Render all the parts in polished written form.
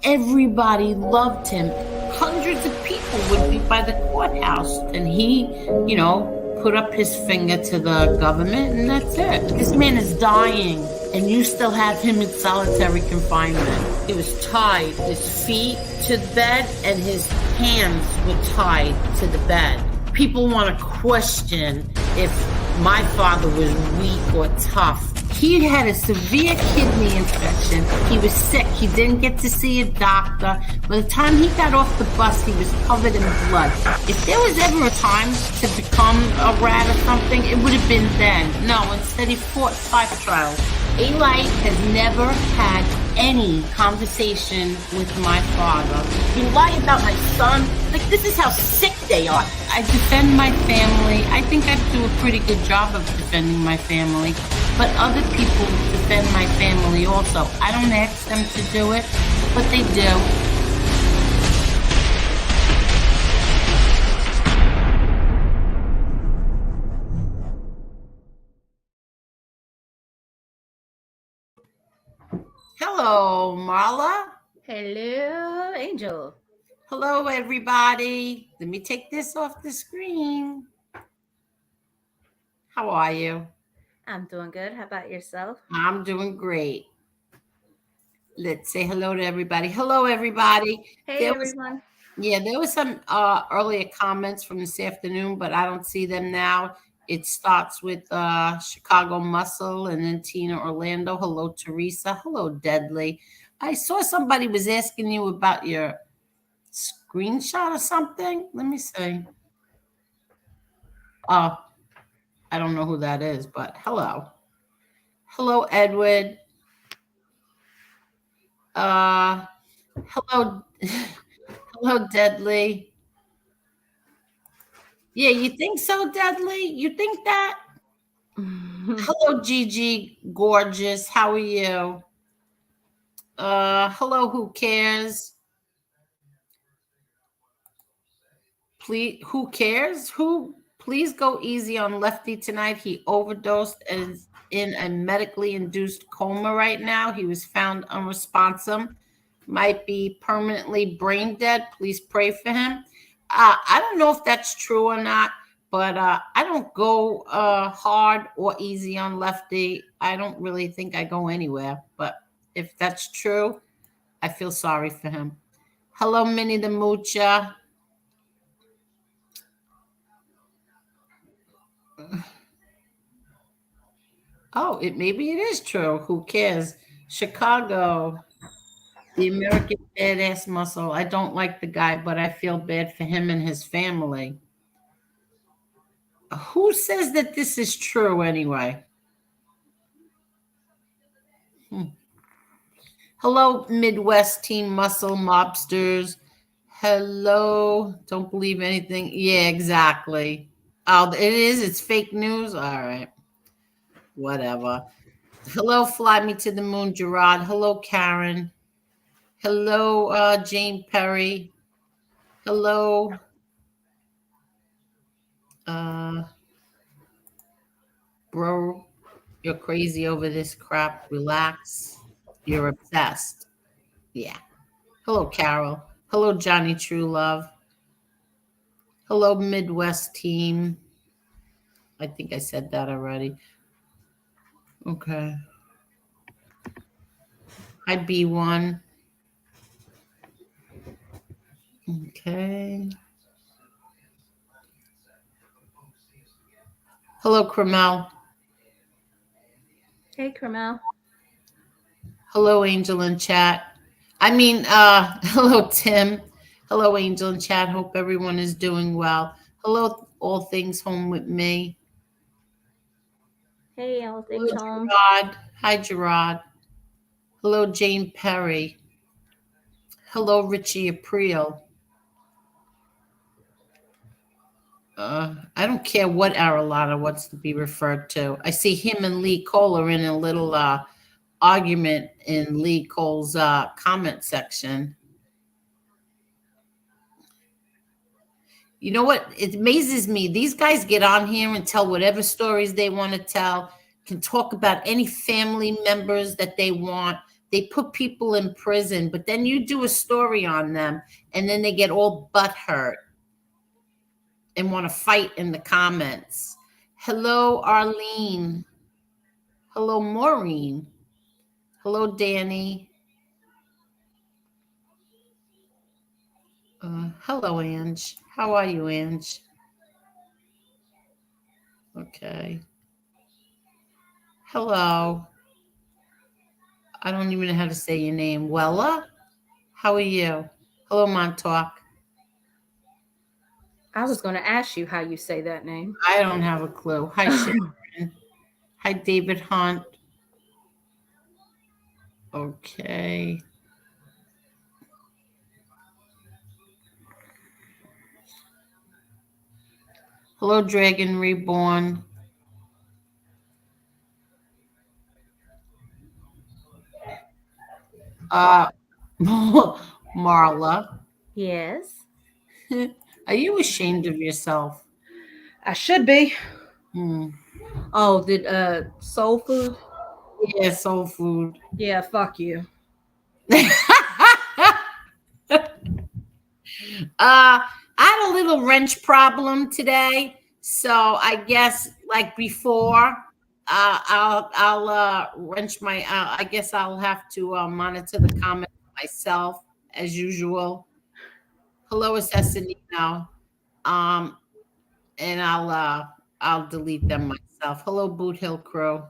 Everybody loved him. Hundreds of people would be by the courthouse, and he, put up his finger to the government, and that's it. This man is dying, and you still have him in solitary confinement. He was tied, his feet to the bed, and his hands were tied to the bed. People want to question if my father was weak or tough. He had a severe kidney infection. He was sick. He didn't get to see a doctor. By the time he got off the bus, he was covered in blood. If there was ever a time to become a rat or something, it would have been then. No, instead he fought 5 trials. Eli has never had any conversation with my father. You lie about my son. Like, this is how sick they are. I defend my family. I think I do a pretty good job of defending my family. But other people defend my family also. I don't ask them to do it, but they do. Hello, Marla. Hello, Angel. Hello, everybody. Let me take this off the screen. How are you? I'm doing good. How about yourself? I'm doing great. Let's say hello to everybody. Hello, everybody. Hey, everyone. There was some earlier comments from this afternoon, but I don't see them now. It starts with Chicago Muscle and then Tina Orlando. Hello, Teresa. Hello, Deadly. I saw somebody was asking you about your screenshot or something. Let me see. Oh, I don't know who that is, but hello. Hello, Edward. Hello. Hello, Deadly. Yeah, you think so, Deadly? You think that? Hello, Gigi. Gorgeous. How are you? Hello, who cares? Please, who cares? Please go easy on Lefty tonight. He overdosed and is in a medically induced coma right now. He was found unresponsive. Might be permanently brain dead. Please pray for him. I don't know if that's true or not, but I don't go hard or easy on Lefty. I don't really think I go anywhere. But if that's true, I feel sorry for him. Hello, Minnie the Moocha. Oh, maybe it is true. Who cares? Chicago, the American Badass Muscle. I don't like the guy, but I feel bad for him and his family. Who says that this is true anyway? Hello, Midwest Team Muscle Mobsters. Hello. Don't believe anything. Yeah, exactly. Oh, it is. It's fake news. All right. Whatever. Hello, Fly Me to the Moon, Gerard. Hello, Karen. Hello, Jane Perry. Hello. Bro, you're crazy over this crap. Relax. You're obsessed. Yeah. Hello, Carol. Hello, Johnny True Love. Hello, Midwest team. I think I said that already. Okay. Hi, B1. Okay. Hello, Cromel. Hey, Carmel. Hello, Angel in chat. Hello, Tim. Hello, Angel in chat. Hope everyone is doing well. Hello, All Things Home with me. Hey, all things Hello, home. Gerard. Hi, Gerard. Hello, Jane Perry. Hello, Richie April. I don't care what Aralata wants to be referred to. I see him and Lee Cole are in a little argument in Lee Cole's comment section. You know what? It amazes me. These guys get on here and tell whatever stories they want to tell, can talk about any family members that they want, they put people in prison, but then you do a story on them, and then they get all butthurt and want to fight in the comments. Hello, Arlene. Hello, Maureen. Hello, Danny. Hello, Ange. How are you, Ange? Okay. Hello. I don't even know how to say your name. Wella? How are you? Hello, Montauk. I was going to ask you how you say that name. I don't have a clue. Hi, Sharon. Hi, David Hunt. Okay. Hello, Dragon Reborn. Uh, Marla. Yes. Are you ashamed of yourself? I should be. Hmm. Oh, did soul food? Yeah, soul food. Yeah, fuck you. I had a little wrench problem today, so I guess like before, I'll wrench my. I guess I'll have to monitor the comments myself as usual. Hello, Assassinino. Um, and I'll delete them myself. Hello, Boot Hill Crew.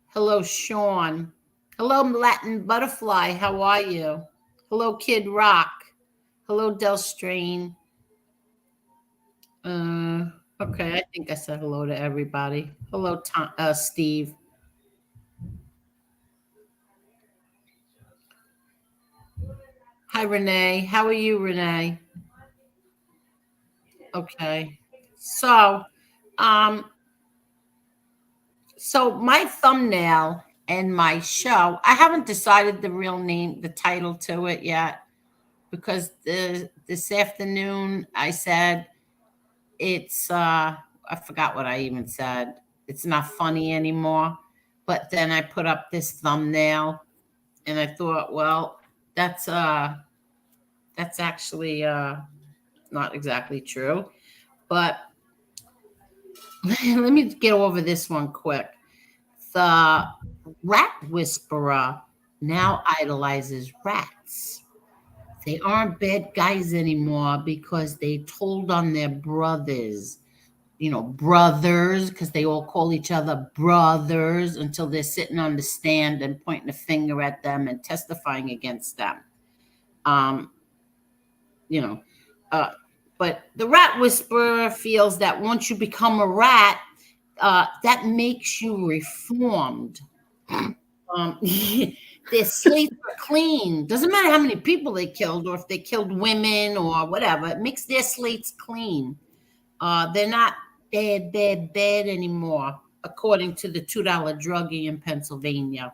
Hello, Sean. Hello, Latin Butterfly. How are you? Hello, Kid Rock. Hello, Del Strain. Uh, okay, I think I said hello to everybody. Hello, Tom, Steve. Hi, Renee. How are you, Renee? Okay. So, um, so my thumbnail and my show, I haven't decided the real name, the title to it yet, because this afternoon I said it's I forgot what I even said. It's not funny anymore. But then I put up this thumbnail and I thought, well, that's actually not exactly true. But let me get over this one quick. The rat whisperer now idolizes rats. They aren't bad guys anymore because they told on their brothers. Brothers, because they all call each other brothers until they're sitting on the stand and pointing a finger at them and testifying against them. Um, you know, uh, but the rat whisperer feels that once you become a rat, that makes you reformed. Their slates are clean. Doesn't matter how many people they killed or if they killed women or whatever. It makes their slates clean. They're not bad anymore, according to the $2 druggie in Pennsylvania.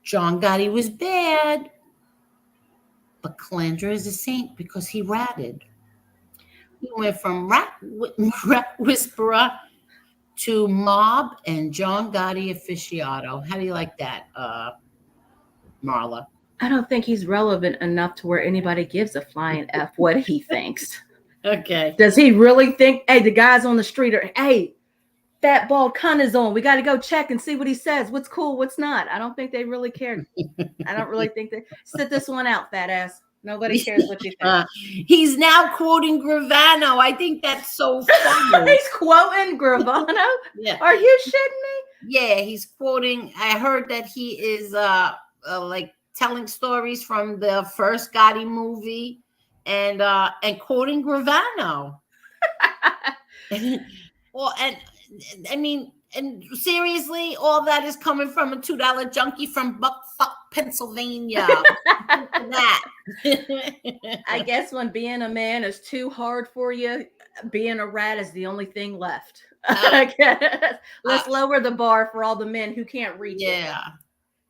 John Gotti was bad, but Calandra is a saint because he ratted. He went from rat whisperer to mob and John Gotti aficionado. How do you like that, Marla? I don't think he's relevant enough to where anybody gives a flying F what he thinks. Okay. Does he really think, hey, the guys on the street are, hey, that bald cunt is on. We got to go check and see what he says. What's cool, what's not. I don't think they really care. I don't really think they sit this one out, fat ass. Nobody cares what you think. He's now quoting Gravano. I think that's so funny. He's quoting Gravano? Yeah. Are you shitting me? Yeah, he's quoting. I heard that he is like telling stories from the first Gotti movie and quoting Gravano. Well, and I mean, and seriously, all that is coming from a $2 junkie from Buckfuck, Pennsylvania. That. I guess when being a man is too hard for you, being a rat is the only thing left. Let's lower the bar for all the men who can't reach it.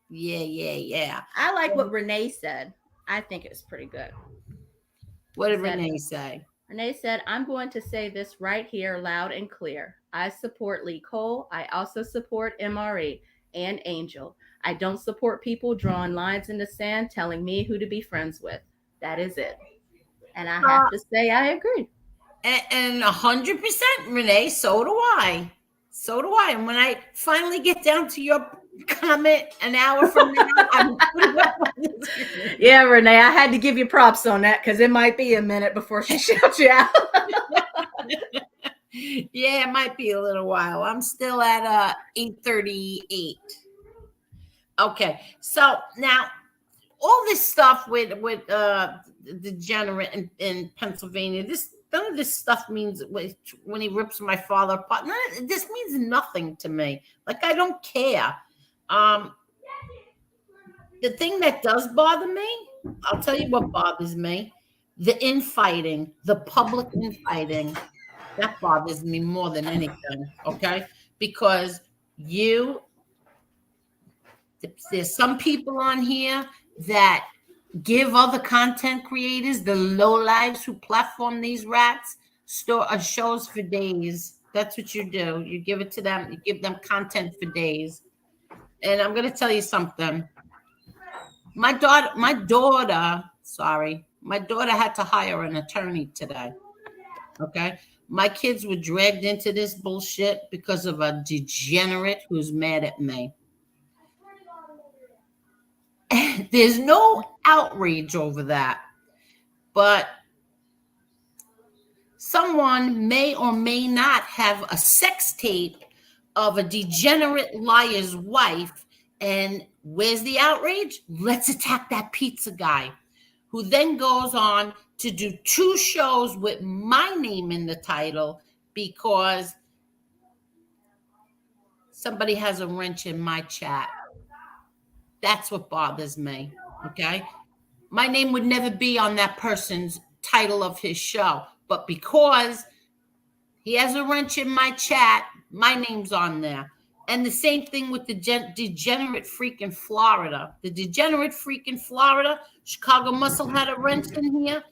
Yeah. I like what Renee said. I think it was pretty good. What did Renee say? Renee said, I'm going to say this right here loud and clear. I support Lee Cole. I also support MRE and Angel. I don't support people drawing lines in the sand telling me who to be friends with. That is it. And I have to say, I agree. And 100%, Renee, so do I. So do I. And when I finally get down to your comment an hour from now, I'm yeah, Renee, I had to give you props on that because it might be a minute before she shouts you out. Yeah, it might be a little while. I'm still at 8:38. Okay, so now all this stuff with degenerate in Pennsylvania. This none of this stuff means when he rips my father apart. This means nothing to me. Like I don't care. The thing that does bother me, I'll tell you what bothers me: the infighting, the public infighting. That bothers me more than anything. Okay, because there's some people on here that give other content creators, the low lives who platform these rats, shows for days. That's what you do. You give it to them. You give them content for days. And I'm going to tell you something. My daughter, my daughter had to hire an attorney today. Okay. My kids were dragged into this bullshit because of a degenerate who's mad at me. There's no outrage over that, but someone may or may not have a sex tape of a degenerate liar's wife. And where's the outrage? Let's attack that pizza guy, who then goes on to do 2 shows with my name in the title because somebody has a wrench in my chat. That's what bothers me. Okay. My name would never be on that person's title of his show, but because he has a wrench in my chat, my name's on there. And the same thing with the degenerate freak in Florida. The degenerate freak in Florida, Chicago Muscle had a wrench in here.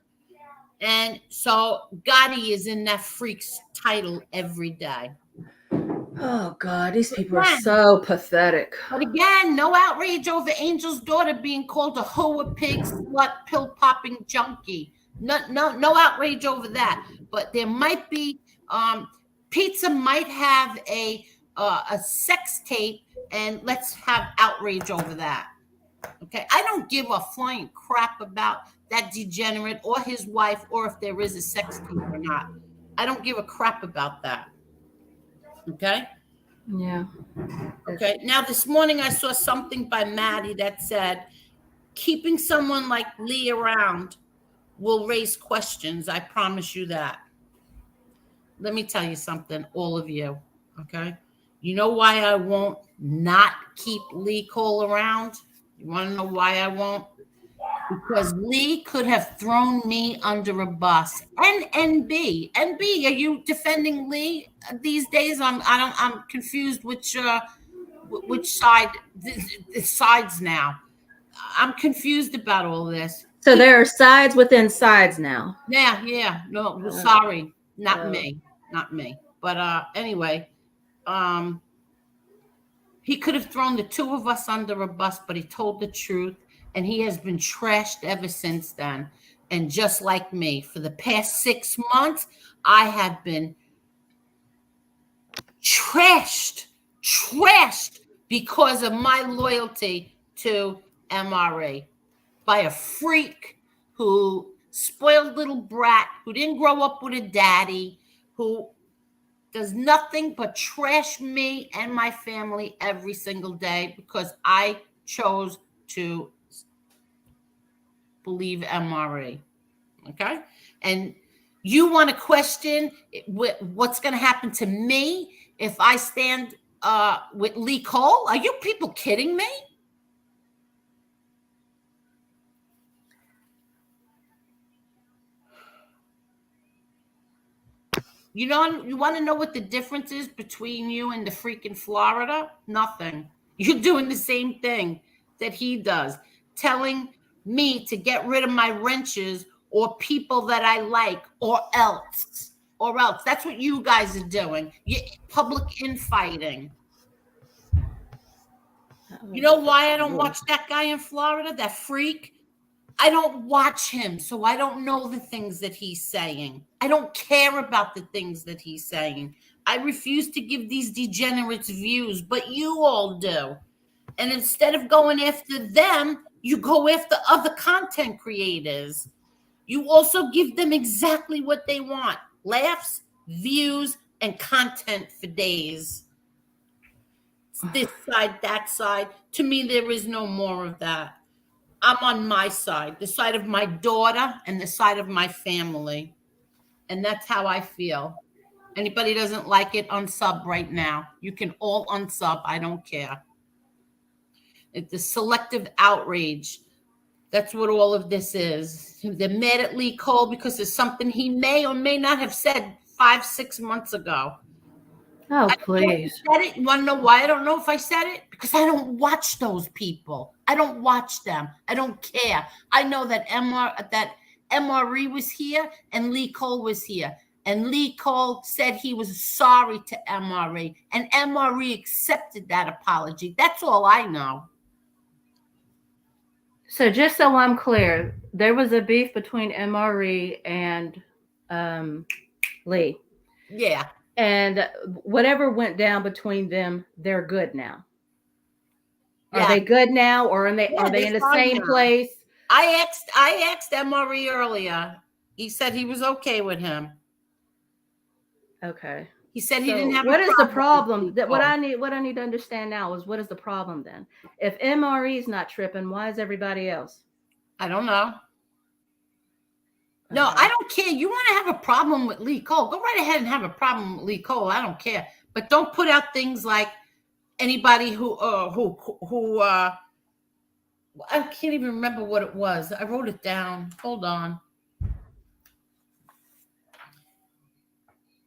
And so Gotti is in that freak's title every day. Oh, God, these people are so pathetic. But again, no outrage over Angel's daughter being called a hoe, pig, slut, pill-popping junkie. No outrage over that. But there might be, pizza might have a sex tape, and let's have outrage over that. Okay, I don't give a flying crap about that degenerate or his wife, or if there is a sex tape or not. I don't give a crap about that. Okay. Yeah. Okay. Now, this morning I saw something by Maddie that said, keeping someone like Lee around will raise questions. I promise you that. Let me tell you something, all of you. Okay. You know why I won't not keep Lee Cole around? You want to know why I won't? Because Lee could have thrown me under a bus. And NB, are you defending Lee these days? I'm confused which side the sides now. I'm confused about all this. So there are sides within sides now. Yeah. No, sorry, not me. But anyway, he could have thrown the 2 of us under a bus, but he told the truth. And he has been trashed ever since then. And just like me, for the past 6 months, I have been trashed because of my loyalty to MRA by a freak who spoiled little brat, who didn't grow up with a daddy, who does nothing but trash me and my family every single day because I chose to believe MRA. Okay. And you want to question what's going to happen to me if I stand with Lee Cole? Are you people kidding me? You want to know what the difference is between you and the freaking Florida? Nothing. You're doing the same thing that he does, telling me to get rid of my wrenches or people that I like, or else. Or else. That's what you guys are doing. You're public infighting. You know why I don't watch that guy in Florida, that freak? I don't watch him, so I don't know the things that he's saying. I don't care about the things that he's saying. I refuse to give these degenerates views, but you all do. And instead of going after them, you go after other content creators. You also give them exactly what they want: laughs, views, and content for days. This side, that side. To me, there is no more of that. I'm on my side, the side of my daughter and the side of my family. And that's how I feel. Anybody doesn't like it, unsub right now. You can all unsub. I don't care. It's a selective outrage. That's what all of this is. They're mad at Lee Cole because of something he may or may not have said 5-6 months ago. Oh, I please. said it. You want to know why I don't know if I said it? Because I don't watch those people. I don't watch them. I don't care. I know that MRE was here and Lee Cole was here. And Lee Cole said he was sorry to MRE. And MRE accepted that apology. That's all I know. So just so I'm clear, there was a beef between MRE and Lee. Yeah. And whatever went down between them, they're good now. Yeah. Are they good now, or are they in the same place? I asked MRE earlier. He said he was okay with him. Okay. He said he didn't have. What is the problem? That what I need to understand now is what is the problem then? If MRE is not tripping, why is everybody else? I don't know. No, I don't care. You want to have a problem with Lee Cole? Go right ahead and have a problem with Lee Cole. I don't care. But don't put out things like anybody who I can't even remember what it was. I wrote it down. Hold on.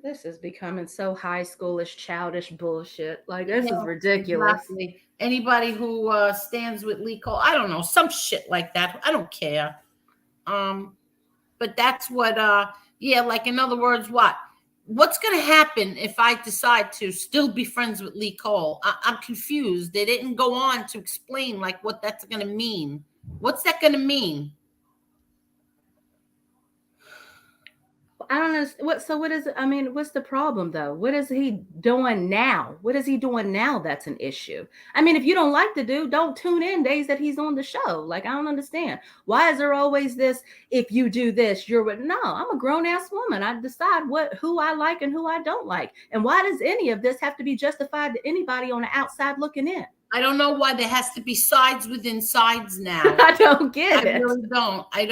This is becoming so high schoolish, childish bullshit. Like, this is ridiculous. Exactly. Anybody who stands with Lee Cole, I don't know, some shit like that. I don't care. But that's what, like, in other words, what's going to happen if I decide to still be friends with Lee Cole? I'm confused. They didn't go on to explain, like, what that's going to mean. What's that going to mean? I don't know. What's the problem though? What is he doing now? What is he doing now that's an issue? I mean, if you don't like the dude, don't tune in days that he's on the show. Like, I don't understand. Why is there always this, if you do this, you're with? No, I'm a grown-ass woman. I decide who I like and who I don't like. And why does any of this have to be justified to anybody on the outside looking in? I don't know why there has to be sides within sides now. I don't get it. I really don't. I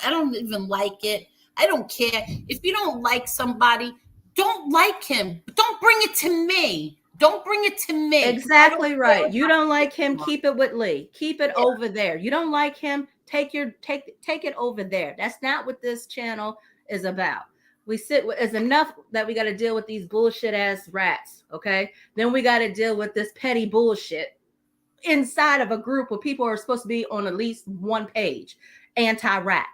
don't even like it. I don't care. If you don't like somebody, don't like him. Don't bring it to me. Don't bring it to me. Exactly right. You don't like him, keep it with Lee. Keep it over there. You don't like him, take it over there. That's not what this channel is about. It's enough that we got to deal with these bullshit ass rats, okay? Then we got to deal with this petty bullshit inside of a group where people are supposed to be on at least one page, anti-rat.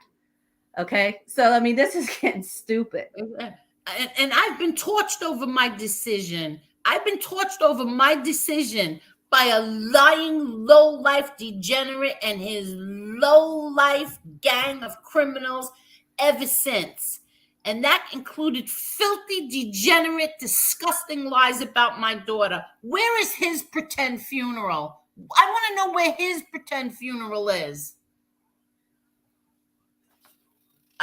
Okay, so I mean, this is getting stupid. And I've been torched over my decision. I've been torched over my decision by a lying, low-life degenerate and his low-life gang of criminals ever since. And that included filthy, degenerate, disgusting lies about my daughter. Where is his pretend funeral? I want to know where his pretend funeral is.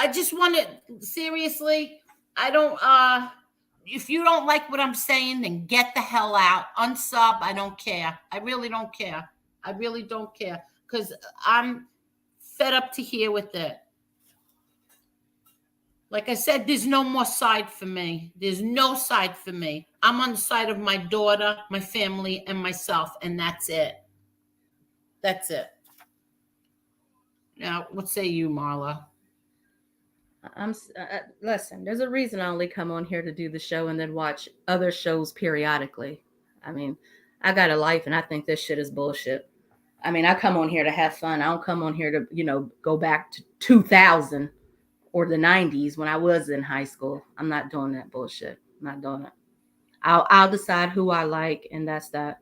I just want to, seriously, I don't, if you don't like what I'm saying, then get the hell out. Unsub, I don't care. I really don't care. I really don't care. Because I'm fed up to here with it. Like I said, there's no more side for me. There's no side for me. I'm on the side of my daughter, my family, and myself, and that's it. That's it. Now, what say you, Marla? Listen, there's a reason I only come on here to do the show and then watch other shows periodically. I mean, I got a life and I think this shit is bullshit. I mean, I come on here to have fun. I don't come on here to, go back to 2000 or the 90s when I was in high school. I'm not doing that bullshit. I'm not doing it. I'll decide who I like, and that's that.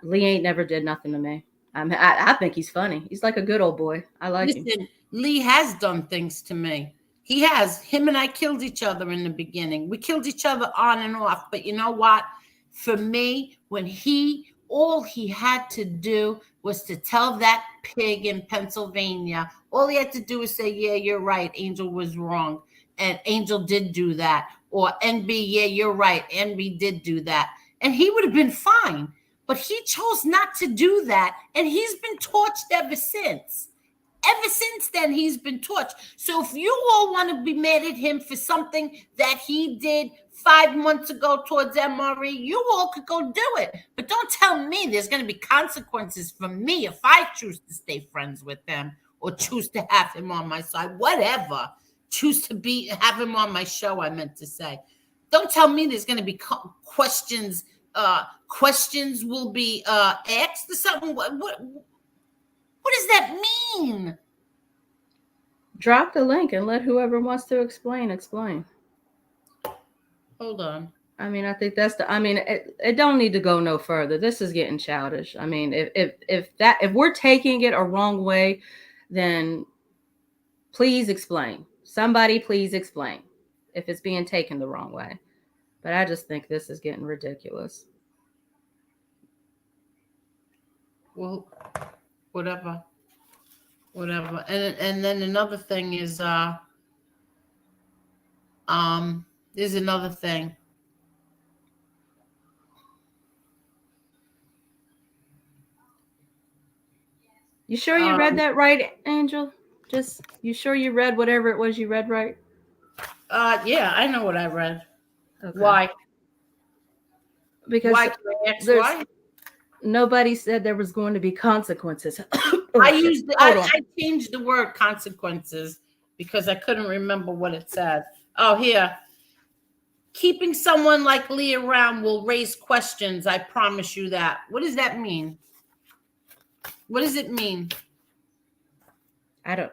Lee ain't never did nothing to me. I think he's funny. He's like a good old boy. I like him. Listen, Lee has done things to me. He has. Him and I killed each other in the beginning. We killed each other on and off. But you know what? For me, all he had to do was to tell that pig in Pennsylvania, all he had to do was say, yeah, you're right. Angel was wrong. And Angel did do that. Or NB, yeah, you're right. NB did do that. And he would have been fine. But he chose not to do that. And he's been torched ever since. Ever since then, he's been torched. So if you all want to be mad at him for something that he did 5 months ago towards MRE, you all could go do it. But don't tell me there's going to be consequences for me if I choose to stay friends with them or choose to have him on my side. Whatever. Choose to have him on my show, I meant to say. Don't tell me there's going to be questions. Questions will be asked or something. What does that mean? Drop the link and let whoever wants to explain. Hold on. I mean, I think it don't need to go no further. This is getting childish. I mean, if we're taking it a wrong way, then please explain. Somebody please explain if it's being taken the wrong way. But I just think this is getting ridiculous. Well, whatever. And then another thing is there's another thing. You sure you read that right, Angel? You sure you read whatever it was you read right? Yeah, I know what I read. Okay. Why? Because why? Nobody said there was going to be consequences. I changed the word consequences because I couldn't remember what it said. Oh, here. Keeping someone like Lee around will raise questions. I promise you that. What does that mean? What does it mean? I don't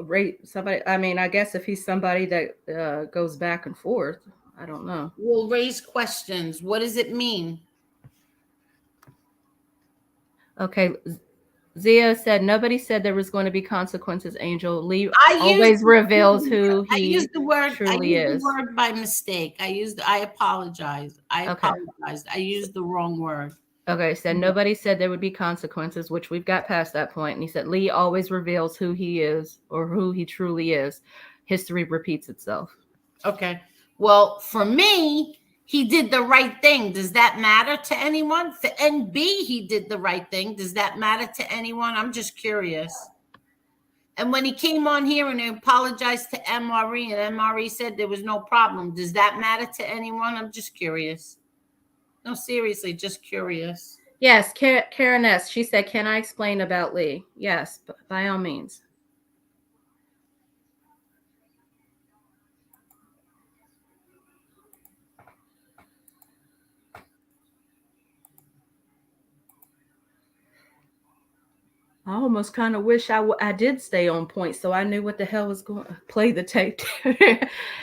rate somebody. I mean, I guess if he's somebody that goes back and forth, I don't know. Will raise questions. What does it mean? Okay. Zia said nobody said there was going to be consequences. Angel Lee always reveals who he truly is. I used the word by mistake. I apologize. Apologized. I used the wrong word. Okay, said nobody said there would be consequences, which we've got past that point. And he said Lee always reveals who he is or who he truly is. History repeats itself. Okay. Well, for me, he did the right thing. Does that matter to anyone? For NB, he did the right thing. Does that matter to anyone? I'm just curious. And when he came on here and he apologized to MRE and MRE said there was no problem, does that matter to anyone? I'm just curious. No, seriously, just curious. Yes, Karen S. She said, can I explain about Lee? Yes, by all means. I almost kind of wish I did stay on point so I knew what the hell was going to play the tape.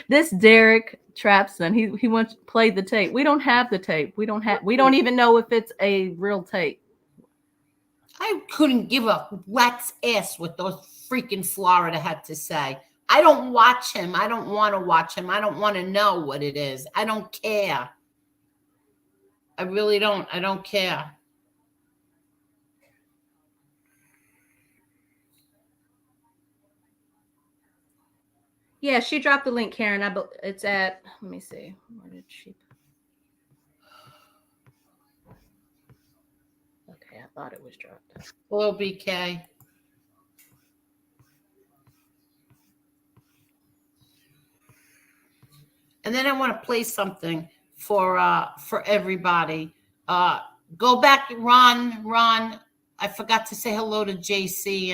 This Derek Trapson, he wants to play the tape. We don't have the tape. We don't even know if it's a real tape. I couldn't give a rat's ass what those freaking Florida had to say. I don't watch him. I don't want to watch him. I don't want to know what it is. I don't care. I really don't. I don't care. Yeah, she dropped the link, Karen. It's at, let me see. Where did she? Okay, I thought it was dropped. Hello, BK. And then I want to play something for everybody. Go back, Ron. I forgot to say hello to JC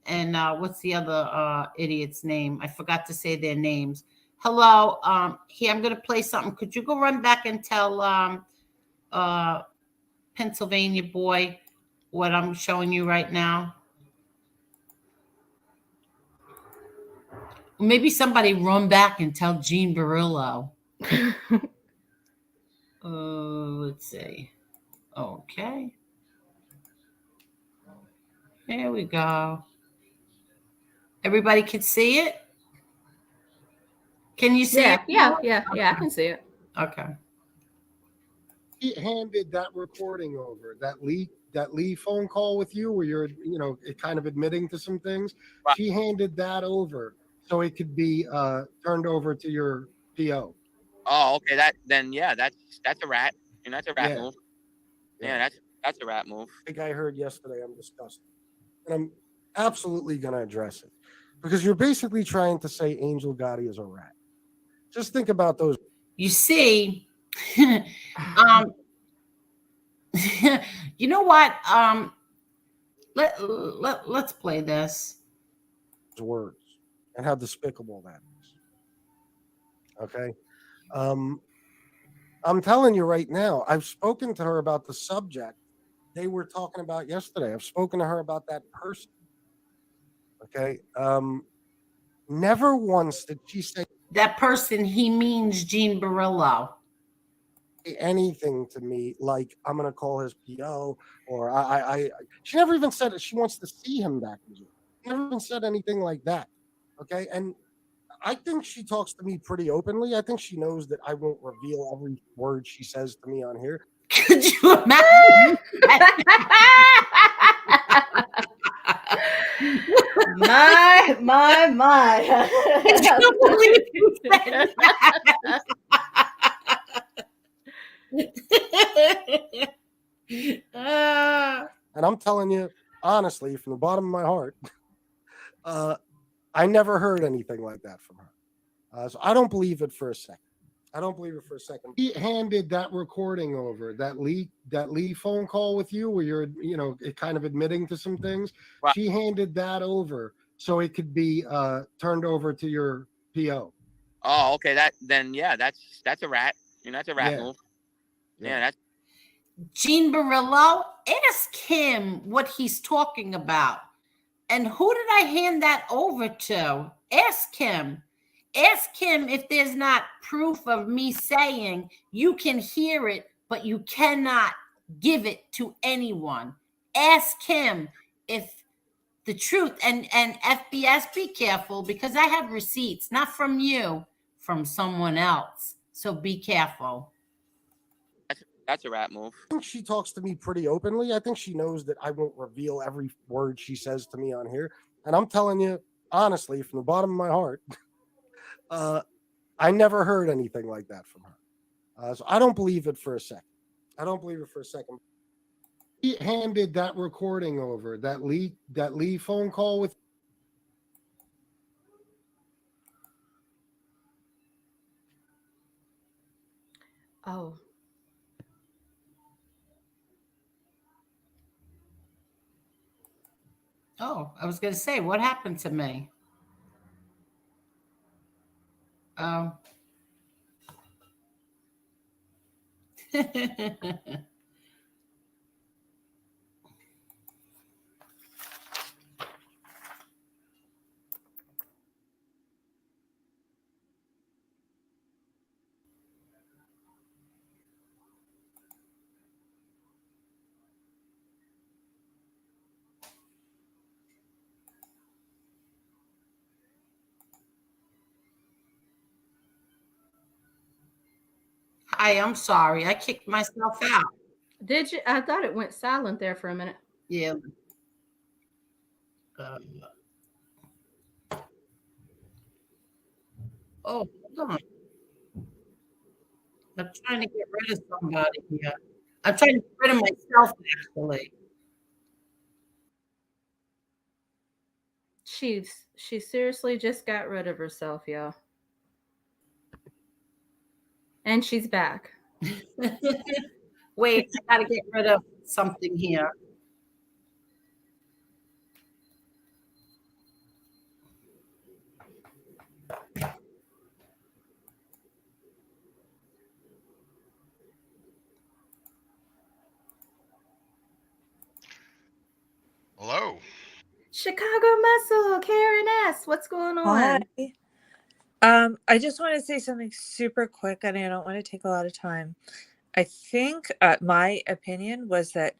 and what's the other idiot's name? I forgot to say their names. Hello. Here, I'm going to play something. Could you go run back and tell Pennsylvania boy what I'm showing you right now? Maybe somebody run back and tell Gene Barillo. Let's see. Okay. There we go. Everybody can see it? Can you see it? Yeah. I can see it. Okay. He handed that recording over, that Lee phone call with you where you're, kind of admitting to some things. Right. She handed that over so it could be turned over to your PO. Oh, okay. That's a rat. And that's a rat move. Yeah, that's a rat move. I think I heard yesterday. I'm disgusted, and I'm absolutely going to address it because you're basically trying to say Angel Gotti is a rat. Just think about those. You see, you know what? Let's play this. Words and how despicable that is. Okay. I'm telling you right now, I've spoken to her about the subject they were talking about yesterday. I've spoken to her about that person. Okay. Never once did she say That person, he means Gene Barillo. anything to me like I'm gonna call his PO or I she never even said that she wants to see him back in jail. Never even said anything like that. Okay. And I think she talks to me pretty openly. I think she knows that I won't reveal every word she says to me on here. Could you imagine? my. Could you believe you said that? And I'm telling you, honestly, from the bottom of my heart, I never heard anything like that from her. So I don't believe it for a second. I don't believe it for a second. He handed that recording over, that Lee phone call with you where you're, kind of admitting to some things. Right. She handed that over so it could be turned over to your PO. Oh, okay. That's a rat. And that's a rat move. Yeah, that's Gene Barillo, ask him what he's talking about. And who did I hand that over to? Ask him. Ask him if there's not proof of me saying you can hear it, but you cannot give it to anyone. Ask him if the truth and FBS, be careful because I have receipts, not from you, from someone else. So be careful. that's a rat move. I think she talks to me pretty openly. I think she knows that I won't reveal every word she says to me on here. And I'm telling you, honestly, from the bottom of my heart, I never heard anything like that from her. So I don't believe it for a second. I don't believe it for a second. He handed that recording over, that Lee phone call with. Oh. Oh, I was going to say, what happened to me? Oh. Hi, I'm sorry. I kicked myself out. Did you? I thought it went silent there for a minute. Yeah. Oh, hold on. I'm trying to get rid of somebody here. I'm trying to get rid of myself, actually. She seriously just got rid of herself, y'all. And she's back. Wait, I gotta get rid of something here. Chicago Muscle, Karen S. What's going on? Hi. I just want to say something super quick, and I don't want to take a lot of time. I think my opinion was that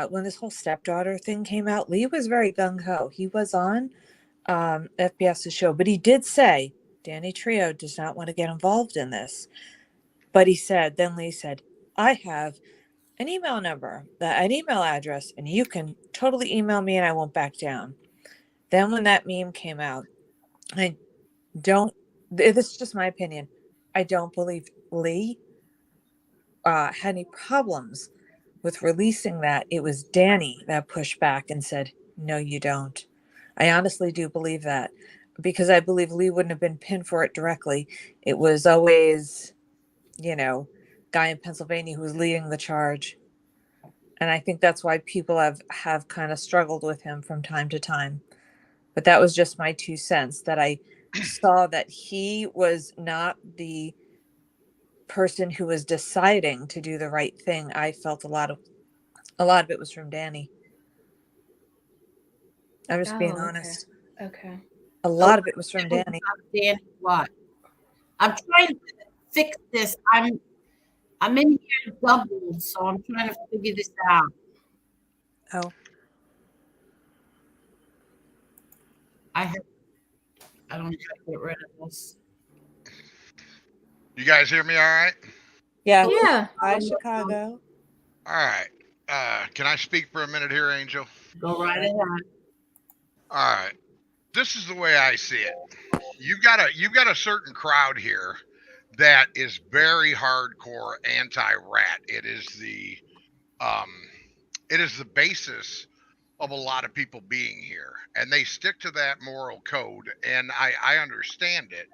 when this whole stepdaughter thing came out, Lee was very gung-ho. He was on FBS's show, but he did say Danny Trio does not want to get involved in this. But Lee said, I have an email number, an email address, and you can totally email me and I won't back down. Then when that meme came out, this is just my opinion, I don't believe Lee had any problems with releasing that. It was Danny that pushed back and said, no, you don't. I honestly do believe that, because I believe Lee wouldn't have been pinned for it directly. It was always, guy in Pennsylvania who was leading the charge. And I think that's why people have kind of struggled with him from time to time. But that was just my 2 cents, that I saw that he was not the person who was deciding to do the right thing. I felt a lot of it was from Danny. I'm just being honest. Okay. A lot of it was from Danny. Danny, what? I'm trying to fix this. I'm in here doubled, so I'm trying to figure this out. Oh. I don't know how to get rid of this. You guys hear me all right? Yeah. Yeah. Hi, Chicago. All right. Can I speak for a minute here, Angel? Go right ahead. All right. This is the way I see it. You've got a certain crowd here that is very hardcore anti-rat. It is the basis of a lot of people being here, and they stick to that moral code, and I understand it.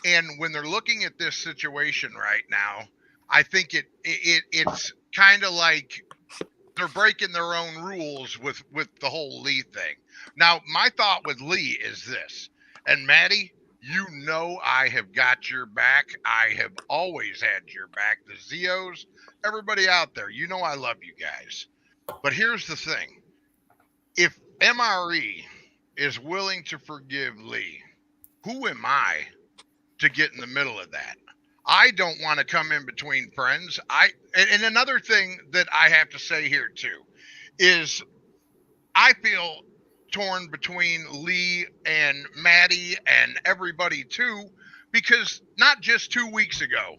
And when they're looking at this situation right now, I think it's kind of like they're breaking their own rules with the whole Lee thing. Now, my thought with Lee is this, and Maddie, I have got your back. I have always had your back. The Zeos, everybody out there, I love you guys. But here's the thing. If MRE is willing to forgive Lee, who am I to get in the middle of that? I don't want to come in between friends. And another thing that I have to say here too is I feel torn between Lee and Maddie and everybody too, because not just 2 weeks ago,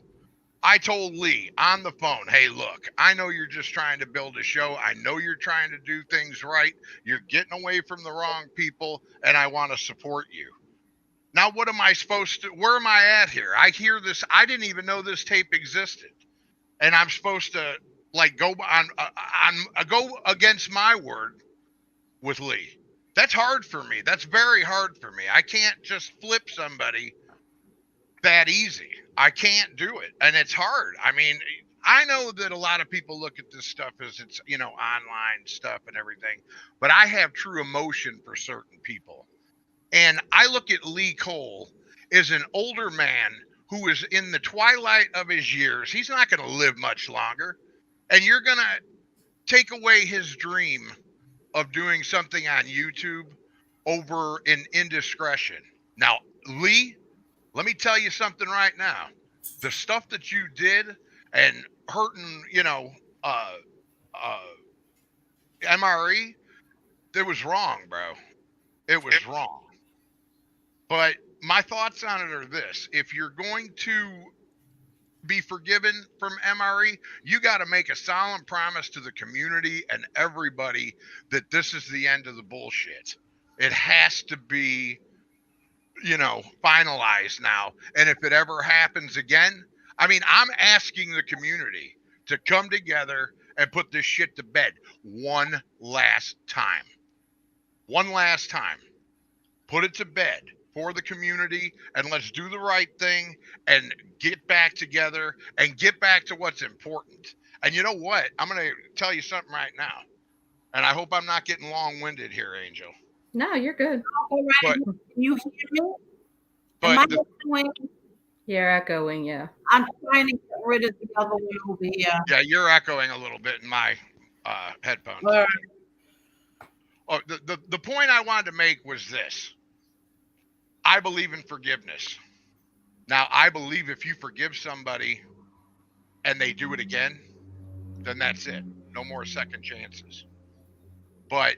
I told Lee on the phone, hey, look, I know you're just trying to build a show. I know you're trying to do things right. You're getting away from the wrong people, and I want to support you. Now, what am I supposed to, where am I at here? I hear this. I didn't even know this tape existed. And I'm supposed to go against my word with Lee. That's hard for me. That's very hard for me. I can't just flip somebody that easy. I can't do it. And it's hard. I mean, I know that a lot of people look at this stuff as it's, online stuff and everything, but I have true emotion for certain people. And I look at Lee Cole as an older man who is in the twilight of his years. He's not going to live much longer. And you're going to take away his dream of doing something on YouTube over an indiscretion. Now, Lee, let me tell you something right now. The stuff that you did and hurting, MRE, it was wrong, bro. It was wrong. But my thoughts on it are this. If you're going to be forgiven from MRE, you got to make a solemn promise to the community and everybody that this is the end of the bullshit. It has to be, finalized now. And if it ever happens again, I'm asking the community to come together and put this shit to bed one last time. One last time. Put it to bed for the community, and let's do the right thing and get back together and get back to what's important. And you know what? I'm going to tell you something right now. And I hope I'm not getting long-winded here, Angel. No, you're good. All right. But, Can you hear me? but Am I echoing? You're echoing, yeah. I'm trying to get rid of the other one over here. yeah, you're echoing a little bit in my headphones. All right. the point I wanted to make was this. I believe in forgiveness. Now, I believe if you forgive somebody and they do it again, then that's it. No more second chances. But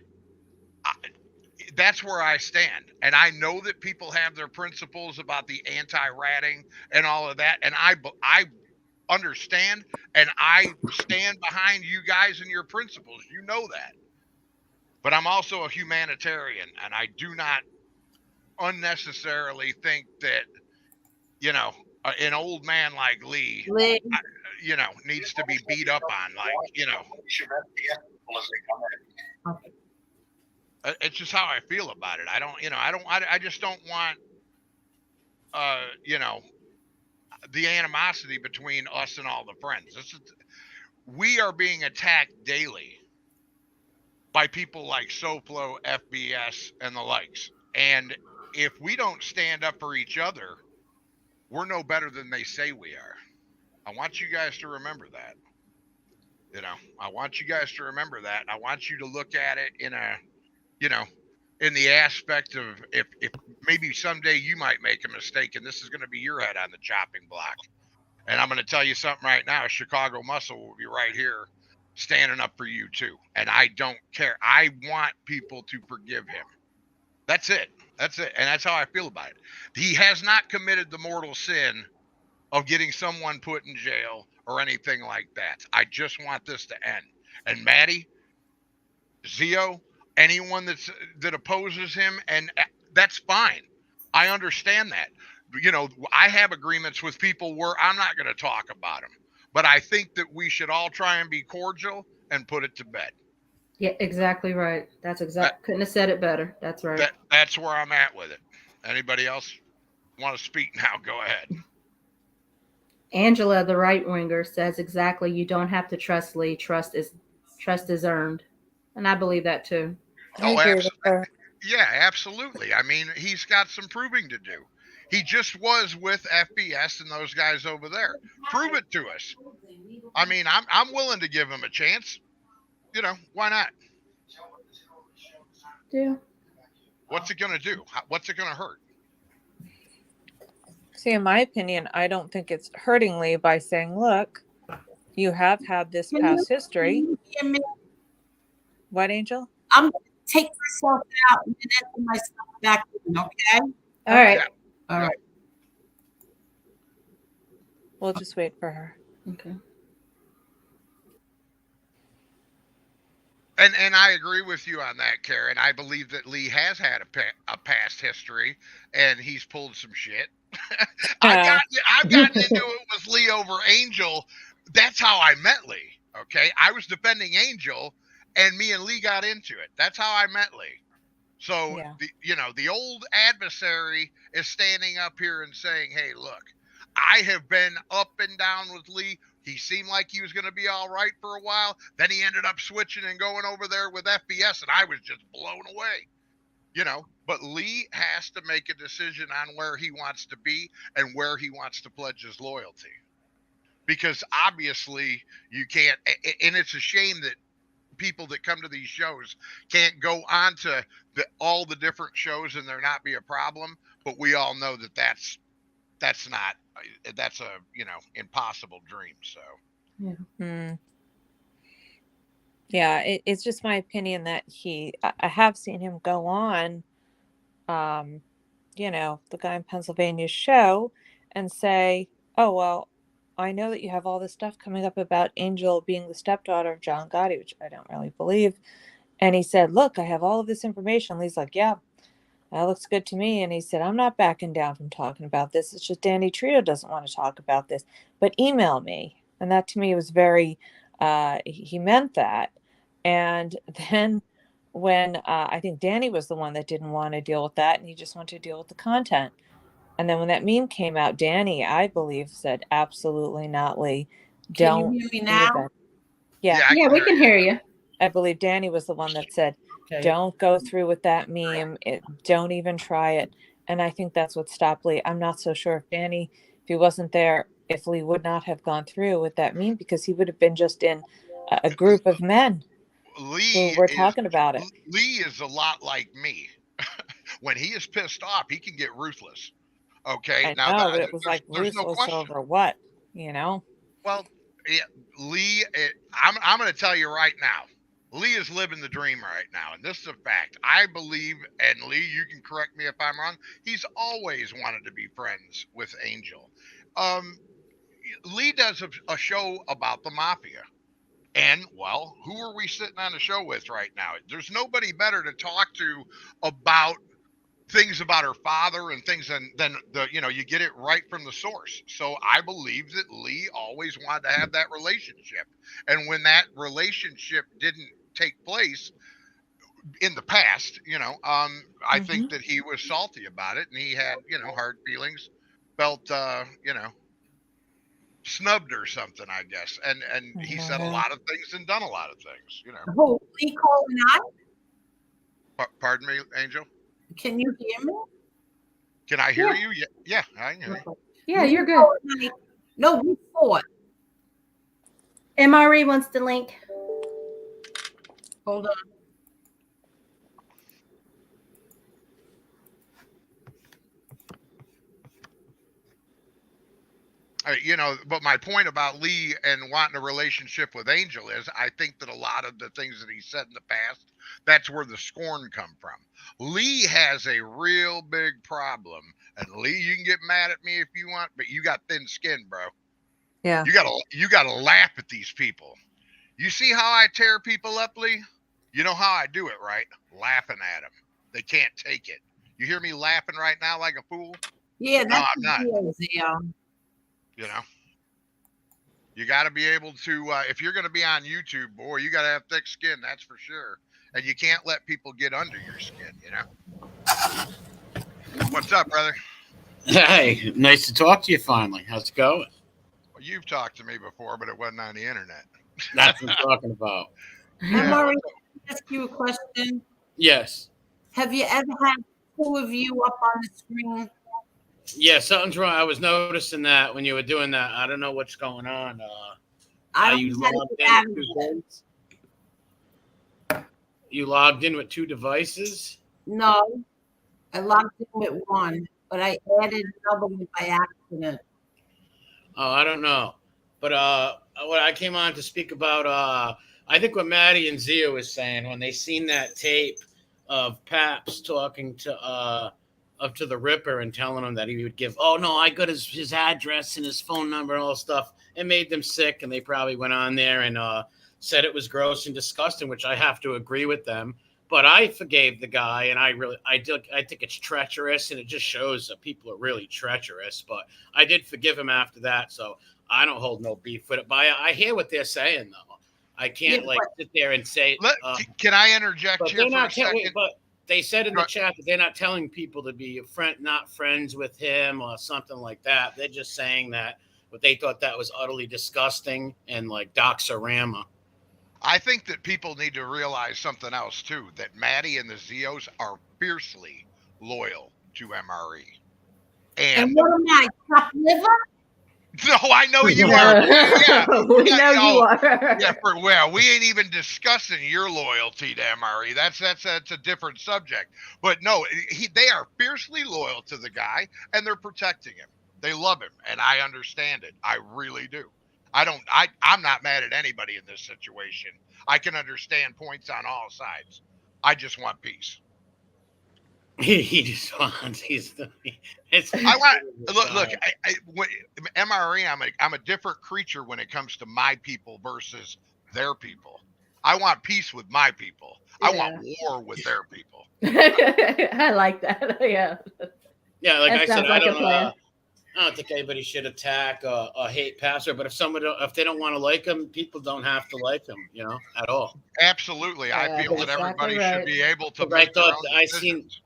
that's where I stand. And I know that people have their principles about the anti-ratting and all of that. And I understand and I stand behind you guys and your principles. You know that. But I'm also a humanitarian, and I do not unnecessarily think that, an old man like Lee, needs to be beat up on. Like, it's just how I feel about it. I just don't want, the animosity between us and all the friends. We are being attacked daily by people like Soplo, FBS, and the likes. And if we don't stand up for each other, we're no better than they say we are. I want you guys to remember that. I want you guys to remember that. I want you to look at it in the aspect of if maybe someday you might make a mistake and this is going to be your head on the chopping block. And I'm going to tell you something right now. Chicago Muscle will be right here standing up for you too. And I don't care. I want people to forgive him. That's it. That's it. And that's how I feel about it. He has not committed the mortal sin of getting someone put in jail or anything like that. I just want this to end. And Maddie, Zio, anyone that opposes him, and that's fine. I understand that. I have agreements with people where I'm not going to talk about them. But I think that we should all try and be cordial and put it to bed. Yeah, exactly right. That's couldn't have said it better. That's right. That's where I'm at with it. Anybody else want to speak now? Go ahead. Angela, the right winger, says exactly. You don't have to trust Lee. Trust is earned, and I believe that too. I agree with her. Yeah, absolutely. I mean, he's got some proving to do. He just was with FBS and those guys over there. Prove it to us. I mean, I'm willing to give him a chance. Why not? Yeah. What's it going to do? What's it going to hurt? See, in my opinion, I don't think it's hurting Lee by saying, look, you have had this past history. What, Angel? I'm going to take myself out and then enter myself back in, okay? All right. Yeah. All right. We'll just wait for her. Okay. And I agree with you on that, Karen. I believe that Lee has had a past history, and he's pulled some shit. I've gotten into it with Lee over Angel. That's how I met Lee. Okay, I was defending Angel, and me and Lee got into it. That's how I met Lee. So the old adversary is standing up here and saying, "Hey, look, I have been up and down with Lee. He seemed like he was going to be all right for a while. Then he ended up switching and going over there with FBS, and I was just blown away." But Lee has to make a decision on where he wants to be and where he wants to pledge his loyalty. Because obviously you can't, and it's a shame that people that come to these shows can't go on to all the different shows and there not be a problem. But we all know that that's a impossible dream. So it's just my opinion that I have seen him go on the guy in Pennsylvania's show and say, oh well, I know that you have all this stuff coming up about Angel being the stepdaughter of John Gotti, which I don't really believe. And he said, look, I have all of this information. Lee's like, yeah, that looks good to me. And he said, I'm not backing down from talking about this. It's just Danny Trio doesn't want to talk about this, but email me. And that to me was very, he meant that. And then when I think Danny was the one that didn't want to deal with that, and he just wanted to deal with the content. And then when that meme came out, Danny, I believe, said, absolutely not, Lee. Don't. Can you hear me now? Yeah, we can hear you. I believe Danny was the one that said, don't go through with that meme. Don't even try it. And I think that's what stopped Lee. I'm not so sure if he wasn't there, if Lee would not have gone through with that meme, because he would have been just in a group of men. Lee we're is talking about it. Lee is a lot like me. When he is pissed off, he can get ruthless. Okay, I now know, but it was like there's no ruthless question. over what, you know? Well, yeah, Lee, I'm going to tell you right now. Lee is living the dream right now, and this is a fact. I believe, and Lee, you can correct me if I'm wrong. He's always wanted to be friends with Angel. Um, Lee does a show about the mafia. And, well, who are we sitting on the show with right now? There's nobody better to talk to about things about her father and things, and then you get it right from the source. So I believe that Lee always wanted to have that relationship. And when that relationship didn't take place in the past, I think that he was salty about it, and he had, hard feelings, felt, snubbed or something, I guess. And he said a lot of things and done a lot of things. Who? Lee Cole and I? Pardon me, Angel? Can you hear me? Can I hear you? Yeah, I can hear you. Yeah, Lee you're good. Cole and I, no, we fought. MRE wants the link. Hold on. But my point about Lee and wanting a relationship with Angel is I think that a lot of the things that he said in the past, that's where the scorn come from. Lee has a real big problem. And Lee, you can get mad at me if you want, but you got thin skin, bro. Yeah. You gotta laugh at these people. You see how I tear people up, Lee? You know how I do it, right? Laughing at them. They can't take it. You hear me laughing right now like a fool? Yeah, No, that's I'm not. You got to be able to, if you're going to be on YouTube, boy, you got to have thick skin, that's for sure. And you can't let people get under your skin, What's up, brother? Hey, nice to talk to you finally. How's it going? Well, you've talked to me before, but it wasn't on the internet. That's what I'm talking about. Yeah, Murray, can I ask you a question? Yes. Have you ever had two of you up on the screen? Yeah, something's wrong. I was noticing that when you were doing that. I don't know what's going on. You logged in with two devices? No, I logged in with one, but I added another one by accident. Oh, I don't know. But what I came on to speak about, I think what Maddie and Zia was saying when they seen that tape of Paps talking to up to the Ripper and telling him that he would give, oh no, I got his address and his phone number and all this stuff. It made them sick, and they probably went on there and said it was gross and disgusting, which I have to agree with them. But I forgave the guy, and I think it's treacherous, and it just shows that people are really treacherous. But I did forgive him after that, so I don't hold no beef with it. But I hear what they're saying, though. I can't sit there and say. Can I interject here for a second? But they said in the chat that they're not telling people to be not friends with him or something like that. They're just saying that what they thought that was utterly disgusting and like doxorama. I think that people need to realize something else too, that Maddie and the Zios are fiercely loyal to MRE. And what am I, chopped liver? No, I know you are. Yeah, we know you are. Yeah, we ain't even discussing your loyalty to MRE. That's a different subject. But no, they are fiercely loyal to the guy, and they're protecting him. They love him, and I understand it. I really do. I'm not mad at anybody in this situation. I can understand points on all sides. I just want peace. He just wants. Look. MRE. I'm a different creature when it comes to my people versus their people. I want peace with my people. Yeah. I want war with their people. I like that. Yeah. Yeah, like I said, I don't think anybody should attack or hate Pastor, but if they don't want to like him, people don't have to like him, at all. Absolutely, I feel that everybody should be able to make their own decisions.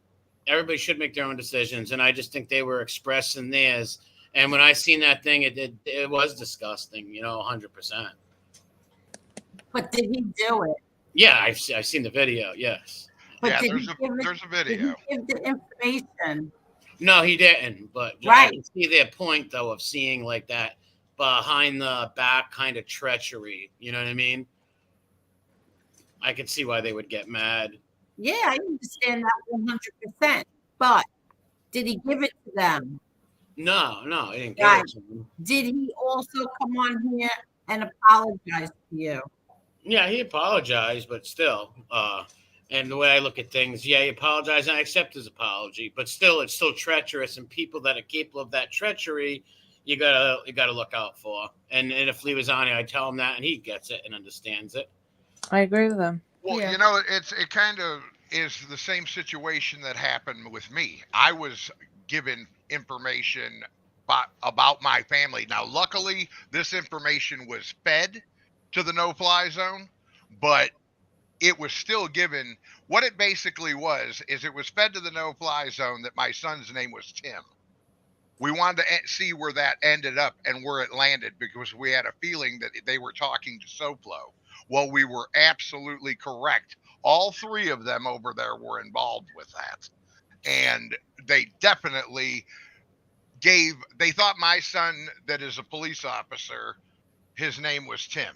Everybody should make their own decisions, and I just think they were expressing theirs. And when I seen that thing, it was disgusting, 100%. But did he do it? Yeah, I've seen the video. Yes. But yeah, there's a video. Did he give the information? No, he didn't. But right. I can see their point, though, of seeing like that behind the back kind of treachery. You know what I mean? I could see why they would get mad. Yeah, I understand that 100%. But did he give it to them? No, he didn't give Right. it to him. Did he also come on here and apologize to you? Yeah, he apologized, but still, and the way I look at things, yeah, he apologized, and I accept his apology, but still, it's still treacherous, and people that are capable of that treachery, you gotta look out for. And if Lee was on it, I tell him that, and he gets it and understands it. I agree with him. Well, Yeah. you know, it kind of is the same situation that happened with me. I was given information about my family. Now, luckily, this information was fed to the no-fly zone, but it was still given. What it basically was is it was fed to the no-fly zone that my son's name was Tim. We wanted to see where that ended up and where it landed because we had a feeling that they were talking to SoFlo. Well, we were absolutely correct. All three of them over there were involved with that. And they definitely they thought my son that is a police officer, his name was Tim.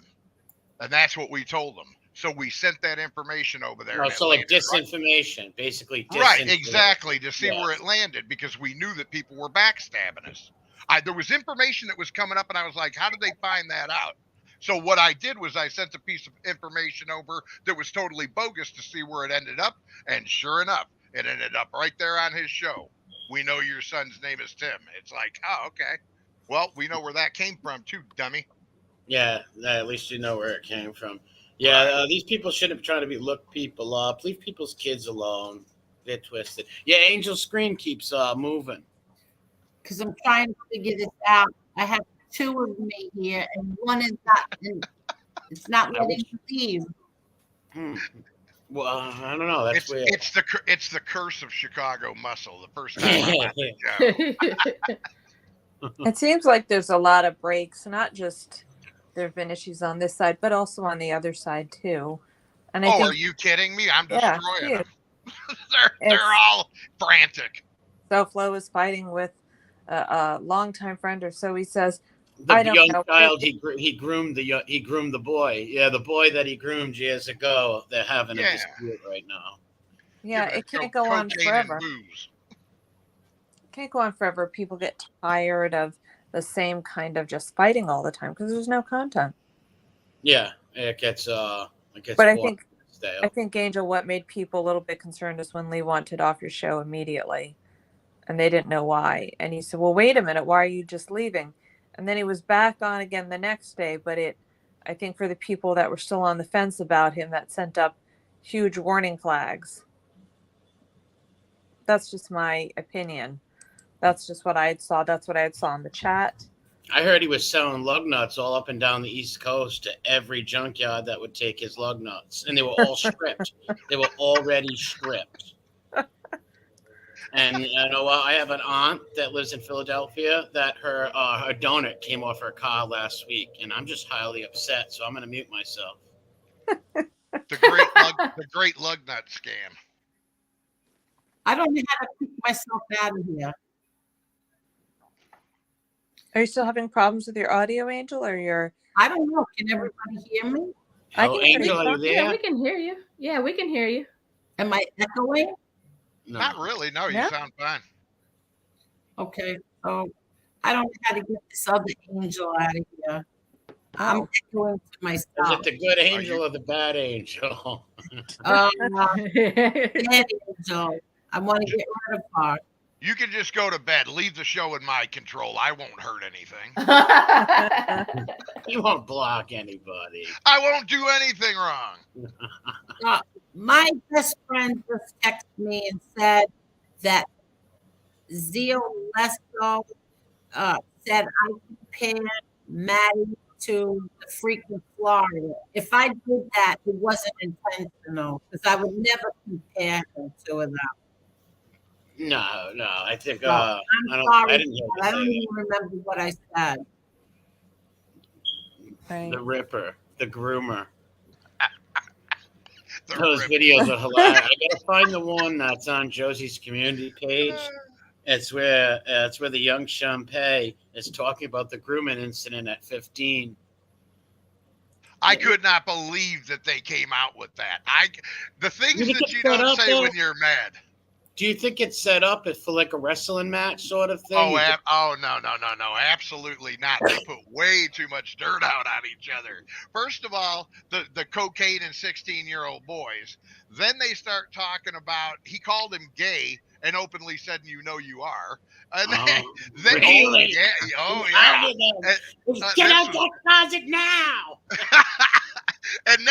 And that's what we told them. So we sent that information over there. Oh, and so like disinformation, basically. Right, exactly, to see where Yes. it landed because we knew that people were backstabbing us. There was information that was coming up, and I was like, how did they find that out? So what I did was I sent a piece of information over that was totally bogus to see where it ended up, and sure enough, it ended up right there on his show. We know your son's name is Tim. It's like, oh, okay. Well, we know where that came from too, dummy. Yeah, at least you know where it came from. Yeah, Right. these people shouldn't try to look people up. Leave people's kids alone. They're twisted. Yeah, Angel Screen keeps moving. Because I'm trying to figure this out. I have two of me here, and one is not. It's not letting me leave. Well, I don't know. That's weird. It's the curse of Chicago muscle. The first time I'm on the show. It seems like there's a lot of breaks, not just there have been issues on this side, but also on the other side too. And I think, Are you kidding me? I'm Yeah, destroying huge. them. they're all frantic. SoFlo is fighting with a longtime friend, or so he says. The I don't young know. child he groomed the boy. Yeah, the boy that he groomed years ago. They're having a dispute right now. Yeah, Giving it can't him go on cocaine and forever. booze. Can't go on forever. People get tired of the same kind of just fighting all the time because there's no content. Yeah, it gets. But I more think stale. I think Angel, what made people a little bit concerned is when Lee wanted off your show immediately, and they didn't know why. And he said, "Well, wait a minute, why are you just leaving?" And then he was back on again the next day. But I think for the people that were still on the fence about him, that sent up huge warning flags. That's just my opinion. That's just what I saw. That's what I saw in the chat. I heard he was selling lug nuts all up and down the East Coast to every junkyard that would take his lug nuts, and they were all stripped. They were already stripped. And you know what? I have an aunt that lives in Philadelphia that her donut came off her car last week, and I'm just highly upset. So I'm going to mute myself. The great lug nut scam. I don't know how to keep myself out of here. Are you still having problems with your audio, Angel, or your? I don't know. Can everybody hear me? I Oh, can hear Angel, you. are you there? Yeah, we can hear you. Yeah, we can hear you. Am I echoing? No. Not really. No, you No. sound fine. Okay. So I don't know how to get this other angel out of here. I'm echoing to Is myself. it the good angel or the bad angel? Bad angel. I want to get rid of her. You can just go to bed. Leave the show in my control. I won't hurt anything. You won't block anybody. I won't do anything wrong. My best friend just texted me and said that Zio Lesko said I compared Maddie to the freaking Florida. If I did that, it wasn't intentional because I would never compare the two of them. No. I think So, I'm I sorry. didn't hear you I say don't that. even remember what I said. Right. The Ripper, the groomer. The Those rip. videos are hilarious. I gotta find the one that's on Josie's community page. It's where the young Champagne is talking about the grooming incident at 15. I could not believe that they came out with that. The things You think that it's you set don't up, say though? when you're mad. Do you think it's set up for like a wrestling match sort of thing? Oh, no, absolutely not. They put way too much dirt out on each other. First of all, the cocaine and 16-year-old boys. Then they start talking about, he called him gay and openly said, "You know you are." And then Really? oh How yeah. did that? Get This out was, that closet now! and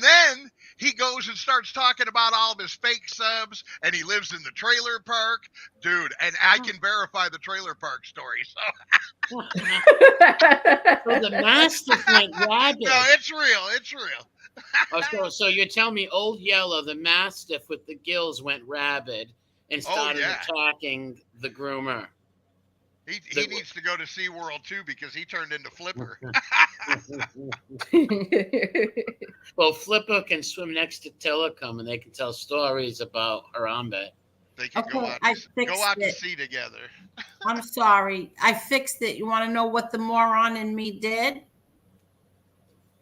then he goes and starts talking about all of his fake subs, and he lives in the trailer park, dude. And I can verify the trailer park story. So So the Mastiff went rabid. no, it's real. It's real. So you're telling me Old Yeller, the Mastiff with the gills, went rabid and started attacking the groomer. He needs to go to SeaWorld too, because he turned into Flipper. Well, Flipper can swim next to Tillicum, and they can tell stories about Harambe. They can Okay, go out to sea together. I'm sorry. I fixed it. You want to know what the moron in me did?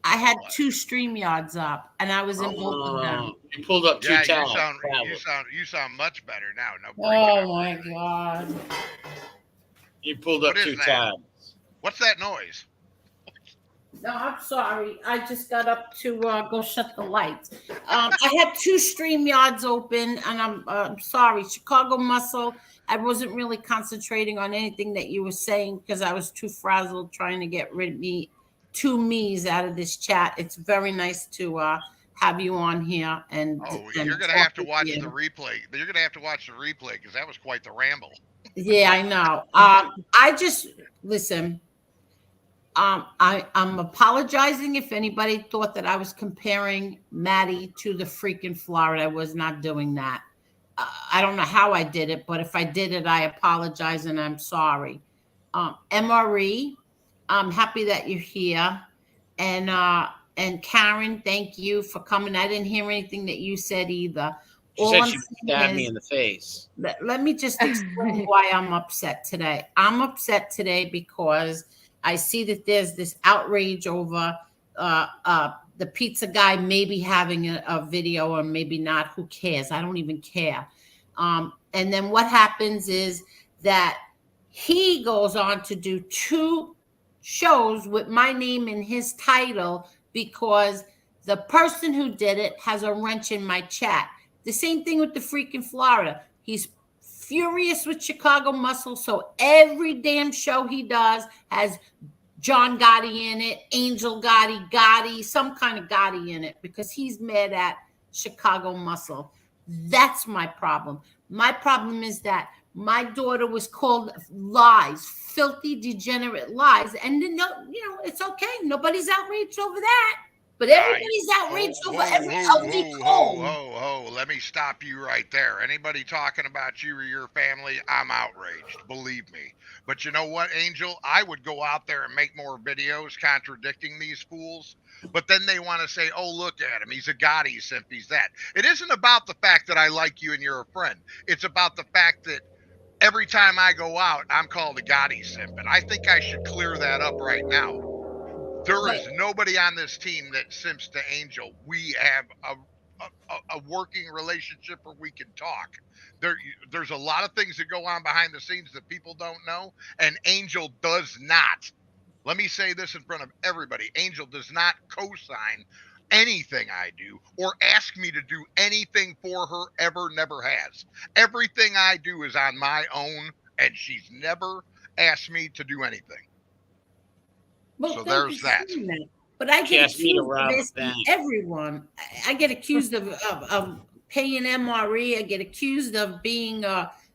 I had What? 2 StreamYards up, and I was in both of them. You pulled up 2 Yeah, tabs. you sound much better now. No Oh my God! You pulled up What is 2 that? tabs. What's that noise? No, I'm sorry. I just got up to go shut the lights. I had 2 StreamYards open, and I'm sorry. Chicago Muscle. I wasn't really concentrating on anything that you were saying because I was too frazzled trying to get rid of me 2 me's out of this chat. It's very nice to have you on here. And you're gonna have to watch the replay. You're gonna have to watch the replay because that was quite the ramble. Yeah, I know. I just listen. I'm apologizing if anybody thought that I was comparing Maddie to the freaking Florida. I was not doing that. I don't know how I did it, but if I did it, I apologize and I'm sorry. MRE, I'm happy that you're here. And Karen, thank you for coming. I didn't hear anything that you said either. She said she stabbed me in the face. Let me just explain why I'm upset today. I'm upset today because I see that there's this outrage over the pizza guy maybe having a video or maybe not. Who cares? I don't even care. And then what happens is that he goes on to do 2 shows with my name in his title because the person who did it has a wrench in my chat. The same thing with the freaking Florida. He's furious with Chicago Muscle, so every damn show he does has John Gotti in it, Angel Gotti, some kind of Gotti in it because he's mad at Chicago Muscle. That's my problem. My problem is that my daughter was called lies, filthy, degenerate lies, and it's okay. Nobody's outraged over that. But everybody's outraged over every ugly call. Let me stop you right there. Anybody talking about you or your family, I'm outraged. Believe me. But you know what, Angel? I would go out there and make more videos contradicting these fools. But then they want to say, "Oh, look at him. He's a Gotti simp. He's that." It isn't about the fact that I like you and you're a friend. It's about the fact that every time I go out, I'm called a Gotti simp. And I think I should clear that up right now. There is nobody on this team that simps to Angel. We have a working relationship where we can talk. There's a lot of things that go on behind the scenes that people don't know, and Angel does not. Let me say this in front of everybody. Angel does not co-sign anything I do or ask me to do anything for her ever, never has. Everything I do is on my own, and she's never asked me to do anything. Well, so there's that. But I get accused of asking everyone. I get accused of paying MRE. I get accused of being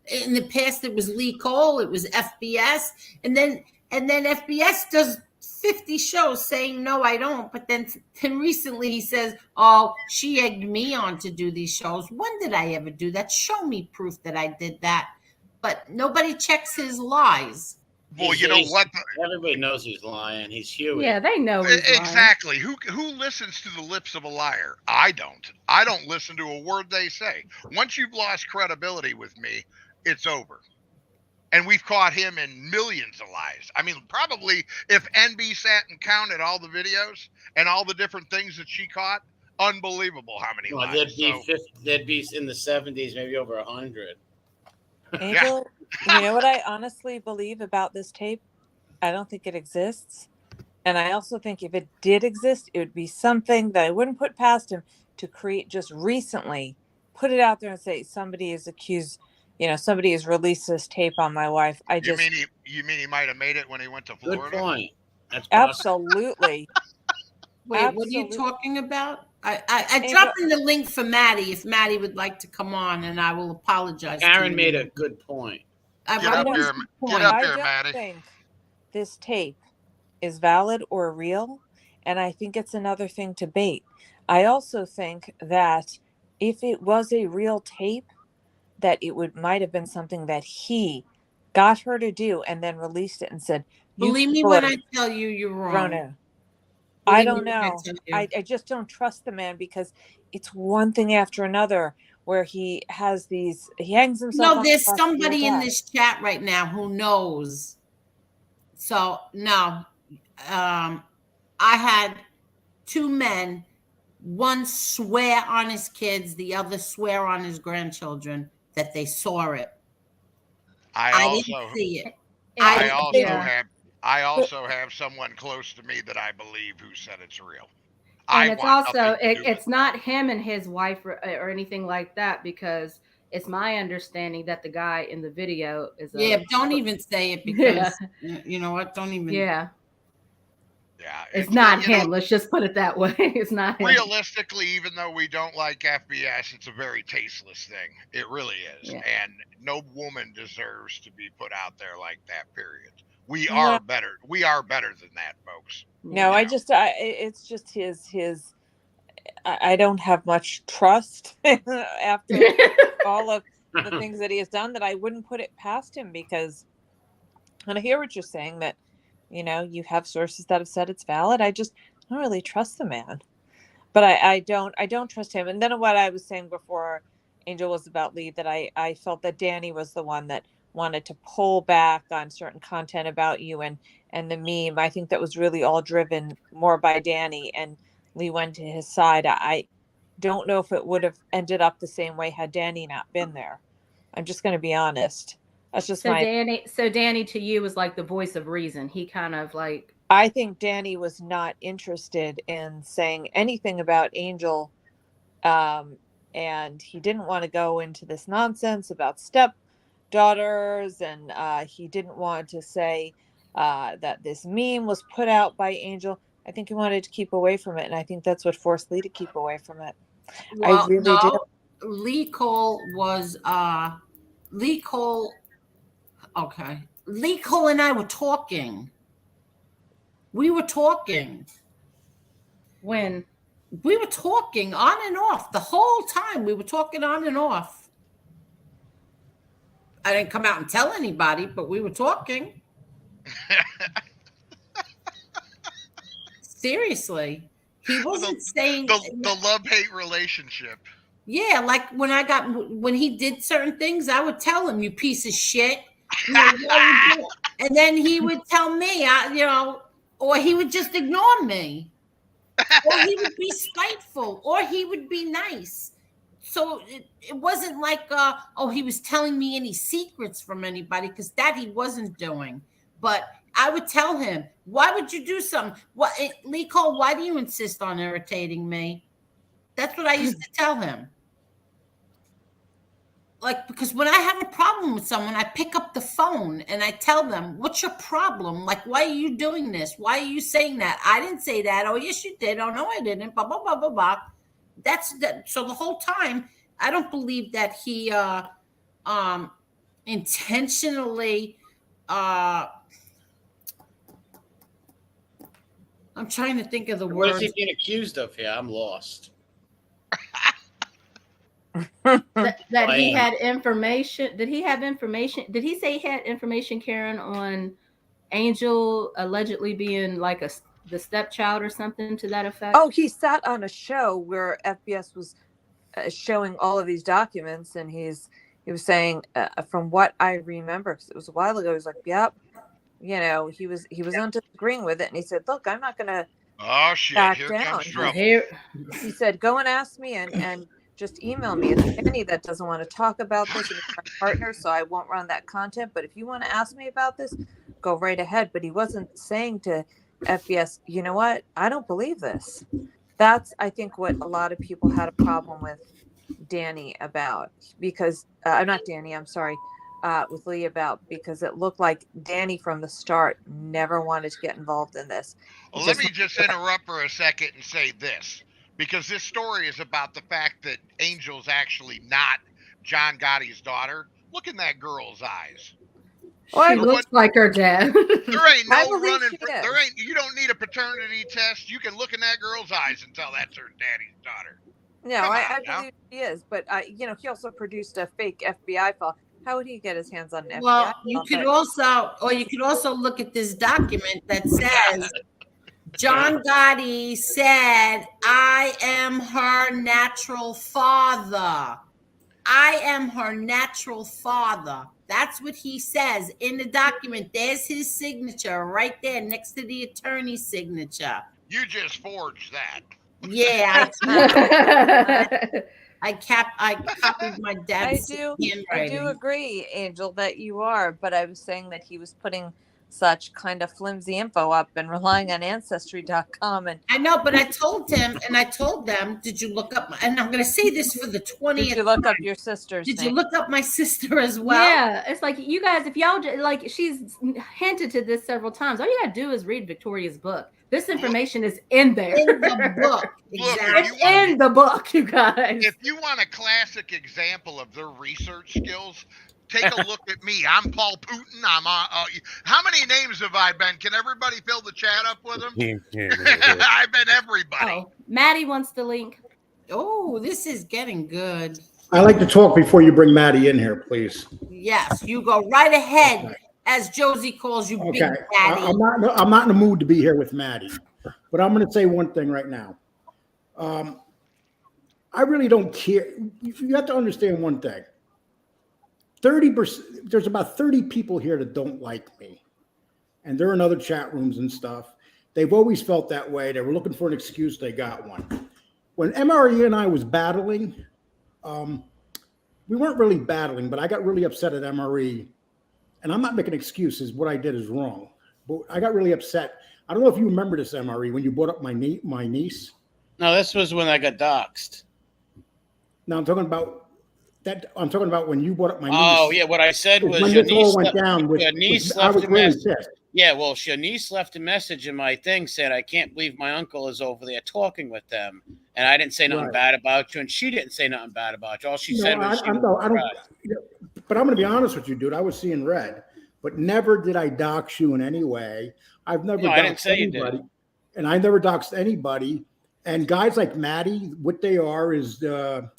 in the past it was Lee Cole, it was FBS, and then FBS does 50 shows saying no, I don't. But then recently he says, "Oh, she egged me on to do these shows." When did I ever do that? Show me proof that I did that. But nobody checks his lies. Well, you know what? Everybody knows he's lying. He's Huey. Yeah, they know he's exactly. Lying. Who listens to the lips of a liar? I don't. I don't listen to a word they say. Once you've lost credibility with me, it's over. And we've caught him in millions of lies. I mean, probably if NB sat and counted all the videos and all the different things that she caught, unbelievable how many Well, lies. there'd be in the 70s, maybe over 100. Angel, you know what I honestly believe about this tape? I don't think it exists. And I also think if it did exist, it would be something that I wouldn't put past him to create just recently, put it out there and say somebody is accused, somebody has released this tape on my wife. You mean he might have made it when he went to Florida? Good point. That's possible. Absolutely. Wait, what are you talking about? I dropped in the link for Maddie if Maddie would like to come on, and I will apologize. Karen made a good point. Get up here, Maddie. I think this tape is valid or real, and I think it's another thing to bait. I also think that if it was a real tape, that it might have been something that he got her to do and then released it and said, "Believe me when I tell you you're wrong." I don't know. I just don't trust the man because it's one thing after another where he hangs himself. No, there's somebody in this chat right now who knows. So no, I had two men, one swear on his kids, the other swear on his grandchildren that they saw it. I didn't see it. I also have someone close to me that I believe who said it's real. And it's also it's not him and his wife or anything like that, because it's my understanding that the guy in the video is don't even say it, because you know what, don't even. Yeah, it's not him. Let's just put it that way. It's not him. Realistically, even though we don't like FBS, it's a very tasteless thing. It really is. And no woman deserves to be put out there like that, period. We are better. We are better than that, folks. No, it's just his. I don't have much trust after all of the things that he has done, that I wouldn't put it past him, because, and I hear what you're saying, that, you have sources that have said it's valid. I don't really trust the man, but I don't trust him. And then what I was saying before, Angel, was about Lee, that I felt that Danny was the one that wanted to pull back on certain content about you and the meme. I think that was really all driven more by Danny, and Lee went to his side. I don't know if it would have ended up the same way had Danny not been there. I'm just going to be honest. That's just Danny to you was like the voice of reason. He kind of like, I think Danny was not interested in saying anything about Angel. And he didn't want to go into this nonsense about stepdaughters, and he didn't want to say that this meme was put out by Angel. I think he wanted to keep away from it, and I think that's what forced Lee to keep away from it. Well, I really did. Lee Cole was Lee Cole. Okay, Lee Cole and I were talking. We were talking. When? We were talking on and off the whole time. We were talking on and off. I didn't come out and tell anybody, but we were talking. Seriously, he wasn't saying the love-hate relationship. Yeah, like when he did certain things, I would tell him, "You piece of shit," and then he would tell me, or he would just ignore me, or he would be spiteful, or he would be nice. So it wasn't like, he was telling me any secrets from anybody, because that he wasn't doing. But I would tell him, "Why would you do something? Lee Cole, why do you insist on irritating me?" That's what I used to tell him. Like, because when I have a problem with someone, I pick up the phone and I tell them, "What's your problem? Like, why are you doing this? Why are you saying that? I didn't say that. Oh, yes, you did. Oh, no, I didn't. Blah, blah, blah, blah, blah." That's that. So the whole time, I don't believe that he intentionally. I'm trying to think of the word. What is he being accused of here? I'm lost. that he had information. Did he have information? Did he say he had information, Karen, on Angel allegedly being like the stepchild or something to that effect? Oh, he sat on a show where FBS was showing all of these documents, and he was saying, from what I remember, because it was a while ago, he was like, "Yep, he was not disagreeing with it," and he said, "Look, I'm not going to Oh shit! back Here down." comes trouble. He said, "Go and ask me, and just email me. It's Danny that doesn't want to talk about this, and he's my partner, so I won't run that content. But if you want to ask me about this, go right ahead." But he wasn't saying to FBS, "You know what? I don't believe this." That's, I think, what a lot of people had a problem with Danny about, because I'm not Danny, I'm sorry, with Lee about, because it looked like Danny from the start never wanted to get involved in this. Well, let me just interrupt for a second and say this, because this story is about the fact that Angel's actually not John Gotti's daughter. Look in that girl's eyes. She Well, looks like her dad. There ain't I no believe running. she There is. ain't. You don't need a paternity test. You can look in that girl's eyes and tell that's her daddy's daughter. No, Come on I now. believe he is, but he also produced a fake FBI file. How would he get his hands on an FBI Well, you file? could But also look at this document that says John Gotti said, "I am her natural father. I am her natural father." That's what he says in the document. There's his signature right there next to the attorney's signature. You just forged that. Yeah, I copied my I dad's do handwriting. agree, Angel, that you are, but I was saying that he was putting such kind of flimsy info up and relying on ancestry.com. And I know, but I told him and I told them, did you look up and I'm going to say this for the 20th did you look time. up your sister's Did name? you look up my sister as well? Yeah, it's like, you guys, if y'all like, she's hinted to this several times. All you gotta do is read Victoria's book. This information is in there. In the book. Look, Exactly. if you It's want, in the book, you guys. if you want a classic example of their research skills, take a look at me. I'm Paul Putin. I'm how many names have I been? Can everybody fill the chat up with them? I've been everybody. Oh, Maddie wants the link. Oh, this is getting good. I like to talk before you bring Maddie in here, please. Yes, you go right ahead, Okay. as Josie calls you, Big Okay, Daddy. I'm not in the mood to be here with Maddie, but I'm going to say one thing right now. I really don't care. You have to understand one thing. 30%. There's about 30 people here that don't like me, and they're in other chat rooms and stuff. They've always felt that way. They were looking for an excuse. They got one. When MRE and I was battling, we weren't really battling, but I got really upset at MRE. And I'm not making excuses. What I did is wrong. But I got really upset. I don't know if you remember this, MRE, when you brought up my niece. No, this was when I got doxxed. Now I'm talking about that. I'm talking about when you brought up my niece. Oh, yeah. What I said was when your this all niece, went down. your niece I left was a really message. pissed. Yeah, well, your niece left a message in my thing saying, "I can't believe my uncle is over there talking with them." And I didn't say nothing bad about you, and she didn't say nothing bad about you. All she said was she was I don't. But I'm going to be honest with you, dude. I was seeing red, but never did I dox you in any way. I've never I didn't doxed say you anybody, did. and I never doxed anybody. And guys like Maddie, what they are is they're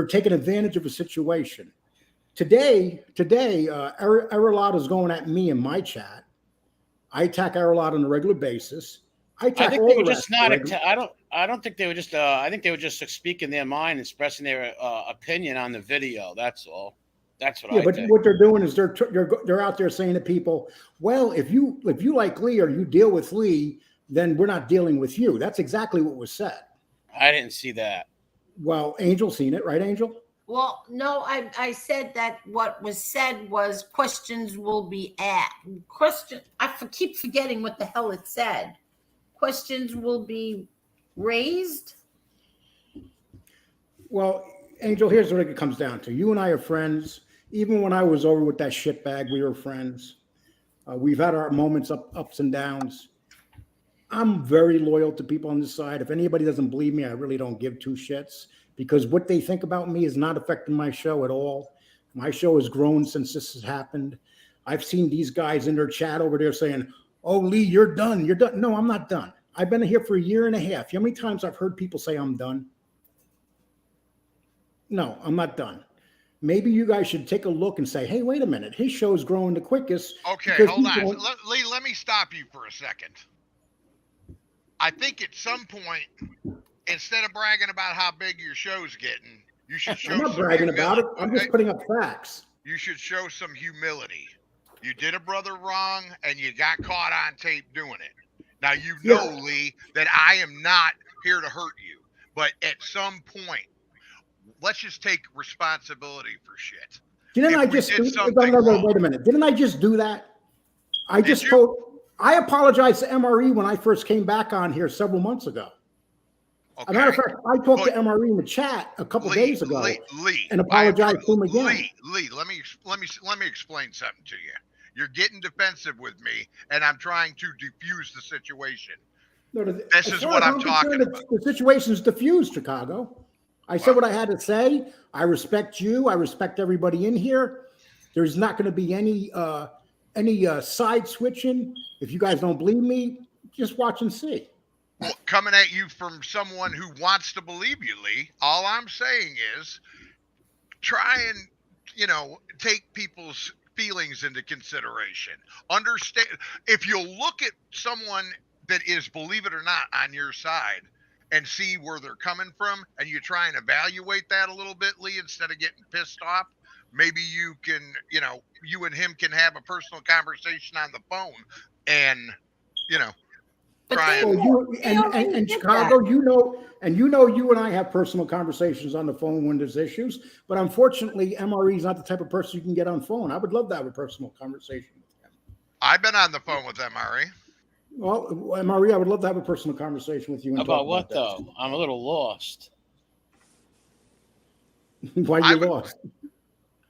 taking advantage of a situation. Today, Erlot is going at me in my chat. I attack Erlot on a regular basis. I think they were just not. I don't think they were just. I think they were just speaking their mind, expressing their opinion on the video. That's all. That's what I think. Yeah, but what they're doing is they're out there saying to people, "Well, if you like Lee or you deal with Lee, then we're not dealing with you." That's exactly what was said. I didn't see that. Well, Angel seen it, right, Angel? Well, no, I said that what was said was questions will be asked. Keep forgetting what the hell it said. Questions will be raised. Well, Angel, here's what it comes down to. You and I are friends. Even when I was over with that shitbag, we were friends. We've had our moments, ups and downs. I'm very loyal to people on this side. If anybody doesn't believe me, I really don't give two shits, because what they think about me is not affecting my show at all. My show has grown since this has happened. I've seen these guys in their chat over there saying, "Oh, Lee, you're done. You're done." No, I'm not done. I've been here for a year and a half. You know how many times I've heard people say I'm done? No, I'm not done. Maybe you guys should take a look and say, "Hey, wait a minute. His show's growing the quickest." Okay, hold on. Lee, let me stop you for a second. I think at some point, instead of bragging about how big your show's getting, You should show I'm not some bragging about it. humility. I'm just putting up facts. You should show some humility. You did a brother wrong, and you got caught on tape doing it. Now you know, Yeah. Lee, that I am not here to hurt you, but at some point, let's just take responsibility for shit. Didn't If I we just did do? something No, wrong. wait a minute. Didn't I just do that? I Did just you? told. I apologized to MRE when I first came back on here several months ago. As a matter of fact, I talked to But MRE in the chat a couple days ago Lee, and apologized to him again. Lee, let me explain something to you. You're getting defensive with me, and I'm trying to defuse the situation. No, This is what I'm talking about. The situation's diffused, Chicago. I said what I had to say. I respect you. I respect everybody in here. There's not going to be any side switching. If you guys don't believe me, just watch and see. Well, coming at you from someone who wants to believe you, Lee, all I'm saying is try and, take people's feelings into consideration. Understand, if you'll look at someone that is, believe it or not, on your side and see where they're coming from, and you try and evaluate that a little bit, Lee, instead of getting pissed off, maybe you can, you and him can have a personal conversation on the phone and, try and. And Chicago, you and I have personal conversations on the phone when there's issues, but unfortunately, MRE is not the type of person you can get on phone. I would love to have a personal conversation with him. I've been on the phone with MRE. Well, MRE, I would love to have a personal conversation with you. About what, though? I'm a little lost. Why you lost?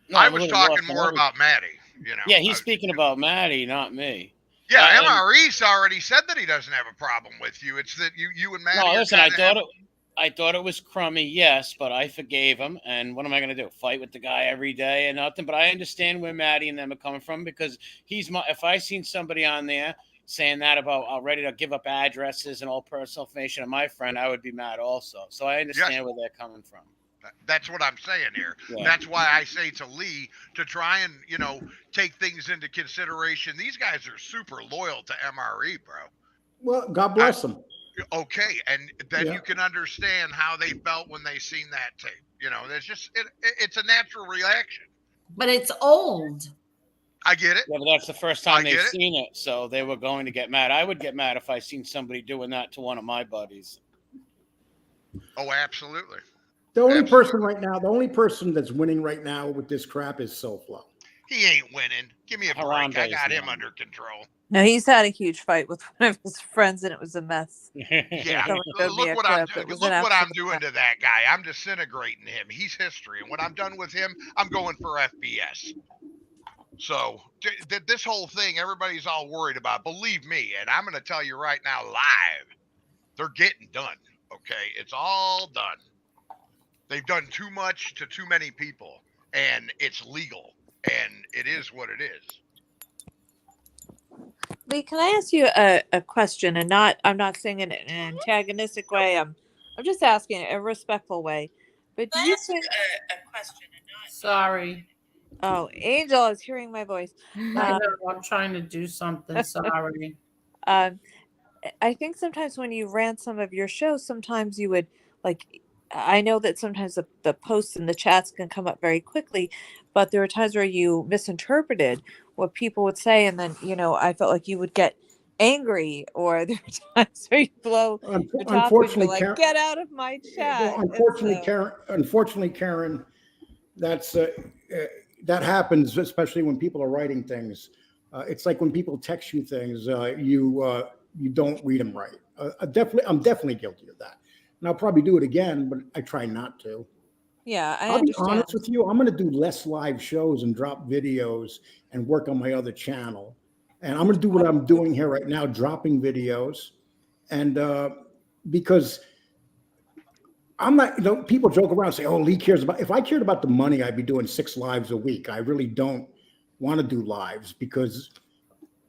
No, I was talking more about Maddie. Yeah, he's speaking about Maddie, not me. Yeah, MRE's already said that he doesn't have a problem with you. It's that you and Maddie. No, listen, I thought it was crummy, yes, but I forgave him. And what am I going to do? Fight with the guy every day and nothing? But I understand where Maddie and them are coming from, because if I seen somebody on there saying that about ready to give up addresses and all personal information of my friend, I would be mad also. So I understand where they're coming from. That's what I'm saying here. Yeah. That's why I say to Lee to try and, take things into consideration. These guys are super loyal to MRE, bro. Well, God bless them. Okay, and then you can understand how they felt when they seen that tape. There's just it's a natural reaction. But it's old. I get it. Yeah, but that's the first time they've seen it, so they were going to get mad. I would get mad if I seen somebody doing that to one of my buddies. Oh, absolutely. The only person that's winning right now with this crap is SoFlo. He ain't winning. Give me a break. I got him under control. No, he's had a huge fight with one of his friends, and it was a mess. Yeah, look what I'm doing. Look what I'm doing to that guy. I'm disintegrating him. He's history, and when I'm done with him, I'm going for FBS. So this whole thing, everybody's all worried about. Believe me, and I'm going to tell you right now, live, they're getting done. Okay, it's all done. They've done too much to too many people, and it's legal, and it is what it is. Lee, can I ask you a question? And I'm not saying it in an antagonistic way. I'm just asking in a respectful way. But do you think a question? Sorry. Oh, Angel is hearing my voice. I'm trying to do something. Sorry. I think sometimes when you ran some of your shows, sometimes you would I know that sometimes the posts and the chats can come up very quickly, but there were times where you misinterpreted what people would say. And then, I felt like you would get angry, or there were times where you blow the top and you're like, get out of my chat. Well, unfortunately, Karen, that happens, especially when people are writing things. It's like when people text you things, you don't read them right. I'm definitely guilty of that. And I'll probably do it again, but I try not to. Yeah, I'll be honest with you. I'm going to do less live shows and drop videos and work on my other channel. And I'm going to do what I'm doing here right now, dropping videos. And because I'm not, people joke around and say, oh, Lee cares about, if I cared about the money, I'd be doing 6 lives a week. I really don't want to do lives because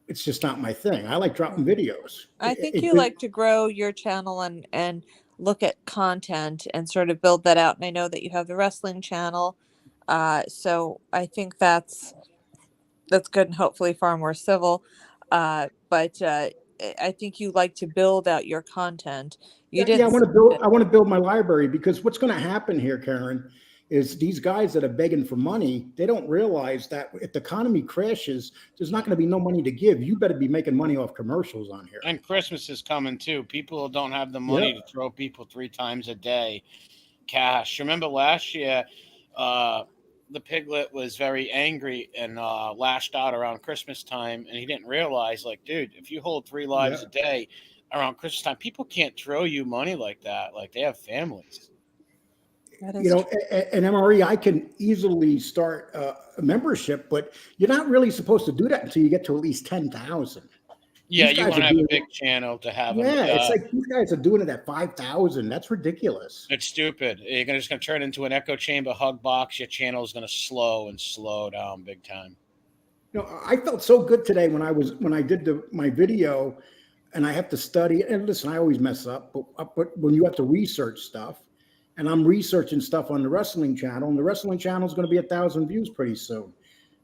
it's just not my thing. I like dropping videos. I think you like to grow your channel and look at content and sort of build that out. And I know that you have the wrestling channel. So I think that's good and hopefully far more civil. But I think you like to build out your content. I want to build my library, because what's going to happen here, Karen, is these guys that are begging for money, they don't realize that if the economy crashes, there's not going to be no money to give. You better be making money off commercials on here. And Christmas is coming too. People don't have the money to throw people 3 times a day cash. Remember last year, the piglet was very angry and lashed out around Christmas time, and he didn't realize, like, dude, if you hold 3 lives a day around Christmas time, people can't throw you money like that. Like, they have families. You know, and MRE, I can easily start a membership, but you're not really supposed to do that until you get to at least 10,000. Yeah, you want to have a big channel to have them. Yeah, it's like these guys are doing it at 5,000. That's ridiculous. It's stupid. You're just going to turn into an echo chamber hug box. Your channel is going to slow down big time. You know, I felt so good today when I did my video, and I have to study. And listen, I always mess up, but when you have to research stuff, and I'm researching stuff on the wrestling channel, and the wrestling channel is going to be 1,000 views pretty soon,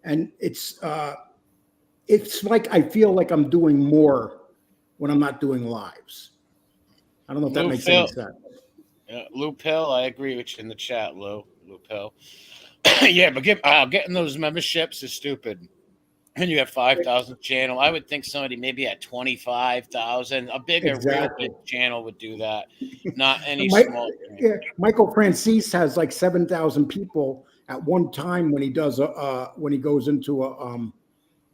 and it's like I feel like I'm doing more when I'm not doing lives. I don't know if that makes any sense. Lou Pill, I agree with you in the chat, Lou Pill. Yeah, but getting those memberships is stupid. And you have 5,000 channel. I would think somebody maybe at 25,000. A bigger, real big channel would do that. Not any small. Yeah, Michael Francis has like 7,000 people at one time when he does when he goes into a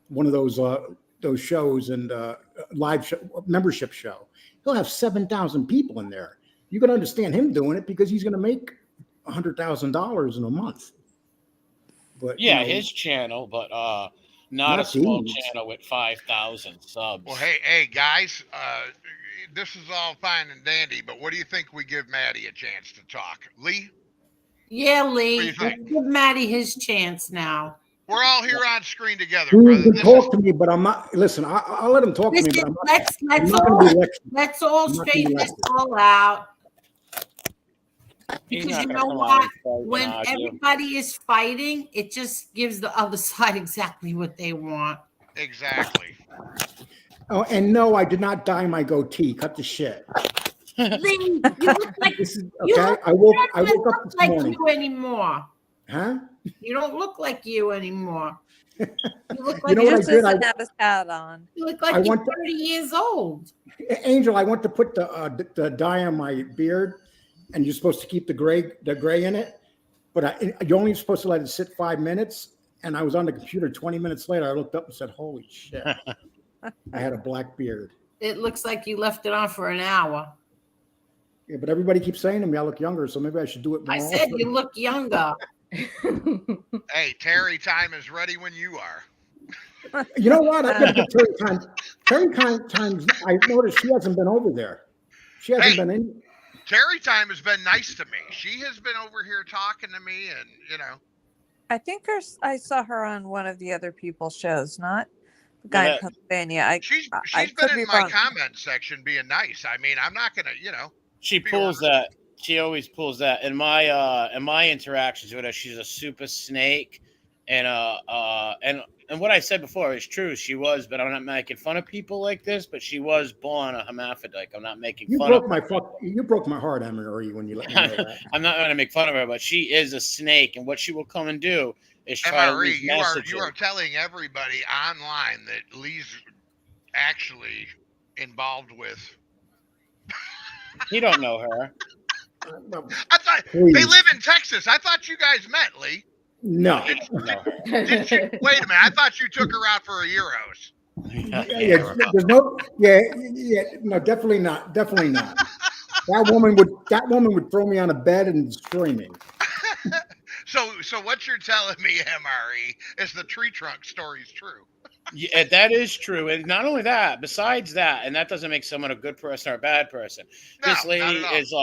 one of those shows and live membership show. He'll have 7,000 people in there. You can understand him doing it because he's going to make $100,000 in a month. But yeah, his channel, but not a small channel with 5,000 subs. Well, hey, guys, this is all fine and dandy, but what do you think we give Maddie a chance to talk? Lee? Yeah, Lee. Let's give Maddie his chance now. We're all here on screen together, brother. You can talk to me, but I'm not. Listen, I'll let him talk to me, but I'm not. Let's all straighten this all out. Because you know what? When everybody is fighting, it just gives the other side exactly what they want. Exactly. Oh, and no, I did not dye my goatee. Cut the shit. Lee, you look like I woke up this morning. You anymore. Huh? You don't look like you anymore. You look like he just doesn't have his hat on. You look like you're 30 years old. Angel, I want to put the dye on my beard, and you're supposed to keep the gray in it, but you're only supposed to let it sit 5 minutes. And I was on the computer 20 minutes later. I looked up and said, "Holy shit!" I had a black beard. It looks like you left it on for an hour. Yeah, but everybody keeps saying to me I look younger, so maybe I should do it more. I said you look younger. Hey, Terry time is ready when you are. You know what? I gotta get Terry time. Terry times. I noticed she hasn't been over there. She hasn't been in. Terry time has been nice to me. She has been over here talking to me, and you know. I think I saw her on one of the other people's shows, not the guy in Pennsylvania. She's been in my comment section being nice. I mean, I'm not gonna, She pulls that. She always pulls that. In my interactions with her, she's a super snake, and what I said before is true. She was, but I'm not making fun of people like this. But she was born a hermaphrodite. I'm not making fun of her. You broke my heart, Emery, when you let me know that. I'm not going to make fun of her, but she is a snake, and what she will come and do is try to leave messages. You are telling everybody online that Lee's actually involved with. You don't know her. I thought they live in Texas. I thought you guys met, Lee. No. Did you, wait a minute. I thought you took her out for a Euros. No, definitely not. Definitely not. That woman would throw me on a bed and scream me. So what you're telling me, MRE, is the tree trunk story is true. Yeah, that is true. And not only that, besides that, and that doesn't make someone a good person or a bad person. This lady is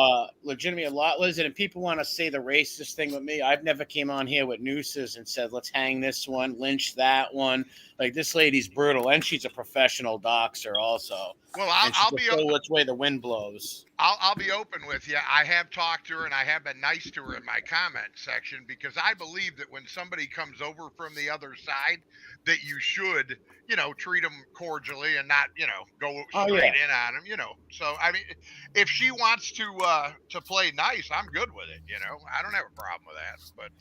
legitimately a lot lizard, and people want to say the racist thing with me. I've never came on here with nooses and said, let's hang this one, lynch that one. Like this lady's brutal, and she's a professional doxer also. Well, And she I'll can be feel which way the wind blows. I'll be open with you. I have talked to her and I have been nice to her in my comment section because I believe that when somebody comes over from the other side, that you should, treat them cordially and not, go straight in on them, So I mean, if she wants to play nice, I'm good with it. I don't have a problem with that. But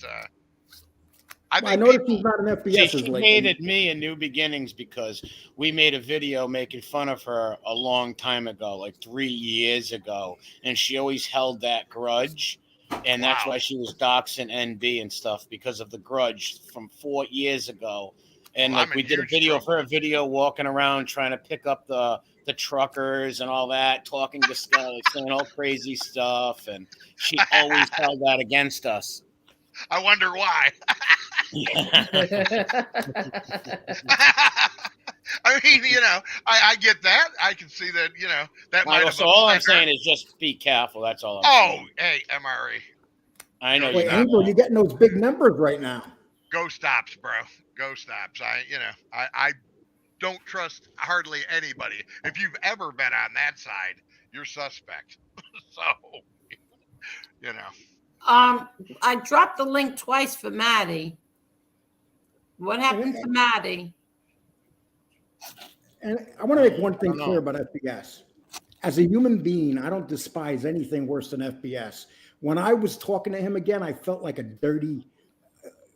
I Well, I think noticed people, he's not an See, FBS she lately. hated me in New Beginnings because we made a video making fun of her a long time ago, like 3 years ago, and she always held that grudge, and that's Wow. why she was doxing NB and stuff because of the grudge from 4 years ago. And Well, like I'm in we did a huge video of trouble. her video walking around trying to pick up the truckers and all that, talking to Scully, saying all crazy stuff, and she always held that against us. I wonder why. I mean, I get that. I can see that, that might have So all I'm upset her. saying is just be careful. That's all I'm Oh, saying. hey, MRE. I know Wait, you know Angel, that. you're getting those big numbers right now. Go stops, bro. Go stops. I don't trust hardly anybody. If you've ever been on that side, you're suspect. So, I dropped the link twice for Maddie. What happened to Maddie? And I want to make one thing clear about FBS. As a human being, I don't despise anything worse than FBS. When I was talking to him again, I felt like a dirty,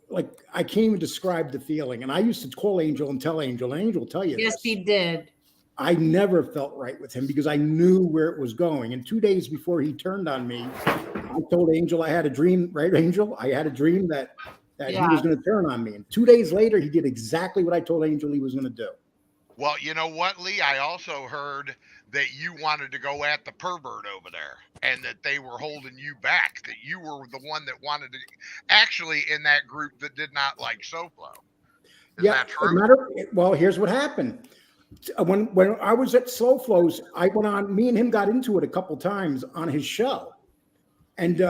like I can't even describe the feeling. And I used to call Angel and tell Angel, and Angel will tell you Yes, this. he did. I never felt right with him because I knew where it was going. And 2 days before he turned on me, I told Angel I had a dream, right, Angel? I had a dream that he was going to turn on me. And 2 days later, he did exactly what I told Angel he was going to do. well, you know what, Lee? I also heard that you wanted to go at the pervert over there and that they were holding you back, that you were the one that wanted to actually in that group that did not like SoFlo. Is that true? Well, here's what happened. When I was at Slow Flows, I went on, me and him got into it a couple times on his show. And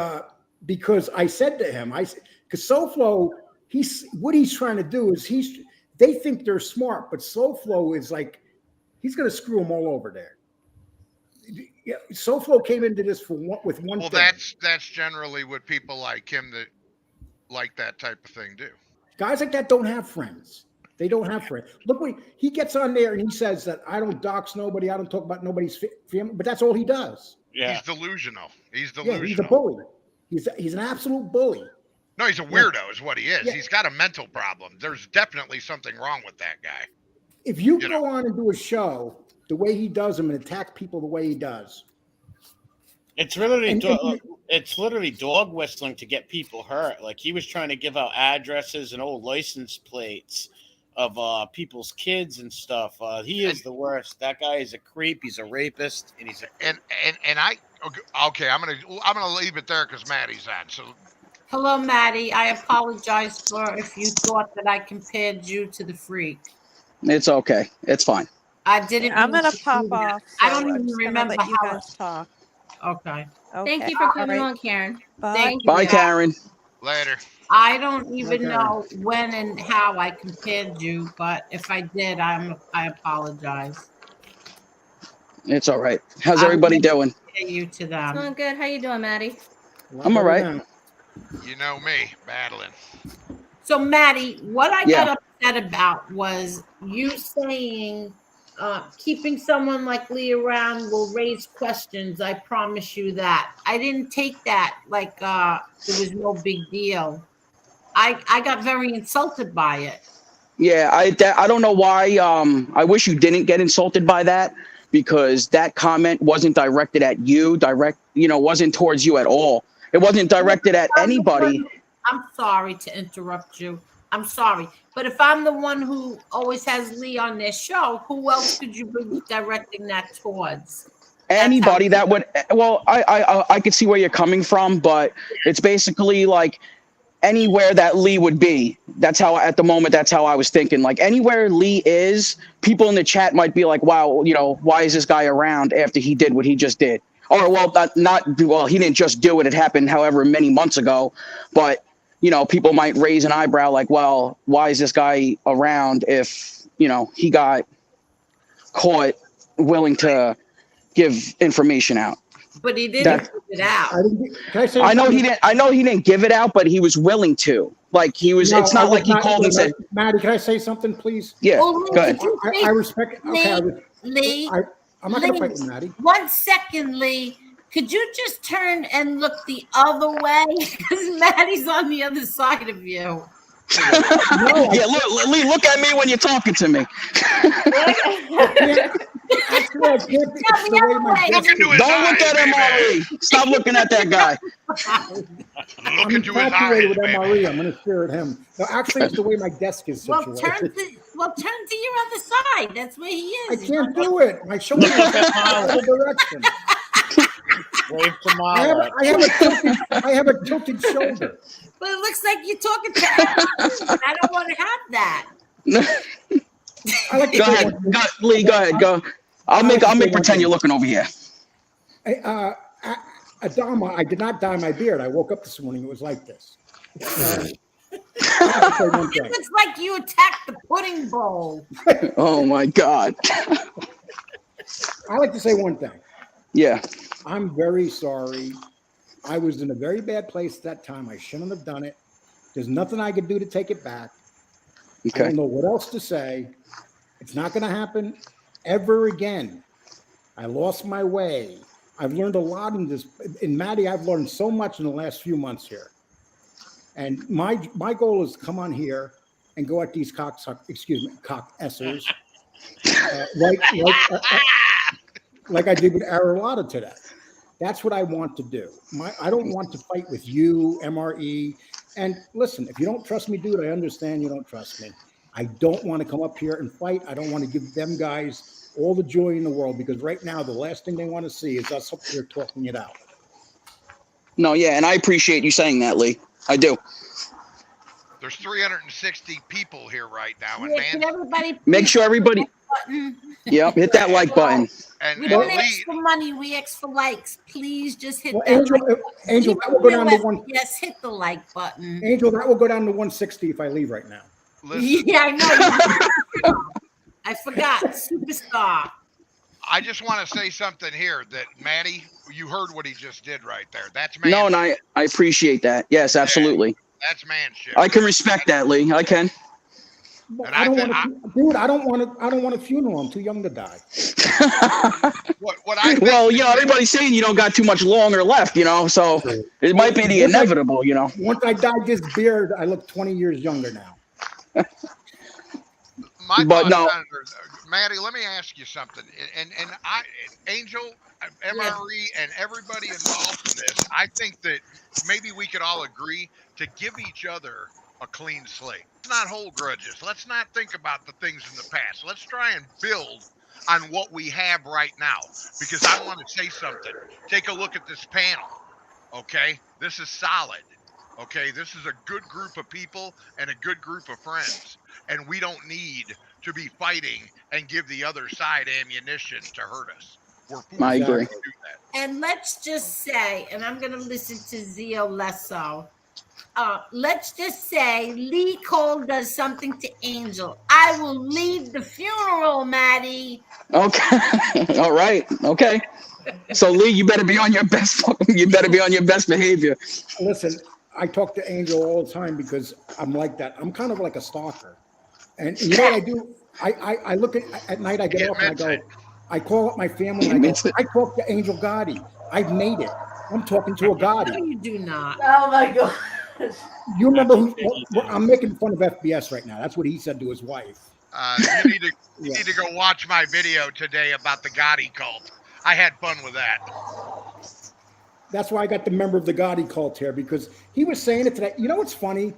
because I said to him, because Slow Flow, what he's trying to do is they think they're smart, but Slow Flow is like, he's going to screw them all over there. Yeah, Slow Flow came into this with one Well, thing. that's generally what people like him that like that type of thing do. Guys like that don't have friends. They don't have friends. Look what he gets on there and he says that I don't dox nobody. I don't talk about nobody's family, but that's all he does. Yeah. He's delusional. Yeah, he's a bully. He's an absolute bully. No, he's a weirdo is what he is. Yeah. He's got a mental problem. There's definitely something wrong with that guy. If you go on and do a show the way he does them and attack people the way he does. It's literally dog whistling to get people hurt. Like he was trying to give out addresses and old license plates of people's kids and stuff. He is the worst. That guy is a creep. He's a rapist, and he's and I okay. I'm gonna leave it there because Maddie's on. So Hello, Maddie. I apologize for if you thought that I compared you to the freak. It's okay. It's fine. I didn't. I'm mean gonna to pop do that. off. I don't so I'm even just gonna remember let you how. guys talk. Okay. Thank you for coming All right. on, Karen. Bye. Thank you. Bye, Karen. later. I don't even Okay. know when and how I compared you, but if I did, I apologize. It's all right. How's everybody doing? Compare you to them. Doing good. How you doing, Maddie? I'm all right. You know me, battling. So, Maddie, what I Yeah. got upset about was you saying keeping someone like Lee around will raise questions. I promise you that. I didn't take that like it was no big deal. I got very insulted by it. Yeah, I don't know why. I wish you didn't get insulted by that because that comment wasn't directed at you. Wasn't towards you at all. It wasn't directed at anybody. I'm sorry to interrupt you. I'm sorry. But if I'm the one who always has Lee on their show, who else could you be directing that towards? Anybody that would. Well, I could see where you're coming from, but it's basically like anywhere that Lee would be. That's how at the moment. That's how I was thinking. Like anywhere Lee is, people in the chat might be like, "Wow, why is this guy around after he did what he just did?" Or well, he didn't just do it. It happened however many months ago, but people might raise an eyebrow like, well, why is this guy around if he got caught willing to give information out. But he didn't give it out. Can I say? I know he didn't. I know he didn't give it out, but he was willing to. Like he was. No, it's not like he called and said, "Maddie, can I say something, please?" "Yeah, Oh, go ahead." I respect. Okay, Lee, I'm not going to fight with Maddie. 1 second, Lee. Could you just turn and look the other way? Because Maddie's on the other side of you. Yeah, Lee, look at me when you're talking to me. Actually, I can't. It's the way my desk is. Don't look at MRE. Stop looking at that guy. Look into his eyes, with baby. MRE. I'm going to stare at him. No, actually, it's the way my desk is Well, situated. turn to your other side. That's where he is. I can't do it. My shoulder is in the direction. Wave to Marla. I have a tilted shoulder. But it looks like you're talking to Adam. I don't want to have that. I like to Go say ahead, one thing. Lee. Go ahead. Go. I'll make pretend you're looking over here. Adama, I did not dye my beard. I woke up this morning. It was like this. It looks like you attacked the pudding bowl. Oh my God. I like to say one thing. Yeah. I'm very sorry. I was in a very bad place at that time. I shouldn't have done it. There's nothing I could do to take it back. Okay. I don't know what else to say. It's not going to happen ever again. I lost my way. I've learned a lot in this. In Maddie, I've learned so much in the last few months here. And my goal is to come on here and go at these cock essers, like I did with Arulada today. That's what I want to do. I don't want to fight with you, MRE. And listen, if you don't trust me, dude, I understand you don't trust me. I don't want to come up here and fight. I don't want to give them guys all the joy in the world, because right now the last thing they want to see is us up here talking it out. No, yeah, and I appreciate you saying that, Lee. I do. There's 360 people here right now, and Yeah, can everybody Make sure everybody. Yep, hit that like button. We don't ask for money, we ask for likes. Please just hit that Angel, like Angel, button. that will go down to one. Yes, hit the like button. Angel, that will go down to 160 if I leave right now. Listen, Yeah, I know. I forgot. Superstar. I just want to say something here that Maddie, you heard what he just did right there. That's man. No, and I appreciate that. Yes, absolutely. That's manship. I can respect that, Lee. I can. But And I don't I want to, dude. I don't want a funeral. I'm too young to die. What I think Well, everybody's saying you don't got too much longer left, so it might be the inevitable, Once I dyed this beard, I look 20 years younger now. my But thoughts no. on it, Maddie, let me ask you something. And Angel, MRE, and everybody involved in this, I think that maybe we could all agree to give each other a clean slate. Let's not hold grudges. Let's not think about the things in the past. Let's try and build on what we have right now. Because I want to say something. Take a look at this panel. Okay? This is solid. Okay? This is a good group of people and a good group of friends. And we don't need to be fighting and give the other side ammunition to hurt us. We're fools I to agree. do that. And let's just say, and I'm going to listen to Zio less so. Let's just say Lee Cole does something to Angel. I will leave the funeral, Maddie. Okay. All right. Okay. So Lee, you better be on your best. You better be on your best behavior. Listen, I talk to Angel all the time because I'm like that. I'm kind of like a stalker. And you know what I do? I look at night, I get off and I go, I call up my family and I go, I talk to Angel Gotti. I've made it. I'm talking to a Gotti. No, you do not. Oh my God. You remember I'm making fun of FBS right now. That's what he said to his wife. You need to go watch my video today about the Gotti cult. I had fun with that. That's why I got the member of the Gotti cult here, because he was saying it today. You know what's funny?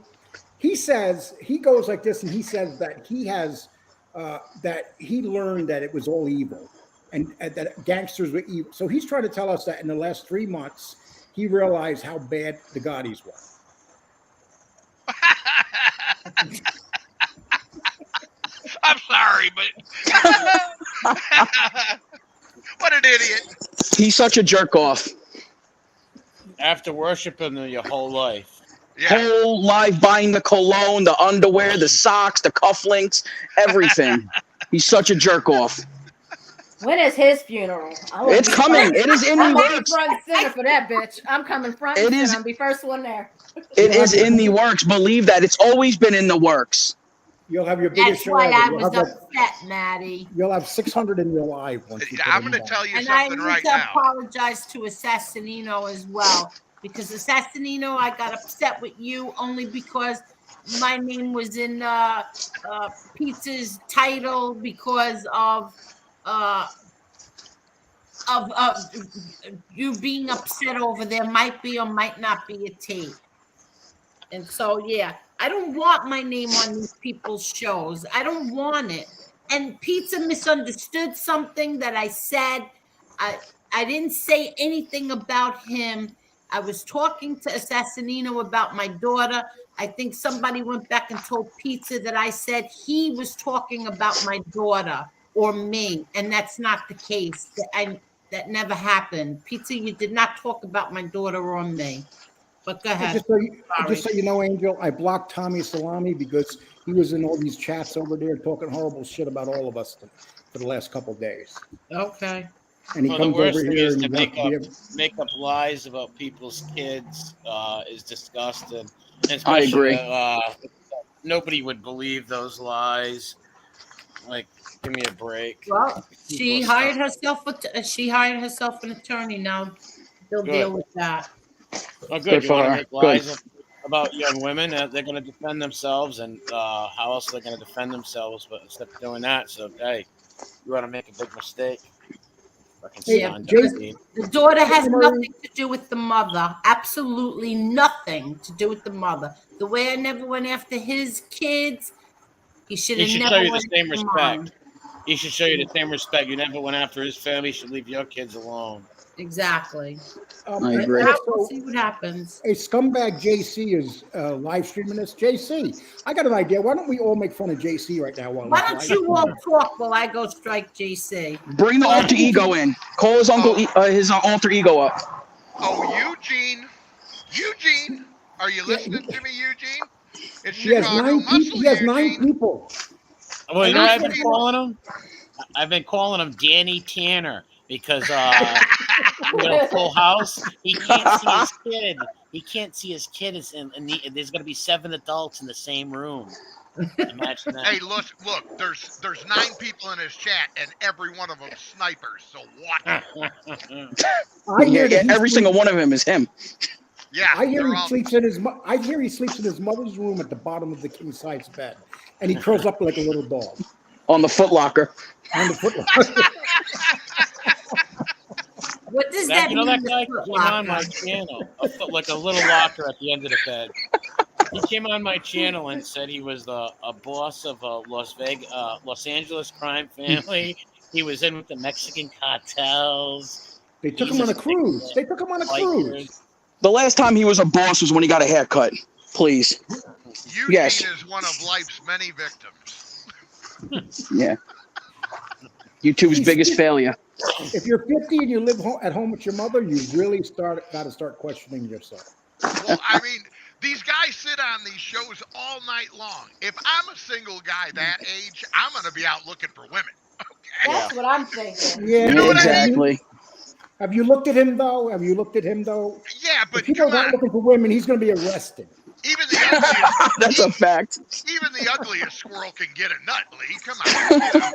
He says, he goes like this and he says that he has, that he learned that it was all evil and that gangsters were evil. So he's trying to tell us that in the last 3 months, he realized how bad the Gottis were. I'm sorry, but what an idiot. He's such a jerk off. After worshiping them your whole life. Whole life buying the cologne, the underwear, the socks, the cufflinks, everything. He's such a jerk off. When is his funeral? It's coming. It is in I'm the gonna be works. front and center for that bitch. I'm coming front and center. I'm gonna be first one there. It is in the works. Believe that. It's always been in the works. You'll have your biggest That's show why ever. I You'll was have like, upset, Maddie. you'll have 600 in your live once you put I'm them going to on. tell you And I something need right to now. apologize to Assassinino as well, because Assassinino, I got upset with you only because my name was in Pizza's title because of you being upset over there might be or might not be a tape. And so, yeah, I don't want my name on these people's shows. I don't want it. And Pizza misunderstood something that I said. I didn't say anything about him. I was talking to Assassinino about my daughter. I think somebody went back and told Pizza that I said he was talking about my daughter or me, and that's not the case. That never happened. Pizza, you did not talk about my daughter or me. But go ahead. Just so you know, Angel, I blocked Tommy Salami because he was in all these chats over there talking horrible shit about all of us for the last couple of days. Okay. And he Well, the comes worst over thing here is and he to wants to be make up lies about people's kids is disgusting. And I agree. Nobody would believe those lies. Like, give me a break. Well, she hired herself an attorney. Now they'll deal with that. Oh, good. Good You for want to her. make lies about young women? They're going to defend themselves, and how else are they going to defend themselves? But instead of doing that, so hey, you want to make a big mistake? Yeah, the daughter has nothing to do with the mother. Absolutely nothing to do with the mother. The way I never went after his kids, he should have never show you went the same after respect. mine. He should show you the same respect. You never went after his family. You should leave your kids alone. Exactly. I agree. We'll see what happens. A scumbag JC is live streaming this. JC, I got an idea. Why don't we all make fun of JC right now? Why don't you all talk while I go strike JC? Bring the alter ego in. Call his his alter ego up. Oh, Eugene, are you listening to me, Eugene? It's He has Chicago 9 Muscle, people. He has 9 Eugene. people. Well, you know what I've been calling him? I've been calling him Danny Tanner because Full House. He can't see his kid. He can't see his kid. And there's going to be 7 adults in the same room. Imagine that. Hey, look, there's 9 people in his chat, and every one of them snipers. So watch. Every single one of them is him. Yeah, I hear he sleeps in his. I hear he sleeps in his mother's room at the bottom of the king size bed, and he curls up like a little dog on the footlocker. On the footlocker. What does that mean? That guy came on my channel, like a little locker at the end of the bed. He came on my channel and said he was a boss of a Los Angeles crime family. He was in with the Mexican cartels. They took him on a cruise. The last time he was a boss was when he got a haircut. Please. Eugene is one of life's many victims. Yeah. YouTube's biggest failure. If you're 50 and you live at home with your mother, you really got to start questioning yourself. Well, I mean, these guys sit on these shows all night long. If I'm a single guy that age, I'm going to be out looking for women. Okay? That's what I'm thinking. Yeah, you know exactly. What I mean? Have you looked at him though? Yeah, but if people aren't looking for women, he's going to be arrested. Even the ugliest, that's a fact. Even the ugliest squirrel can get a nut, Lee. Come on. You know?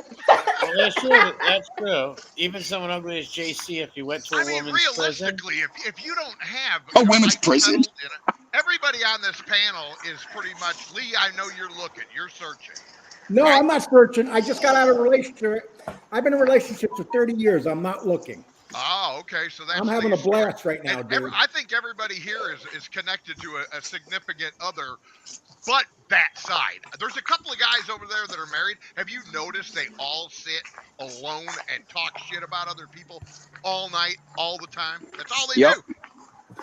Well, that's true. Even someone ugly as JC, if you went to a woman's realistically, prison. if you don't have a women's prison, everybody on this panel is pretty much Lee. I know you're looking, you're searching. No, right? I'm not searching. I just got out of a relationship. I've been in relationships for 30 years. I'm not looking. Oh, okay. So that's I'm having a blast right now, dude. I think everybody here is connected to a significant other, but that side. There's a couple of guys over there that are married. Have you noticed they all sit alone and talk shit about other people all night, all the time? That's all they do.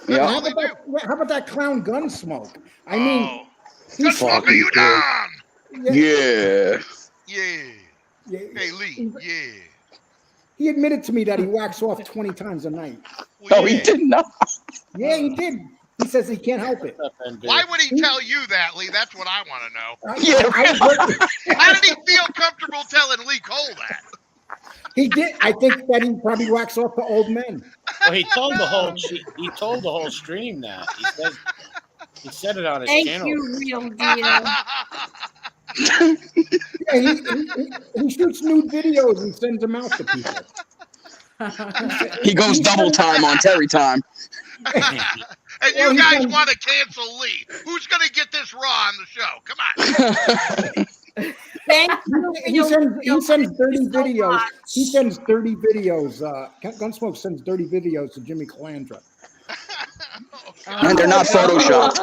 Yeah. How about that clown Gunsmoke? I mean, he's fucking you down. Yeah. Hey, Lee. Yeah. He admitted to me that he whacks off 20 times a night. Well, he did not. Yeah, he did. He says he can't help it. Why would he tell you that, Lee? That's what I want to know. Yeah. How did he feel comfortable telling Lee Cole that? He did. I think that he probably whacks off to old men. Well, he told the whole stream that. He said it on his Thank channel. you, real deal. Yeah, he shoots nude videos and sends them out to people. He goes double time on Terry time. And you guys want to cancel Lee. Who's going to get this Raw on the show? Come on. Thank you. He sends 30 videos. He sends 30 videos. Gunsmoke sends 30 videos to Jimmy Calandra. And they're not photoshopped.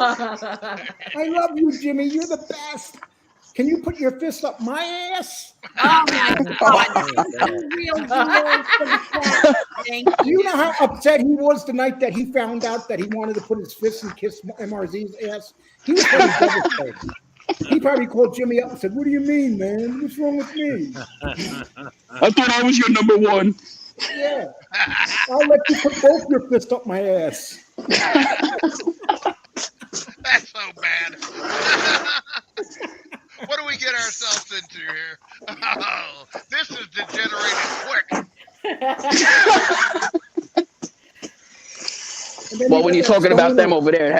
I love you, Jimmy. You're the best. Can you put your fist up my ass? Oh my God. Real deal. Thank you. You know how upset he was the night that he found out that he wanted to put his fist and kiss MRZ's ass? He was probably devastated. He probably called Jimmy up and said, "What do you mean, man? What's wrong with me?" I thought I was your number one. Yeah. I'll let you put both your fists up my ass. That's so bad. What do we get ourselves into here? Oh, this is degenerated quick. Well, when you're talking about them over there, you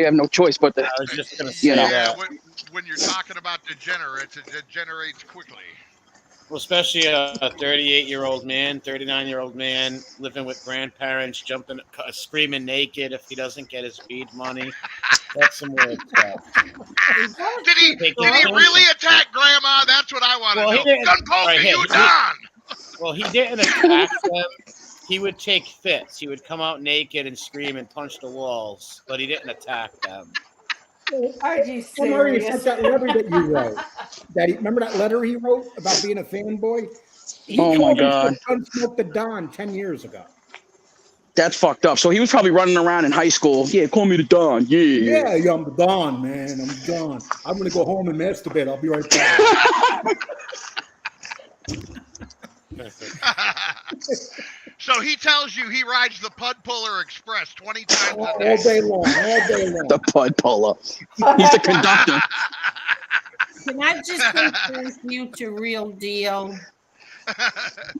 have no choice but to. I was just gonna say Yeah, that. when you're talking about degenerates, it degenerates quickly. Well, especially a 38-year-old man, 39-year-old man living with grandparents, screaming naked if he doesn't get his speed money. That's some weird stuff. Did he really attack Grandma? That's what I want to know. Gun poker, you done. Well, he didn't attack them. He would take fits. He would come out naked and scream and punch the walls, but he didn't attack them. Are you Well, Mario, serious? that letter that you wrote. Remember that letter he wrote about being a fanboy? He Oh my God! Gunsmoke the Don 10 years ago. That's fucked up. So he was probably running around in high school. Yeah, call me the Don. Yeah. Yeah, I'm the Don, man. I'm Don. I'm gonna go home and masturbate. I'll be right back. So he tells you he rides the Pud Puller Express 20 times a All day. day long. All day long. The Pud Puller. He's the conductor. Can I just say thank you to Real Deal?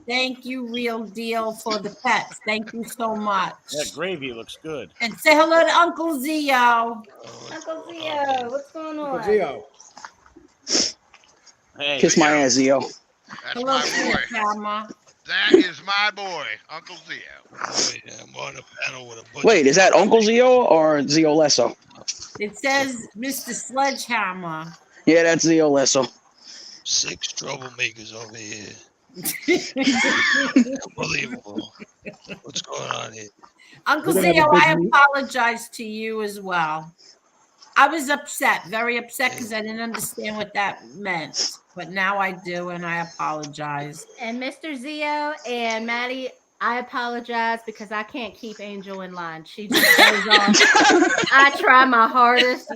Thank you, Real Deal, for the pets. Thank you so much. That gravy looks good. And say hello to Uncle Zio. Uncle Zio, what's going on? Zio. Hey, Kiss my ass, Zio. That's Hello, my boy. Grandma. That is my boy, Uncle Zio. I'm on a panel with a bunch. Wait, is that Uncle Zio or Zio Lesso? It says Mr. Sledgehammer. Yeah, that's Zio Lesso. 6 troublemakers over here. Unbelievable. What's going on here? Uncle We're gonna have Zio, a big I meet- apologize to you as well. I was upset, very upset, because I didn't understand what that meant. But now I do, and I apologize. And Mr. Zio and Maddie, I apologize because I can't keep Angel in line. She just goes on. I try my hardest.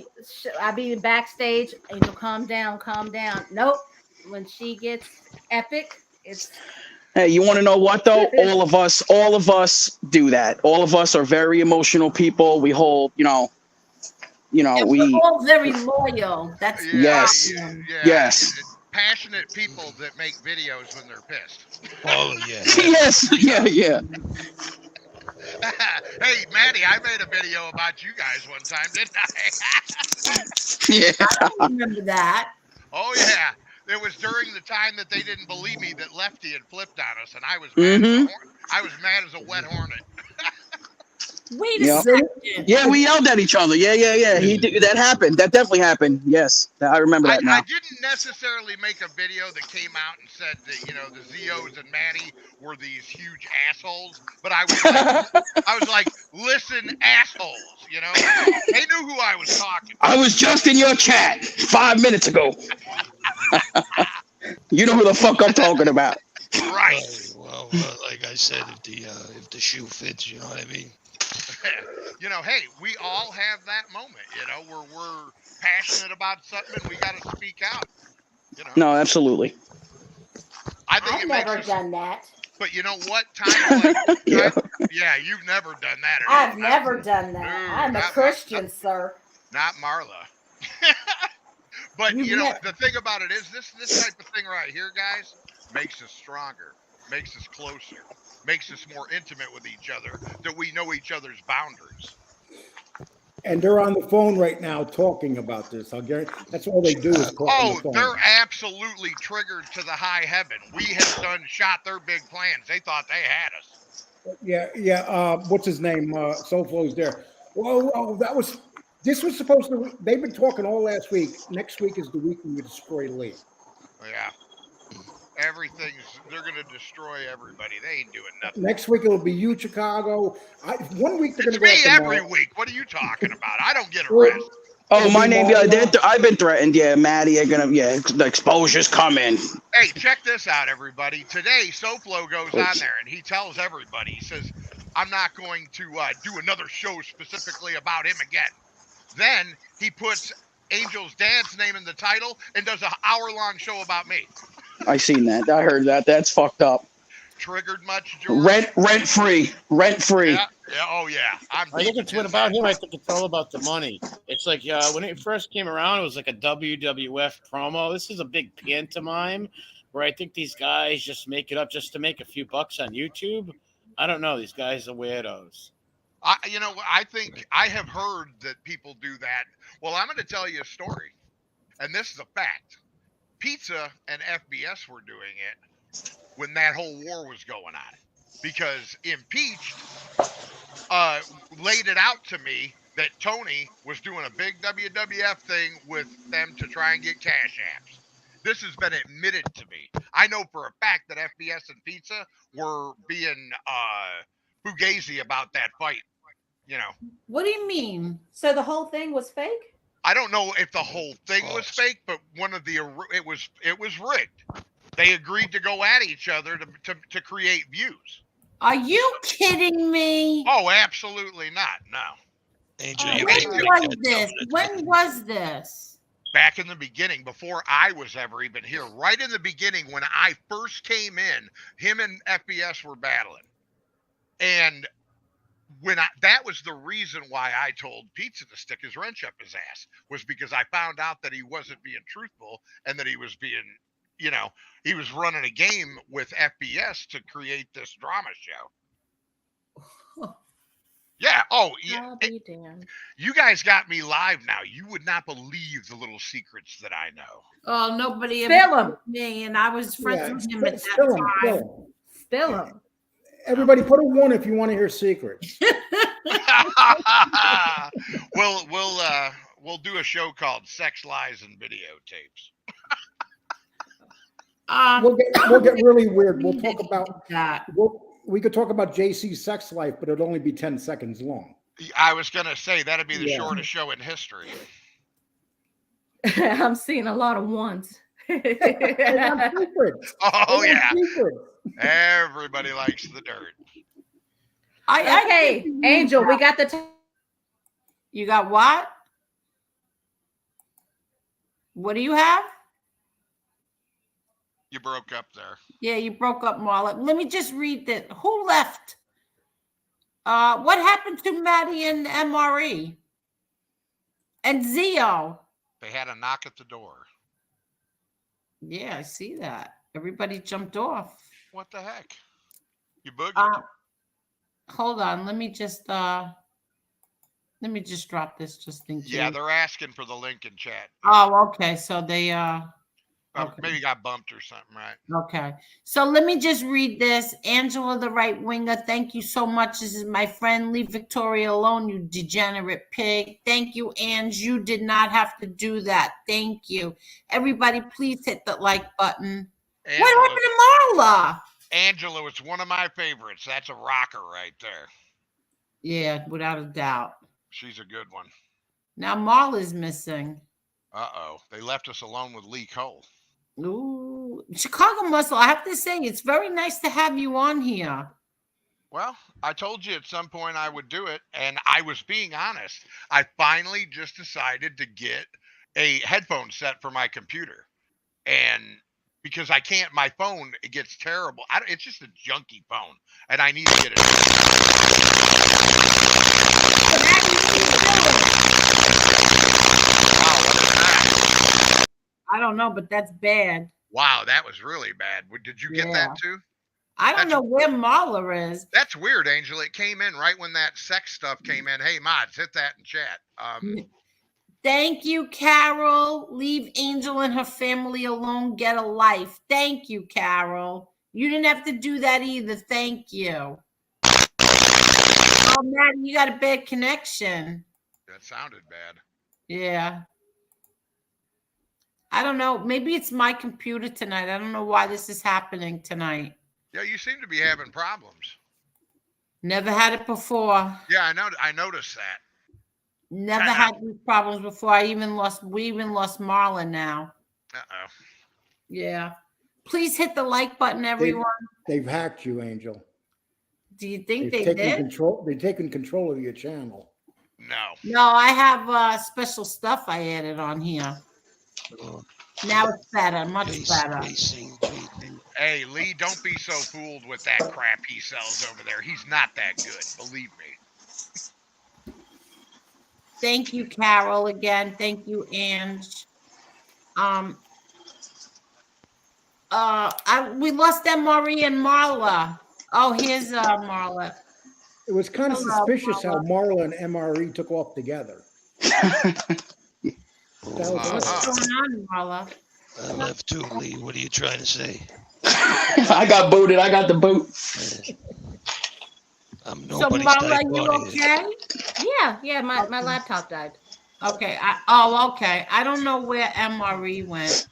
I be backstage. Angel, calm down, calm down. Nope. When she gets epic, it's Hey, you want to know what though? All of us do that. All of us are very emotional people. We hold, And we. we're all very loyal. That's Yes. awesome. Yes. Passionate people that make videos when they're pissed. Oh, yeah. Yes. Yeah. Hey, Maddie, I made a video about you guys one time, didn't I? Yeah. I remember that. Oh, yeah. It was during the time that they didn't believe me that Lefty had flipped on us, and I was mad, I was mad as a wet hornet. Wait a Yep. second. Yeah, we yelled at each other. Yeah. That happened. That definitely happened. Yes, I remember that now. I didn't necessarily make a video that came out and said that, the Zios and Maddie were these huge assholes, but I was like, listen, assholes, They knew who I was talking to. I was just in your chat 5 minutes ago. You know who the fuck I'm talking about. Right. Well, like I said, if the shoe fits, you know what I mean? Hey, we all have that moment, where we're passionate about something and we got to speak out. No, absolutely. I think I've it makes never us, done that. But you know what? Time like Yeah. yeah, you've never done that. I've never done that. No, I'm a not Christian, sir. not Marla. But You've you know, never. the thing about it is this type of thing right here, guys, makes us stronger, makes us closer, makes us more intimate with each other, that we know each other's boundaries. And they're on the phone right now talking about this. I'll guarantee that's all they do is talk on the Oh, phone. they're absolutely triggered to the high heaven. We have shot their big plans. They thought they had us. Yeah. What's his name? Soulflow's there. Well, this was supposed to. They've been talking all last week. Next week is the week we destroy Lee. Yeah. They're gonna destroy everybody. They ain't doing nothing. Next week it'll be you, Chicago. 1 week they're It's going to go me after every Mark. week. What are you talking about? I don't get a rest. Oh, It'll my be name. Marla. I've been threatened. Yeah, Maddie. The exposure's coming. Hey, check this out, everybody. Today, SoFlo goes on there and he tells everybody, he says, I'm not going to do another show specifically about him again. Then he puts Angel's dad's name in the title and does an hour-long show about me. I seen that. I heard that. That's fucked up. Triggered much, George? Rent free. Yeah. Oh, yeah. I think it's what about him. I think it's all about the money. It's like when it first came around, it was like a WWF promo. This is a big pantomime where I think these guys just make it up just to make a few bucks on YouTube. I don't know. These guys are weirdos. I think I have heard that people do that. Well, I'm going to tell you a story, and this is a fact. Pizza and FBS were doing it when that whole war was going on, because Impeached laid it out to me that Tony was doing a big WWF thing with them to try and get cash apps. This has been admitted to me. I know for a fact that FBS and Pizza were being fugazi about that fight. You know. What do you mean? So the whole thing was fake? I don't know if the whole thing was fake, but it was rigged. They agreed to go at each other to create views. Are you kidding me? Oh, absolutely not. No. Angel, When was this? Back in the beginning, before I was ever even here, right in the beginning when I first came in, him and FBS were battling. And that was the reason why I told Pizza to stick his wrench up his ass, was because I found out that he wasn't being truthful and that he was being, he was running a game with FBS to create this drama show. Yeah. Oh, yeah. I'll be damned. You guys got me live now. You would not believe the little secrets that I know. Oh, nobody Spill ever 'em. told me, and I was friends with him at that Spill 'em, time. spill 'em. Spill them. Everybody, put a 1 if you want to hear secrets. We'll do a show called Sex, Lies, and Videotapes. We'll get really weird. We'll talk about that. We could talk about JC's sex life, but it'd only be 10 seconds long. I was gonna say that'd be the shortest show in history. I'm seeing a lot of ones. Oh yeah. Everybody likes the dirt. Okay, Angel, we got the. You got what? What do you have? You broke up there. Yeah, you broke up, Marla. Let me just read that. Who left? What happened to Maddie and MRE? And Zio? They had a knock at the door. Yeah, I see that. Everybody jumped off. What the heck? You boogied. Hold on. Let me just drop this just in case. Yeah, they're asking for the link in chat. Oh, okay. So they Okay. Maybe got bumped or something, right? Okay. So let me just read this. Angela, the right winger, thank you so much. This is my friend. Leave Victoria alone, you degenerate pig. Thank you, Ange. You did not have to do that. Thank you. Everybody, please hit the like button. What happened to Marla? Angela was one of my favorites. That's a rocker right there. Yeah, without a doubt. She's a good one. Now Marla's missing. Uh-oh. They left us alone with Lee Cole. Ooh, Chicago Muscle, I have to say, it's very nice to have you on here. Well, I told you at some point I would do it, and I was being honest. I finally just decided to get a headphone set for my computer. And because I can't. My phone, it gets terrible. It's just a junky phone, and I need to get it. Wow, what was that? I don't know, but that's bad. Wow, that was really bad. Did you get that too? I don't know where Marla is. That's weird, Angel. It came in right when that sex stuff came in. Hey, mods, hit that in chat. Thank you, Carol. Leave Angel and her family alone. Get a life. Thank you, Carol. You didn't have to do that either. Thank you. Oh, Maddie, you got a bad connection. That sounded bad. Yeah. I don't know. Maybe it's my computer tonight. I don't know why this is happening tonight. Yeah, you seem to be having problems. Never had it before. Yeah, I noticed that. Never had these problems before. We even lost Marlon now. Uh-oh. Yeah. Please hit the like button, everyone. They've hacked you, Angel. Do you think they taken did? They've taken control of your channel. No, I have special stuff I added on here. Now it's better, much better. Hey, Lee, don't be so fooled with that crap he sells over there. He's not that good, believe me. Thank you, Carol, again. Thank you, Ange. We lost MRE and Marla. Oh, here's Marla. It was kind of suspicious how Marla and MRE took off together. What's going on, Marla? I left too, Lee. What are you trying to say? I got booted. I got the boot. I'm So, nobody's Marla, type you audience. Yeah, my laptop died. Okay. Okay. I don't know where MRE went.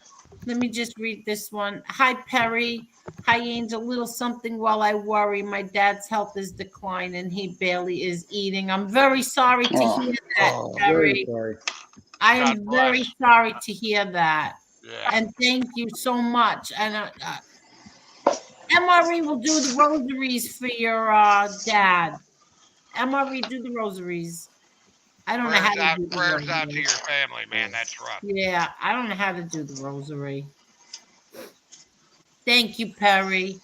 Let me just read this one. Hi, Perry. Hi, Angel. Little something while I worry. My dad's health is declining. He barely is eating. I'm very sorry to hear that, Perry. Very sorry. I am very sorry to hear that. Yeah. And thank you so much. And MRE will do the rosaries for your dad. MRE, do the rosaries. I don't know how to do the Prayers out to rosary. your family, man. That's rough. Yeah, I don't know how to do the rosary. Thank you, Perry.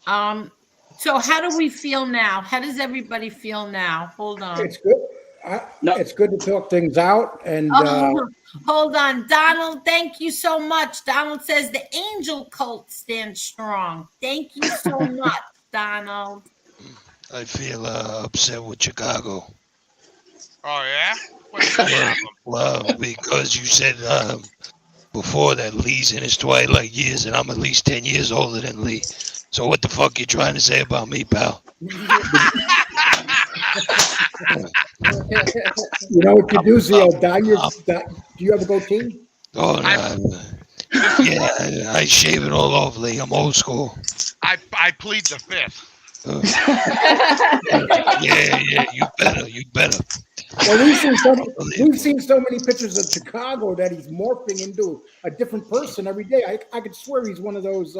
So how do we feel now? How does everybody feel now? Hold on. It's good. It's good to talk things out. And hold on, Donald. Thank you so much. Donald says the angel cult stands strong. Thank you so much, Donald. I feel upset with Chicago. Oh, yeah? What's the problem? Well, because you said before that Lee's in his twilight years, and I'm at least 10 years older than Lee. So what the fuck you trying to say about me, pal? You know what you do, Zio? Do you have a goatee? Oh, no. Yeah, I shave it all off, Lee. I'm old school. I plead the fifth. Yeah, you better. Well, we've seen so many pictures of Chicago that he's morphing into a different person every day. I could swear he's one of those.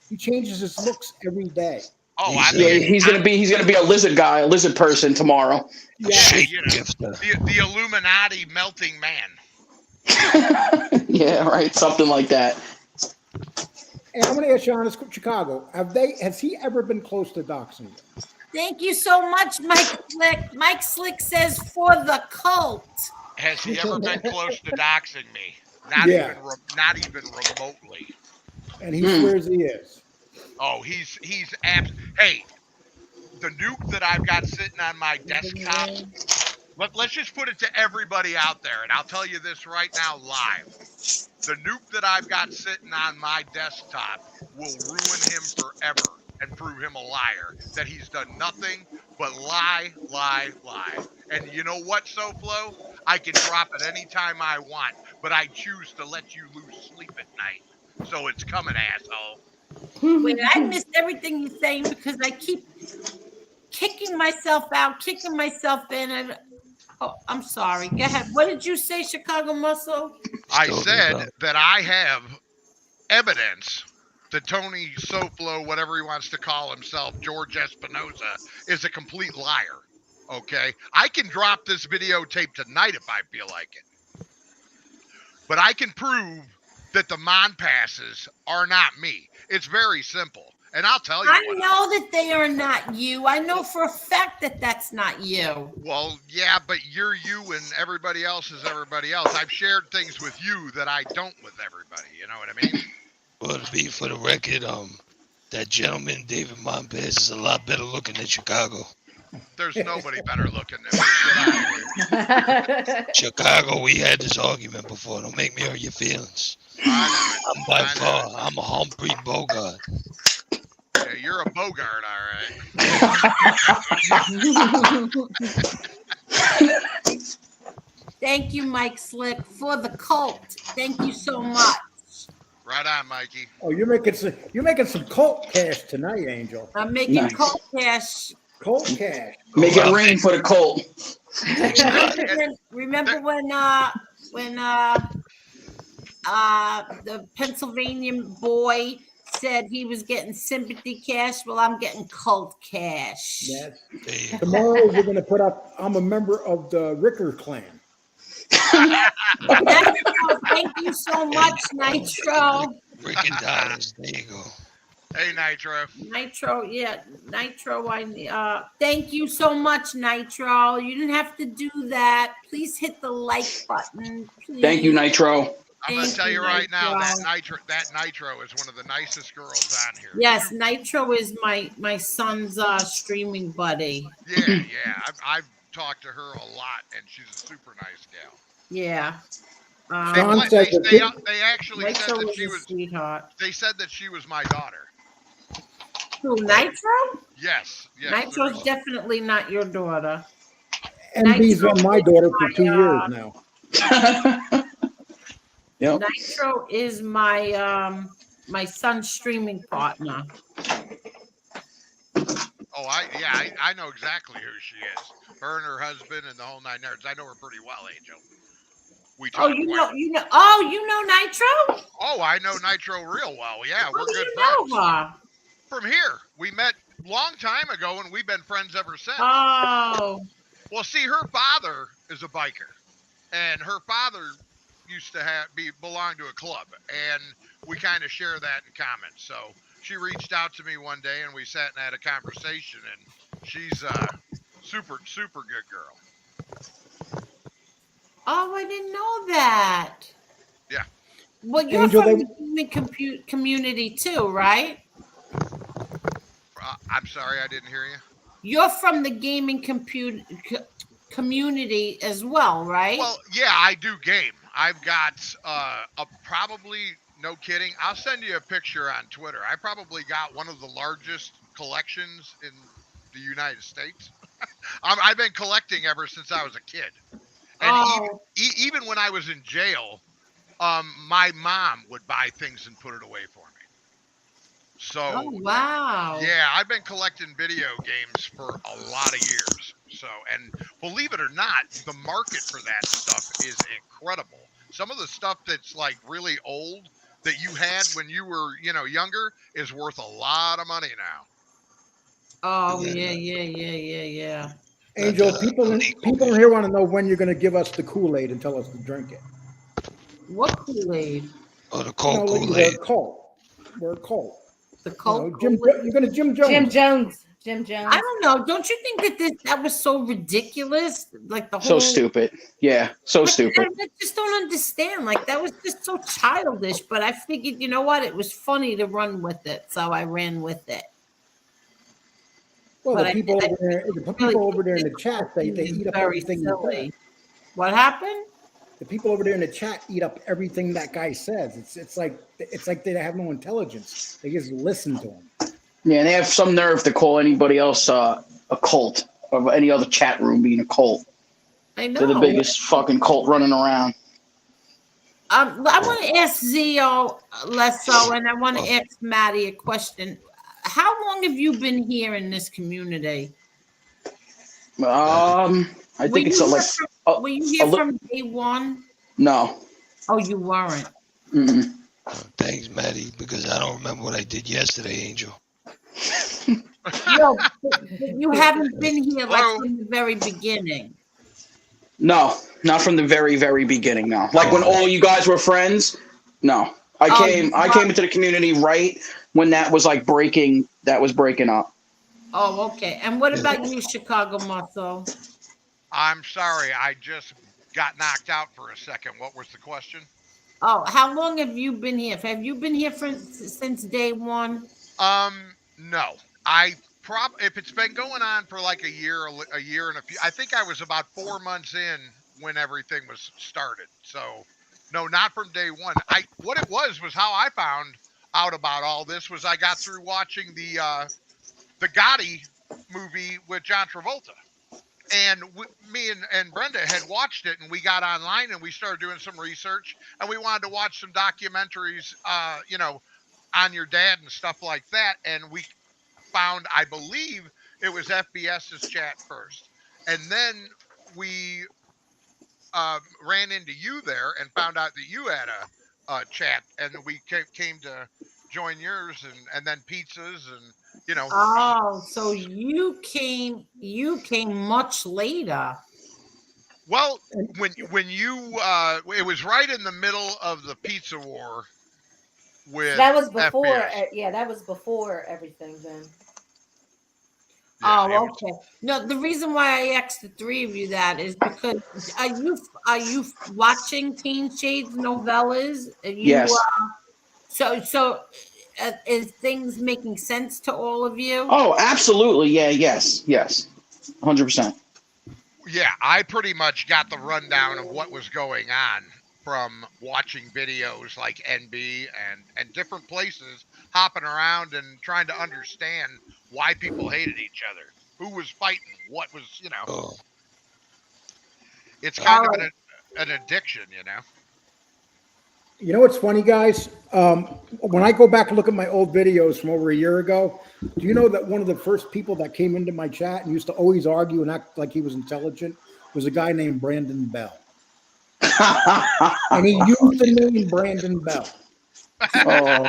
He changes his looks every day. Oh, he's gonna be a lizard guy, a lizard person tomorrow. Yeah, the Illuminati melting man. Yeah, right, something like that. And I'm going to ask you on this, Chicago. Has he ever been close to doxing you? Thank you so much, Mike Slick. Mike Slick says for the cult. Has he ever been close to doxing me? Not even remotely. And he swears he is. Oh, he's hey, the nuke that I've got sitting on my desktop. Let's just put it to everybody out there, and I'll tell you this right now live. The nuke that I've got sitting on my desktop will ruin him forever and prove him a liar, that he's done nothing but lie. And you know what, SoFlo? I can drop it anytime I want, but I choose to let you lose sleep at night. So it's coming, asshole. Wait, I missed everything you're saying because I keep kicking myself out, kicking myself in, and I'm sorry. Go ahead. What did you say, Chicago Muscle? I said that I have evidence that Tony SoFlo, whatever he wants to call himself, George Espinoza, is a complete liar. Okay? I can drop this videotape tonight if I feel like it. But I can prove that the Mon passes are not me. It's very simple. And I'll tell you I what. know that they are not you. I know for a fact that that's not you. Well, yeah, but you're you and everybody else is everybody else. I've shared things with you that I don't with everybody. You know what I mean? Well, to be for the record, that gentleman, David Montez, is a lot better looking than Chicago. There's nobody better looking than me. Get out of here. Chicago, we had this argument before. Don't make me hurt your feelings. I'm by far, I'm a Humphrey Bogart. Yeah, you're a Bogart, all right. Thank you, Mike Slick, for the cult. Thank you so much. Right on, Mikey. Oh, you're making some cult cash tonight, Angel. I'm making cult cash. Cult cash. Make it rain for the Colt. Remember when the Pennsylvania boy said he was getting sympathy cash? Well, I'm getting cult cash. Yes. Tomorrow we're going to put up, I'm a member of the Ricker clan. Thank you so much, Nitro. Freaking dollars. There you go. Hey, Nitro. Nitro, yeah, Nitro. Thank you so much, Nitro. You didn't have to do that. Please hit the like button. Please. Thank you, Nitro. I'm going to tell you right now that Nitro is one of the nicest girls on here. Yes, Nitro is my son's streaming buddy. Yeah. I've talked to her a lot, and she's a super nice gal. Yeah. They actually Nitro said that she was sweetheart. They said that she was my daughter. Who, Nitro? Yes. Nitro's definitely not your daughter. MB's been my daughter for 2 years now. Yep. Nitro is my my son's streaming partner. Oh, I know exactly who she is. Her and her husband and the whole nine yards. I know her pretty well, Angel. We talk. You know Nitro? Oh, I know Nitro real well. Yeah, we're good friends. Her? From here. We met long time ago, and we've been friends ever since. Oh. Well, see, her father is a biker, and her father used to belong to a club, and we kind of share that in common. So she reached out to me one day, and we sat and had a conversation, and she's a super good girl. Oh, I didn't know that. Yeah. Well, you're Angel, from the gaming community too, right? I'm sorry, I didn't hear you. You're from the gaming community as well, right? Well, yeah, I do game. I've got probably, no kidding, I'll send you a picture on Twitter. I probably got one of the largest collections in the United States. I've been collecting ever since I was a kid. And even when I was in jail, my mom would buy things and put it away for me. So, wow. Yeah, I've been collecting video games for a lot of years. So, and believe it or not, the market for that stuff is incredible. Some of the stuff that's like really old that you had when you were, younger is worth a lot of money now. Oh, yeah. Angel, people in here want to know when you're going to give us the Kool-Aid and tell us to drink it. What Kool-Aid? Oh, the cold Kool-Aid. We're a cult. The cult. You're going to Jim Jones. Jim Jones. I don't know. Don't you think that was so ridiculous? Like the whole. So stupid. Yeah, so stupid. I just don't understand. Like that was just so childish. But I figured, you know what? It was funny to run with it, so I ran with it. Well, the people over there in the chat, they eat up everything. Silly. What happened? The people over there in the chat eat up everything that guy says. It's like they have no intelligence. They just listen to him. Yeah, and they have some nerve to call anybody else a cult, or any other chat room being a cult. I know. They're the biggest fucking cult running around. I want to ask Zio Lesso, and I want to ask Maddie a question. How long have you been here in this community? I think it's like. Were you here from day one? No. Oh, you weren't. Mm-mm. Thanks, Maddie, because I don't remember what I did yesterday, Angel. No, you haven't been here like from the very beginning. No, not from the very, very beginning. No, like when all you guys were friends. No, I Oh, came into the community right when that was like breaking up. Oh, okay. And what about you, Chicago Muscle? I'm sorry, I just got knocked out for a second. What was the question? Oh, how long have you been here? Have you been here since day one? No. I if it's been going on for like a year and a few. I think I was about 4 months in when everything was started. So, no, not from day one. What it was how I found out about all this was I got through watching the Gotti movie with John Travolta. And me and Brenda had watched it, and we got online and we started doing some research, and we wanted to watch some documentaries, on your dad and stuff like that. And we found, I believe it was FBS's chat first. And then we ran into you there and found out that you had a chat, and we came to join yours, and then pizzas and, Oh, so you came much later. Well, when you it was right in the middle of the pizza war with That was before. FBS. Yeah, that was before everything. Then. Yeah, Oh, okay. No, the reason why I asked the three of you that is because are you watching Teen Shades novellas? Are you Yes. so is things making sense to all of you? Oh, absolutely. Yeah. Yes. 100%. Yeah, I pretty much got the rundown of what was going on from watching videos like NB and different places, hopping around and trying to understand why people hated each other, who was fighting, what was, Oh, it's kind All of right. an addiction, You know what's funny, guys? When I go back and look at my old videos from over a year ago, do you know that one of the first people that came into my chat and used to always argue and act like he was intelligent was a guy named Brandon Bell? And he used the name Brandon Bell. Oh,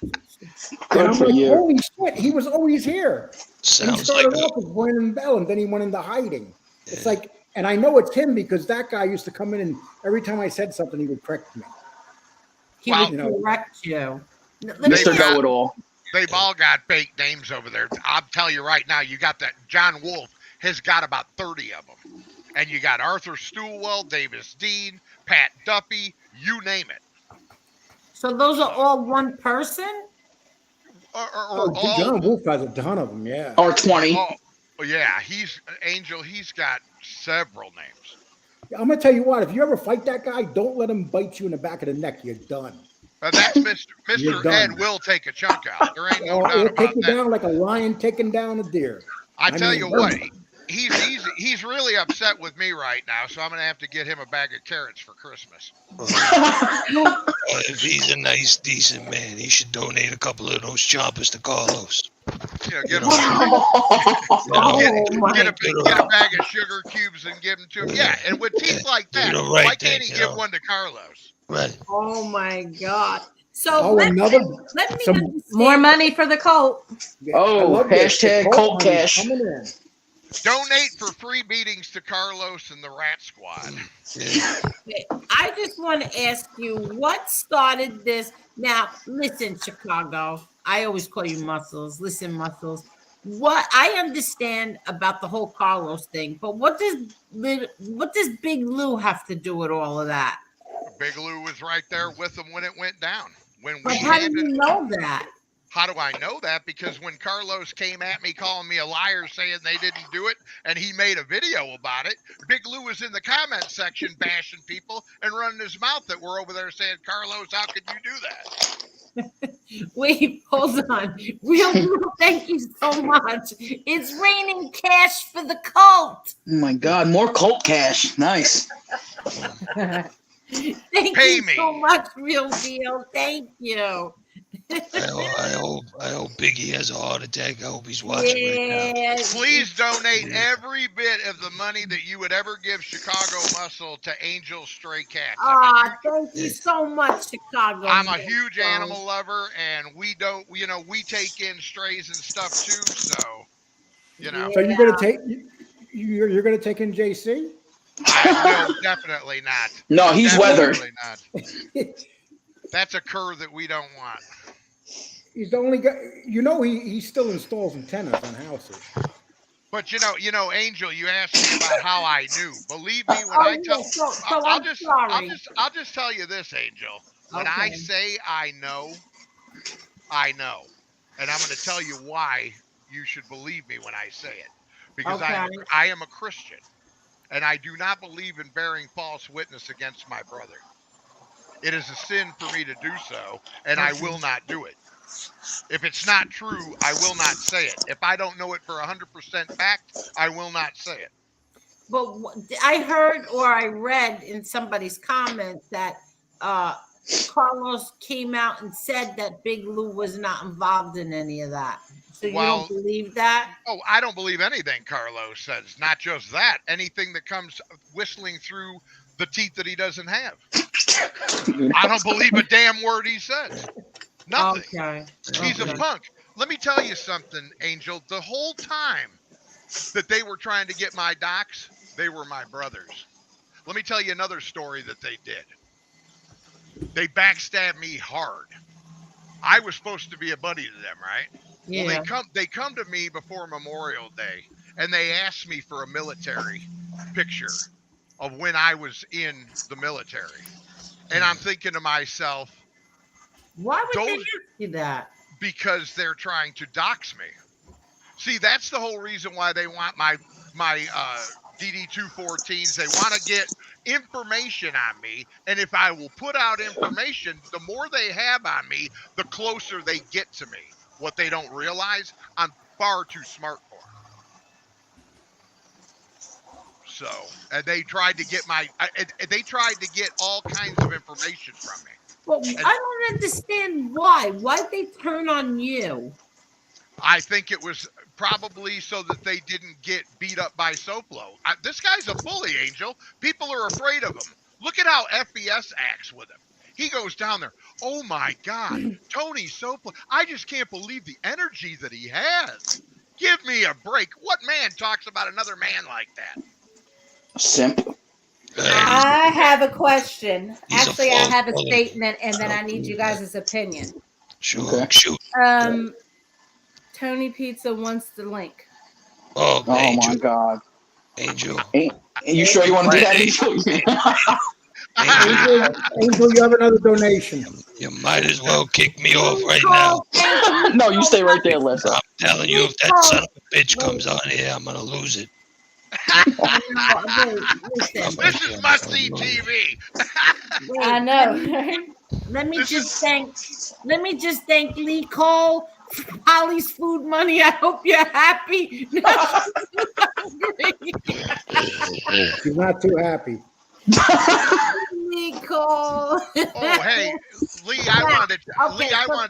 And good I'm for like, you. holy shit, he was always here. And he sounds started like off as Brandon Bell, and then he went into hiding. It's like, and I know it's him because that guy used to come in, and every time I said something, he would correct me. He Well, would correct you. Mr. Know-It-All. They've all got fake names over there. I'll tell you right now, you got that John Wolf has got about 30 of them. And you got Arthur Stulwell, Davis Dean, Pat Duffy, you name it. So those are all one person? John Wolf has a ton of them, yeah. Or 20. Oh, yeah, he's Angel. He's got several names. I'm gonna tell you what. If you ever fight that guy, don't let him bite you in the back of the neck. You're done. That's Mr. Ed will take a chunk out. There ain't no doubt He'll about take you that. down like a lion taking down a deer. I tell mean, you what, he's really upset with me right now, so I'm gonna have to get him a bag of carrots for Christmas. if he's a nice, decent man, he should donate a couple of those choppers to Carlos. Get a bag of sugar cubes and give them to him. Yeah, and with teeth like that, why can't he give one to Carlos? Right. Oh my God. So let me more money for the cult. Oh, hashtag cult cash. Donate for free beatings to Carlos and the Rat Squad. I just want to ask you what started this. Now, listen, Chicago. I always call you Muscles. Listen, Muscles. What I understand about the whole Carlos thing, but what does Big Lou have to do with all of that? Big Lou was right there with them when it went down. But how do you know that? How do I know that? Because when Carlos came at me calling me a liar saying they didn't do it and he made a video about it, Big Lou was in the comment section bashing people and running his mouth that were over there saying, Carlos, how could you do that? Wait, hold on. Real Lou, thank you so much. It's raining cash for the cult. Oh my God, more cult cash. Nice. Thank you so much, Real Deal. Thank you. I hope Biggie has a heart attack. I hope he's watching right now. Please donate every bit of the money that you would ever give Chicago Muscle to Angel Stray Cats. Thank you so much, Chicago. I'm a huge animal lover, and we take in strays and stuff too. So, So you're gonna take you're gonna take in JC? I will definitely not. No, he's weathered. That's a cur that we don't want. He's the only guy. He still installs antennas on houses. But Angel, you asked me about how I knew. Believe me when I tell. So I'll I'm just, sorry. I'll just tell you this, Angel. When I Okay. say I know, and I'm going to tell you why you should believe me when I say it, because Okay. I am a Christian, and I do not believe in bearing false witness against my brother. It is a sin for me to do so, and I will not do it. If it's not true, I will not say it. If I don't know it for 100% fact, I will not say it. But I heard or I read in somebody's comments that Carlos came out and said that Big Lou was not involved in any of that. So you don't believe that? Oh, I don't believe anything Carlos says. Not just that. Anything that comes whistling through the teeth that he doesn't have. I don't believe a damn word he says. Nothing. Okay. He's a punk. Let me tell you something, Angel. The whole time that they were trying to get my docs, they were my brothers. Let me tell you another story that they did. They backstabbed me hard. I was supposed to be a buddy to them, right? Yeah. Well, they come to me before Memorial Day, and they asked me for a military picture of when I was in the military. And I'm thinking to myself, why would they ask you that? Because they're trying to dox me. See, that's the whole reason why they want my DD-214s. They want to get information on me, and if I will put out information, the more they have on me, the closer they get to me. What they don't realize, I'm far too smart for them. So, and they tried to get all kinds of information from me. Well, I don't understand why. Why'd they turn on you? I think it was probably so that they didn't get beat up by Soplo. This guy's a bully, Angel. People are afraid of him. Look at how FBS acts with him. He goes down there. Oh my God, Tony Soplo. I just can't believe the energy that he has. Give me a break. What man talks about another man like that? Simp. I have a question. He's Actually, a I have a false statement, and then I need you guys' opinion. Sure, shoot. Tony Pizza wants the link. Oh Angel. my God. Angel. You sure you want to do that, Angel? Angel, you have another donation. You might as well kick me off right now. No, you stay right there, Lisa. I'm telling you, if that son of a bitch comes on here, I'm gonna lose it. This is must-see TV. I know. Let me just thank Lee Cole for Holly's food money. I hope you're happy. She's not too happy. Lee Cole. Oh, hey, Lee, I wanted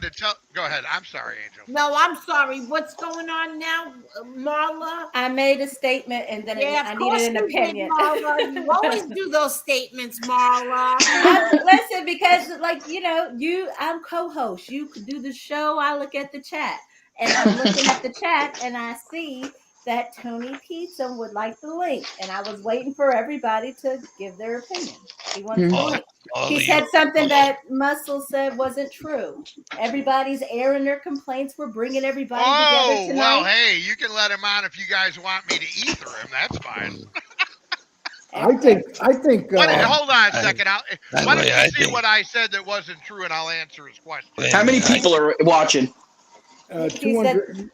to tell. Go ahead. I'm sorry, Angel. No, I'm sorry. What's going on now, Marla? I made a statement, and then I needed an opinion. Marla. You always do those statements, Marla. Listen, because I'm co-host. You could do the show. I look at the chat, and I'm looking at the chat, and I see that Tony Pizza would like the link, and I was waiting for everybody to give their opinion. He wants the link. He said something that Muscle said wasn't true. Everybody's airing their complaints. We're bringing everybody together tonight. Well, hey, you can let him on if you guys want me to ether him. That's fine. I think. Hold on a second. Why don't you see what I said that wasn't true, and I'll answer his question. How many people are watching? 200.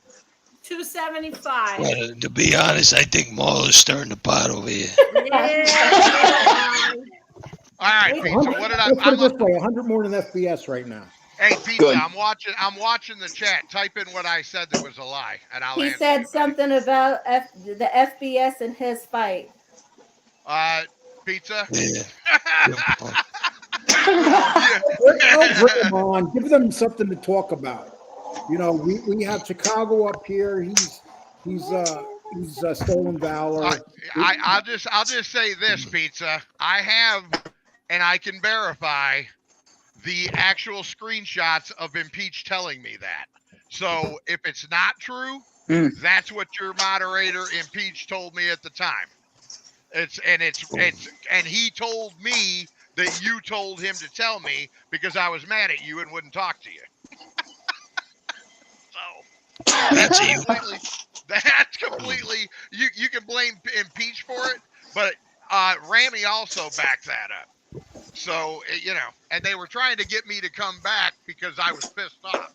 275. Well, to be honest, I think Marla's stirring the pot over here. All right, Pizza. What did I? Let's put it this way: 100 more than FBS right now. Hey, Pizza. Good. I'm watching the chat. Type in what I said that was a lie, and I'll. He said something about the FBS and his fight. Pizza. Yeah. Don't bring him on. Give them something to talk about. We have Chicago up here. He's stolen valor. I'll just say this, Pizza. I have, and I can verify the actual screenshots of Impeach telling me that. So if it's not true, that's what your moderator Impeach told me at the time. And he told me that you told him to tell me because I was mad at you and wouldn't talk to you. So that's completely you can blame Impeach for it, but Rami also backed that up. So, and they were trying to get me to come back because I was pissed off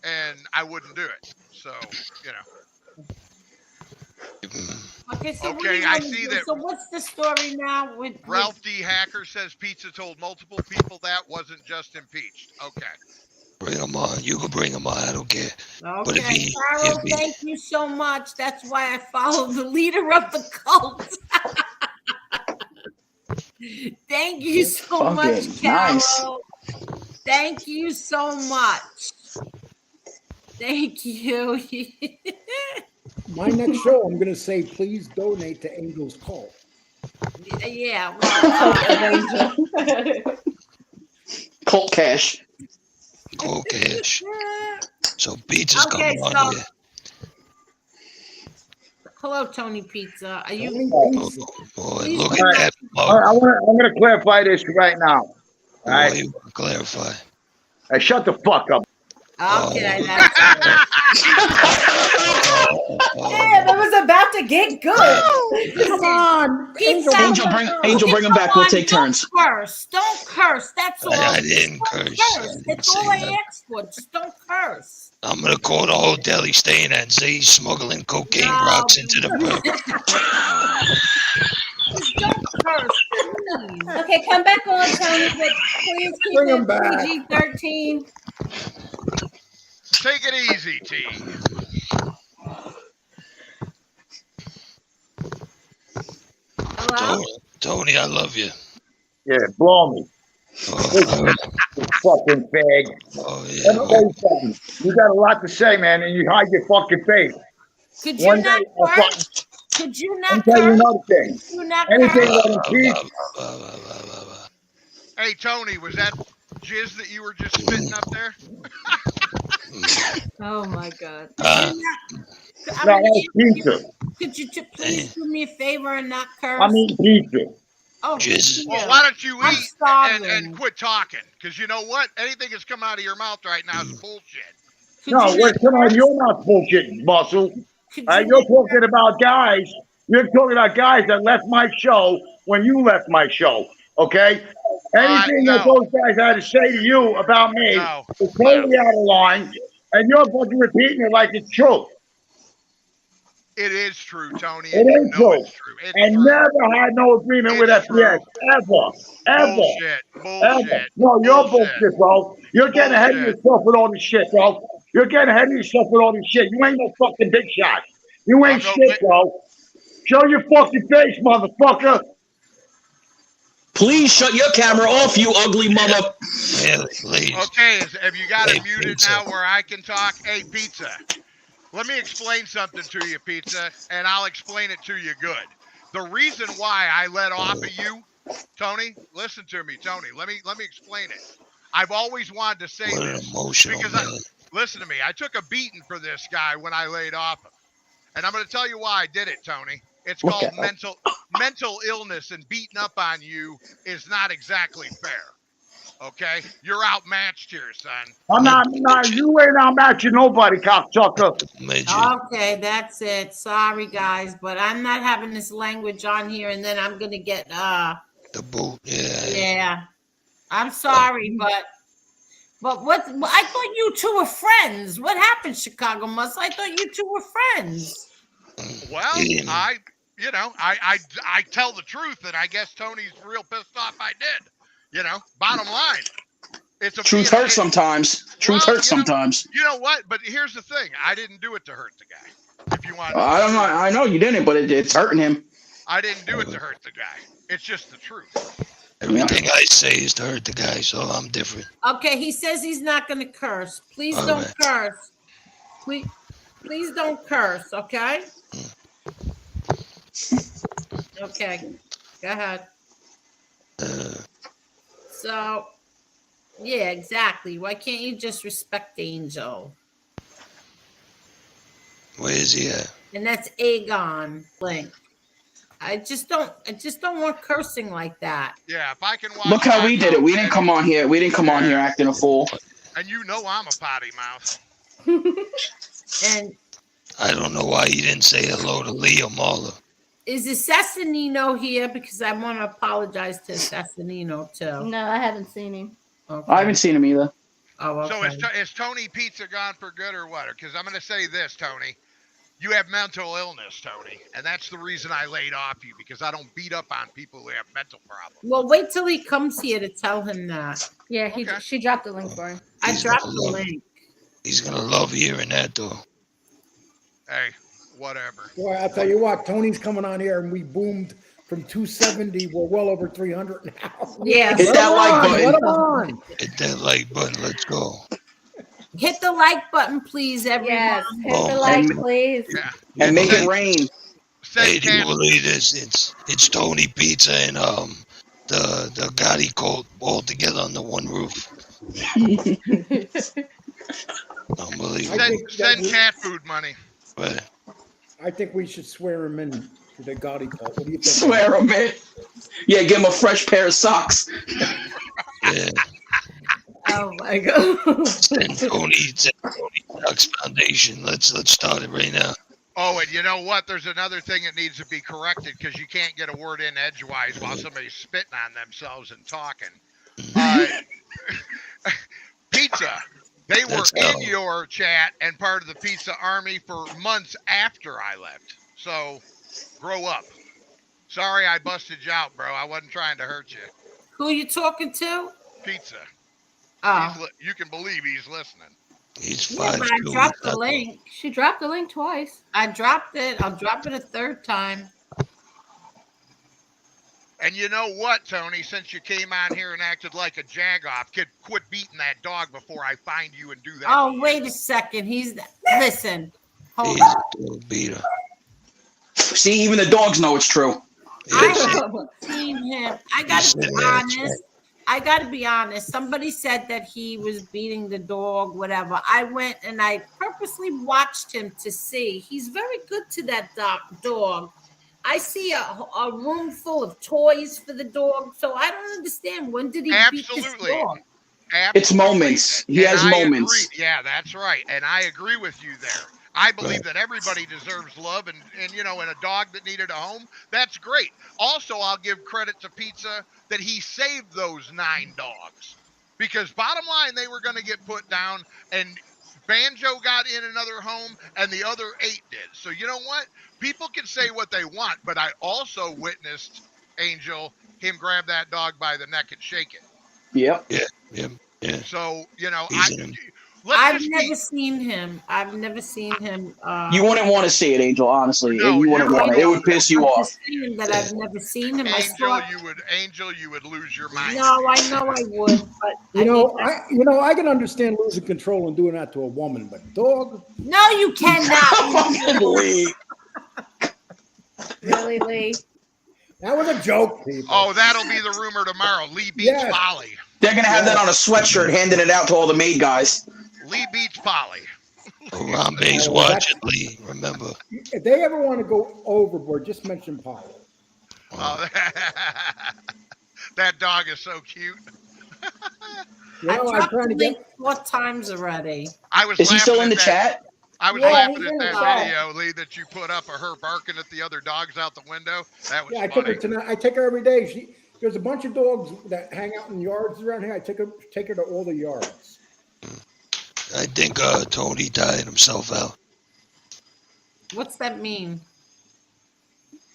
and I wouldn't do it. So, Okay, so what do Okay, you I want to see do? that So what's the story now with Ralph D. Hacker says Pizza told multiple people that wasn't just impeached. Okay. Bring him on. You can bring him on. I don't care. But if Okay, he, Carol, thank you so much. That's why I follow the leader of the cult. Thank you so much, Fucking Carol. nice. Thank you so much. Thank you. My next show, I'm going to say, please donate to Angel's Cult. Yeah, Cult well, of Angel. Colt cash. Cold cash. So Pizza's okay, coming on so here. hello, Tony Pizza. Are you? Tony Oh, Pizza. boy, Please look do at not. that All right, mug. I'm going to clarify this right now. All Boy, right. you want to clarify. Hey, shut the fuck up. Okay, Oh. that's Damn, it was about to get good. Come on, Pizza. Angel, bring him back. We'll take turns. Don't curse. Don't curse. That's all. I Just didn't don't curse. I curse. didn't That's say all I that. asked for. Just don't curse. I'm going to call the whole deli staying at Z smuggling cocaine No, rocks into the burger. Just don't curse, please. Okay, come back on, Tony, but please keep Bring him it back. PG-13. Take it easy, T. Hello? Tony, I love you. Yeah, blow me. Oh, You fucking fag. oh Let yeah. me tell you something. You got a lot to say, man, and you hide your fucking face. Could One you day, not I'll curse? Could you let me not tell you curse? another thing. Could you not Anything curse? that impeach, Hey, Tony, was that jizz that you were just spitting up there? Oh my God. Could you not? I'm no, gonna that's ask you, pizza. could you please do me a favor and not curse? I'm eating pizza. Oh, good Jizz. for Well, you. why don't you I'm eat starving. and quit talking? Because you know what? Anything that's come out of your mouth right now is bullshit. Could No, you what's not coming out of curse? your mouth, bullshit, muscle? Could You're you not talking about guys. You're talking about guys that left my show when you left my show. Okay? Anything that No, those guys had to say to you about me no, is totally out of line, and you're fucking repeating it like it's true. it is true, Tony, It and you ain't know true. it's true. It's And true. never had no agreement with It's FPS true. ever. Bullshit. Ever. Bullshit. No, you're Bullshit. bullshit, bro. You're getting ahead of Bullshit. yourself with all this shit, bro. You're getting ahead of yourself with all this shit. You ain't no fucking big shot. You ain't I'm no shit, bro. Show your fucking face, motherfucker. Please shut your camera off, you ugly mother. Really, please. Okay, have you got Hey, it muted Pizza. now where I can talk? Hey, Pizza, let me explain something to you, Pizza, and I'll explain it to you good. The reason why I let off of you, Tony, listen to me, Tony. Let me explain it. I've always wanted to say What an this emotional because man. listen to me. I took a beating for this guy when I laid off him, and I'm going to tell you why I did it, Tony. It's What called the- mental illness, and beating up on you is not exactly fair. Okay, you're outmatched here, son. I'm not, you ain't outmatching nobody, cocksucker. Midget. Okay, that's it. Sorry, guys, but I'm not having this language on here, and then I'm gonna get The boot. Yeah. yeah. I'm sorry, but what? I thought you two were friends. What happened, Chicago Mus? I thought you two were friends. Well, Yeah. I tell the truth, and I guess Tony's real pissed off I did. Bottom line, it's a Truth hurts sometimes. Truth hurts sometimes. You know what? But here's the thing: I didn't do it to hurt the guy. If you want, I don't know. I know you didn't, but it's hurting him. I didn't do it to hurt the guy. It's just the truth. Everything I say is to hurt the guy, so I'm different. Okay, he says he's not gonna curse. Please All don't right. curse. Please don't curse. Okay. Okay. Go ahead. So, yeah, exactly. Why can't you just respect Angel? Where is he at? And that's Aegon Link. I just don't want cursing like that. Yeah, if I can watch. Look how we did it. We didn't and- come on here. We didn't come on here acting a fool. And you know I'm a potty mouth. And I don't know why you didn't say hello to Lee or Marla. is Assassinino here? Because I want to apologize to Assassinino too. No, I haven't seen him. Okay. I haven't seen him either. Oh, okay. So is Tony Pizza gone for good or what? Because I'm going to say this, Tony. You have mental illness, Tony, and that's the reason I laid off you, because I don't beat up on people who have mental problems. Well, wait till he comes here to tell him that. Yeah, she dropped the link for him. I He's dropped gonna the love- link. He's gonna love hearing that though. Hey, whatever. Boy, I'll tell you what, Tony's coming on here and we boomed from 270. We're well over 300 now. Yeah. Hit that like button. Let him on. Hit that like button. Let's go. Hit the like button, please, everyone. Yes, hit the Oh, like, and- please. Yeah. And make it rain. Hey, do you believe this? It's Tony Pizza and the Gotti cult all together under one roof. Unbelievable. Send cat food money. Right. I think we should swear him in to the Gotti cult. What do you think? Swear him in. Yeah, give him a fresh pair of socks. Yeah. Oh my god. Send Tony Ducks Foundation. Let's start it right now. Oh, and you know what? There's another thing that needs to be corrected, because you can't get a word in edgewise while somebody's spitting on themselves and talking. Pizza. They were Let's in go. your chat and part of the pizza army for months after I left. So, grow up. Sorry I busted you out, bro. I wasn't trying to hurt you. Who are you talking to? Pizza. Oh, You can believe he's listening. He's yeah, five. but I dropped the link. She dropped the link twice. I dropped it. I'll drop it a third time. And you know what, Tony? Since you came on here and acted like a jagoff, kid, quit beating that dog before I find you and do that. Oh, wait a second. Listen. Hold He's on. a dog beater. See, even the dogs know it's true. I haven't seen him. I gotta He's be in there, honest. I gotta be honest. Somebody said that he was beating the dog, whatever. I went and I purposely watched him to see. He's very good to that dog. I see a room full of toys for the dog, so I don't understand. When did he beat this Absolutely. dog? It's moments. He has And I moments. agree. Yeah, that's right. And I agree with you there. I believe that everybody deserves love, and you know, and a dog that needed a home, that's great. Also, I'll give credit to Pizza that he saved those 9 dogs, because bottom line, they were going to get put down, and Banjo got in another home, and the other 8 did. So you know what? People can say what they want, but I also witnessed Angel him grab that dog by the neck and shake it. Yep. Yeah. So you know, He's in him. I've never seen him. I've never seen him. You wouldn't want to see it, Angel, honestly. No, you wouldn't you want it. It would piss you I'm off. just saying that I've never seen him. Angel, you would lose your mind. No, I know I would, but I can understand losing control and doing that to a woman, but dog. No, you cannot. Really, Lee? That was a joke, people. Oh, that'll be the rumor tomorrow. Lee beats Yes. Polly. They're gonna have that on a sweatshirt, handing it out to all the maid guys. Lee beats Polly. Harambe's watching, Lee. Remember. If they ever want to go overboard, just mention Polly. Oh, that dog is so cute. You know, I I'm dropped trying the to link get. 4 times already. I was. Is he laughing still at in the that. chat? I was Yeah, laughing he's at in the that chat. video, Lee, that you put up of her barking at the other dogs out the window. That was Yeah, I took funny. her tonight. I take her every day. There's a bunch of dogs that hang out in yards around here. I take her to all the yards. I think Tony tired himself out. What's that mean?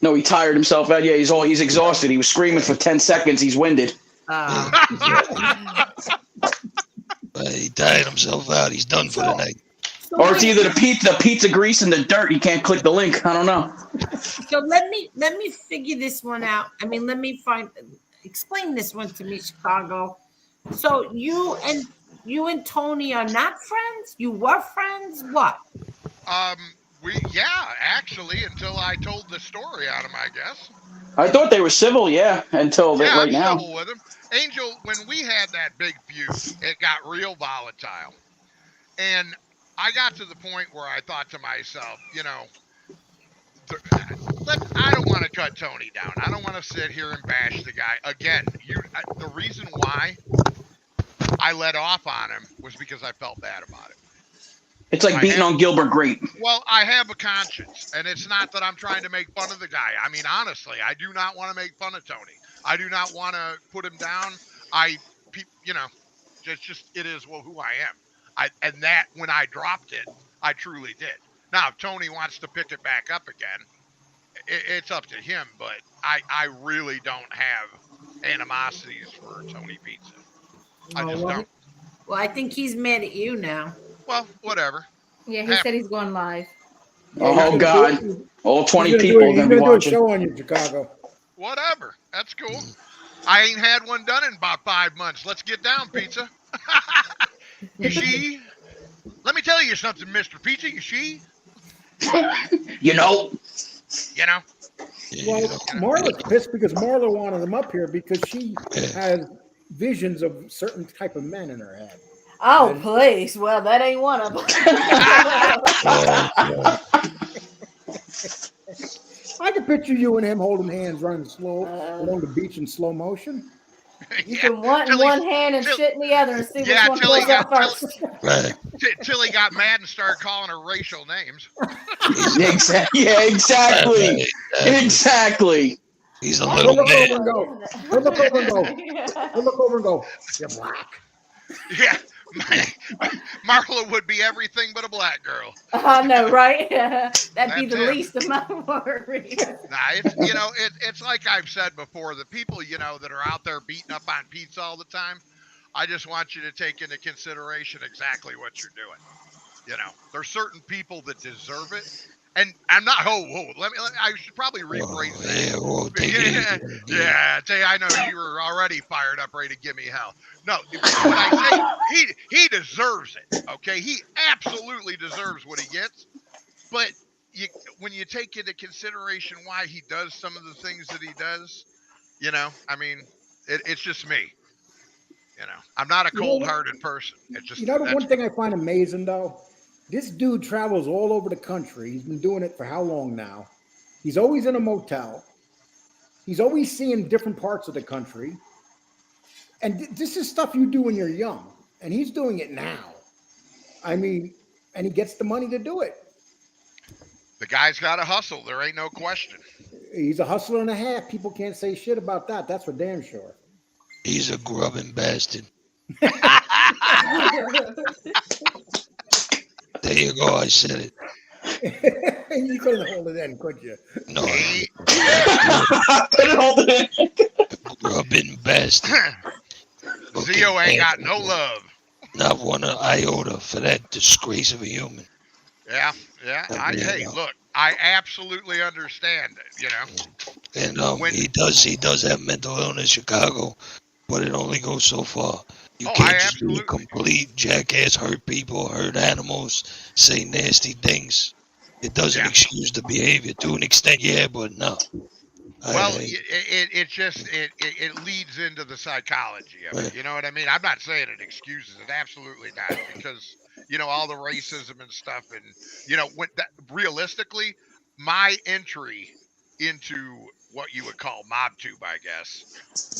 No, he tired himself out. Yeah, he's exhausted. He was screaming for 10 seconds. He's winded. He tired himself out. He's done for the night. Or it's either the pizza grease and the dirt. He can't click the link. I don't know. So let me figure this one out. I mean, explain this one to me, Chicago. So you and Tony are not friends? You were friends? What? Actually, until I told the story on him, I guess. I thought they were civil, until Yeah, right I'm now. civil with him. Angel, when we had that big feud, it got real volatile. And I got to the point where I thought to myself, you know, I don't want to cut Tony down. I don't want to sit here and bash the guy again. The reason why I let off on him was because I felt bad about it. It's like beating on Gilbert Grape. Well, I have a conscience, and it's not that I'm trying to make fun of the guy. I mean, honestly, I do not want to make fun of Tony. I do not want to put him down. Just it is who I am. And that when I dropped it, I truly did. Now, if Tony wants to pick it back up again, it's up to him. But I really don't have animosities for Tony Pizza. I just don't. Well, I think he's mad at you now. Well, whatever. Yeah, he said he's going live. Oh God! All 20 people are gonna be do a watching. show on you, Chicago. Whatever. That's cool. I ain't had one done in about 5 months. Let's get down, Pizza. You see? Let me tell you something, Mr. Pizza. You see? You know. Well, Marla's pissed because Marla wanted him up here because she has visions of certain type of men in her head. Oh, please. Well, that ain't one of them. I can picture you and him holding hands running slow along the beach in slow motion. You can want in one hand and shit in the other and see which one goes up first. Till he got mad and started calling her racial names. Exactly. Yeah, exactly. Exactly. He's a little man. Look over and go. Look over and go. You're black. Yeah. Marla would be everything but a black girl. I know, right? That'd be the least of my worries. Nah, it's like I've said before, the people, that are out there beating up on pizza all the time, I just want you to take into consideration exactly what you're doing. There's certain people that deserve it. And I'm not. I should probably rephrase that. Yeah. I know you were already fired up, ready to give me hell. No, when I say he deserves it. Okay, he absolutely deserves what he gets. But when you take into consideration why he does some of the things that he does, I mean, it's just me. I'm not a cold-hearted person. It's just the one thing I find amazing though. This dude travels all over the country. He's been doing it for how long now? He's always in a motel. He's always seeing different parts of the country. And this is stuff you do when you're young. And he's doing it now. I mean, and he gets the money to do it. The guy's got to hustle. There ain't no question. He's a hustler and a half. People can't say shit about that. That's for damn sure. He's a grubbing bastard. There you go. I said it. You couldn't hold it in, could you? No. Couldn't hold it in. Grubbing bastard. Zio ain't got no love. Not one iota for that disgrace of a human. Yeah. Hey, look, I absolutely understand it. And he does have mental illness, Chicago, but it only goes so far. You can't just be a complete jackass, hurt people, hurt animals, say nasty things. It doesn't excuse the behavior. To an extent, yeah, but no. Well, it leads into the psychology of it. You know what I mean? I'm not saying it excuses it. Absolutely not. Because, all the racism and stuff. And, realistically, my entry into what you would call MobTube, I guess,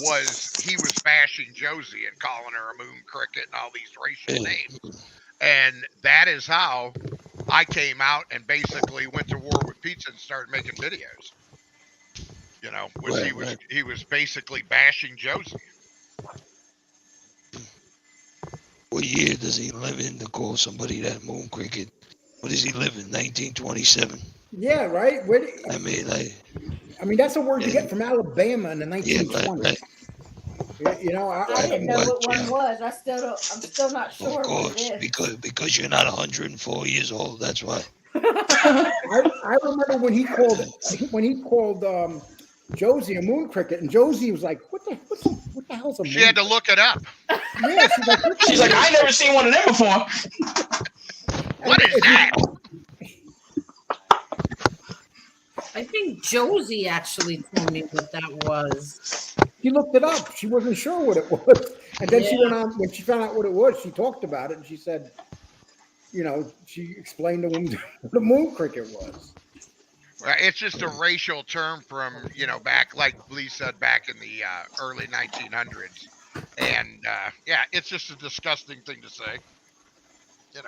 was he was bashing Josie and calling her a moon cricket and all these racial names. And that is how I came out and basically went to war with pizza and started making videos. He was basically bashing Josie. What year does he live in to call somebody that moon cricket? What does he live in? 1927. Yeah, right. I mean, that's a word you get from Alabama in the 1920s. I didn't know what one was. I'm still not sure. Of course, because you're not 104 years old. That's why. I remember when he called Josie a moon cricket, and Josie was like, "What the hell's a moon?" She had to look it up. Yeah, she's like, "I never seen one of them before." What is that? I think Josie actually told me what that was. She looked it up. She wasn't sure what it was. And then she went on, when she found out what it was, she talked about it and she said, she explained to him what a moon cricket was. It's just a racial term from, back, like Lee said, back in the early 1900s. And yeah, it's just a disgusting thing to say.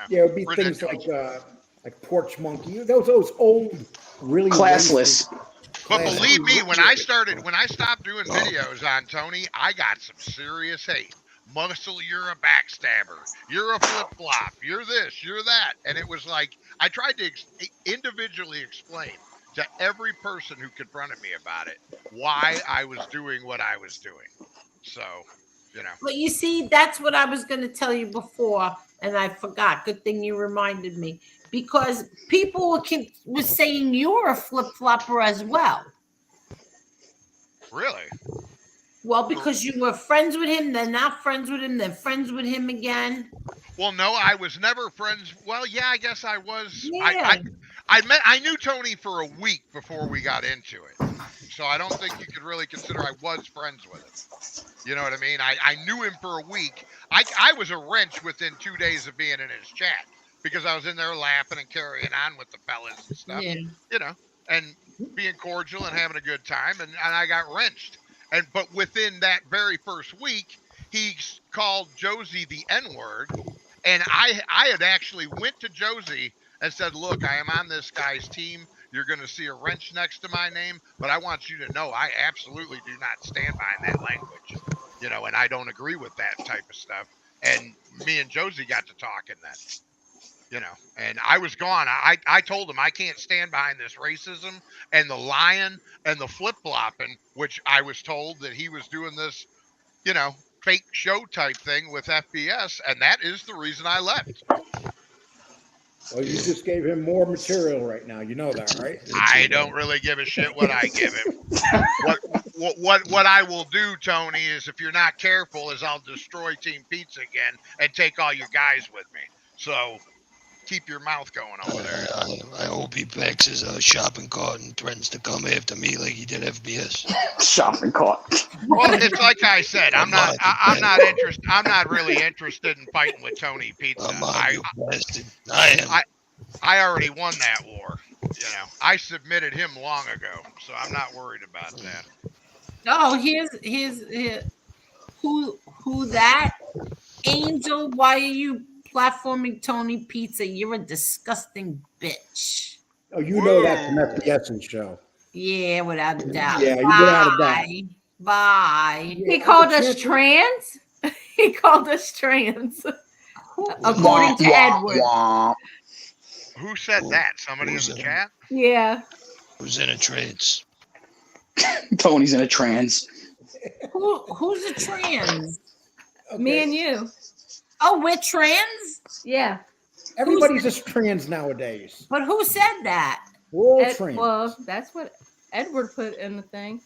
Yeah, it would be things like porch monkey. Those old, really classless. But believe me, when I stopped doing videos on Tony, I got some serious hate. Muscle, you're a backstabber. You're a flip-flop. You're this, you're that. And it was like, I tried to individually explain to every person who confronted me about it why I was doing what I was doing. So, But you see, that's what I was going to tell you before, and I forgot. Good thing you reminded me. Because people were saying you're a flip-flopper as well. Really? Well, because you were friends with him, then not friends with him, then friends with him again. Well, no, I was never friends. Well, yeah, I guess I was. Yeah. I knew Tony for a week before we got into it. So I don't think you could really consider I was friends with him. You know what I mean? I knew him for a week. I was a wrench within 2 days of being in his chat because I was in there laughing and carrying on with the fellas and stuff. Yeah. And being cordial and having a good time, and I got wrenched. But within that very first week, he called Josie the N-word, and I had actually went to Josie and said, "Look, I am on this guy's team. You're going to see a wrench next to my name, but I want you to know I absolutely do not stand behind that language, and I don't agree with that type of stuff." And me and Josie got to talking then. And I was gone. I told him I can't stand behind this racism and the lying and the flip-flopping, which I was told that he was doing this, fake show type thing with FBS, and that is the reason I left. Well, you just gave him more material right now. You know that, right? I don't really give a shit what I give him. What I will do, Tony, is if you're not careful, is I'll destroy Team Pizza again and take all your guys with me. So keep your mouth going over there. I hope he packs his shopping cart and threatens to come after me like he did FBS. Shopping cart. Well, it's like I said, I'm not interested. I'm not really interested in fighting with Tony Pizza. I am. I already won that war. I submitted him long ago, so I'm not worried about that. Oh, here's who that Angel? Why are you platforming Tony Pizza? You're a disgusting bitch. Oh, you know that from FBS's show. Yeah, without a doubt. Yeah, without a doubt. Bye. He called us trans. He called us trans. According to Edward. Who said that? Somebody in the chat? Yeah. Who's in a trance? Tony's in a trance. Who's a trans? Okay. Me and you. Oh, we're trans? Yeah. Everybody's just trans nowadays. But who said that? We're all trans. Well, that's what Edward put in the thing.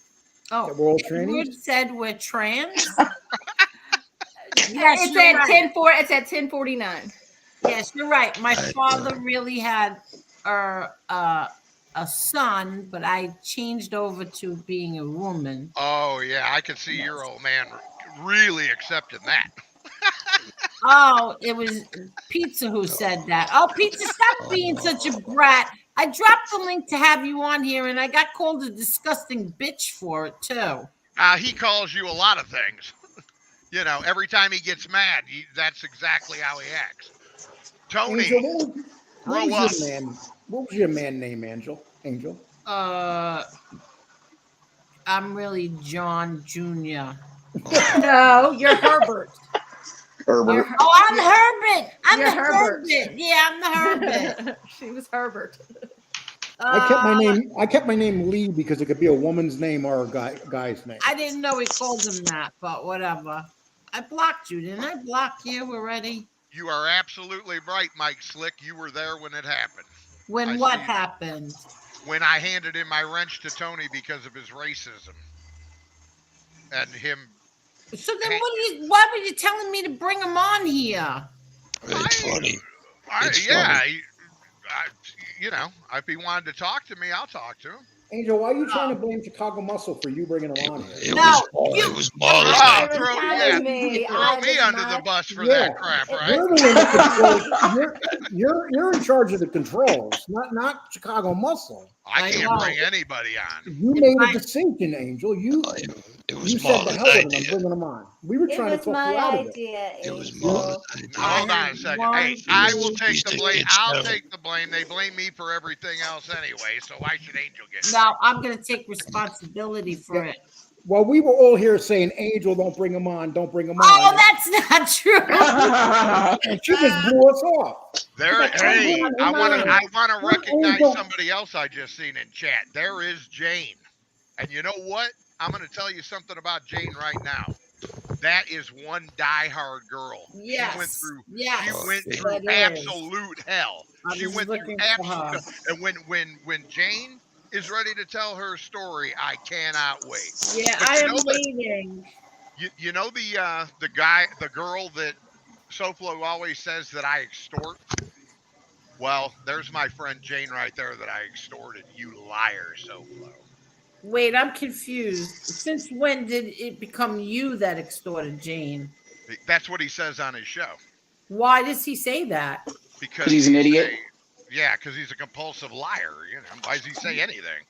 Oh, we're all Edward trannies? said we're trans? Yes, it's at right. 10:4. It's at 10:49. Yes, you're right. My father really had a son, but I changed over to being a woman. Oh, yeah. I could see your old man really accepting that. Oh, it was Pizza who said that. Oh, Pizza, stop being such a brat. I dropped the link to have you on here, and I got called a disgusting bitch for it, too. He calls you a lot of things. Every time he gets mad, that's exactly how he acts. Tony, Angel, grow up. What was your man name, Angel? I'm really John Jr. No, you're Herbert. Herbert. I'm Herbert. I'm You're the Herbert. Herbert. Yeah, I'm the Herbert. She was Herbert. I kept my name Lee because it could be a woman's name or a guy's name. I didn't know he called him that, but whatever. I blocked you. Didn't I block you already? You are absolutely right, Mike Slick. You were there when it happened. When what happened? When I handed in my wrench to Tony because of his racism. And him. So then why were you telling me to bring him on here? It's funny. Funny. If he wanted to talk to me, I'll talk to him. Angel, why are you trying to blame Chicago Muscle for you bringing him on here? It was Marlon. Oh, It was throw telling me I me was under the not- bus for Yeah. that crap, right? You're the one that controls. You're in charge of the controls, not Chicago Muscle. I can't bring anybody on. You made a decision, Angel. You said the hell with him. I'm bringing him on. We were trying to talk you out of it. It was Marlon's idea. Hold on a second. Hey, I will take the blame. I'll take the blame. They blame me for everything else anyway, so why should Angel get it? No, I'm going to take responsibility for it. Well, we were all here saying, Angel, don't bring him on. Don't bring him on. Oh, that's not true. And she just blew us off. Hey, I want to recognize somebody else I just seen in chat. There is Jane. And you know what? I'm going to tell you something about Jane right now. That is one diehard girl. Yes. She went through That is. absolute hell. I She was went through looking for absolute her. And when Jane is ready to tell her story, I cannot wait. Yeah, But I am waiting. You know the girl that SoFlo always says that I extort? Well, there's my friend Jane right there that I extorted. You liar, SoFlo. Wait, I'm confused. Since when did it become you that extorted Jane? That's what he says on his show. Why does he say that? Because he's an idiot. Yeah, because he's a compulsive liar. You know, why does he say anything?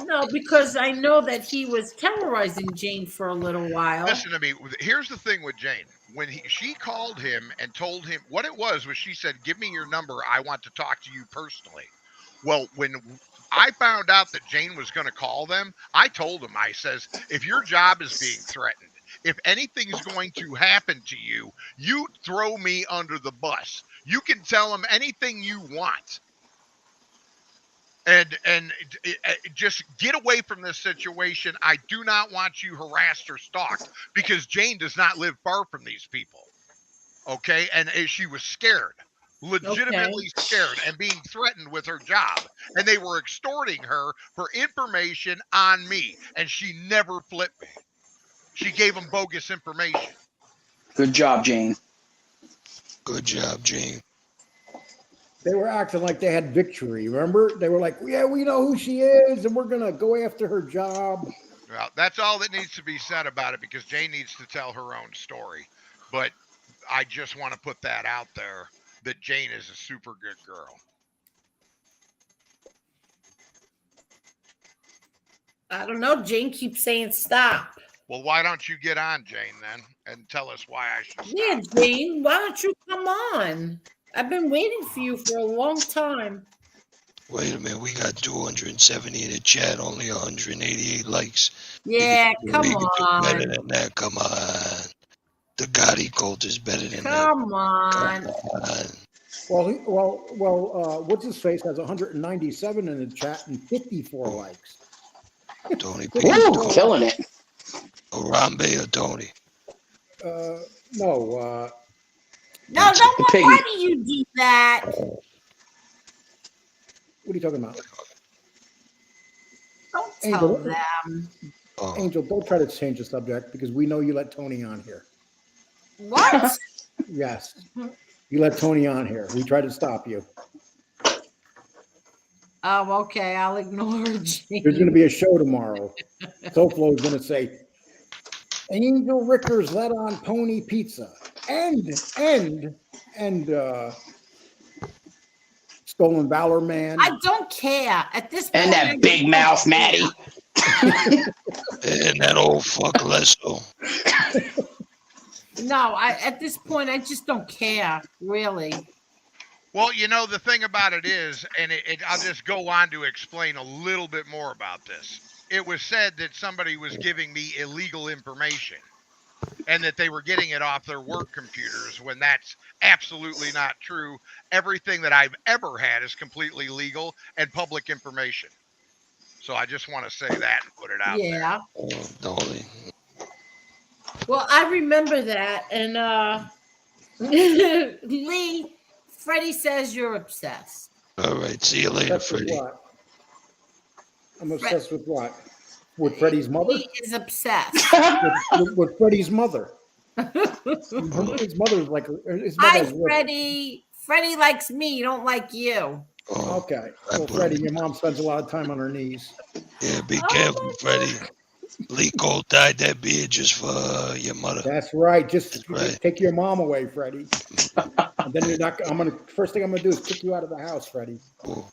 No, because I know that he was terrorizing Jane for a little while. Listen to me. Here's the thing with Jane. When she called him and told him what it was she said, "Give me your number. I want to talk to you personally." Well, when I found out that Jane was going to call them, I told him, I says, if your job is being threatened, if anything's going to happen to you, you throw me under the bus. You can tell them anything you want. And just get away from this situation. I do not want you harassed or stalked because Jane does not live far from these people. Okay? And she was scared. Legitimately scared and being threatened with her job, and they were extorting her for information on me, and she never flipped me. She gave them bogus information. Good job, Jane. Good job, Jane. They were acting like they had victory. Remember? They were like, yeah, we know who she is, and we're going to go after her job. Well, that's all that needs to be said about it because Jane needs to tell her own story. But I just want to put that out there. That Jane is a super good girl. I don't know. Jane keeps saying stop. Well, why don't you get on, Jane, then, and tell us why I should stop? Yeah, Jane, why don't you come on? I've been waiting for you for a long time. Wait a minute, we got 270 in the chat, only 188 likes. Yeah, come we can on. do better than that. Come on. The Gotti cult is better than that. Come on. Come on. Well, what's his face has 197 in the chat and 54 likes. Tony P. Killing it. Harambe or Tony? No. No, why do you do that? What are you talking about? Don't tell them. Angel, don't try to change the subject because we know you let Tony on here. What? Yes. You let Tony on here. We tried to stop you. Oh, okay. I'll ignore Jane. There's going to be a show tomorrow. SoFlo is going to say, Angel Rickers let on Pony Pizza and Stolen Valor Man. I don't care at this point. And that big mouth Maddie. And that old fuck Leso. No, at this point, I just don't care, really. Well, you know, the thing about it is, and I'll just go on to explain a little bit more about this. It was said that somebody was giving me illegal information and that they were getting it off their work computers when that's absolutely not true. Everything that I've ever had is completely legal and public information. So I just want to say that and put it out there. Yeah. Totally. Well, I remember that. And Lee, Freddie says you're obsessed. All right. See you later, Freddie. I'm obsessed with what? With Freddie's mother? He is obsessed. with Freddie's mother. His mother's like... Hi, Freddie. Freddie likes me. You don't like you. Oh, Okay. Well, Freddie, your mom spends a lot of time on her knees. Yeah, be careful, Freddie. Lee Cole dyed that beard just for your mother. That's right. Just right. take your mom away, Freddie. And then you're not. First thing I'm gonna do is kick you out of the house, Freddie. Cool.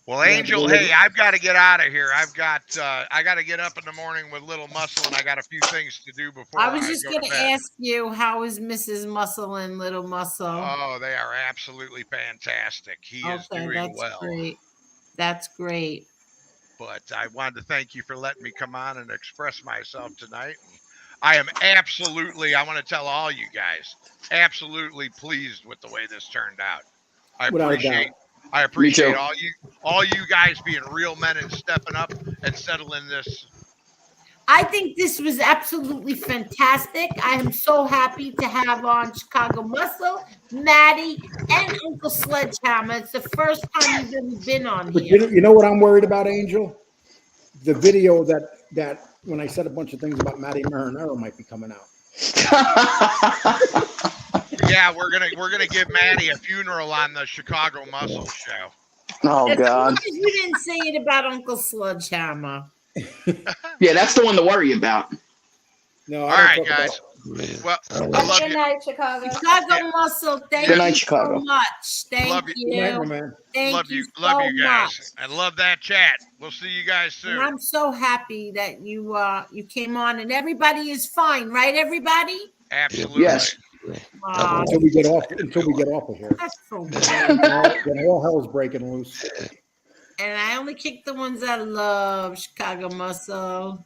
Well, Angel, hey, I've got to get out of here. I got to get up in the morning with Little Muscle, and I got a few things to do before I was just go going to to bed. ask you, how is Mrs. Muscle and Little Muscle? Oh, they are absolutely fantastic. He is doing well. Great. That's great. But I wanted to thank you for letting me come on and express myself tonight. I am absolutely, I want to tell all you guys, absolutely pleased with the way this turned out. I appreciate all you guys being real men and stepping up and settling this. I think this was absolutely fantastic. I am so happy to have on Chicago Muscle, Maddie, and Uncle Sledgehammer. It's the first time you've ever been on here. You know what I'm worried about, Angel? The video that when I said a bunch of things about Maddie Marinero might be coming out. Yeah, we're gonna give Maddie a funeral on the Chicago Muscle show. Oh God! You didn't say it about Uncle Sledgehammer. Yeah, that's the one to worry about. No, all right, guys. Well, I love Good night, Chicago. Chicago Muscle, thank you so much. Thank you. Love you guys. I love that chat. We'll see you guys soon. And I'm so happy that you came on, and everybody is fine, right? Everybody? Absolutely. Yes. Until we get off of here. That's so Then all hell's breaking loose. And I only kick the ones I love. Chicago Muscle.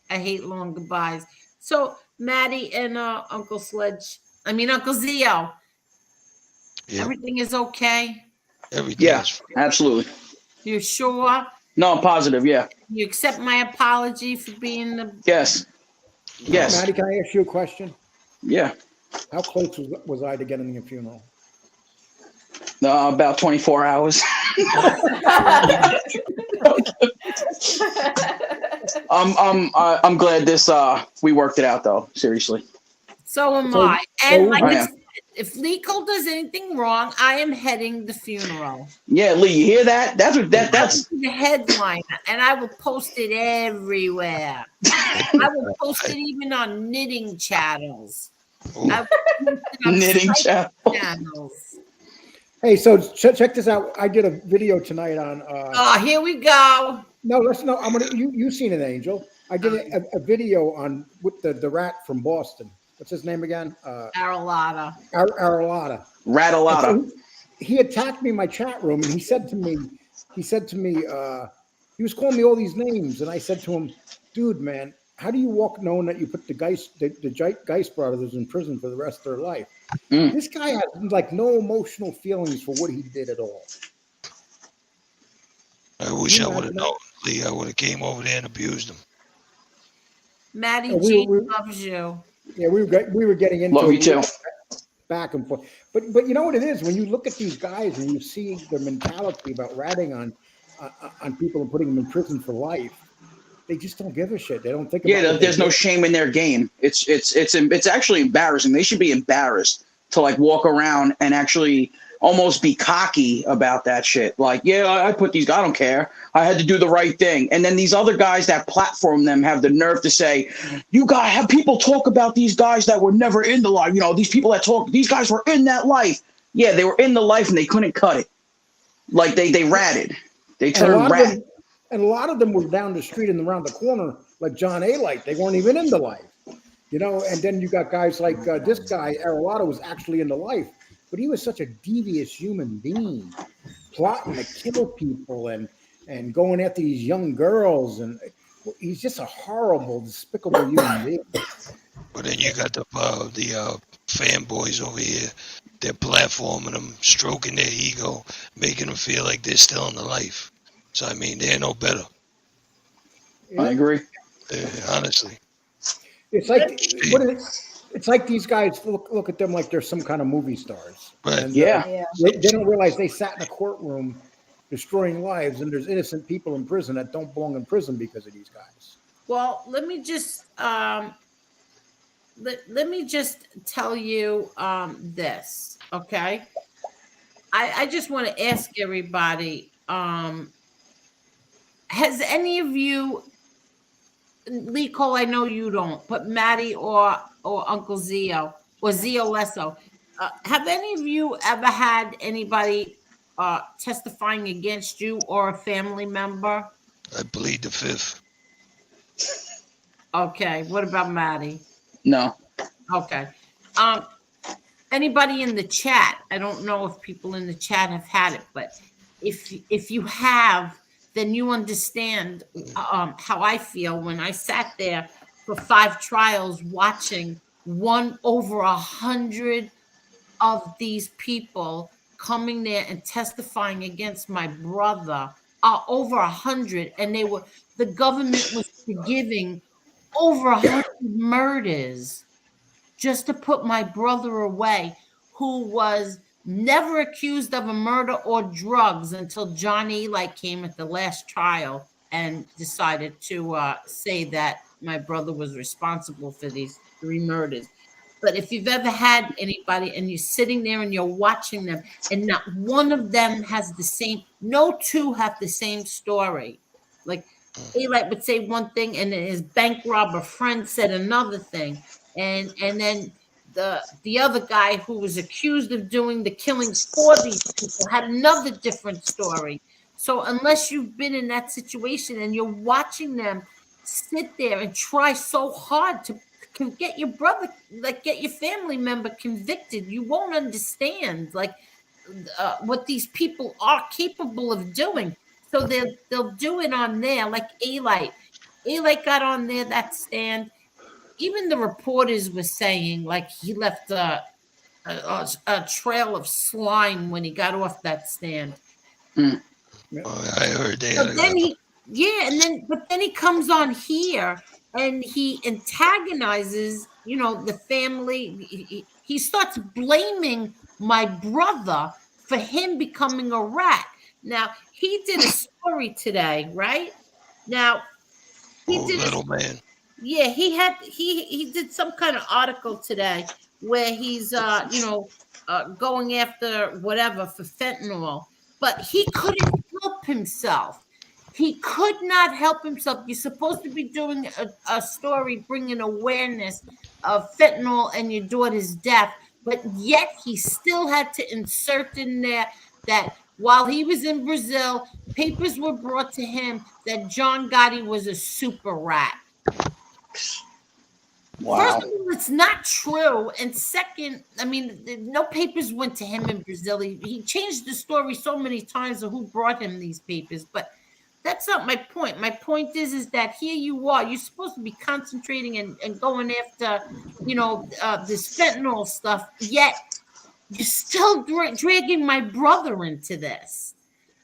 I hate long goodbyes. So Maddie and Uncle Zio. Yeah. Everything is okay? Everything. Yeah, absolutely. You sure? No, I'm positive. Yeah. You accept my apology for being the... Yes. Yes. Maddie, can I ask you a question? Yeah. How close was I to getting a funeral? About 24 hours. I'm glad we worked it out though. Seriously. So am I. And if Lee Cole does anything wrong, I am heading the funeral. Yeah, Lee, you hear that? That's the headline, and I will post it everywhere. I will post it even on knitting channels. Knitting channels. Hey, so check this out. I did a video tonight on. Here we go. No, listen. No, I'm gonna. You've seen it, Angel. I did a video on with the rat from Boston. What's his name again? Aralata. Aralata. Ratalata. He attacked me in my chat room, and he said to me, he was calling me all these names, and I said to him, dude, man, how do you walk knowing that you put the Geist brothers in prison for the rest of their life? This guy has like no emotional feelings for what he did at all. I wish I would have known, Lee. I would have came over there and abused him. Maddie G loves you. Yeah, we were getting into Love you too. Back and forth. But you know what it is? When you look at these guys and you see their mentality about ratting on people and putting them in prison for life, they just don't give a shit. They don't think about it. There's no shame in their game. It's actually embarrassing. They should be embarrassed to like walk around and actually almost be cocky about that shit. Like, yeah, I put these, I don't care. I had to do the right thing. And then these other guys that platform them have the nerve to say, you guys have people talk about these guys that were never in the life. You know, these people that talk, these guys were in that life. Yeah, they were in the life and they couldn't cut it. Like they ratted. They turned rat. And a lot of them were down the street and around the corner, like John A. Light. They weren't even in the life. You know, and then you got guys like this guy, Aralata, was actually in the life. But he was such a devious human being, plotting to kill people and going after these young girls. And he's just a horrible, despicable human being. But then you got the fanboys over here. They're platforming them, stroking their ego, making them feel like they're still in the life. So, I mean, they're no better. I agree. Honestly. It's like, it's like these guys look at them like they're some kind of movie stars. Right. And, yeah. They don't realize they sat in a courtroom destroying lives, and there's innocent people in prison that don't belong in prison because of these guys. Well, let me just let me just tell you this, okay? I just want to ask everybody, has any of you, Lee Cole, I know you don't, but Maddie or Uncle Zio or Zio Lesso, have any of you ever had anybody testifying against you or a family member? I plead the fifth. Okay, what about Maddie? No. Okay. Anybody in the chat? I don't know if people in the chat have had it, but if you have, then you understand how I feel when I sat there for 5 trials watching over 100 of these people coming there and testifying against my brother. Over 100, and the government was forgiving over 100 murders just to put my brother away, who was never accused of a murder or drugs until John Eli came at the last trial and decided to say that my brother was responsible for these 3 murders. But if you've ever had anybody and you're sitting there and you're watching them and not one of them has no 2 have the same story. Like Eli would say one thing and then his bank robber friend said another thing. And then the other guy who was accused of doing the killings for these people had another different story. So unless you've been in that situation and you're watching them sit there and try so hard to get your brother, like get your family member convicted, you won't understand like what these people are capable of doing. So they'll do it on there, like Eli got on there, that stand. Even the reporters were saying like he left a trail of slime when he got off that stand. Oh, I heard that. But then he comes on here and he antagonizes, the family. He starts blaming my brother for him becoming a rat. Now, he did a story today, right? Now, little man. Yeah, he did some kind of article today where he's going after whatever for fentanyl, but he couldn't help himself. He could not help himself. You're supposed to be doing a story bringing awareness of fentanyl and your daughter's death, but yet he still had to insert in there that while he was in Brazil, papers were brought to him that John Gotti was a super rat. Wow. First of all, it's not true. And second, I mean, no papers went to him in Brazil. He changed the story so many times of who brought him these papers. But that's not my point. My point is that here you are. You're supposed to be concentrating and going after, this fentanyl stuff. Yet you're still dragging my brother into this.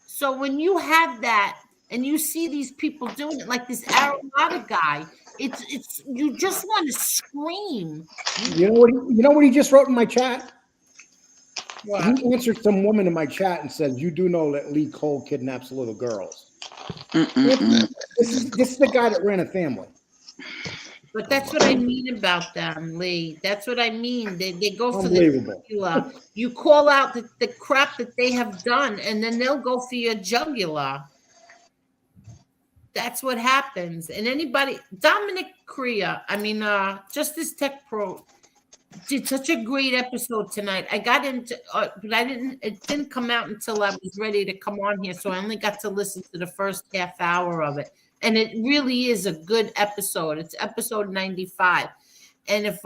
So when you have that and you see these people doing it, like this Arenado guy, it's you just want to scream. You know what he just wrote in my chat? What? He answered some woman in my chat and said, "You do know that Lee Cole kidnaps little girls." This is the guy that ran a family. But that's what I mean about them, Lee. That's what I mean. They go for Unbelievable. the jugular. You call out the crap that they have done, and then they'll go for your jugular. That's what happens. And Dominic Crea, Justice Tech Pro did such a great episode tonight. I got into, but it didn't come out until I was ready to come on here. So I only got to listen to the first half hour of it. And it really is a good episode. It's episode 95. And if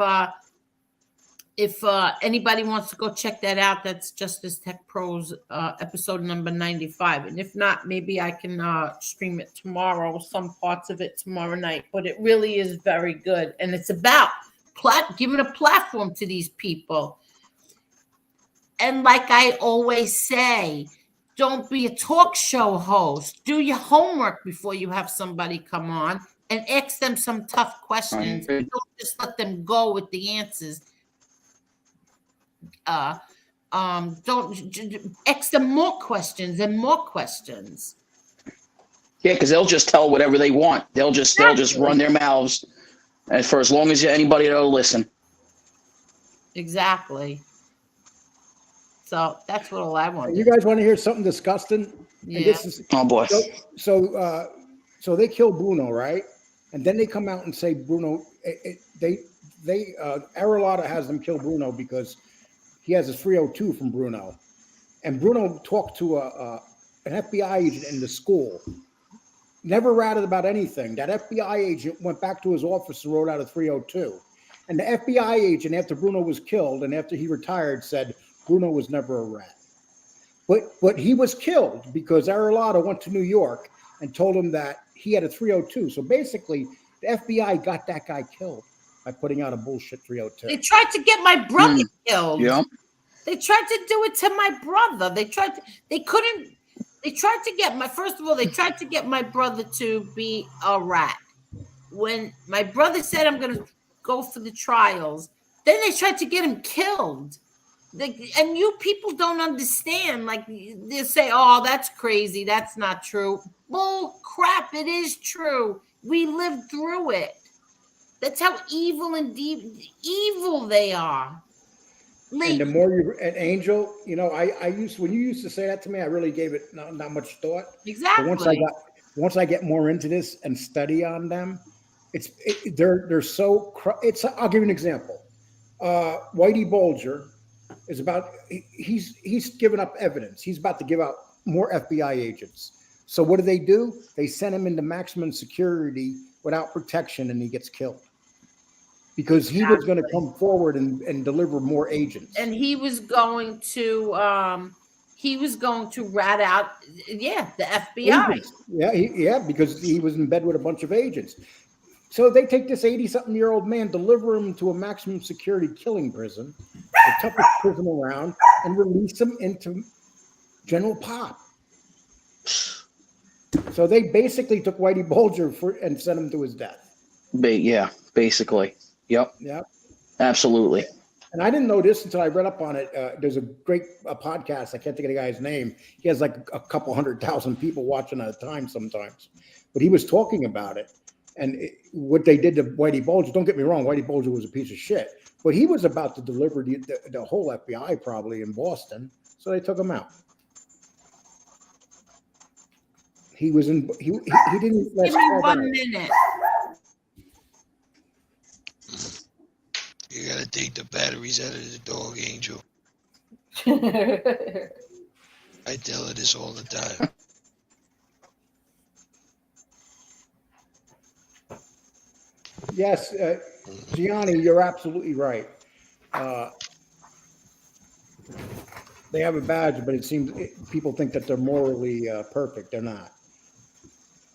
anybody wants to go check that out, that's Justice Tech Pro's episode number 95. And if not, maybe I can stream it tomorrow, some parts of it tomorrow night. But it really is very good. And it's about giving a platform to these people. And like I always say, don't be a talk show host. Do your homework before you have somebody come on and ask them some tough questions. Don't just let them go with the answers. Don't ask them more questions and more questions. Yeah, because they'll just tell whatever they want. They'll just run their mouths, and for as long as anybody will listen. Exactly. So that's what all I want. You guys want to hear something disgusting? Yeah. And this is, Oh boy. So they kill Bruno, right? And then they come out and say Bruno. Aralotta has them kill Bruno because he has a 302 from Bruno, and Bruno talked to an FBI agent in the school. Never ratted about anything. That FBI agent went back to his office and wrote out a 302. And the FBI agent, after Bruno was killed and after he retired, said Bruno was never a rat. But he was killed because Aralotta went to New York and told him that he had a 302. So basically, the FBI got that guy killed by putting out a bullshit 302. They tried to get my brother killed. Yeah. They tried to do it to my brother. They tried to get my brother to be a rat. When my brother said, I'm going to go for the trials, then they tried to get him killed. And you people don't understand. Like, they say, oh, that's crazy. That's not true. Bull crap. It is true. We lived through it. That's how evil and evil they are. And the more an Angel, when you used to say that to me, I really gave it not much thought. Exactly. But once I get more into this and study on them, they're so. I'll give you an example. Whitey Bulger is he's given up evidence. He's about to give out more FBI agents. So what do? They send him into maximum security without protection, and he gets killed. Because he was going to come forward and deliver more agents, and he was going to rat out, the FBI. Agents. Because he was in bed with a bunch of agents. So they take this 80-something-year-old man, deliver him to a maximum security killing prison, the toughest prison around, and release him into General Pop. So they basically took Whitey Bulger and sent him to his death. Basically. Yep. Absolutely. And I didn't know this until I read up on it. There's a great podcast. I can't think of the guy's name. He has like a couple 100,000 people watching at a time sometimes. But he was talking about it. And what they did to Whitey Bulger, don't get me wrong, Whitey Bulger was a piece of shit. But he was about to deliver the whole FBI probably in Boston. So they took him out. He didn't let Give me 1 minute. You gotta take the batteries out of the dog, Angel. I tell her this all the time. Yes, Gianni, you're absolutely right. They have a badge, but it seems people think that they're morally perfect. They're not.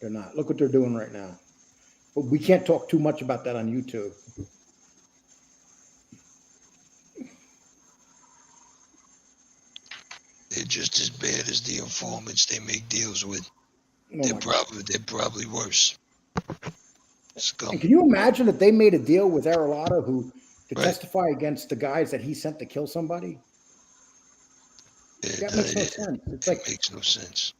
They're not. Look what they're doing right now. But we can't talk too much about that on YouTube. They're just as bad as the informants they make deals with. Oh they're probably worse. And can you imagine if they made a deal with Aralotta to testify against the guys that he sent to kill somebody? That makes no sense. It makes no sense.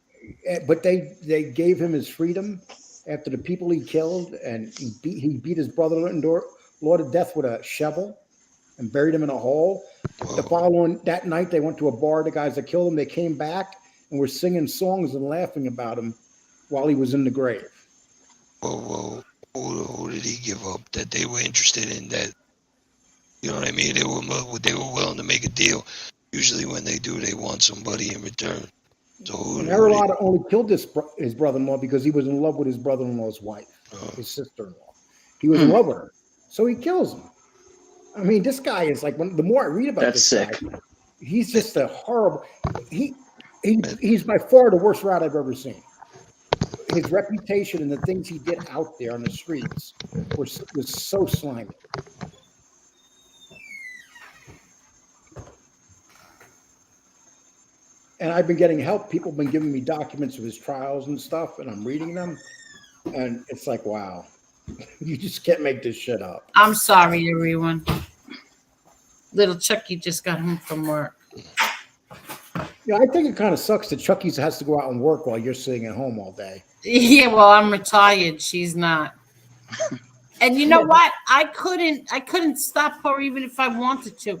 But they gave him his freedom after the people he killed, and he beat his brother-in-law to death with a shovel and buried him in a hole. Whoa. That night, they went to a bar. The guys that killed him, they came back and were singing songs and laughing about him while he was in the grave. Whoa. Who did he give up that they were interested in that? You know what I mean? They were willing to make a deal. Usually when they do, they want somebody in return. So Aralotta only killed his brother-in-law because he was in love with his brother-in-law's wife, his sister-in-law. He was in love with her. So he kills him. I mean, this guy is like, the more I read about this guy, he's just a horrible, he's by far the worst rat I've ever seen. His reputation and the things he did out there on the streets was so slimy. And I've been getting help. People have been giving me documents of his trials and stuff, and I'm reading them. And it's like, wow, you just can't make this shit up. I'm sorry, everyone. Little Chucky just got home from work. Yeah, I think it kind of sucks that Chucky's has to go out and work while you're sitting at home all day. Yeah, well, I'm retired. She's not. And you know what? I couldn't stop her even if I wanted to.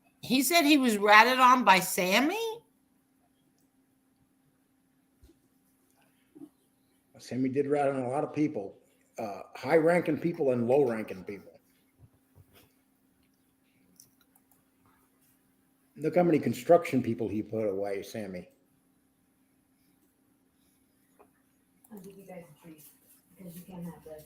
He said he was ratted on by Sammy? Sammy did rat on a lot of people, high-ranking people and low-ranking people. Look how many construction people he put away, Sammy. I'll give you guys a treat because you can't have this.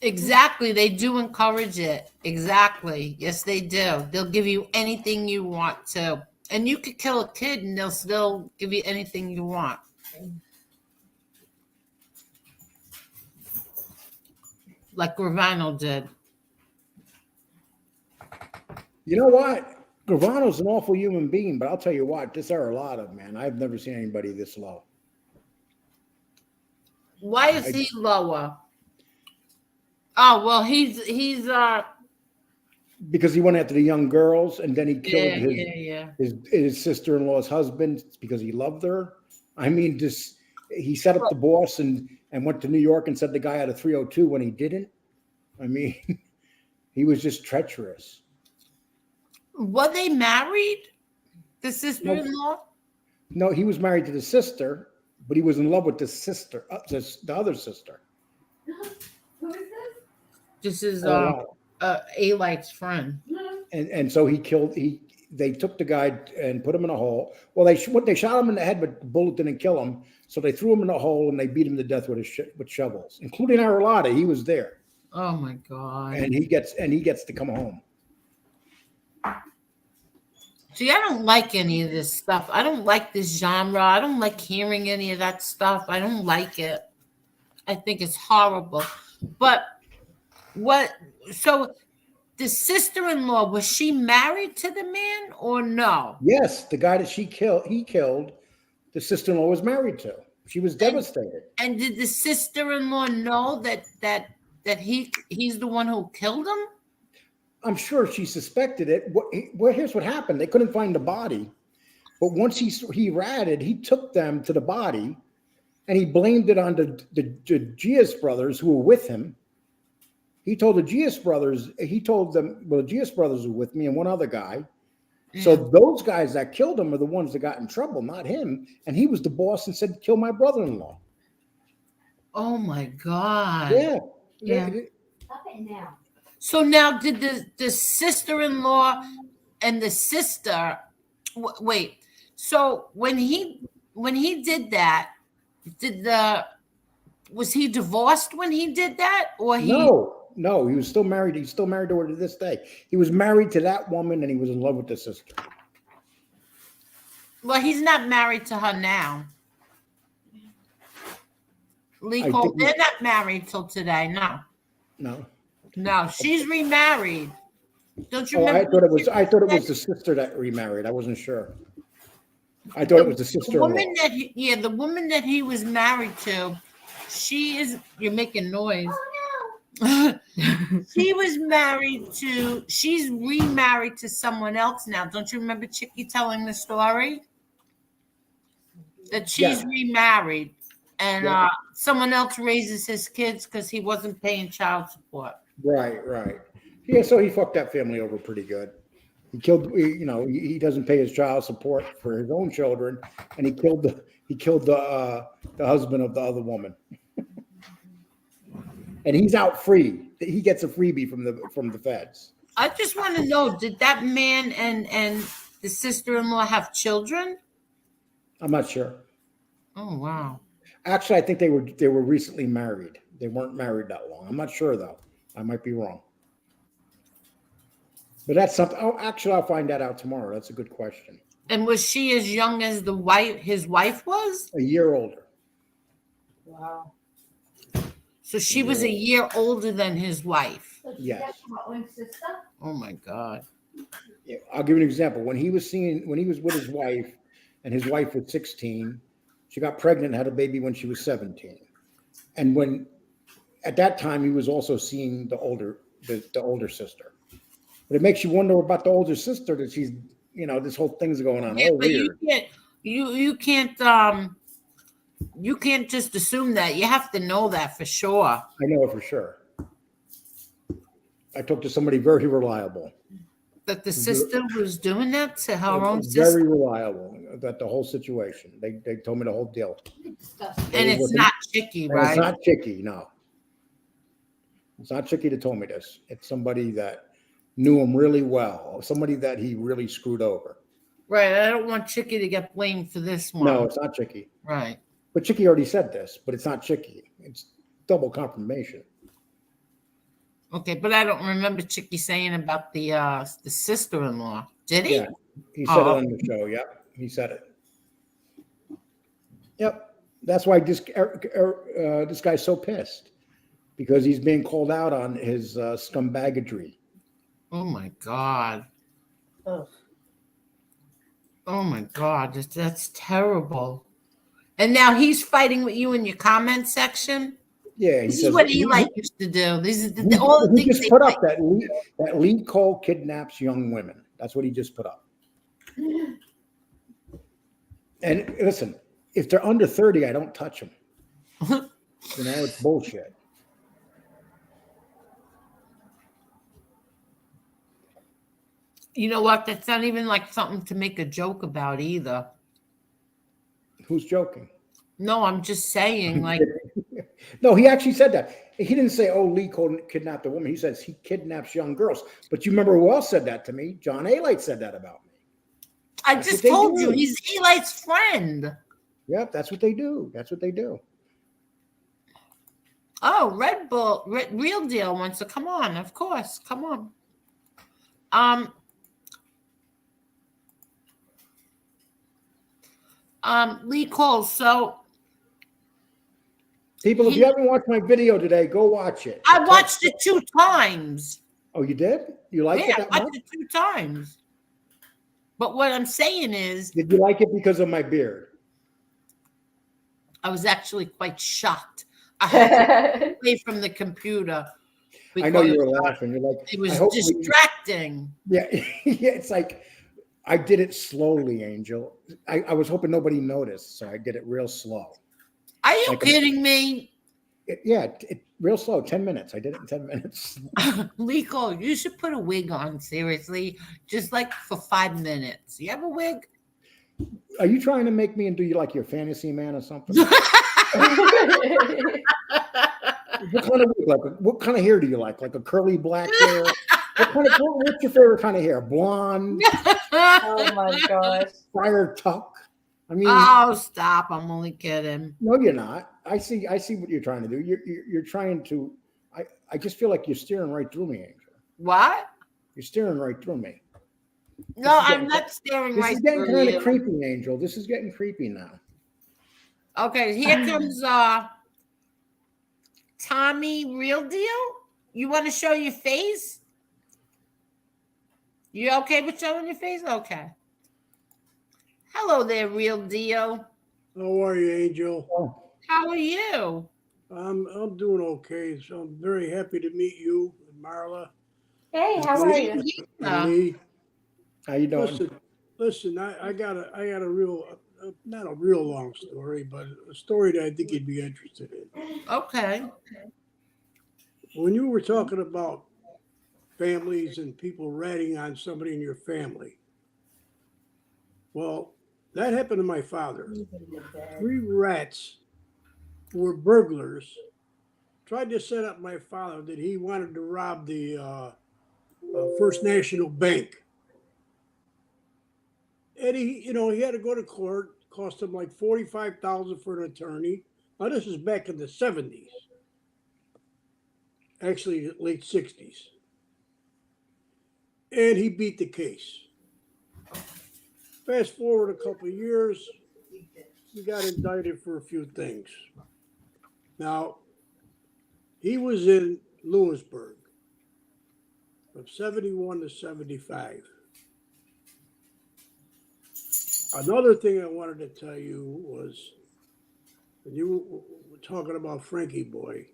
Exactly. They do encourage it. Exactly. Yes, they do. They'll give you anything you want to. And you could kill a kid and they'll still give you anything you want. Like Gravano did. You know what? Gravano's an awful human being, but I'll tell you what, this are a lot of, man. I've never seen anybody this low. Why is he lower? Oh, well, he's because he went after the young girls and then he killed yeah. his sister-in-law's husband because he loved her. I mean, just he set up the boss and went to New York and said the guy had a 302 when he didn't. I mean, he was just treacherous. Were they married? The sister-in-law? No, he was married to the sister, but he was in love with the sister, the other sister. Who is this? This is A-Light's friend. And so they took the guy and put him in a hole. Well, they shot him in the head, but the bullet didn't kill him. So they threw him in a hole and they beat him to death with shovels, including Arulada. He was there. Oh my God! And he gets to come home. See, I don't like any of this stuff. I don't like this genre. I don't like hearing any of that stuff. I don't like it. I think it's horrible. But so the sister-in-law, was she married to the man or no? Yes, the guy that he killed, the sister-in-law was married to. She was devastated. And did the sister-in-law know that he's the one who killed him? I'm sure she suspected it. Well, here's what happened. They couldn't find the body. But once he ratted, he took them to the body and he blamed it on the Gias brothers who were with him. He told the Gias brothers, the Gias brothers were with me and one other guy. So those guys that killed him are the ones that got in trouble, not him. And he was the boss and said, kill my brother-in-law. Oh my God. Yeah. Stop it now. So now did the sister-in-law and the sister wait. So when he did that, was he divorced when he did that? Or No, he was still married. He's still married to her to this day. He was married to that woman and he was in love with the sister. Well, he's not married to her now. Lee Cole, they're not married till today. No, she's remarried. Don't you remember? I thought it was the sister that remarried. I wasn't sure. I thought it was the sister-in-law. The woman that he was married to, you're making noise. Oh, no. She's remarried to someone else now. Don't you remember Chicky telling the story? That she's remarried and someone else raises his kids because he wasn't paying child support. Right. Yeah, so he fucked that family over pretty good. He killed, he doesn't pay his child support for his own children, and he killed the husband of the other woman. And he's out free. He gets a freebie from the feds. I just want to know, did that man and the sister-in-law have children? I'm not sure. Oh wow. Actually, I think they were recently married. They weren't married that long. I'm not sure though. I might be wrong. But that's something. Oh, actually, I'll find that out tomorrow. That's a good question. And was she as young as his wife was? A year older. Wow. So she was a year older than his wife. Yes. Oh my God. Yeah, I'll give you an example. When he was with his wife, and his wife was 16, she got pregnant and had a baby when she was 17. And at that time he was also seeing the older sister. But it makes you wonder about the older sister that she's, this whole thing's going on. Yeah, but weird. You can't just assume that. You have to know that for sure. I know it for sure. I talked to somebody very reliable. That the sister was doing that to her own It's sister? very reliable. That the whole situation. They told me the whole deal. And it's not Chicky, And it's right? not Chicky. No, it's not Chicky that told me this. It's somebody that knew him really well. Somebody that he really screwed over. Right. I don't want Chicky to get blamed for this one. No, it's not Chicky. Right. But Chicky already said this, but it's not Chicky. It's double confirmation. Okay, but I don't remember Chicky saying about the sister-in-law. Did he? Yeah, he said it on the show. Yep, he said it. Yep, that's why this guy's so pissed, because he's being called out on his scumbaggery. Oh my God. Ugh. Oh my God, that's terrible. And now he's fighting with you in your comment section. Yeah, he This says is what Eli used to do. These are all the he things just they put up fight. that Lee Cole kidnaps young women. That's what he just put up. And listen, if they're under 30, I don't touch them. It's bullshit. You know what? That's not even like something to make a joke about either. Who's joking? No, I'm just saying, like, No, he actually said that. He didn't say, "Oh, Lee Cole kidnapped a woman." He says he kidnaps young girls. But you remember who else said that to me? John Alite said that about me. I That's just what they told you do. he's Eli's friend. Yep, that's what they do. That's what they do. Oh, Red Bull, Real Deal wants to come on. Of course, come on. Lee Cole. So, People, if you haven't watched my video today, go watch it. I watched it 2 times. Oh, you did? You liked it that I much? watched it 2 times. But what I'm saying is, Did you like it because of my beard? I was actually quite shocked. I had to get away from the computer. I know you were laughing. You're like, It was I hope distracting. Yeah, yeah. It's like I did it slowly, Angel. I was hoping nobody noticed, so I did it real slow. Are you kidding me? Real slow. 10 minutes. I did it in 10 minutes. Lee Cole, you should put a wig on, seriously. Just like for 5 minutes. You have a wig? Are you trying to make me into your fantasy man or something? What kind of hair do you like? Like a curly black hair? What's your favorite kind of hair? Blonde? Oh my gosh. Friar tuck? I mean, oh, stop! I'm only kidding. No, you're not. I see what you're trying to do. You're trying to. I just feel like you're steering right through me, Angel. What? You're steering right through me. No, I'm not staring right through you. This is getting kind of creepy, Angel. This is getting creepy now. Okay, here comes Tommy Real Deal. You want to show your face? You okay with showing your face? Okay. Hello there, Real Deal. How are you, Angel? How are you? I'm doing okay. So I'm very happy to meet you, Marla. Hey, how are you? Lee. How you doing? Listen. I got a real, not a real long story, but a story that I think you'd be interested in. Okay. When you were talking about families and people ratting on somebody in your family, well, that happened to my father. 3 rats who were burglars tried to set up my father that he wanted to rob the First National Bank. And he had to go to court. Cost him like $45,000 for an attorney. Now this is back in the 70s, actually late 60s, and he beat the case. Fast forward a couple of years, he got indicted for a few things. Now, he was in Lewisburg from 71 to 75. Another thing I wanted to tell you was, when you were talking about Frankie Boy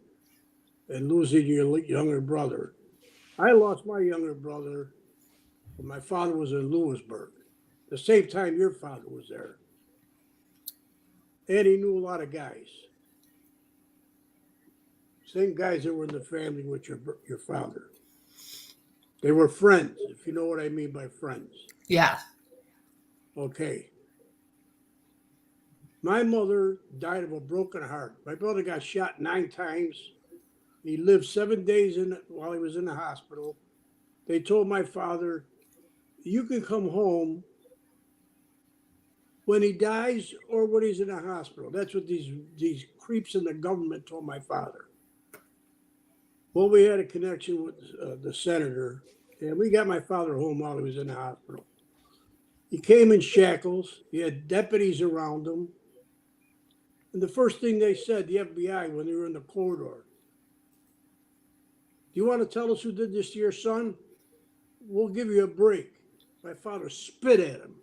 and losing your younger brother, I lost my younger brother when my father was in Lewisburg, the same time your father was there. And he knew a lot of guys. Same guys that were in the family with your father. They were friends, if you know what I mean by friends. Yeah. Okay. My mother died of a broken heart. My brother got shot 9 times. He lived 7 days while he was in the hospital. They told my father, you can come home when he dies or when he's in the hospital. That's what these creeps in the government told my father. Well, we had a connection with the senator, and we got my father home while he was in the hospital. He came in shackles. He had deputies around him. And the first thing they said, the FBI, when they were in the corridor, do you want to tell us who did this to your son? We'll give you a break. My father spit at him.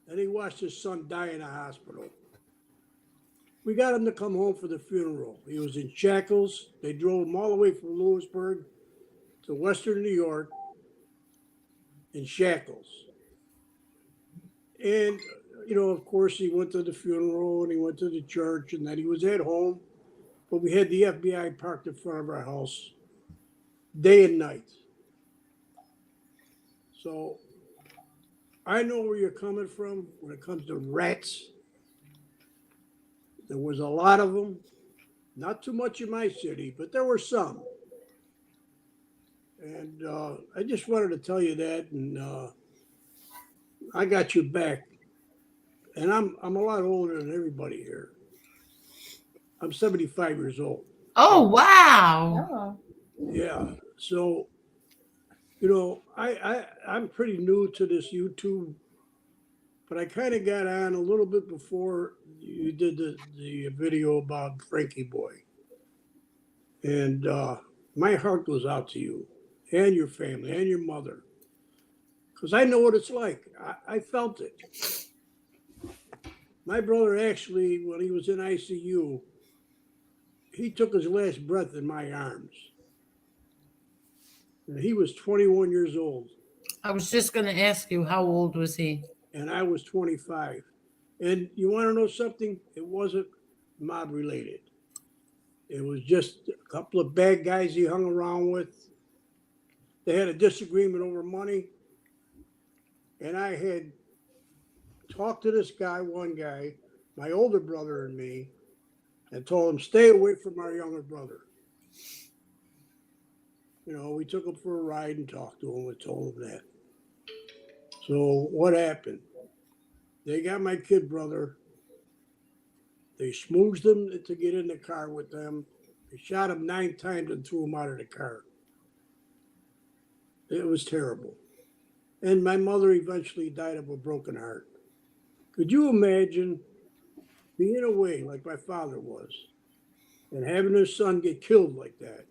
And he watched his son die in a hospital. We got him to come home for the funeral. He was in shackles. They drove him all the way from Lewisburg to Western New York in shackles. And, you know, of course, he went to the funeral and he went to the church and then he was at home. But we had the FBI parked in front of our house day and night. So I know where you're coming from when it comes to rats. There was a lot of them, not too much in my city, but there were some. And I just wanted to tell you that, and I got you back. And I'm a lot older than everybody here. I'm 75 years old. Oh, wow. Oh. Yeah. So, you know, I'm pretty new to this YouTube, but I kind of got on a little bit before you did the video about Frankie Boy. And my heart goes out to you and your family and your mother. Because I know what it's like. I felt it. My brother actually, when he was in ICU, he took his last breath in my arms. And he was 21 years old. I was just going to ask you, how old was he? And I was 25. And you want to know something? It wasn't mob related. It was just a couple of bad guys he hung around with. They had a disagreement over money. And I had talked to this guy, one guy, my older brother and me, and told him, stay away from our younger brother. You know, we took him for a ride and talked to him and told him that. So what happened? They got my kid brother. They schmoozed him to get in the car with them. They shot him 9 times and threw him out of the car. It was terrible. And my mother eventually died of a broken heart. Could you imagine being away like my father was and having his son get killed like that?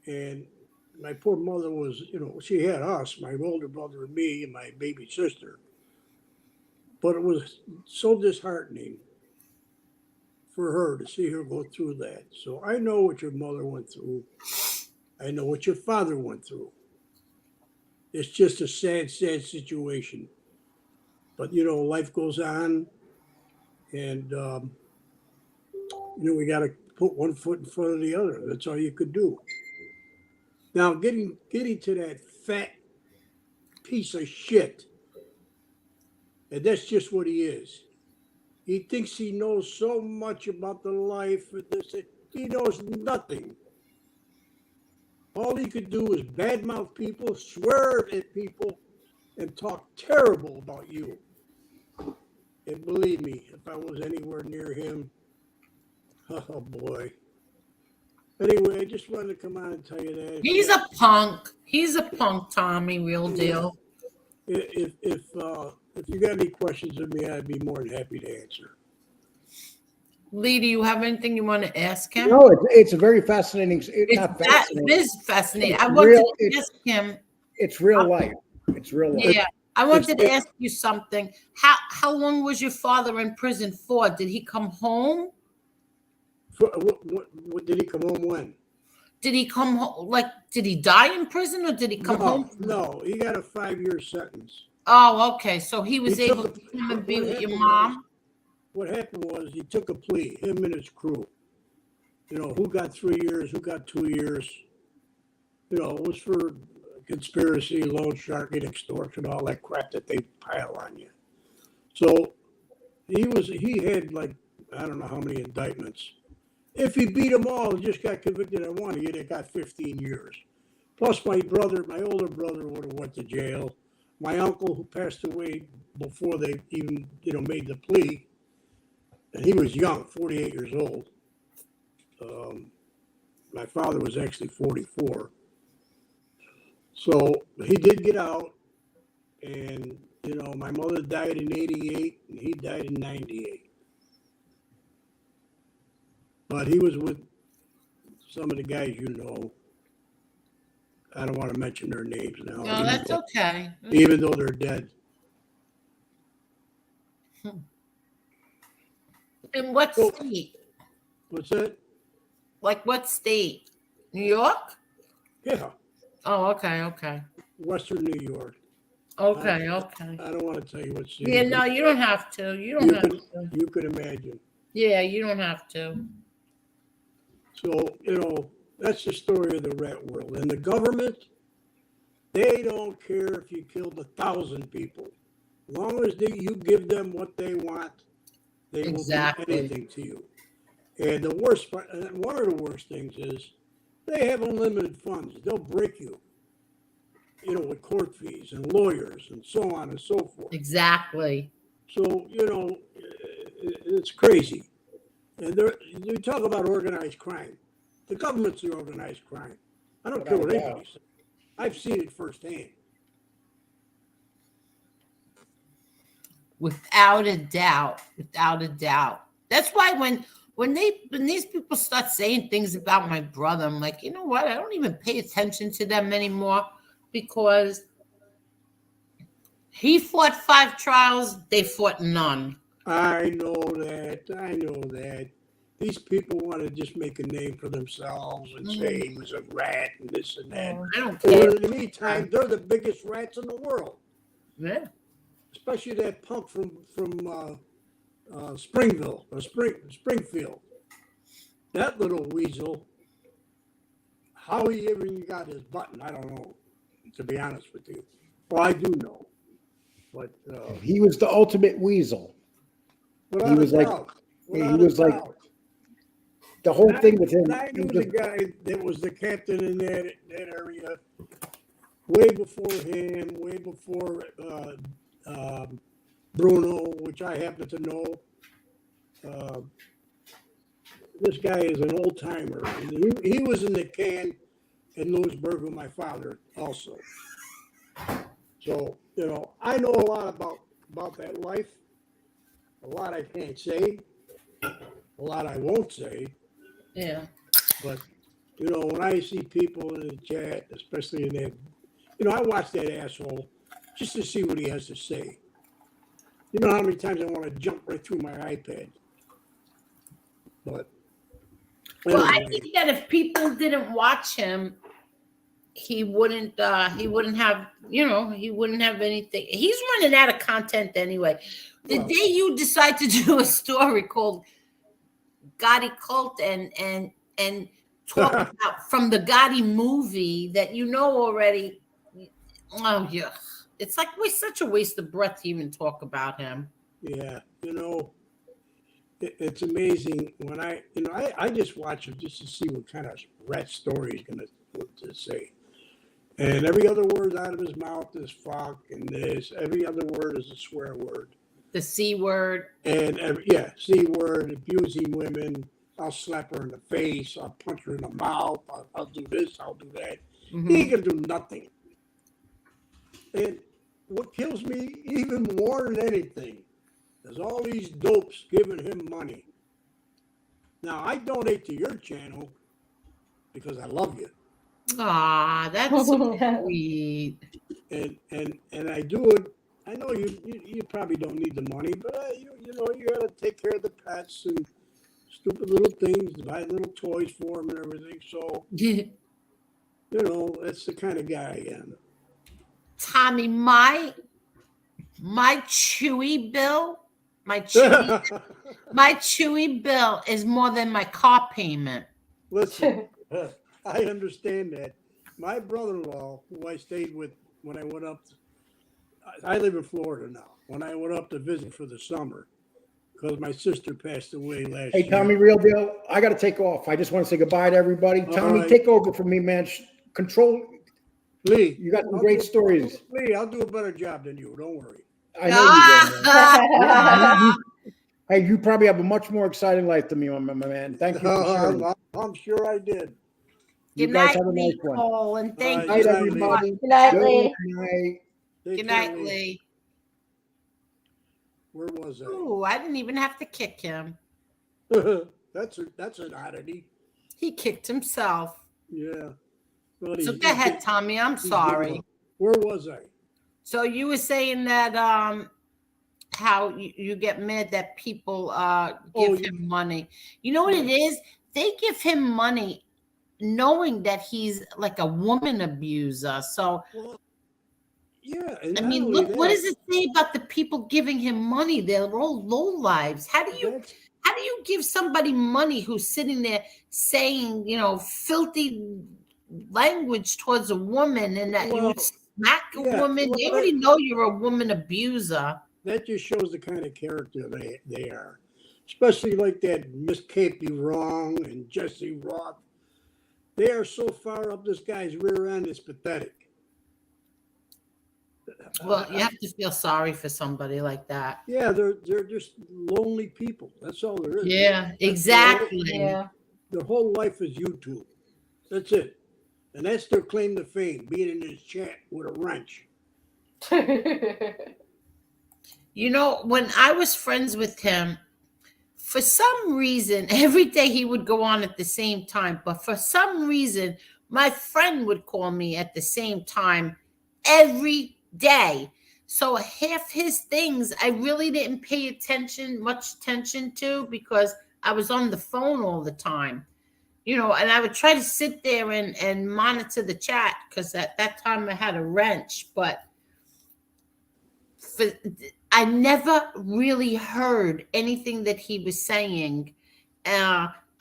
And my poor mother was, you know, she had us, my older brother and me and my baby sister. But it was so disheartening for her to see her go through that. So I know what your mother went through. I know what your father went through. It's just a sad, sad situation. But, you know, life goes on. And, you know, we got to put one foot in front of the other. That's all you could do. Now, getting to that fat piece of shit, and that's just what he is. He thinks he knows so much about the life of this. He knows nothing. All he could do is badmouth people, swear at people, and talk terrible about you. And believe me, if I was anywhere near him, oh boy. Anyway, I just wanted to come on and tell you that. He's a punk. He's a punk, Tommy, real deal. If you got any questions of me, I'd be more than happy to answer. Lee, do you have anything you want to ask him? No, it's a very fascinating. Not fascinating. It is fascinating. It's I wanted real, to ask him. It's real life. It's real life. Yeah, I wanted to ask you something. How long was your father in prison for? Did he come home? What did he come home when? Did he come home? Like, did he die in prison or did he come home? No, he got a 5-year sentence. Oh, okay. So he was able to come and be with your mom? What happened was he took a plea, him and his crew. You know, who got 3 years, who got 2 years. it was for conspiracy, loan sharking, extortion, all that crap that they pile on you. So he had like, I don't know how many indictments. If he beat them all, he just got convicted on one. He got 15 years. Plus my older brother would have went to jail. My uncle, who passed away before they even, made the plea, and he was young, 48 years old. My father was actually 44. So he did get out, and, my mother died in 88, and he died in 98. But he was with some of the guys I don't want to mention their names now. No, that's okay. Even though they're dead. In what state? What's that? Like what state? New York? Yeah. Oh, okay. Western New York. Okay. I don't want to tell you what city. Yeah, no, you don't have to. You could imagine. Yeah, you don't have to. So, that's the story of the rat world. And the government, they don't care if you killed 1,000 people. As long as you give them what they want, they will do anything to you. And the worst part, one of the worst things is they have unlimited funds. They'll break you, with court fees and lawyers and so on and so forth. Exactly. So, it's crazy. And you talk about organized crime. The government's the organized crime. I don't care what anybody says. I've seen it firsthand. Without a doubt. That's why when these people start saying things about my brother, I'm like, you know what? I don't even pay attention to them anymore, because he fought 5 trials, they fought none. I know that. These people want to just make a name for themselves and say he was a rat and this and that. I don't care. In the meantime, they're the biggest rats in the world. Yeah. Especially that punk from Springfield. That little weasel. How he even got his button, I don't know, to be honest with you. Well, I do know. But he was the ultimate weasel. He was like the whole thing with him. I knew the guy that was the captain in that area way before him, way before Bruno, which I happen to know. This guy is an old timer. He was in the can in Lewisburg with my father also. So, I know a lot about that life. A lot I can't say. A lot I won't say. Yeah. But, when I see people in the chat, especially in that, I watch that asshole just to see what he has to say. You know how many times I want to jump right through my iPad. But well, I think that if people didn't watch him, he wouldn't have, he wouldn't have anything. He's running out of content anyway. The day you decide to do a story called Gotti Cult and talk about from the Gotti movie that already, oh yeah, it's like such a waste of breath to even talk about him. Yeah, it's amazing when I just watch him just to see what kind of rat story he's going to say. And every other word out of his mouth is fuck and this. Every other word is a swear word. The C word. And C word, abusing women. I'll slap her in the face. I'll punch her in the mouth. I'll do this. I'll do that. Mm-hmm. He ain't going to do nothing. And what kills me even more than anything is all these dopes giving him money. Now, I donate to your channel because I love you. Ah, that's so sweet. And I do it. I know you probably don't need the money, but you got to take care of the pets and stupid little things, buy little toys for them and everything. So, that's the kind of guy I am. Tommy, my Chewy bill, my Chewy bill is more than my car payment. Listen, I understand that. my brother-in-law, who I stayed with when I went up, I live in Florida now. When I went up to visit for the summer, because my sister passed away last Hey, year. Tommy, real deal. I got to take off. I just want to say goodbye to everybody. All Tommy, right. take over for me, man. Control. Lee, You got some great stories. Lee, I'll do a better job than you. Don't worry. I know you will, man. Hey, you probably have a much more exciting life than me, my man. Thank you for sharing. I'm sure I did. You Good guys night, have a nice Lee one. Cole, and thank All you. Good night, Lee. everybody. Good night, Lee. night. Take Good care, night, Lee. Where was I? Ooh, I didn't even have to kick him. That's an oddity. He kicked himself. Yeah. Well, So go ahead, Tommy. I'm sorry. Where was I? So you were saying that how you get mad that people give him money. You know what it is? They give him money knowing that he's like a woman abuser. So yeah, I mean, look, what does it say about the people giving him money? They're all low lives. How do you give somebody money who's sitting there saying, filthy language towards a woman and that you would smack a woman? They already know you're a woman abuser. That just shows the kind of character they are. Especially like that Miss Can't Be Wrong and Jesse Roth. They are so far up this guy's rear end, it's pathetic. Well, you have to feel sorry for somebody like that. Yeah, they're just lonely people. That's all there is. Yeah, exactly. Their whole life is YouTube. That's it. And that's their claim to fame, being in this chat with a wrench. When I was friends with him, for some reason, every day he would go on at the same time. But for some reason, my friend would call me at the same time every day. So half his things I really didn't pay much attention to because I was on the phone all the time. And I would try to sit there and monitor the chat because at that time I had a wrench, but I never really heard anything that he was saying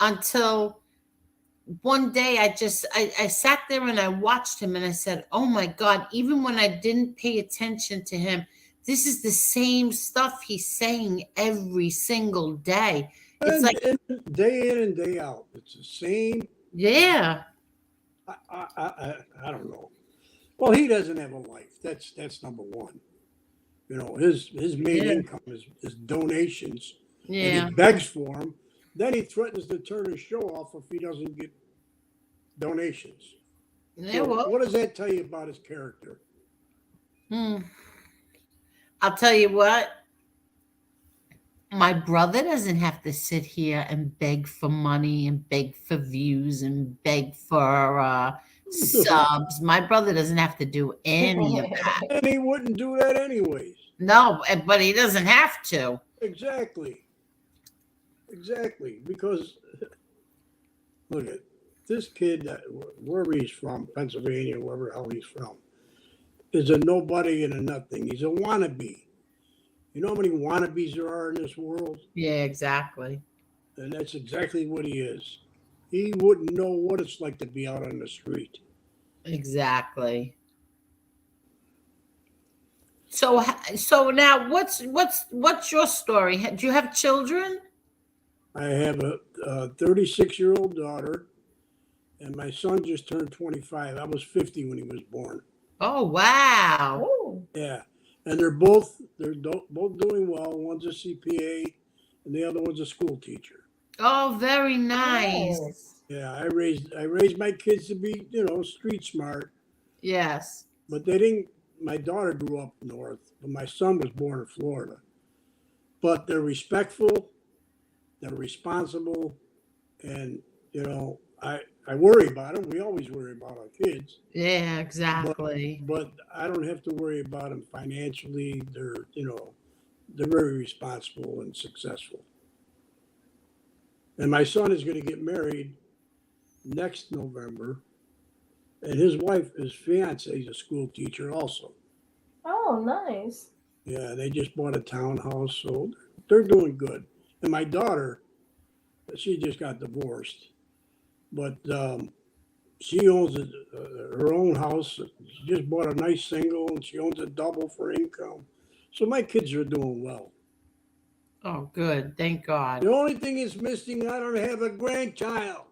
until one day I sat there and I watched him and I said, oh my God, even when I didn't pay attention to him, this is the same stuff he's saying every single day. It's like day in and day out. It's the same. Yeah. I don't know. Well, he doesn't have a life. That's number one. His main income is donations. Yeah. And he begs for them. Then he threatens to turn his show off if he doesn't get donations. Yeah, So well, what does that tell you about his character? I'll tell you what. My brother doesn't have to sit here and beg for money and beg for views and beg for subs. My brother doesn't have to do any of that. And he wouldn't do that anyways. No, but he doesn't have to. Exactly. Because look at this kid, wherever he's from, Pennsylvania, wherever the hell he's from, is a nobody and a nothing. He's a wannabe. You know how many wannabes there are in this world? Yeah, exactly. And that's exactly what he is. He wouldn't know what it's like to be out on the street. Exactly. So now what's your story? Do you have children? I have a 36-year-old daughter, and my son just turned 25. I was 50 when he was born. Oh, wow. Yeah. And they're both doing well. One's a CPA, and the other one's a school teacher. Oh, very nice. Yeah, I raised my kids to be, street smart. Yes. But they didn't. My daughter grew up north, but my son was born in Florida. But they're respectful, they're responsible, and I worry about them. We always worry about our kids. Yeah, exactly. But I don't have to worry about them financially. They're very responsible and successful. And my son is going to get married next November, and his fiance is a school teacher also. Oh, nice. Yeah, they just bought a townhouse, so they're doing good. And my daughter, she just got divorced, but she owns her own house. She just bought a nice single, and she owns a double for income. So my kids are doing well. Oh, good. Thank God. The only thing is missing, I don't have a grandchild.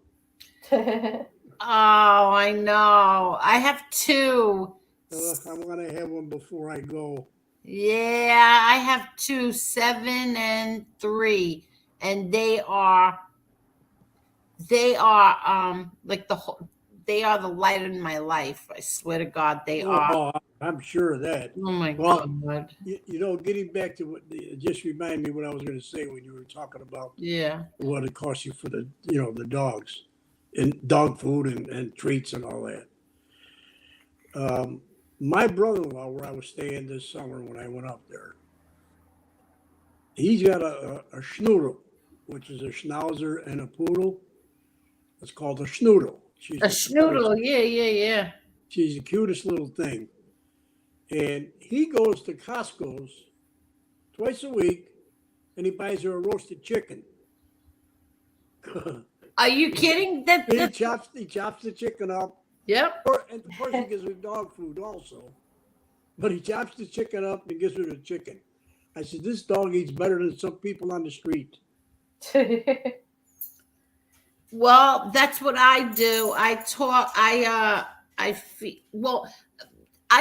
Oh, I know. I have two. I'm going to have one before I go. Yeah, I have two, 7 and 3, and they are like they are the light in my life. I swear to God, they are. Oh, I'm sure of that. Oh my Well, God. Getting back to what just remind me what I was going to say when you were talking about what it costs you for the dogs and dog food and treats and all that. My brother-in-law, where I was staying this summer when I went up there, he's got a schnoodle, which is a schnauzer and a poodle. It's called a schnoodle. A schnoodle, yeah. She's the cutest little thing. And he goes to Costco's twice a week, and he buys her a roasted chicken. Are you kidding? He chops the chicken up. Yep. And of course, he gives her dog food also. But he chops the chicken up and gives her the chicken. I said, this dog eats better than some people on the street. Well, that's what I do. I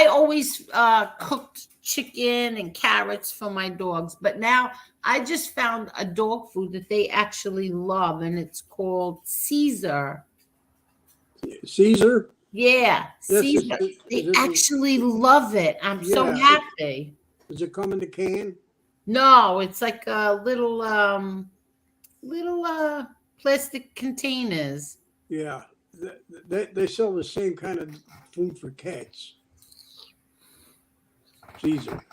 always cooked chicken and carrots for my dogs, but now I just found a dog food that they actually love, and it's called Caesar. Caesar? Yeah, Caesar. They actually love it. I'm so happy. Does it come in the can? No, it's like a little plastic containers. Yeah, they sell the same kind of food for cats. Caesar.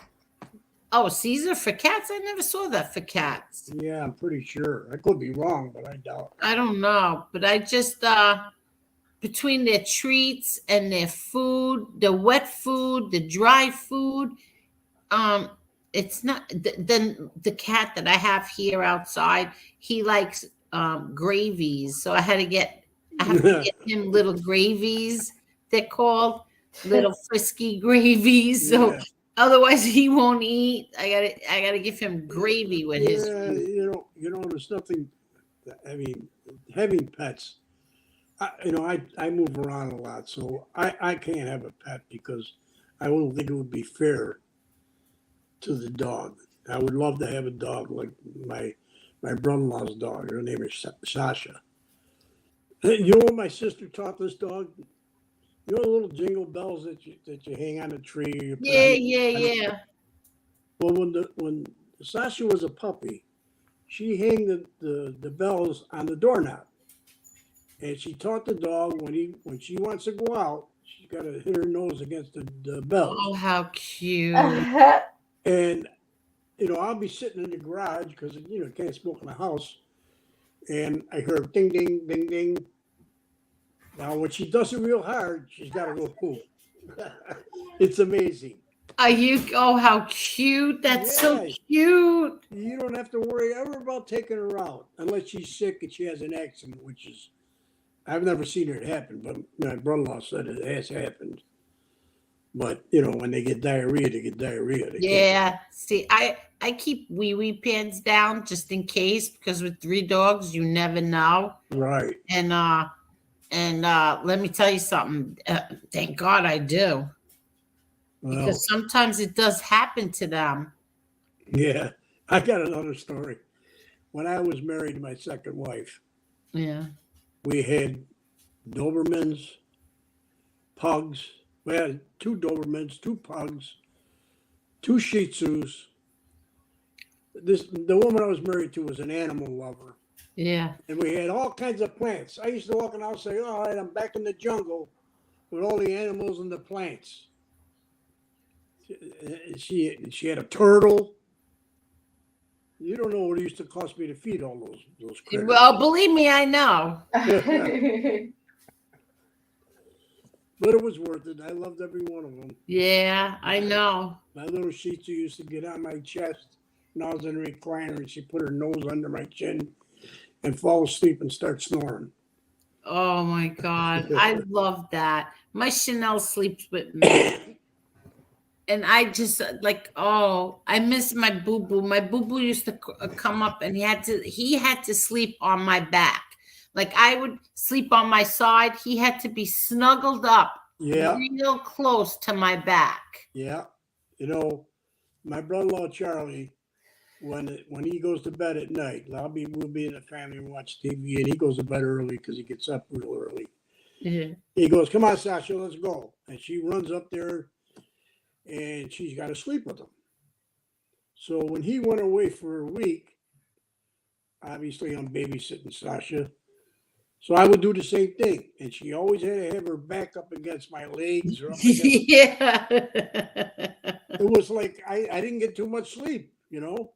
Oh, Caesar for cats? I never saw that for cats. Yeah, I'm pretty sure. I could be wrong, but I doubt. I don't know, but I just between their treats and their food, the wet food, the dry food, it's not. Then the cat that I have here outside, he likes gravies, so I have to get him little gravies. They're called little frisky gravies. So otherwise, he won't eat. I gotta give him gravy with his food. There's nothing. I mean, having pets. I move around a lot, so I can't have a pet because I don't think it would be fair to the dog. I would love to have a dog like my brother-in-law's dog. Her name is Sasha. You know what my sister taught this dog? You know the little jingle bells that you hang on a tree? Yeah. Well, when Sasha was a puppy, she hung the bells on the doorknob. And she taught the dog when she wants to go out, she's got to hit her nose against the bells. Oh, how cute! And I'll be sitting in the garage because can't smoke in the house, and I hear ding ding ding ding. Now when she does it real hard, she's got to go poop. It's amazing. Oh, how cute! That's so cute. You don't have to worry ever about taking her out unless she's sick and she has an accident, which is. I've never seen it happen, but my brother-in-law said it has happened. But when they get diarrhea, they get diarrhea. See, I keep wee pants down just in case because with 3 dogs, you never know. Right. And let me tell you something. Thank God I do, because sometimes it does happen to them. Yeah, I got another story. When I was married to my second wife. Yeah. We had Dobermans, pugs. We had 2 Dobermans, 2 pugs, 2 Shih Tzus. The woman I was married to was an animal lover. Yeah. And we had all kinds of plants. I used to walk in the house and say, all right, I'm back in the jungle with all the animals and the plants. She had a turtle. You don't know what it used to cost me to feed all those critters. Well, believe me, I know. But it was worth it. I loved every one of them. Yeah, I know. My little Shih Tzu used to get on my chest when I was in a recliner, and she put her nose under my chin and fall asleep and start snoring. Oh my God. I love that. My Chanel sleeps with me. And I just like, oh, I miss my boo boo. My boo boo used to come up and he had to sleep on my back. Like I would sleep on my side. He had to be snuggled up real close to my back. Yeah. You know, my brother-in-law Charlie, when he goes to bed at night, we'll be in the family and watch TV, and he goes to bed early because he gets up real early. Yeah. He goes, "Come on, Sasha, let's go." And she runs up there, and she's got to sleep with him. So when he went away for a week, obviously I'm babysitting Sasha. So I would do the same thing. And she always had to have her back up against my legs or up against Yeah. It was like I didn't get too much sleep, you know.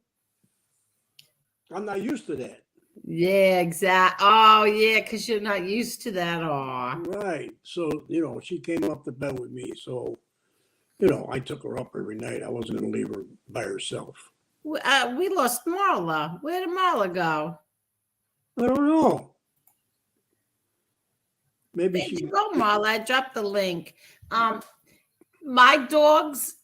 I'm not used to that. Yeah, exactly. Oh, yeah, because you're not used to that. Oh, Right. So, you know, she came up to bed with me. So, you know, I took her up every night. I wasn't going to leave her by herself. we lost Marla. Where did Marla go? I don't know. Maybe Where'd she you go, Marla? I dropped the link. My dogs,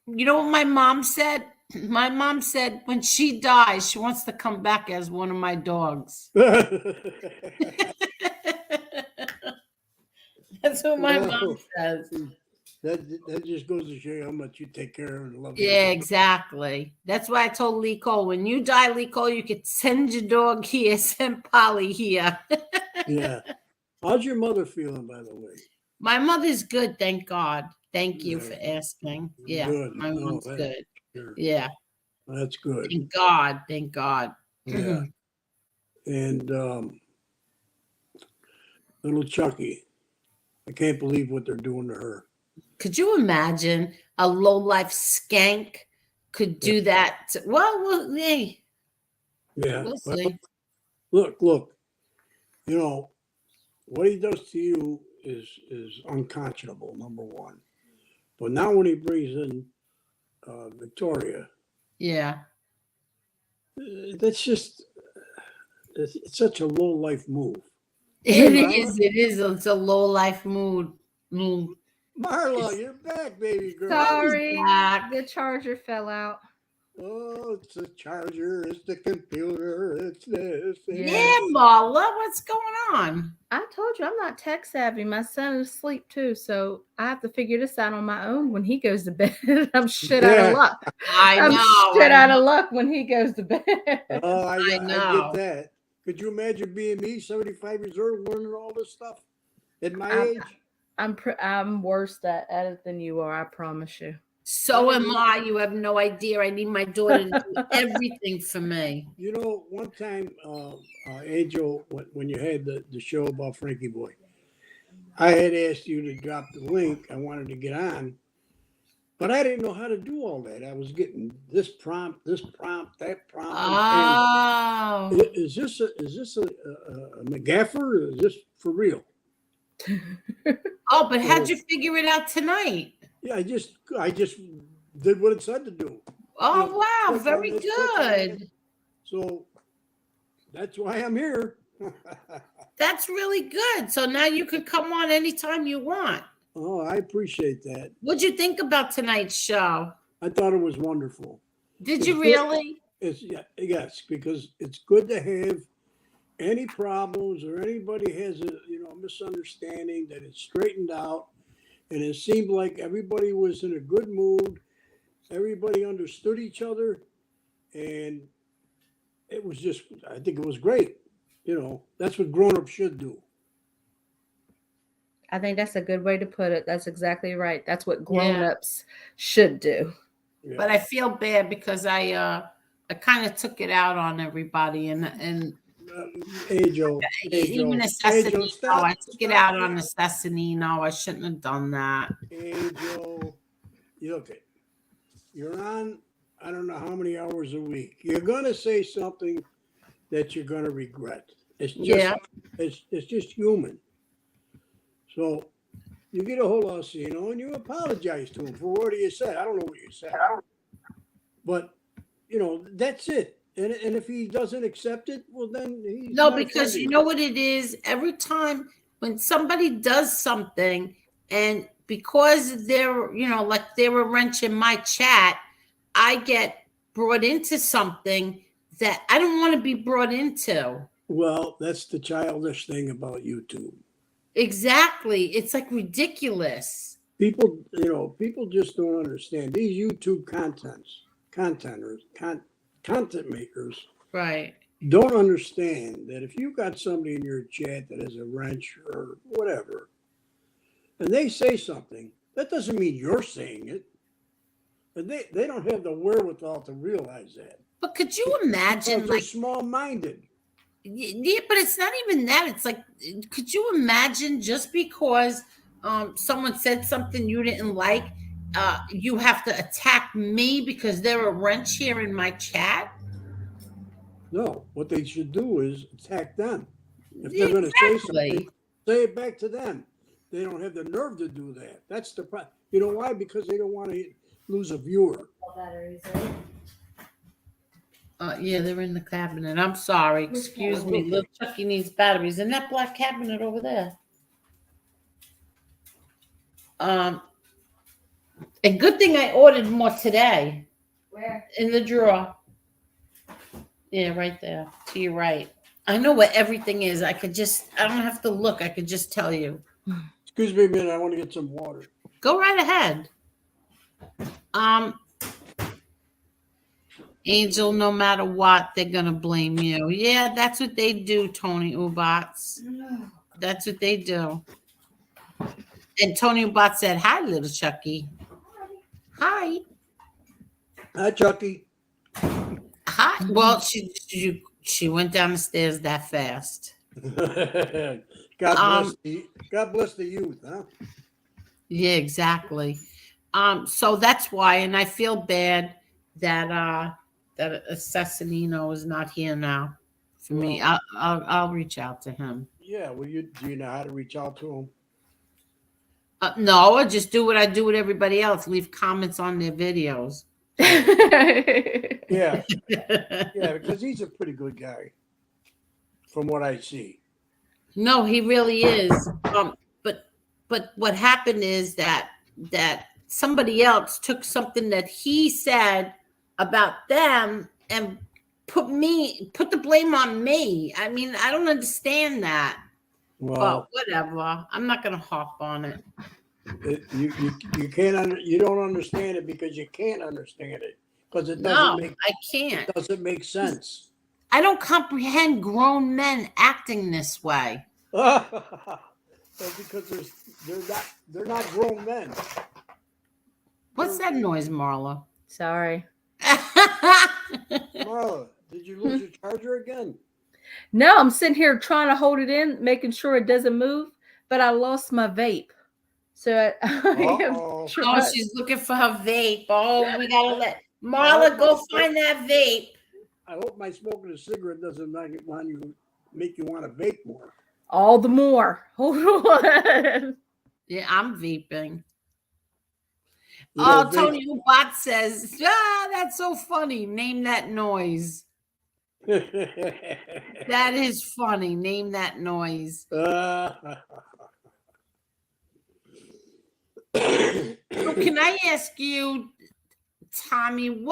you know what my mom said? My mom said when she dies, she wants to come back as one of my dogs. That's what my mom says. That just goes to show you how much you take care of and love. Yeah, exactly. That's why I told Lee Cole, when you die, Lee Cole, you could send your dog here, send Polly here. Yeah. How's your mother feeling, by the way? My mother's good, thank God. Thank you for asking. Yeah, Good. my mom's good. Sure. Yeah. That's good. Thank God. Thank God. Yeah. And little Chucky, I can't believe what they're doing to her. Could you imagine a low-life skank could do that? Well, hey. Yeah. We'll see. Look. You know, what he does to you is unconscionable, number one. But now when he brings in Victoria, Yeah. That's just it's such a low life move. It is. It is. It's a low-life mood. Marla, you're back, baby girl. Sorry, the charger fell out. Oh, it's the charger, it's the computer, it's this. Yeah, Marla, what's going on? I told you I'm not tech savvy. My son is asleep too, so I have to figure this out on my own when he goes to bed. I'm shit out of luck. I'm shit out of luck when he goes to bed. Oh, I know. get that. Could you imagine being me, 75 years old, learning all this stuff at my age? I'm worse at it than you are. I promise you. So am I. You have no idea. I need my daughter to do everything for me. You know, one time, Angel, when you had the show about Frankie Boy, I had asked you to drop the link. I wanted to get on, but I didn't know how to do all that. I was getting this prompt, that prompt. Oh, is this a McGaffer? Or is this for real? Oh, but how'd you figure it out tonight? Yeah, I just did what it said to do. Oh, wow, very good. So that's why I'm here. That's really good. So now you can come on anytime you want. Oh, I appreciate that. What'd you think about tonight's show? I thought it was wonderful. Did you really? Yes, because it's good to have any problems or anybody has a misunderstanding that it's straightened out. And it seemed like everybody was in a good mood. Everybody understood each other. And it was I think it was great. You know, that's what grown-ups should do. I think that's a good way to put it. That's exactly right. That's what grown-ups should do. Yeah. But I feel bad because I kind of took it out on everybody and Angel, I took it out on Necessitino. I shouldn't have done that. Angel, you're on, I don't know how many hours a week. You're gonna say something that you're gonna regret. It's just it's just human. So you get a hold of Orsino and you apologize to him for what you said. I don't know what you said, but that's it. And if he doesn't accept it, well, then he's No, not because offended. you know what it is? Every time when somebody does something and because they're, like they were wrench in my chat, I get brought into something that I don't want to be brought into. Well, that's the childish thing about YouTube. Exactly. It's like ridiculous. People, people just don't understand these YouTube content makers. Right. Don't understand that if you got somebody in your chat that has a wrench or whatever, and they say something, that doesn't mean you're saying it. And they don't have the wherewithal to realize that. But could you imagine, they're small-minded? Yeah, but it's not even that. It's like, could you imagine just because someone said something you didn't like, you have to attack me because they're a wrench here in my chat? No, what they should do is attack them. If they're going to say something, say it back to them. They don't have the nerve to do that. That's the problem. You know why? Because they don't want to lose a viewer. Yeah, they're in the cabinet. I'm sorry. Excuse me. Little Chucky needs batteries in that black cabinet over there. And good thing I ordered more today. Where? In the drawer. Yeah, right there. To your right. I know where everything is. I don't have to look. I could just tell you. Excuse me a minute. I want to get some water. Go right ahead. Angel, no matter what, they're going to blame you. Yeah, that's what they do, Tony Ubats. That's what they do. And Tony Ubat said, hi, little Chucky. Hi. Hi, Chucky. Hi. Well, she went down the stairs that fast. God bless the youth, huh? Yeah, exactly. So that's why, and I feel bad that Assassinino is not here now. For me, I'll reach out to him. Yeah, well, do you know how to reach out to him? No, I just do what I do with everybody else. Leave comments on their videos. Yeah, because he's a pretty good guy, from what I see. No, he really is. But what happened is that somebody else took something that he said about them and put the blame on me. I mean, I don't understand that. Well, whatever. I'm not going to harp on it. You can't you don't understand it because you can't understand it because it doesn't I can't. It doesn't make sense. I don't comprehend grown men acting this way. Because they're not grown men. What's that noise, Marla? Sorry. Marla, did you lose your charger again? No, I'm sitting here trying to hold it in, making sure it doesn't move, but I lost my vape. So she's looking for her vape. Oh, we gotta let Marla go find that vape. I hope my smoking a cigarette doesn't make you want to vape more. All the more. Hold on. Yeah, I'm vaping. Oh, Tony Ubat says, that's so funny. Name that noise. That is funny. Name that noise. So can I ask you, Tommy,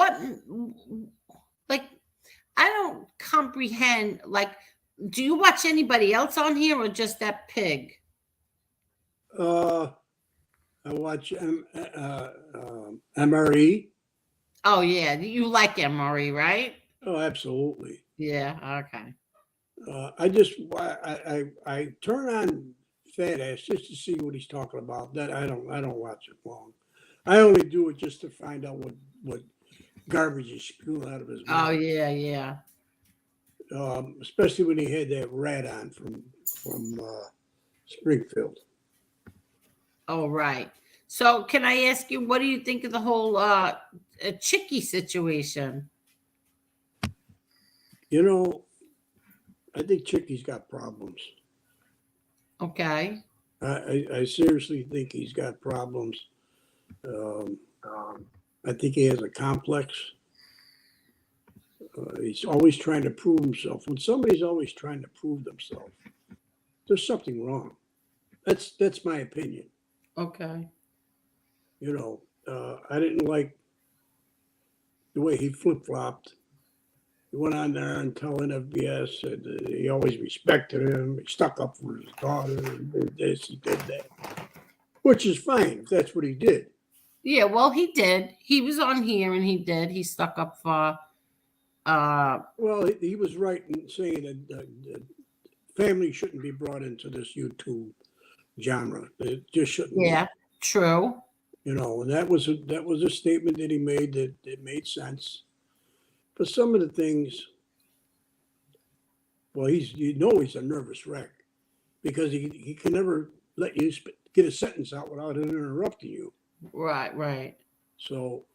I don't comprehend, do you watch anybody else on here or just that pig? I watch MRE. Oh, yeah. You like MRE, right? Oh, absolutely. Yeah, okay. I turn on Fat Ass just to see what he's talking about. That I don't watch it long. I only do it just to find out what garbage is spewing out of his mouth. Oh, yeah. Especially when he had that rat on from Springfield. Oh, right. So can I ask you, what do you think of the whole Chicky situation? I think Chicky's got problems. Okay. I seriously think he's got problems. I think he has a complex. He's always trying to prove himself. When somebody's always trying to prove themselves, there's something wrong. That's my opinion. Okay. You know, I didn't like the way he flip flopped. He went on there and telling FBS that he always respected him. He stuck up for his daughter. He did this, he did that, which is fine if that's what he did. Yeah, well, he did. He was on here and he did. He stuck up for. Well, he was right in saying that family shouldn't be brought into this YouTube genre. It just shouldn't. Yeah, true. You know, and that was a statement that he made that made sense. But some of the things, well, he's a nervous wreck because he can never let you get a sentence out without interrupting you. Right, right. So,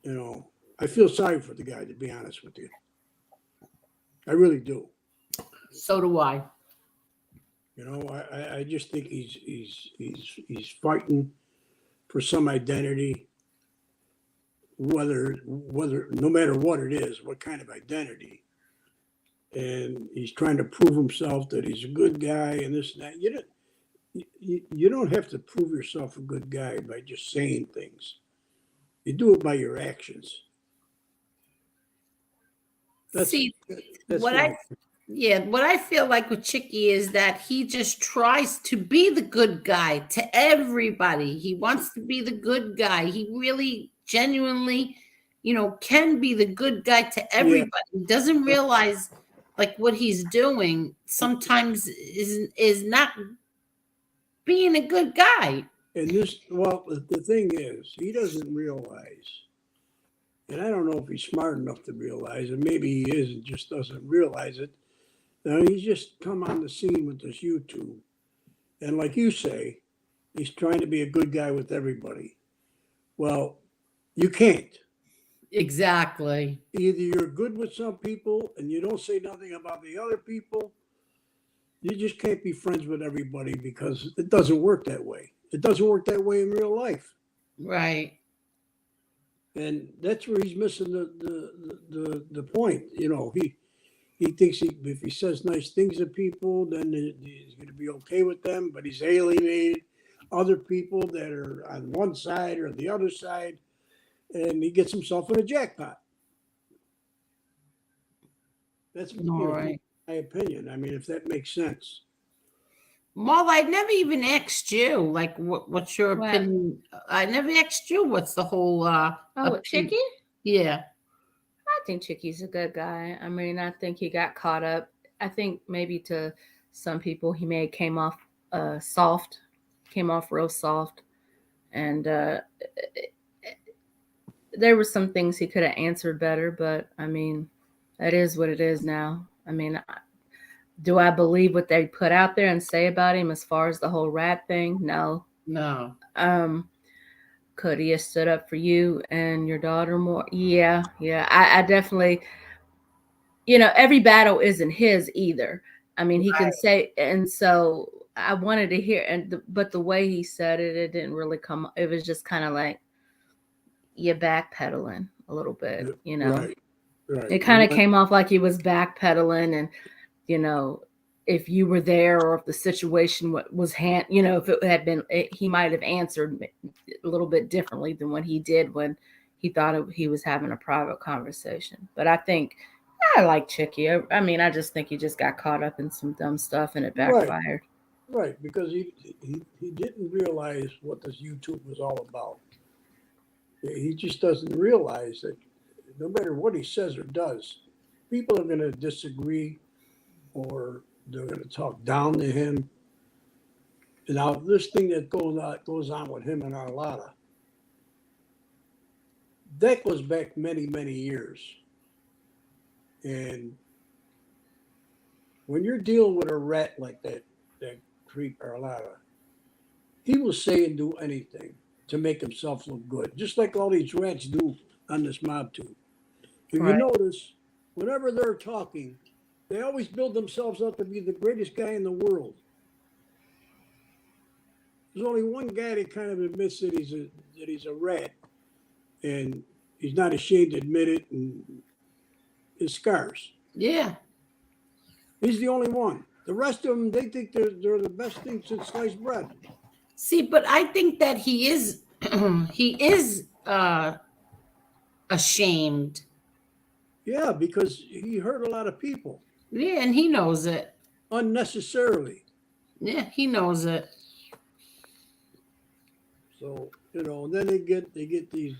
you know, I feel sorry for the guy, to be honest with you. I really do. So do I. You know, I just think he's fighting for some identity, whether no matter what it is, what kind of identity. And he's trying to prove himself that he's a good guy and this and that. You don't have to prove yourself a good guy by just saying things. You do it by your actions. That's what I feel like with Chicky is that he just tries to be the good guy to everybody. He wants to be the good guy. He really genuinely, can be the good guy to everybody. He doesn't realize like what he's doing sometimes is not being a good guy. And the thing is, he doesn't realize, and I don't know if he's smart enough to realize it. Maybe he is and just doesn't realize it. Now, he's just come on the scene with this YouTube. And like you say, he's trying to be a good guy with everybody. Well, you can't. Exactly. Either you're good with some people and you don't say nothing about the other people. You just can't be friends with everybody because it doesn't work that way. It doesn't work that way in real life. Right. And that's where he's missing the point. You know, he thinks if he says nice things to people, then he's going to be okay with them, but he's alienated other people that are on one side or the other side, and he gets himself in a jackpot. That's right. My opinion. I mean, if that makes sense. Well, I never even asked you, like, what's your opinion? I never asked you what's the whole Chicky? Yeah. I think Chicky's a good guy. I mean, I think he got caught up. I think maybe to some people he may have came off real soft. And there were some things he could have answered better, but I mean, that is what it is now. I mean, do I believe what they put out there and say about him as far as the whole rat thing? No. No. Could he have stood up for you and your daughter more? Yeah. I definitely, every battle isn't his either. I mean, he can say, and so I wanted to hear, but the way he said it didn't really come. It was just kind of like you're backpedaling a little bit, Right. It kind of came off like he was backpedaling, and if you were there or if the situation was if it had been, he might have answered a little bit differently than what he did when he thought he was having a private conversation. But I think I like Chicky. I mean, I just think he just got caught up in some dumb stuff and it backfired. Right, because he didn't realize what this YouTube was all about. He just doesn't realize that no matter what he says or does, people are going to disagree or they're going to talk down to him. And now this thing that goes on with him and Arlotta, that goes back many, many years. And when you're dealing with a rat like that creep Arlotta, he will say and do anything to make himself look good, just like all these rats do on this mob tube. If you notice, whenever they're talking, they always build themselves up to be the greatest guy in the world. There's only one guy that kind of admits that he's a rat, and he's not ashamed to admit it. And is scars. Yeah. He's the only one. The rest of them, they think they're the best thing since sliced bread. See, but I think that he is he is ashamed. Yeah, because he hurt a lot of people. Yeah, and he knows it. Unnecessarily. Yeah, he knows it. So, then they get these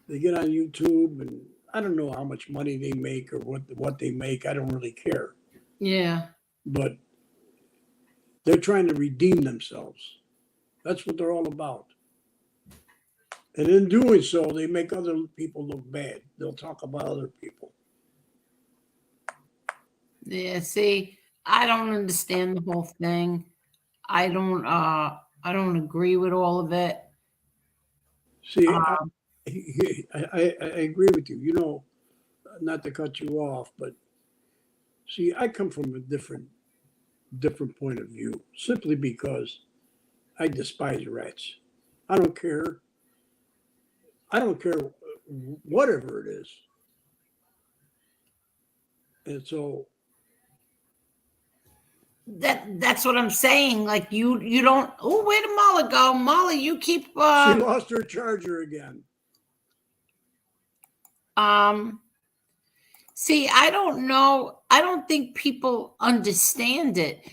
they get on YouTube, and I don't know how much money they make or what they make. I don't really care. Yeah. But they're trying to redeem themselves. That's what they're all about. And in doing so, they make other people look bad. They'll talk about other people. Yeah, see, I don't understand the whole thing. I don't agree with all of it. See, I agree with you. Not to cut you off, but see, I come from a different point of view, simply because I despise rats. I don't care. I don't care whatever it is. And so that's what I'm saying. Like you don't. Oh, where did Molly go? Molly, you keep. She lost her charger again. See, I don't know. I don't think people understand it.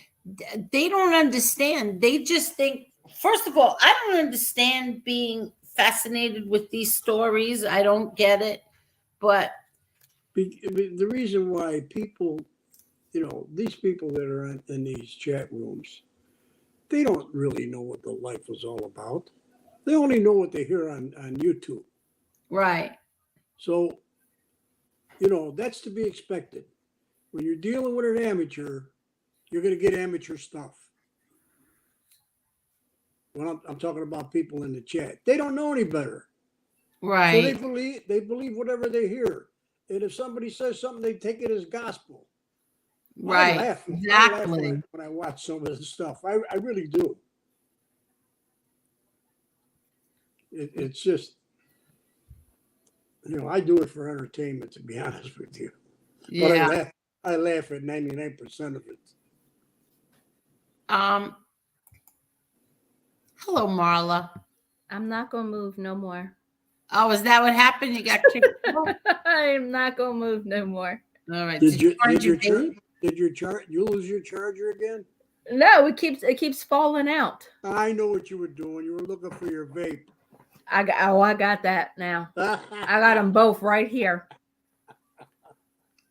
They don't understand. They just think. First of all, I don't understand being fascinated with these stories. I don't get it, but the reason why people, these people that are in these chat rooms, they don't really know what the life was all about. They only know what they hear on YouTube. Right. So, that's to be expected. When you're dealing with an amateur, you're going to get amateur stuff. When I'm talking about people in the chat, they don't know any better. Right. So they believe whatever they hear. And if somebody says something, they take it as gospel. Right. I laugh. Exactly. I laugh when I watch some of this stuff. I really do. It's just, I do it for entertainment, to be honest with you. Yeah. But I laugh at 99% of it. Hello, Marla. I'm not gonna move no more. Oh, is that what happened? You got kicked out? I'm not gonna move no more. All right. Did you lose your charger again? No, it keeps falling out. I know what you were doing. You were looking for your vape. I got that now. I got them both right here.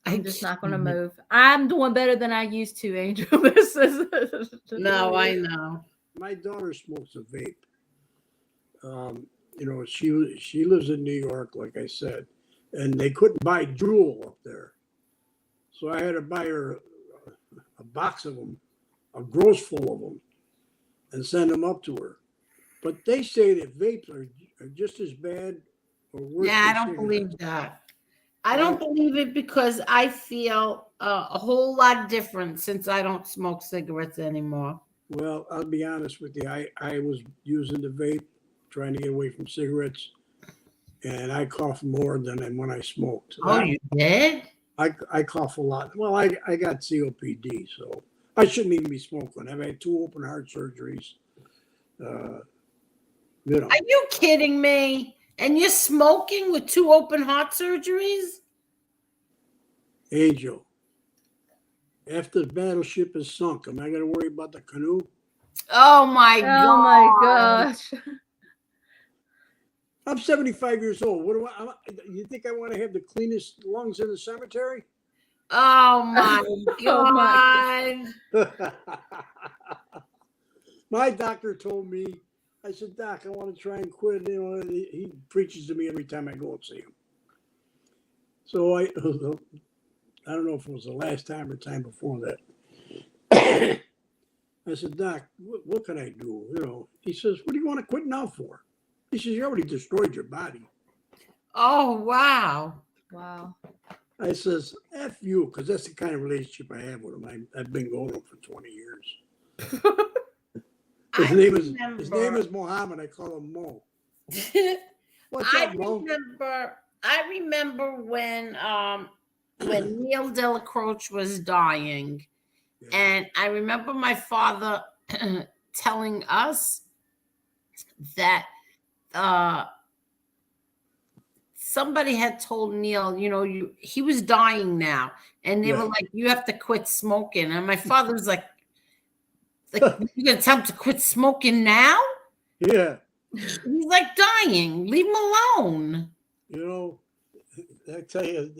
I'm just not going to move. I'm doing better than I used to, Angel. No, I know. My daughter smokes a vape. She lives in New York, like I said, and they couldn't buy Juul up there. So I had to buy her a box of them, a gross full of them, and send them up to her. But they say that vapes are just as bad or worse. Yeah, I don't believe that. I don't believe it because I feel a whole lot different since I don't smoke cigarettes anymore. Well, I'll be honest with you. I was using the vape, trying to get away from cigarettes, and I cough more than when I smoked. Oh, you did? I cough a lot. Well, I got COPD, so I shouldn't even be smoking. I've had 2 open heart surgeries. Are you kidding me? And you're smoking with 2 open heart surgeries? Angel, after the battleship is sunk, am I going to worry about the canoe? Oh my God. Oh my gosh. I'm 75 years old. You think I want to have the cleanest lungs in the cemetery? Oh my God. Oh my God. My doctor told me, I said, Doc, I want to try and quit. He preaches to me every time I go and see him. So I don't know if it was the last time or time before that. I said, Doc, what can I do? He says, what do you want to quit now for? He says, you already destroyed your body. Oh, wow. Wow. I says, F you, because that's the kind of relationship I have with him. I've been going with him for 20 years. His name is Mohammed. I call him Mo. What's up, Mo? I remember when Neil Delacroix was dying, and I remember my father telling us that somebody had told Neil, he was dying now, and they were like, "You have to quit smoking." And my father was like, "You gonna tell him to quit smoking now?" Yeah. He's like dying. Leave him alone. I tell you,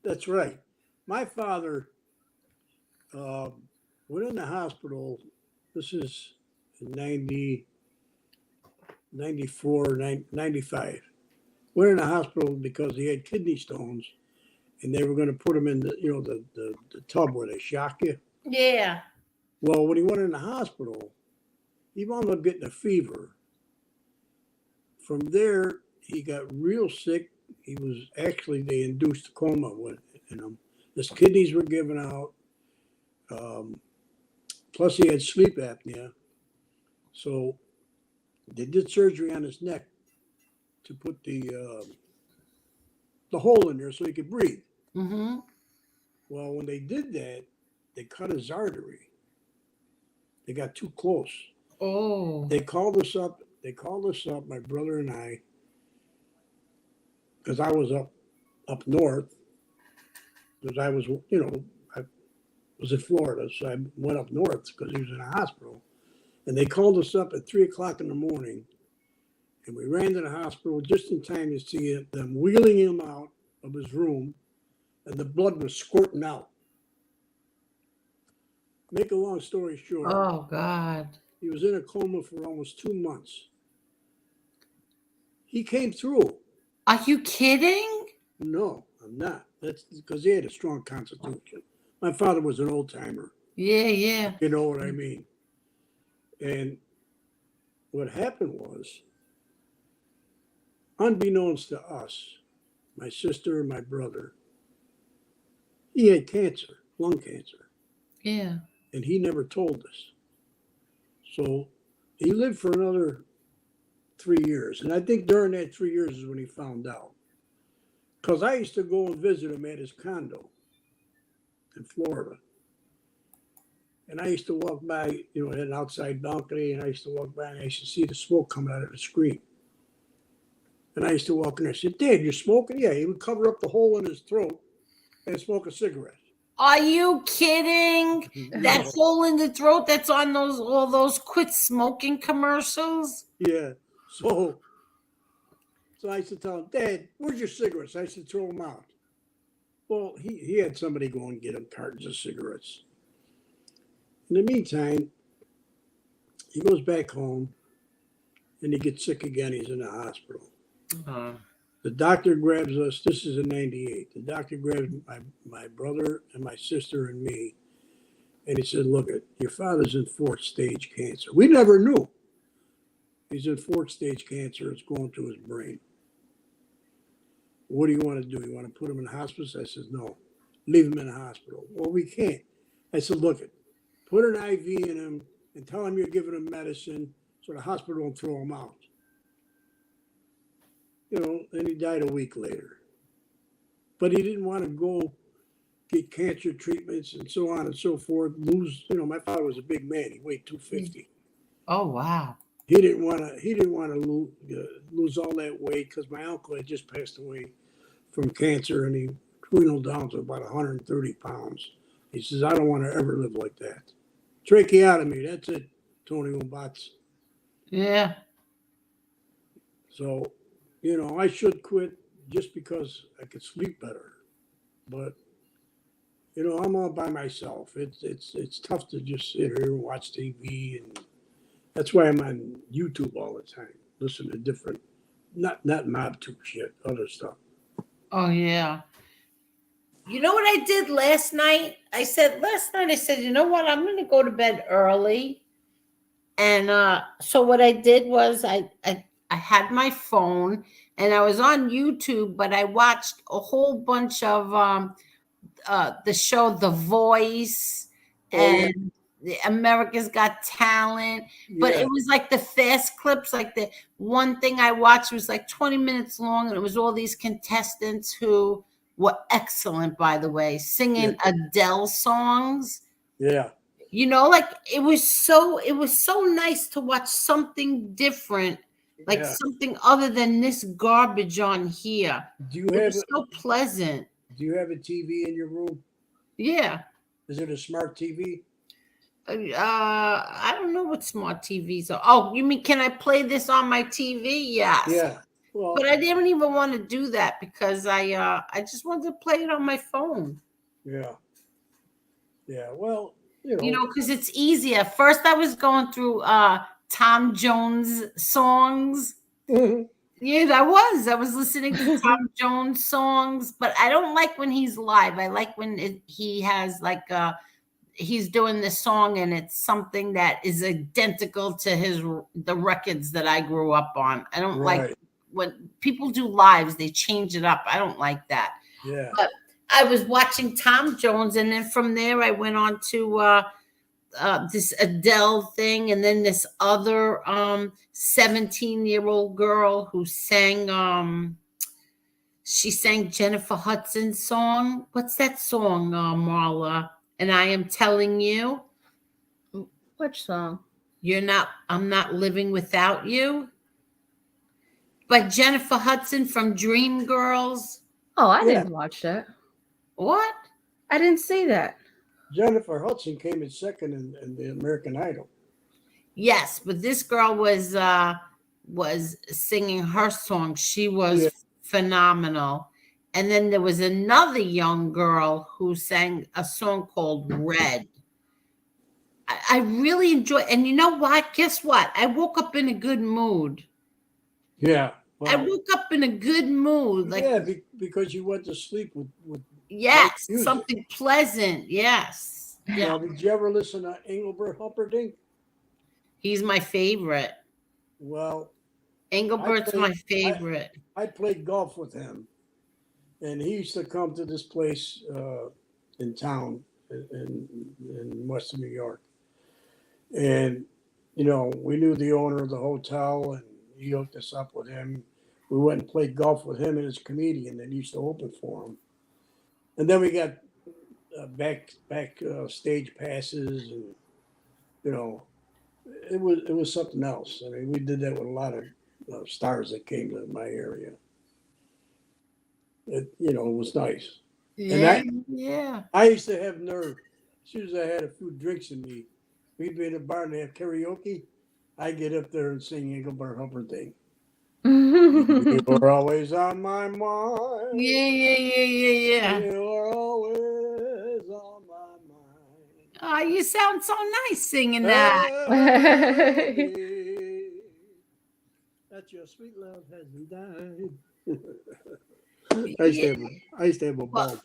that's right. My father went in the hospital. This is in 90, 94, 95. Went in the hospital because he had kidney stones, and they were going to put him in the tub where they shock you. Yeah. Well, when he went in the hospital, he wound up getting a fever. From there, he got real sick. They induced a coma in him. His kidneys were given out. Plus, he had sleep apnea. So they did surgery on his neck to put the hole in there so he could breathe. Mm-hmm. Well, when they did that, they cut his artery. They got too close. Oh. They called us up. My brother and I, because I was up north. Because I was in Florida, so I went up north because he was in a hospital. And they called us up at 3:00 in the morning, and we ran to the hospital just in time to see them wheeling him out of his room, and the blood was squirting out. Make a long story short. Oh, God. He was in a coma for almost 2 months. He came through. Are you kidding? No, I'm not. That's because he had a strong constitution. My father was an old timer. Yeah, yeah. You know what I mean? And what happened was, unbeknownst to us, my sister and my brother, he had cancer, lung cancer. Yeah. And he never told us. So he lived for another 3 years. And I think during that 3 years is when he found out. Because I used to go and visit him at his condo in Florida. And I used to walk by, had an outside balcony, and I used to walk by and I used to see the smoke coming out of the screen. And I used to walk in there and say, "Dad, you're smoking?" Yeah, he would cover up the hole in his throat and smoke a cigarette. Are you kidding? That No. hole in the throat that's on all those quit smoking commercials? Yeah. So I used to tell him, "Dad, where's your cigarettes?" I used to throw them out. Well, he had somebody go and get him cartons of cigarettes. In the meantime, he goes back home and he gets sick again. He's in the hospital. Uh-huh. The doctor grabs us. This is in 98. The doctor grabs my brother and my sister and me. And he said, "Look, your father's in 4th stage cancer." We never knew. He's in 4th stage cancer. It's going to his brain. "What do you want to do? You want to put him in hospice?" I said, "No, leave him in the hospital." "Well, we can't." I said, "Look, put an IV in him and tell him you're giving him medicine so the hospital won't throw him out." And he died a week later. But he didn't want to go get cancer treatments and so on and so forth. My father was a big man. He weighed 250. Oh, wow. He didn't want to lose all that weight because my uncle had just passed away from cancer, and he dwindled down to about 130 pounds. He says, "I don't want to ever live like that. Tracheotomy, that's it, Tony Umbats." Yeah. So, I should quit just because I could sleep better. But, I'm all by myself. It's tough to just sit here and watch TV, and that's why I'm on YouTube all the time. Listen to different, not mob tube shit, other stuff. Oh, yeah. You know what I did last night? I said, you know what? I'm going to go to bed early. And so what I did was I had my phone and I was on YouTube, but I watched a whole bunch of the show The Voice and America's Got Talent, but Yeah. it was like the fast clips. Like the one thing I watched was like 20 minutes long, and it was all these contestants who were excellent, by the way, singing Adele songs. Yeah. You know, like it was so nice to watch something different, like something other than this garbage on here. Do you It have was so pleasant. Do you have a TV in your room? Yeah. Is it a smart TV? I don't know what smart TVs are. Oh, you mean can I play this on my TV? Yes. Yeah. Well, but I didn't even want to do that because I just wanted to play it on my phone. Yeah. Yeah. Well, because it's easier. First, I was going through Tom Jones songs. Yeah, I was listening to Tom Jones songs, but I don't like when he's live. I like when he has like he's doing this song and it's something that is identical to the records that I grew up on. I don't like when people do lives, they change it up. I don't like that. Yeah. But I was watching Tom Jones, and then from there I went on to this Adele thing, and then this other 17-year-old girl who sang she sang Jennifer Hudson's song. What's that song, Marla? And I Am Telling You. Which song? I'm Not Living Without You. By Jennifer Hudson from Dreamgirls. Oh, I didn't watch that. What? I didn't see that. Jennifer Hudson came in second in the American Idol. Yes, but this girl was singing her song. She was phenomenal. And then there was another young girl who sang a song called Red. I really enjoy, and you know what? Guess what? I woke up in a good mood. Yeah. Well, I woke up in a good mood. Because you went to sleep with yes, something pleasant. Yes. Yeah. Now, did you ever listen to Engelbert Humperdinck? He's my favorite. Well, Engelbert's my favorite. I played golf with him, and he used to come to this place in town in Western New York. And, we knew the owner of the hotel, and he hooked us up with him. We went and played golf with him and his comedian that used to open for him. And then we got back stage passes, and, it was something else. I mean, we did that with a lot of stars that came to my area. It was nice. Yeah, and I used to have nerve. As soon as I had a few drinks in me, we'd be in a bar and they have karaoke. I get up there and sing Engelbert Humperdinck. You were always on my mind. Yeah. You were always on my mind. Oh, you sound so nice singing that. That your sweet love hasn't died. I used to have a ball.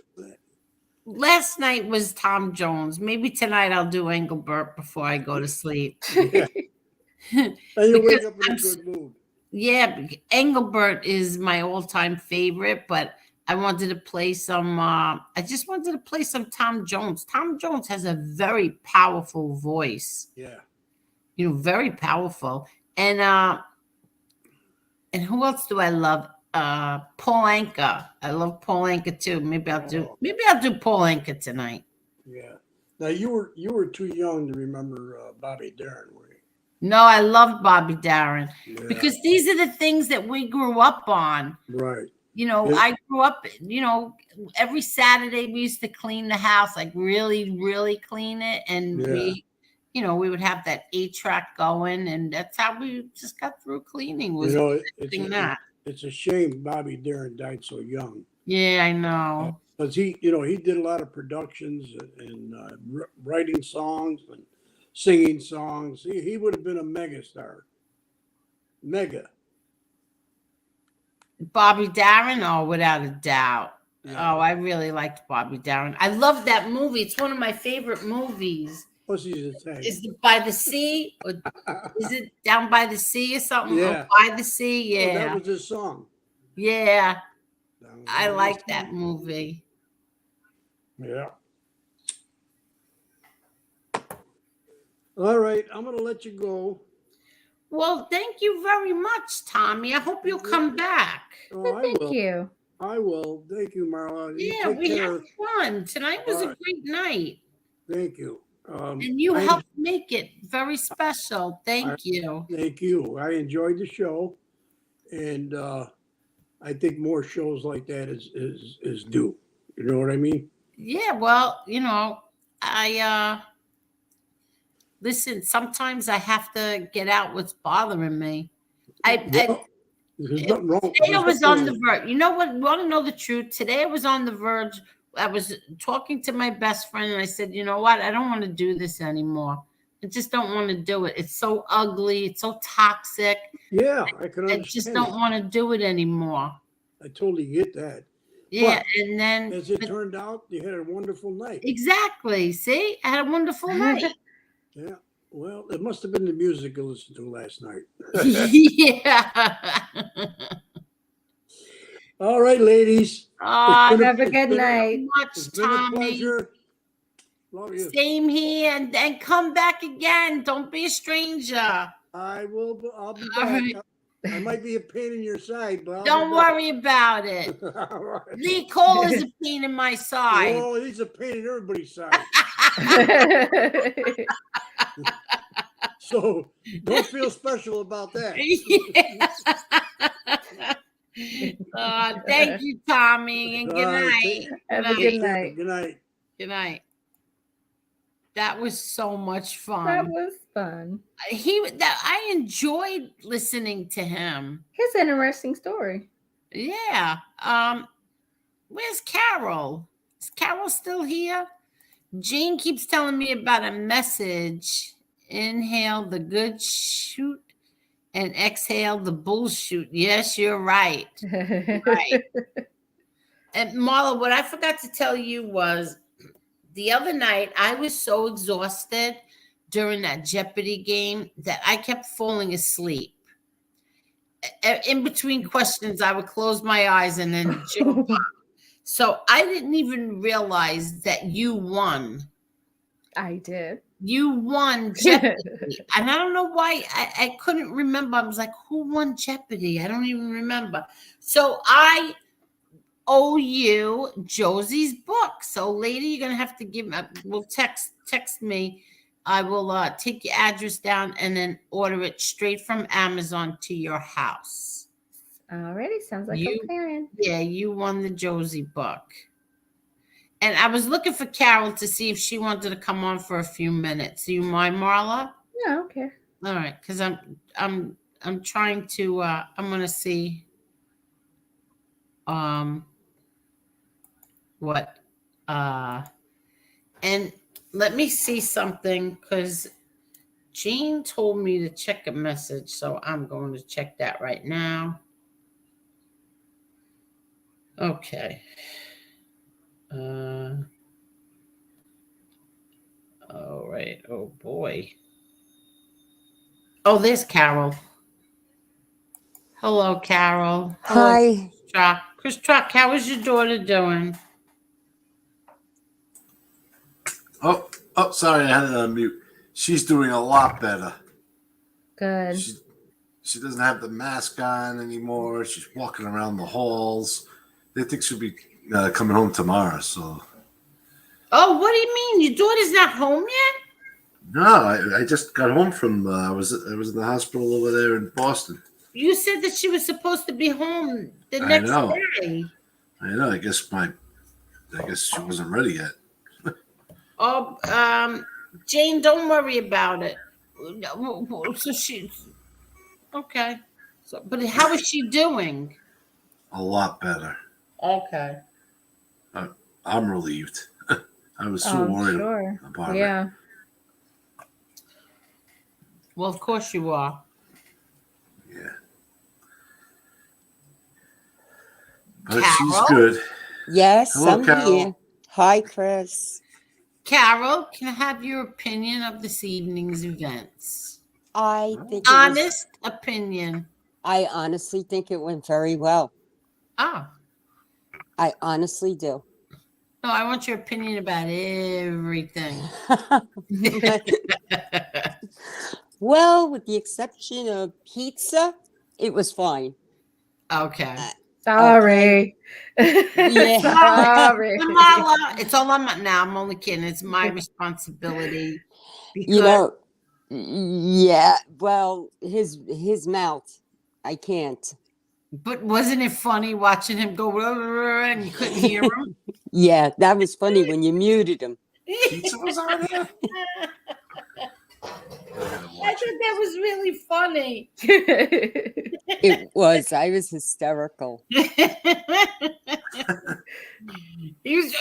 Last night was Tom Jones. Maybe tonight I'll do Engelbert before I go to sleep. And you wake up in a good mood. Yeah, Engelbert is my all-time favorite, but I wanted to play some I just wanted to play some Tom Jones. Tom Jones has a very powerful voice. Yeah. Very powerful. And who else do I love? Paul Anka. I love Paul Anka too. Maybe I'll do Paul Anka tonight. Yeah. Now you were too young to remember Bobby Darin, were you? No, I loved Bobby Darin because these are the things that we grew up on. Right. I grew up, every Saturday we used to clean the house, like really, really clean it. And we would have that 8-track going, and that's how we just got through cleaning was it's a shame Bobby Darin died so young. Yeah, I know. Because he did a lot of productions and writing songs and singing songs. He would have been a megastar. Mega. Bobby Darin? Oh, without a doubt. Yeah. Oh, I really liked Bobby Darin. I love that movie. It's one of my favorite movies. What's he saying? Is it By the Sea? Or is it Down by the Sea or something? Yeah. Oh, By the Sea? Yeah. Oh, that was his song. Yeah. I like that movie. Yeah. All right, I'm going to let you go. Well, thank you very much, Tommy. I hope you'll come back. Oh, I Thank will. you. I will. Thank you, Marla. You Yeah, take we care. had fun. Tonight was All a right. great night. Thank you. And you helped make it very special. Thank you. Thank you. I enjoyed the show, and I think more shows like that is due. You know what I mean? Yeah, well, I listen, sometimes I have to get out what's bothering me. Well, there's nothing wrong. Today I There's was nothing on the wrong. verge. You know what? You want to know the truth? Today I was on the verge. I was talking to my best friend and I said, you know what? I don't want to do this anymore. I just don't want to do it. It's so ugly. It's so toxic. Yeah, I can I understand. just don't want to do it anymore. I totally get that. Yeah, But and then as it turned out, you had a wonderful night. exactly. See, I had a wonderful night. Yeah. Well, it must have been the music I listened to last night. Yeah. All right, ladies. Have a good night. It's been a pleasure. Love you. Same here, and come back again. Don't be a stranger. I will. I'll be All back. right. I might be a pain in your side, but Don't worry about it. All right. Lee Cole is a pain in my side. Oh, he's a pain in everybody's side. So don't feel special about that. Thank you, Tommy, and good All right, night. Have a good night. Good night. Good night. That was so much fun. That was fun. I enjoyed listening to him. His interesting story. Yeah. Where's Carol? Is Carol still here? Jane keeps telling me about a message. Inhale the good shoot and exhale the bullshit. Yes, you're right. Right. And Marla, what I forgot to tell you was the other night I was so exhausted during that Jeopardy game that I kept falling asleep. In between questions, I would close my eyes and then jump up. So I didn't even realize that you won. I did. You won Jeopardy. And I don't know why I couldn't remember. I was like, who won Jeopardy? I don't even remember. So I owe you Josie's book. So later you're gonna have to give me text me. I will take your address down and then order it straight from Amazon to your house. Alrighty, sounds like a plan. Yeah, you won the Josie book. And I was looking for Carol to see if she wanted to come on for a few minutes. Do you mind, Marla? No, okay. All right, because I'm trying to I'm gonna see what and let me see something because Jean told me to check a message, so I'm going to check that right now. Okay. All right. Oh boy. Oh, there's Carol. Hello, Carol. Hi. Chris Truck, how is your daughter doing? Oh, sorry, I had it on mute. She's doing a lot better. Good. She doesn't have the mask on anymore. She's walking around the halls. They think she'll be coming home tomorrow. So. Oh, what do you mean? Your daughter's not home yet? No, I just got home from. I was in the hospital over there in Boston. You said that she was supposed to be home the next day. I know. I guess she wasn't ready yet. Oh, Jane, don't worry about it. So okay. So, but how is she doing? A lot better. Okay. I'm relieved. I was so worried about it. Well, of course you are. Yeah. But she's good. Yes, Hello, I'm Carol. here. Hi, Chris. Carol, can I have your opinion of this evening's events? I think honest opinion. I honestly think it went very well. Oh. I honestly do. No, I want your opinion about everything. Well, with the exception of pizza, it was fine. Okay. Sorry. Yeah. Sorry. Mala, it's all on my, now. I'm only kidding. It's my responsibility because You know, yeah. Well, his mouth, I can't. But wasn't it funny watching him go and you couldn't hear him? Yeah, that was funny when you muted him. Pizza was on here. I thought that was really funny. It was. I was hysterical. He was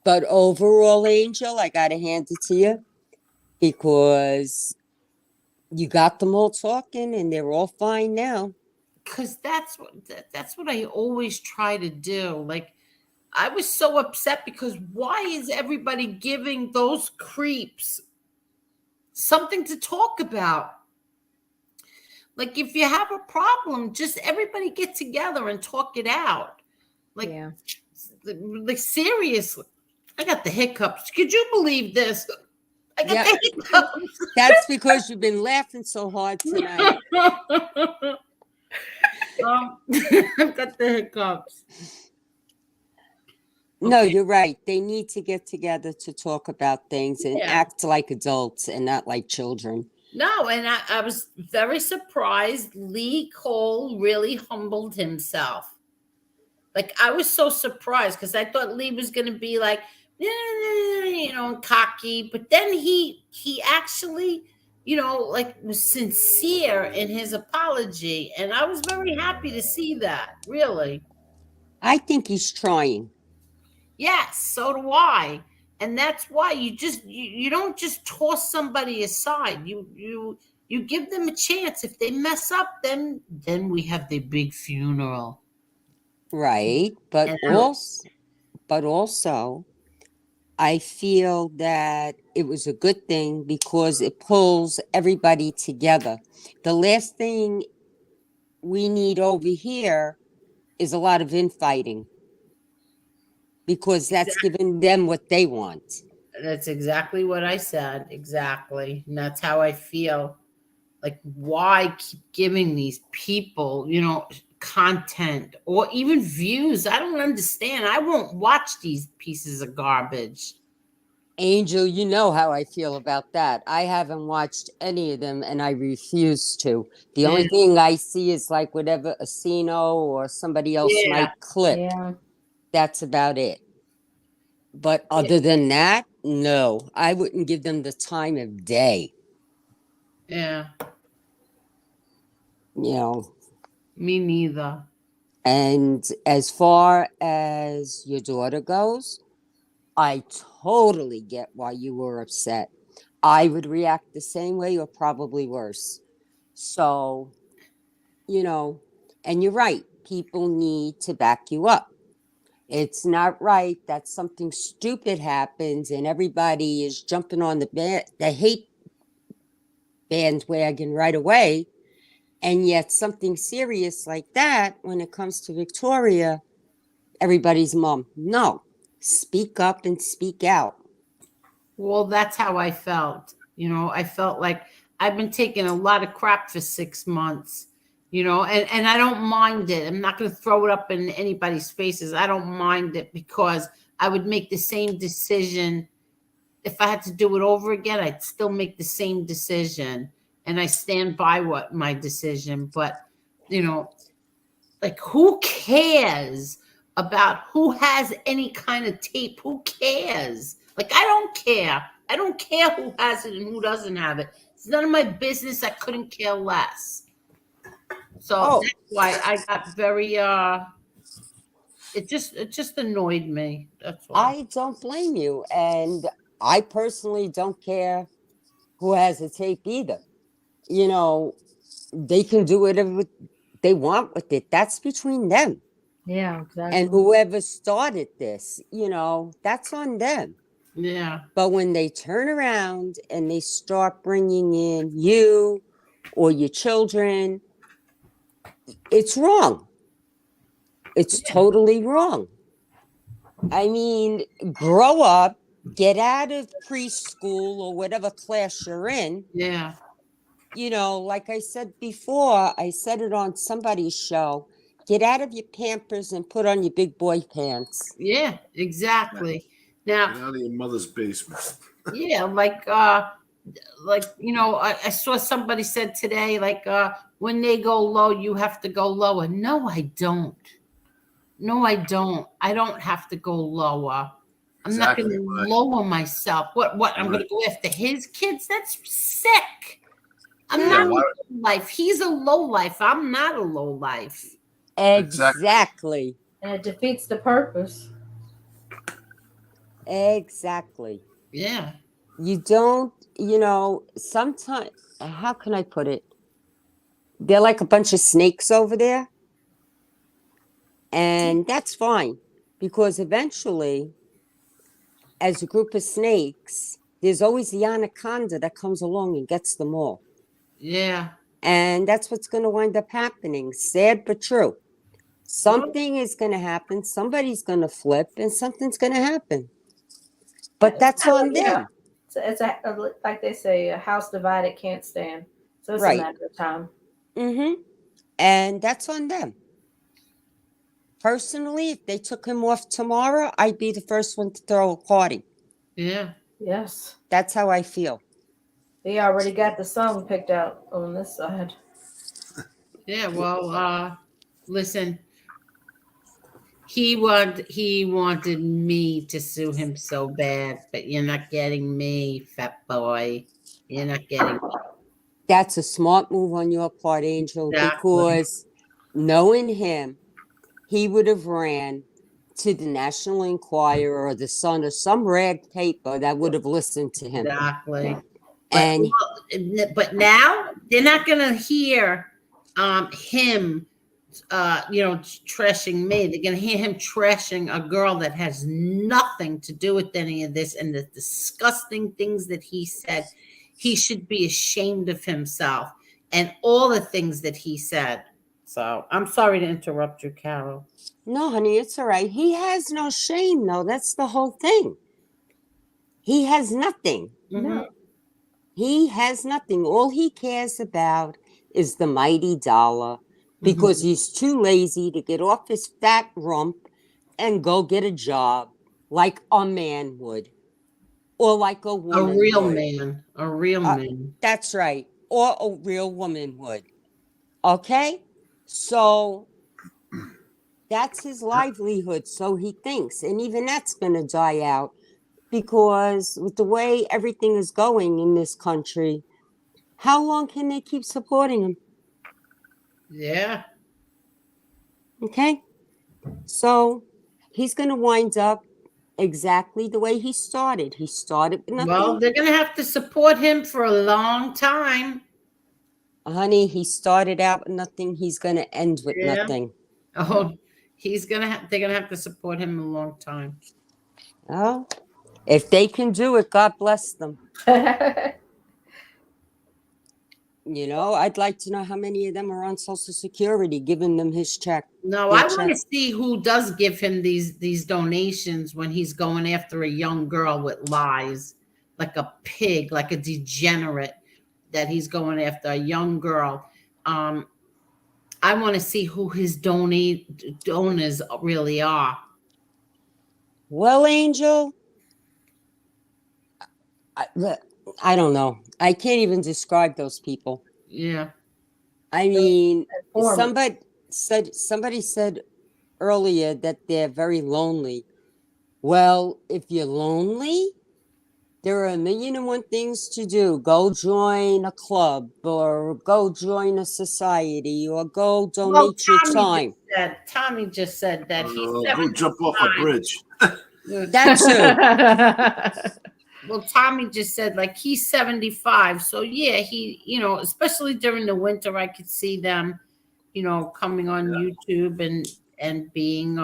But overall, Angel, I gotta hand it to you because you got them all talking and they're all fine now. Because that's what I always try to do. Like, I was so upset because why is everybody giving those creeps something to talk about? Like, if you have a problem, just everybody get together and talk it out. Like, like seriously, I got the hiccups. Could you believe this? I got the hiccups. That's because you've been laughing so hard tonight. I've got the hiccups. No, you're right. They need to get together to talk about things and act like adults and not like children. No, and I was very surprised. Lee Cole really humbled himself. Like, I was so surprised because I thought Lee was going to be like, you know, cocky. But then he actually, you know, like was sincere in his apology. And I was very happy to see that, really. I think he's trying. Yes, so do I. And that's why you don't just toss somebody aside. You give them a chance. If they mess up, then we have the big funeral. Right. But also I feel that it was a good thing because it pulls everybody together. The last thing we need over here is a lot of infighting because that's giving them what they want. That's exactly what I said. Exactly. And that's how I feel. Like, why keep giving these people, you know, content or even views? I don't understand. I won't watch these pieces of garbage. Angel, you know how I feel about that. I haven't watched any of them and I refuse to. The only thing I see is like whatever Asino or somebody else might clip. Yeah. That's about it. But other than that, no, I wouldn't give them the time of day. Yeah. You know. Me neither. And as far as your daughter goes, I totally get why you were upset. I would react the same way or probably worse. So, you know, and you're right. People need to back you up. It's not right that something stupid happens and everybody is jumping on the hate bandwagon right away. And yet something serious like that, when it comes to Victoria, everybody's mom. No, speak up and speak out. Well, that's how I felt. You know, I felt like I've been taking a lot of crap for 6 months, you know, and I don't mind it. I'm not going to throw it up in anybody's faces. I don't mind it because I would make the same decision. If I had to do it over again, I'd still make the same decision. And I stand by my decision. But, you know, like, who cares about who has any kind of tape? Who cares? Like, I don't care. I don't care who has it and who doesn't have it. It's none of my business. I couldn't care less. So that's why I got very it just annoyed me. That's why. I don't blame you. And I personally don't care who has a tape either. You know, they can do whatever they want with it. That's between them. Yeah, exactly. And whoever started this, you know, that's on them. Yeah. But when they turn around and they start bringing in you or your children, it's wrong. It's totally wrong. I mean, grow up get out of preschool or whatever class you're in. Yeah. You know, like I said before, I said it on somebody's show. Get out of your Pampers and put on your big boy pants. Yeah, exactly. Now, Get out of your mother's basement. yeah, you know, I saw somebody said today, like, when they go low, you have to go lower. No, I don't. No, I don't. I don't have to go lower. I'm not Exactly, going to right. lower myself. What? I'm going Right. to go after his kids? That's sick. I'm Yeah, not a why- low life. He's a low life. I'm not a low life. Exactly. And it defeats the purpose. Exactly. Yeah. You don't, you know, sometimes, how can I put it? They're like a bunch of snakes over there. And that's fine because eventually, as a group of snakes, there's always the anaconda that comes along and gets them all. Yeah. And that's what's going to wind up happening. Sad but true. Something is going to happen. Somebody's going to flip and something's going to happen. But that's on them. It's like they say, a house divided can't stand. So it's Right. a matter of time. Mm-hmm. And that's on them. Personally, if they took him off tomorrow, I'd be the first one to throw a party. Yeah. Yes. That's how I feel. They already got the song picked out on this side. Yeah, well, listen, he wanted me to sue him so bad, but you're not getting me, fat boy. You're not getting me. That's a smart move on your part, Angel, Exactly. because knowing him, he would have ran to the National Enquirer or the Sun or some rag paper that would have listened to him. Exactly. And but now they're not gonna hear him trashing me. They're gonna hear him trashing a girl that has nothing to do with any of this and the disgusting things that he said. He should be ashamed of himself and all the things that he said. So I'm sorry to interrupt you, Carol. no, honey, it's all right. He has no shame, though. That's the whole thing. He has nothing. No. He has nothing. All he cares about is the mighty dollar because he's too lazy to get off his fat rump and go get a job like a man would or like a woman A real would. man. A real man. That's right. Or a real woman would. Okay? So that's his livelihood, so he thinks. And even that's going to die out because with the way everything is going in this country, how long can they keep supporting him? Yeah. Okay? So he's going to wind up exactly the way he started. He started with nothing. Well, they're going to have to support him for a long time. Honey, he started out with nothing. He's going to end with Yeah. nothing. Oh, they're going to have to support him a long time. Oh, if they can do it, God bless them. You know, I'd like to know how many of them are on Social Security giving them his check. No, I want to see who does give him these donations when he's going after a young girl with lies, like a pig, like a degenerate, that he's going after a young girl. I want to see who his donors really are. Well, Angel, I don't know. I can't even describe those people. Yeah. I mean, somebody said earlier that they're very lonely. Well, if you're lonely, there are a million and one things to do. Go join a club or go join a society or go donate your time. Tommy just said that he's go jump off a bridge. That's true. Well, Tommy just said like he's 75. So yeah, he, especially during the winter, I could see them, coming on YouTube and being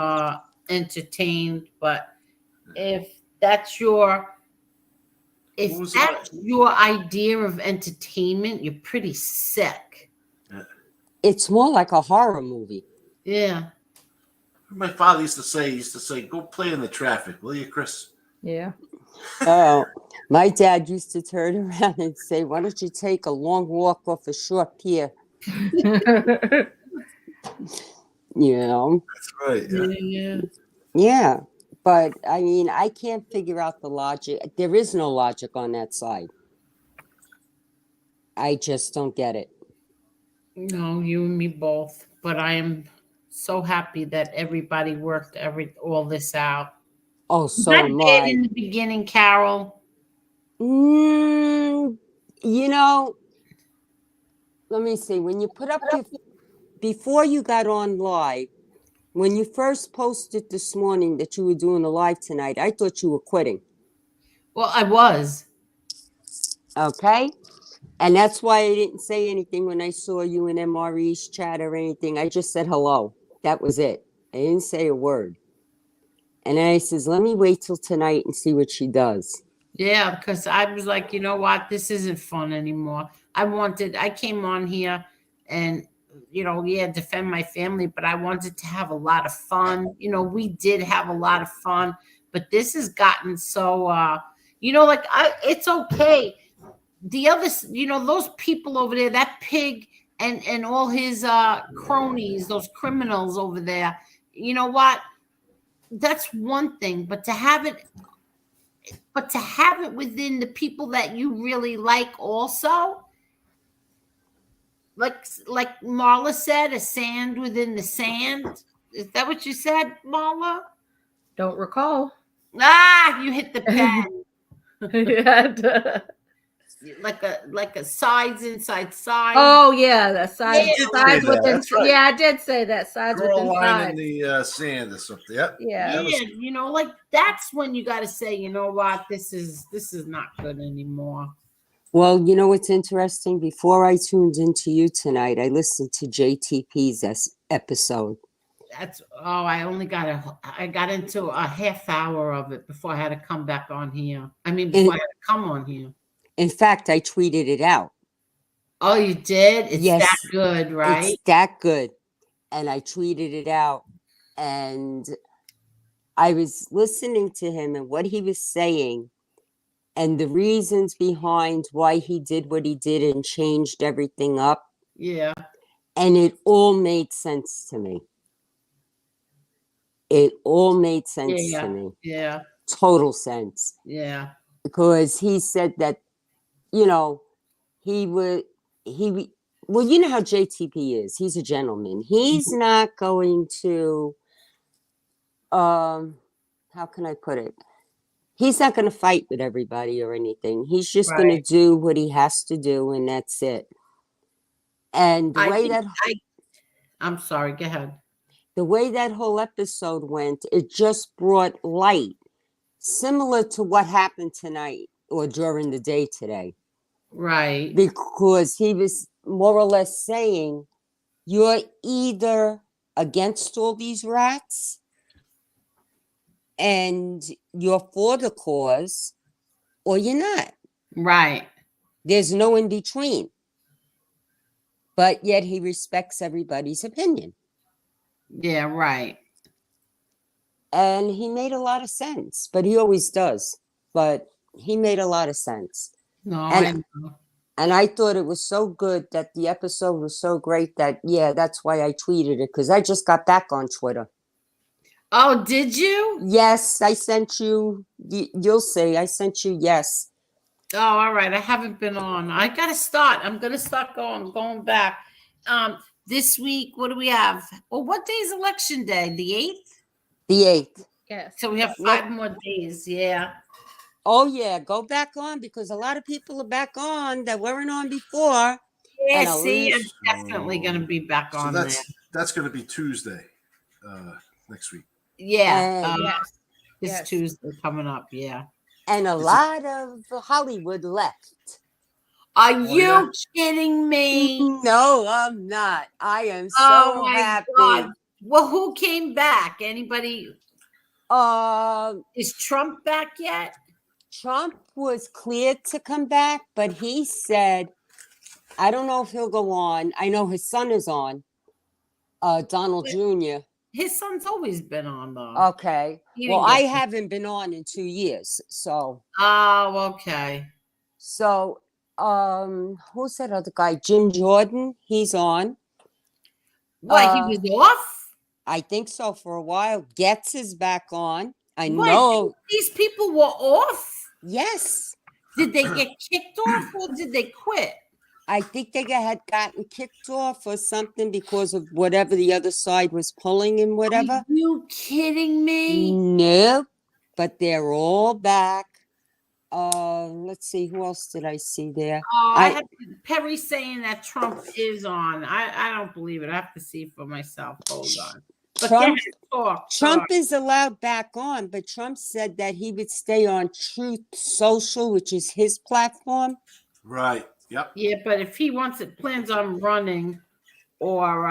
entertained. But if that's your idea of entertainment, you're pretty sick. It's more like a horror movie. Yeah. My father used to say, go play in the traffic, will you, Chris? Yeah. Oh, my dad used to turn around and say, "Why don't you take a long walk off a short pier?" You know? That's right. Yeah. Yeah. Yeah. But I mean, I can't figure out the logic. There is no logic on that side. I just don't get it. No, you and me both. But I am so happy that everybody worked all this out. Oh, Was so that am bad I. in the beginning, Carol? Mm, you know, let me see. When you put up your, before you got on live, when you first posted this morning that you were doing a live tonight, I thought you were quitting. Well, I was. Okay. And that's why I didn't say anything when I saw you in MRE's chat or anything. I just said hello. That was it. I didn't say a word. And then I says, let me wait till tonight and see what she does. Yeah, because I was like, you know what? This isn't fun anymore. I came on here and, defend my family, but I wanted to have a lot of fun. We did have a lot of fun, but this has gotten so, it's okay. The others, those people over there, that pig and all his cronies, those criminals over there, you know what? That's one thing, but to have it within the people that you really like also, like Marla said, a sand within the sand. Is that what you said, Marla? Don't recall. You hit the pen. Yeah. like a sides inside sides. Oh yeah, the sides, Yeah. sides within. That's right. Yeah, I did say that, sides Draw a within line in sides. the sand or something. Yep. Yeah. That was- Like that's when you got to say, you know what, this is not good anymore. Well, you know what's interesting? Before I tuned into you tonight, I listened to JTP's episode. I got into a half hour of it before I had to come back on here. I mean, before I had to come on here. In fact, I tweeted it out. Oh, you did? It's Yes, that good, right? It's that good. And I tweeted it out. And I was listening to him and what he was saying and the reasons behind why he did what he did and changed everything up. Yeah. And it all made sense to me. It all made sense to me. Yeah. Total sense. Yeah. Because he said that, he well, you know how JTP is. He's a gentleman. He's not going to, how can I put it? He's not going to fight with everybody or anything. He's just going to do what he has to do, and that's it. And I'm sorry, go ahead. The way that whole episode went, it just brought light, similar to what happened tonight or during the day today. Right. Because he was more or less saying, you're either against all these rats and you're for the cause, or you're not. Right. There's no in between. But yet he respects everybody's opinion. Yeah, right. And he made a lot of sense, but he always does. But he made a lot of sense. No, I know. And I thought it was so good that the episode was so great that, that's why I tweeted it, because I just got back on Twitter. Oh, did you? Yes, I sent you. You'll see. I sent you, yes. Oh, all right. I haven't been on. I got to start. I'm going to start going back. This week, what do we have? Well, what day is election day? The 8th? The 8th. Yes. So we have 5 more days. Yeah. Oh, yeah. Go back on, because a lot of people are back on that weren't on before. Yeah, see, I'm definitely going to be back on there. That's going to be Tuesday next week. Yeah. This Tuesday coming up. Yeah. And a lot of Hollywood left. Are you kidding me? No, I'm not. I am so happy. God. Well, who came back? Anybody? Is Trump back yet? Trump was cleared to come back, but he said, I don't know if he'll go on. I know his son is on, Donald Jr. his son's always been on though. Okay. He Well, didn't I get- haven't been on in 2 years. So, Oh, okay. so, who's that other guy? Jim Jordan. He's on. What, he was off? I think so for a while. Getz is back on. I What, know. these people were off? Yes. Did they get kicked off or did they quit? I think they had gotten kicked off or something because of whatever the other side was pulling and whatever. Are you kidding me? Nope. But they're all back. Let's see, who else did I see there? I have Perry saying that Trump is on. I don't believe it. I have to see for myself. Hold on. But Trump, talk. Trump is allowed back on, but Trump said that he would stay on Truth Social, which is his platform. Right. Yep. Yeah, but if he plans on running, or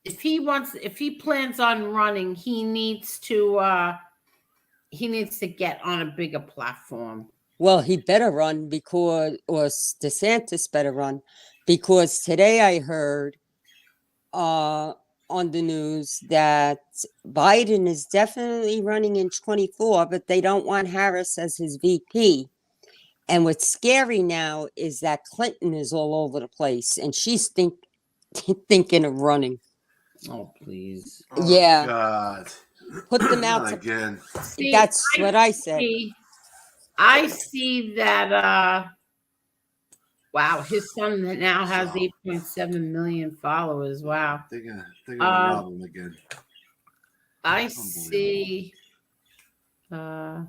if he plans on running, he needs to get on a bigger platform. Well, he better run or DeSantis better run, because today I heard on the news that Biden is definitely running in 24, but they don't want Harris as his VP. And what's scary now is that Clinton is all over the place, and she's thinking of running. Oh, please. Oh, yeah. God. Put them out Not again. That's what I said. I see that. Wow, his son now has 8.7 million followers. Wow. They're gonna rob him again. I see. I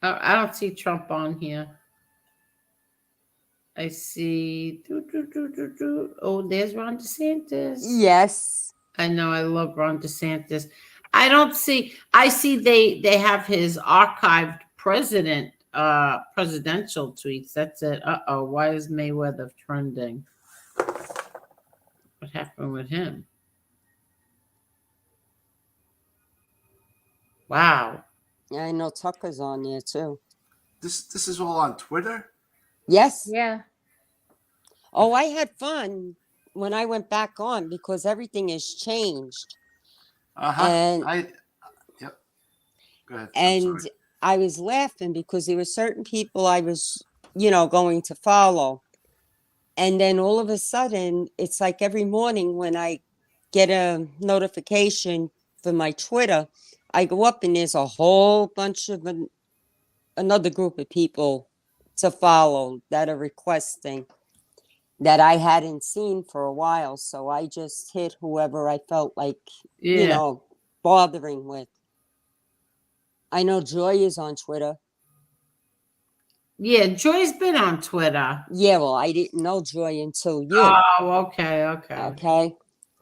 don't see Trump on here. I see. Oh, there's Ron DeSantis. Yes. I know. I love Ron DeSantis. I don't see. I see they have his archived presidential tweets. That's it. Uh-oh. Why is Mayweather trending? What happened with him? Wow. Yeah, I know Tucker's on there too. This is all on Twitter? Yes. Yeah. Oh, I had fun when I went back on because everything has changed. And yep. Go ahead. And I was laughing because there were certain people I was, going to follow. And then all of a sudden, it's like every morning when I get a notification for my Twitter, I go up and there's a whole bunch of another group of people to follow that are requesting that I hadn't seen for a while. So I just hit whoever I felt like, bothering with. I know Joy is on Twitter. Yeah, Joy's been on Twitter. Yeah, well, I didn't know Joy until you. Oh, okay. Okay.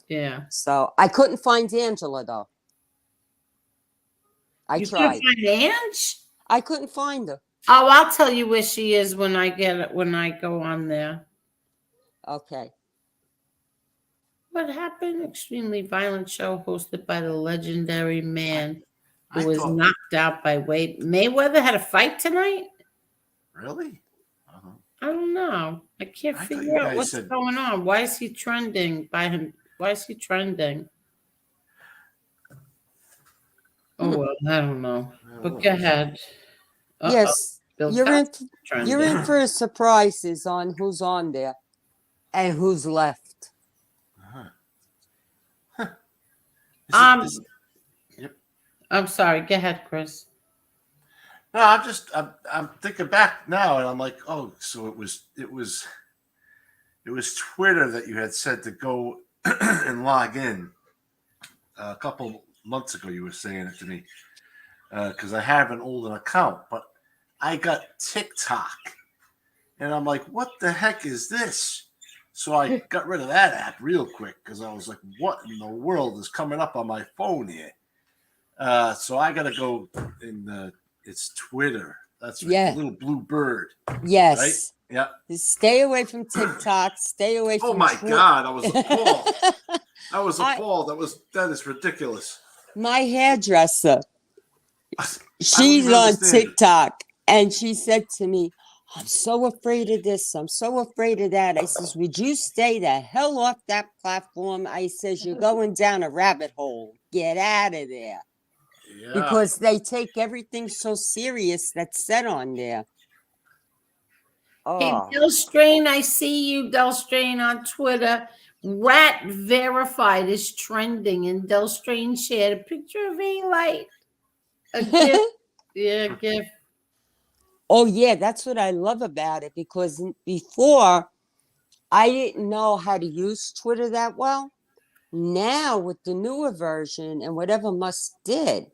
Yeah. So I couldn't find Angela though. I tried. Couldn't find Ange? I couldn't find her. Oh, I'll tell you where she is when I go on there. Okay. What happened? Extremely violent show hosted by the legendary man who was knocked out by Wade. Mayweather had a fight tonight? Really? I don't know. I can't figure out what's going on. Why is he trending by him? Why is he trending? Oh, well, I don't know. But go ahead. Yes. You're in for surprises on who's on there and who's left. Yep. I'm sorry. Go ahead, Chris. No, I'm thinking back now, and I'm like, oh, so it was Twitter that you had said to go and log in a couple months ago. You were saying it to me because I have an older account, but I got TikTok, and I'm like, what the heck is this? So I got rid of that app real quick because I was like, what in the world is coming up on my phone here? So I got to go in it's Twitter. That's right. Yeah. The little blue bird. Yes. Right? Yeah. Stay away from TikTok. Stay away from Oh my God. I was appalled. That is ridiculous. My hairdresser, she's on TikTok, and she said to me, I'm so afraid of this. I'm so afraid of that. I says, would you stay the hell off that platform? I says, you're going down a rabbit hole. Get out of there. Yeah. Because they take everything so serious that's said on there. Hey, Oh. Del Strain, I see you, Del Strain, on Twitter. Rat verified is trending, and Del Strain shared a picture of a gift. Yeah, gift. Oh, yeah, that's what I love about it, because before I didn't know how to use Twitter that well. Now, with the newer version and whatever Musk did,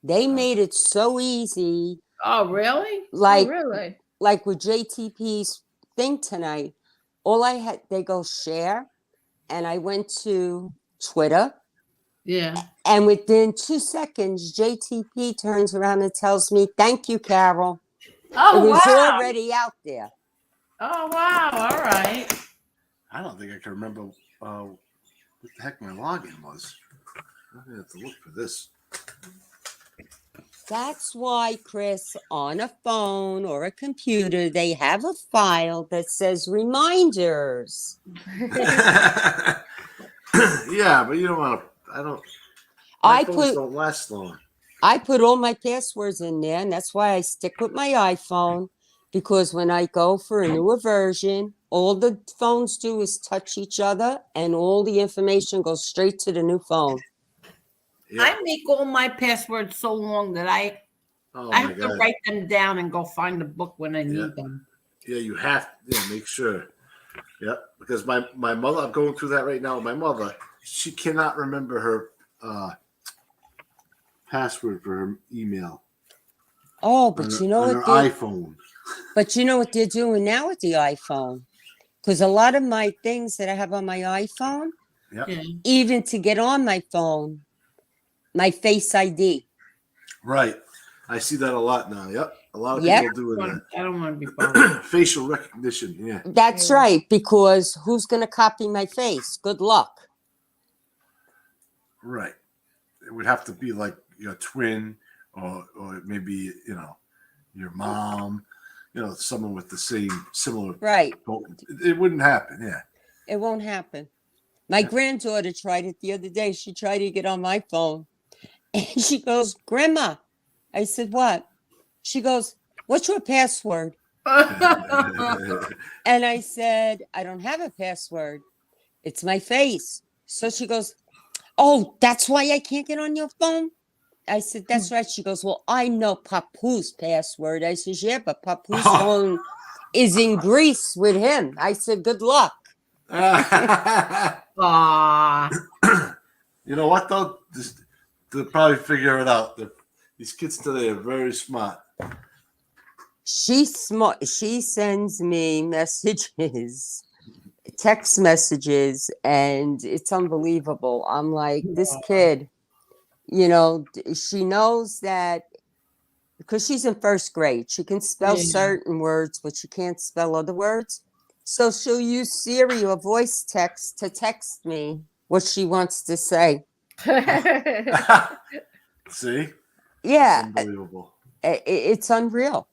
they made it so easy. Oh, really? Like, really? like with JTP's thing tonight, all I had, they go share, and I went to Twitter. Yeah. And within 2 seconds, JTP turns around and tells me, "Thank you, Carol." Oh, It was wow. already out there. Oh, wow. All right. I don't think I can remember what the heck my login was. I'm gonna have to look for this. That's why, Chris, on a phone or a computer, they have a file that says reminders. Yeah, but you don't want to. I don't. My phones don't last long. I put all my passwords in there, and that's why I stick with my iPhone. Because when I go for a newer version, all the phones do is touch each other, and all the information goes straight to the new phone. I make all my passwords so long that I have to write them down and go find the book when I need them. Yeah, you have. Yeah, make sure. Yeah, because my mother, I'm going through that right now. My mother, she cannot remember her password for her email. Oh, but you know on what? her iPhone. But you know what they're doing now with the iPhone? Because a lot of my things that I have on my iPhone, even to get on my phone, my Face ID. Right. I see that a lot now. Yep. A lot of people doing that. I don't want to be bothered. Facial recognition. Yeah. That's right. Because who's going to copy my face? Good luck. Right. It would have to be like your twin or maybe, your mom, someone with the same similar. Right. It wouldn't happen. Yeah. It won't happen. My granddaughter tried it the other day. She tried to get on my phone. And she goes, "Grandma." I said, "What?" She goes, "What's your password?" And I said, "I don't have a password. It's my face." So she goes, "Oh, that's why I can't get on your phone?" I said, "That's right." She goes, "Well, I know Papu's password." I said, "Yeah, but Papu's phone is in Greece with him." I said, "Good luck." You know what, though? They'll probably figure it out. These kids today are very smart. She's smart. She sends me messages, text messages, and it's unbelievable. I'm like, this kid, she knows that because she's in first grade. She can spell certain words, but she can't spell other words. So she'll use Siri or voice text to text me what she wants to say. See? Yeah. It's unbelievable. It's unreal.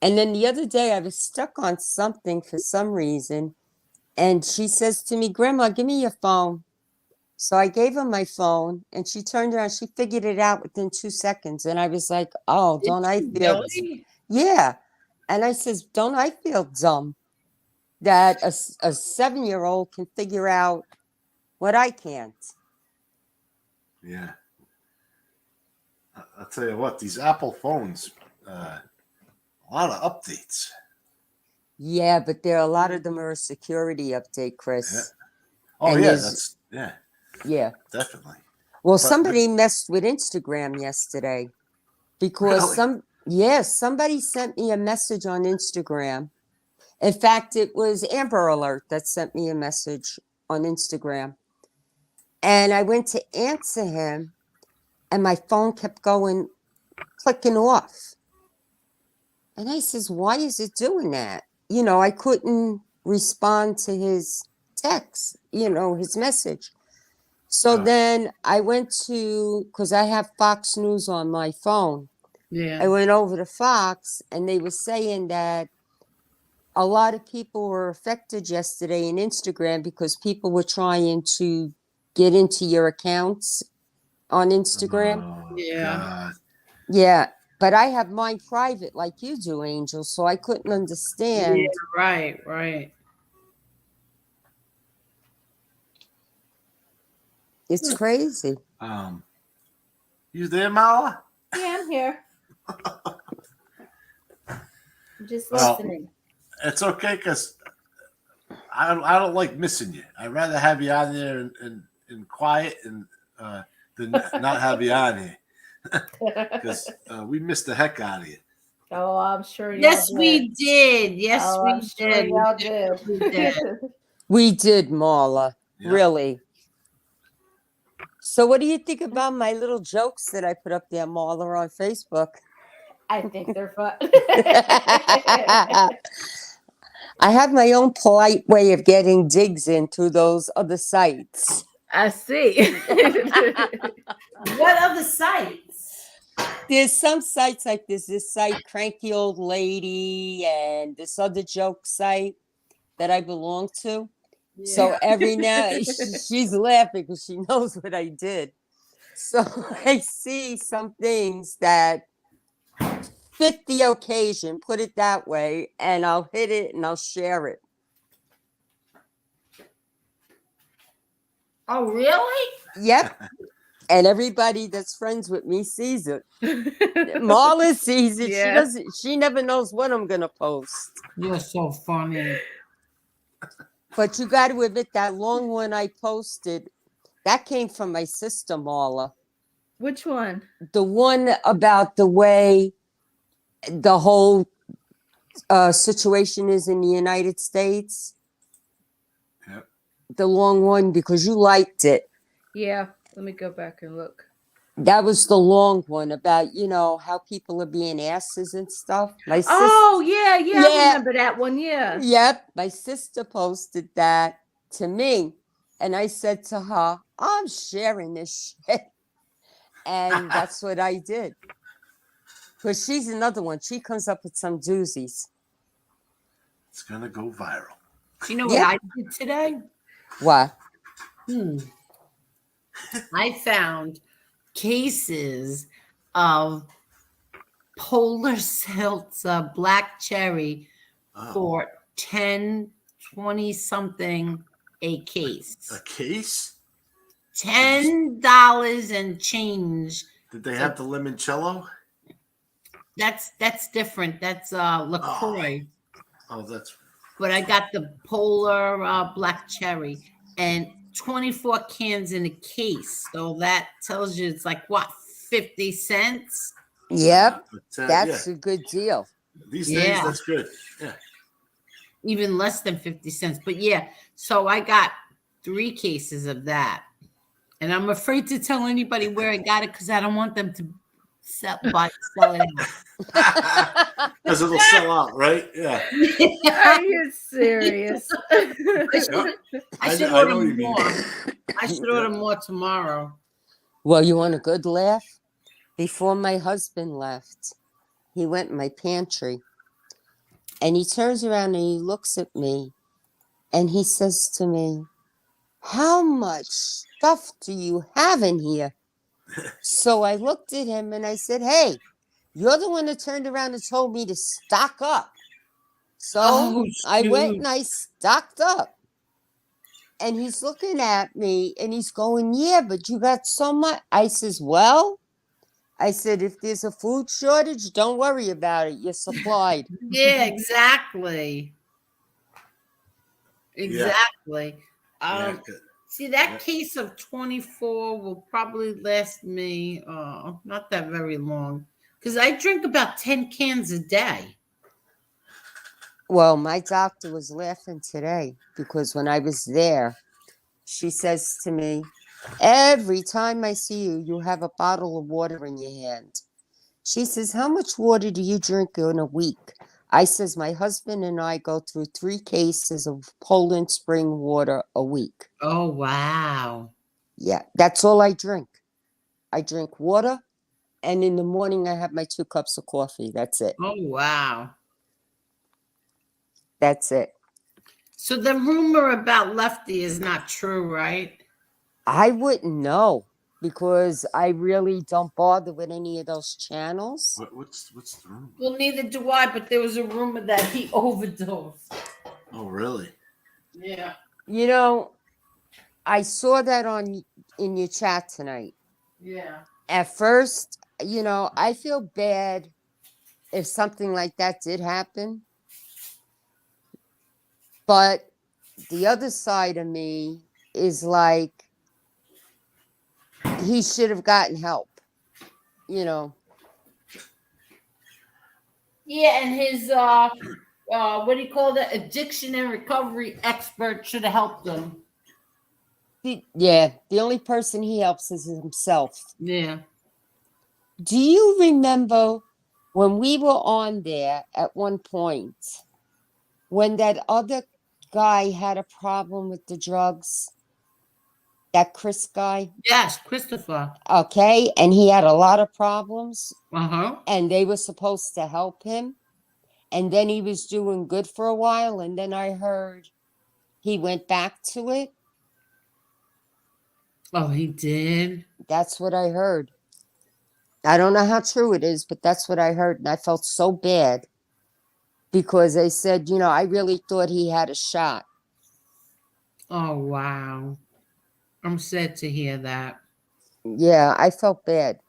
And then the other day I was stuck on something for some reason. And she says to me, "Grandma, give me your phone." So I gave her my phone and she turned around. She figured it out within 2 seconds. And I was like, "Oh, don't I feel..." Really? Yeah. And I says, "Don't I feel dumb that a 7-year-old can figure out what I can't?" Yeah. I'll tell you what, these Apple phones, a lot of updates. Yeah, but a lot of them are a security update, Chris. Yeah. Oh, And yeah, yeah. Definitely. Well, somebody messed with Instagram yesterday because somebody sent me a message on Instagram. In fact, it was Amber Alert that sent me a message on Instagram. And I went to answer him and my phone kept clicking off. And I says, "Why is it doing that?" I couldn't respond to his text, his message. So then I went because I have Fox News on my phone. Yeah. I went over to Fox and they were saying that a lot of people were affected yesterday in Instagram because people were trying to get into your accounts on Instagram. Oh, Yeah. God. Yeah, but I have mine private like you do, Angel, so I couldn't Yeah, understand. right. It's crazy. You there, Mala? Yeah, I'm here. I'm just Well, listening. it's okay because I don't like missing you. I'd rather have you on there and quiet and than not have you on here because we missed the heck out of you. Oh, I'm sure y'all Yes, did. we did. Yes, Oh, we I'm sure did. y'all We did. definitely did. We did, Marla. Yeah. Really. So what do you think about my little jokes that I put up there, Marla, on Facebook? I think they're fun. I have my own polite way of getting digs in through those other sites. I see. What other sites? There's some sites like this site, Cranky Old Lady, and this other joke site that I belong to. Yeah. So every now she's laughing because she knows what I did. So I see some things that fit the occasion, put it that way, and I'll hit it and I'll share it. Oh, really? Yep. And everybody that's friends with me sees it. Marla sees it. Yeah. She never knows what I'm gonna post. You're so funny. But you got to admit that long one I posted, that came from my sister Marla. Which one? The one about the way the whole situation is in the United States. Yep. The long one because you liked it. Yeah. Let me go back and look. That was the long one about, how people are being asses and stuff. My sister. Oh, yeah. I remember that one. Yeah. Yep. My sister posted that to me. And I said to her, I'm sharing this shit. And that's what I did. Because she's another one. She comes up with some doozies. It's gonna go viral. Do you know what I did today? What? I found cases of Polar Seltzer Black Cherry for $10, 20 something a case. A case? $10 and change. Did they have the limoncello? That's different. That's LaCroix. Oh, that's. But I got the Polar Black Cherry and 24 cans in a case. So that tells you it's like what, 50 cents? Yep. That's a good deal. These days, that's good. Yeah. Even less than 50 cents. But yeah, so I got 3 cases of that. And I'm afraid to tell anybody where I got it because I don't want them to sell it out. Because it'll sell out, right? Yeah. Are you serious? I should order more. I should order more tomorrow. Well, you want a good laugh? Before my husband left, he went in my pantry and he turns around and he looks at me and he says to me, how much stuff do you have in here? So I looked at him and I said, hey, you're the one that turned around and told me to stock up. So I went and I stocked up. And he's looking at me and he's going, yeah, but you got so much. I says, well, I said, if there's a food shortage, don't worry about it. You're supplied. Yeah, exactly. Exactly. See, that case of 24 will probably last me not that very long because I drink about 10 cans a day. Well, my doctor was laughing today because when I was there, she says to me, every time I see you, you have a bottle of water in your hand. She says, how much water do you drink in a week? I says, my husband and I go through 3 cases of Poland spring water a week. Oh, wow. Yeah, that's all I drink. I drink water, and in the morning I have my 2 cups of coffee. That's it. Oh, wow. That's it. So the rumor about Lefty is not true, right? I wouldn't know because I really don't bother with any of those channels. What's the rumor? Well, neither do I, but there was a rumor that he overdosed. Oh, really? Yeah. You know, I saw that in your chat tonight. Yeah. At first, I feel bad if something like that did happen. But the other side of me is like, he should have gotten help, Yeah, and his what do you call that? Addiction and recovery expert should have helped him. The only person he helps is himself. Yeah. Do you remember when we were on there at one point when that other guy had a problem with the drugs? That Chris guy? Yes, Christopher. Okay, and he had a lot of problems. Uh-huh. And they were supposed to help him. And then he was doing good for a while. And then I heard he went back to it. Oh, he did? That's what I heard. I don't know how true it is, but that's what I heard. And I felt so bad because they said, I really thought he had a shot. Oh, wow. I'm sad to hear that. Yeah, I felt bad.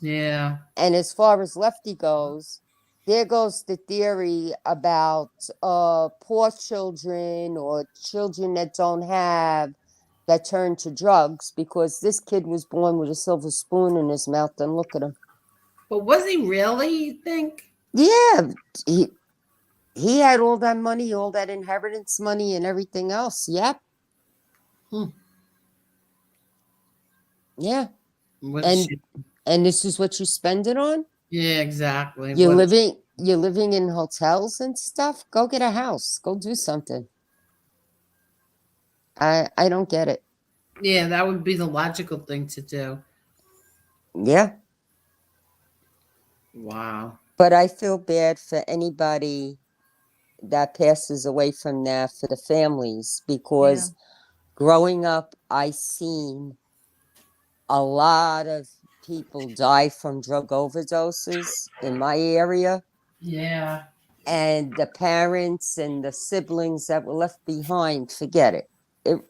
Yeah. And as far as Lefty goes, there goes the theory about poor children or children that don't have that turn to drugs because this kid was born with a silver spoon in his mouth and look at him. But was he really, you think? Yeah, he had all that money, all that inheritance money and everything else. Yep. Yeah. And this is what you spend it on? Yeah, exactly. You're living in hotels and stuff? Go get a house. Go do something. I don't get it. Yeah, that would be the logical thing to do. Yeah. Wow. But I feel bad for anybody that passes away from that, for the families, because growing up, I seen a lot of people die from drug overdoses in my area. Yeah. And the parents and the siblings that were left behind, forget it.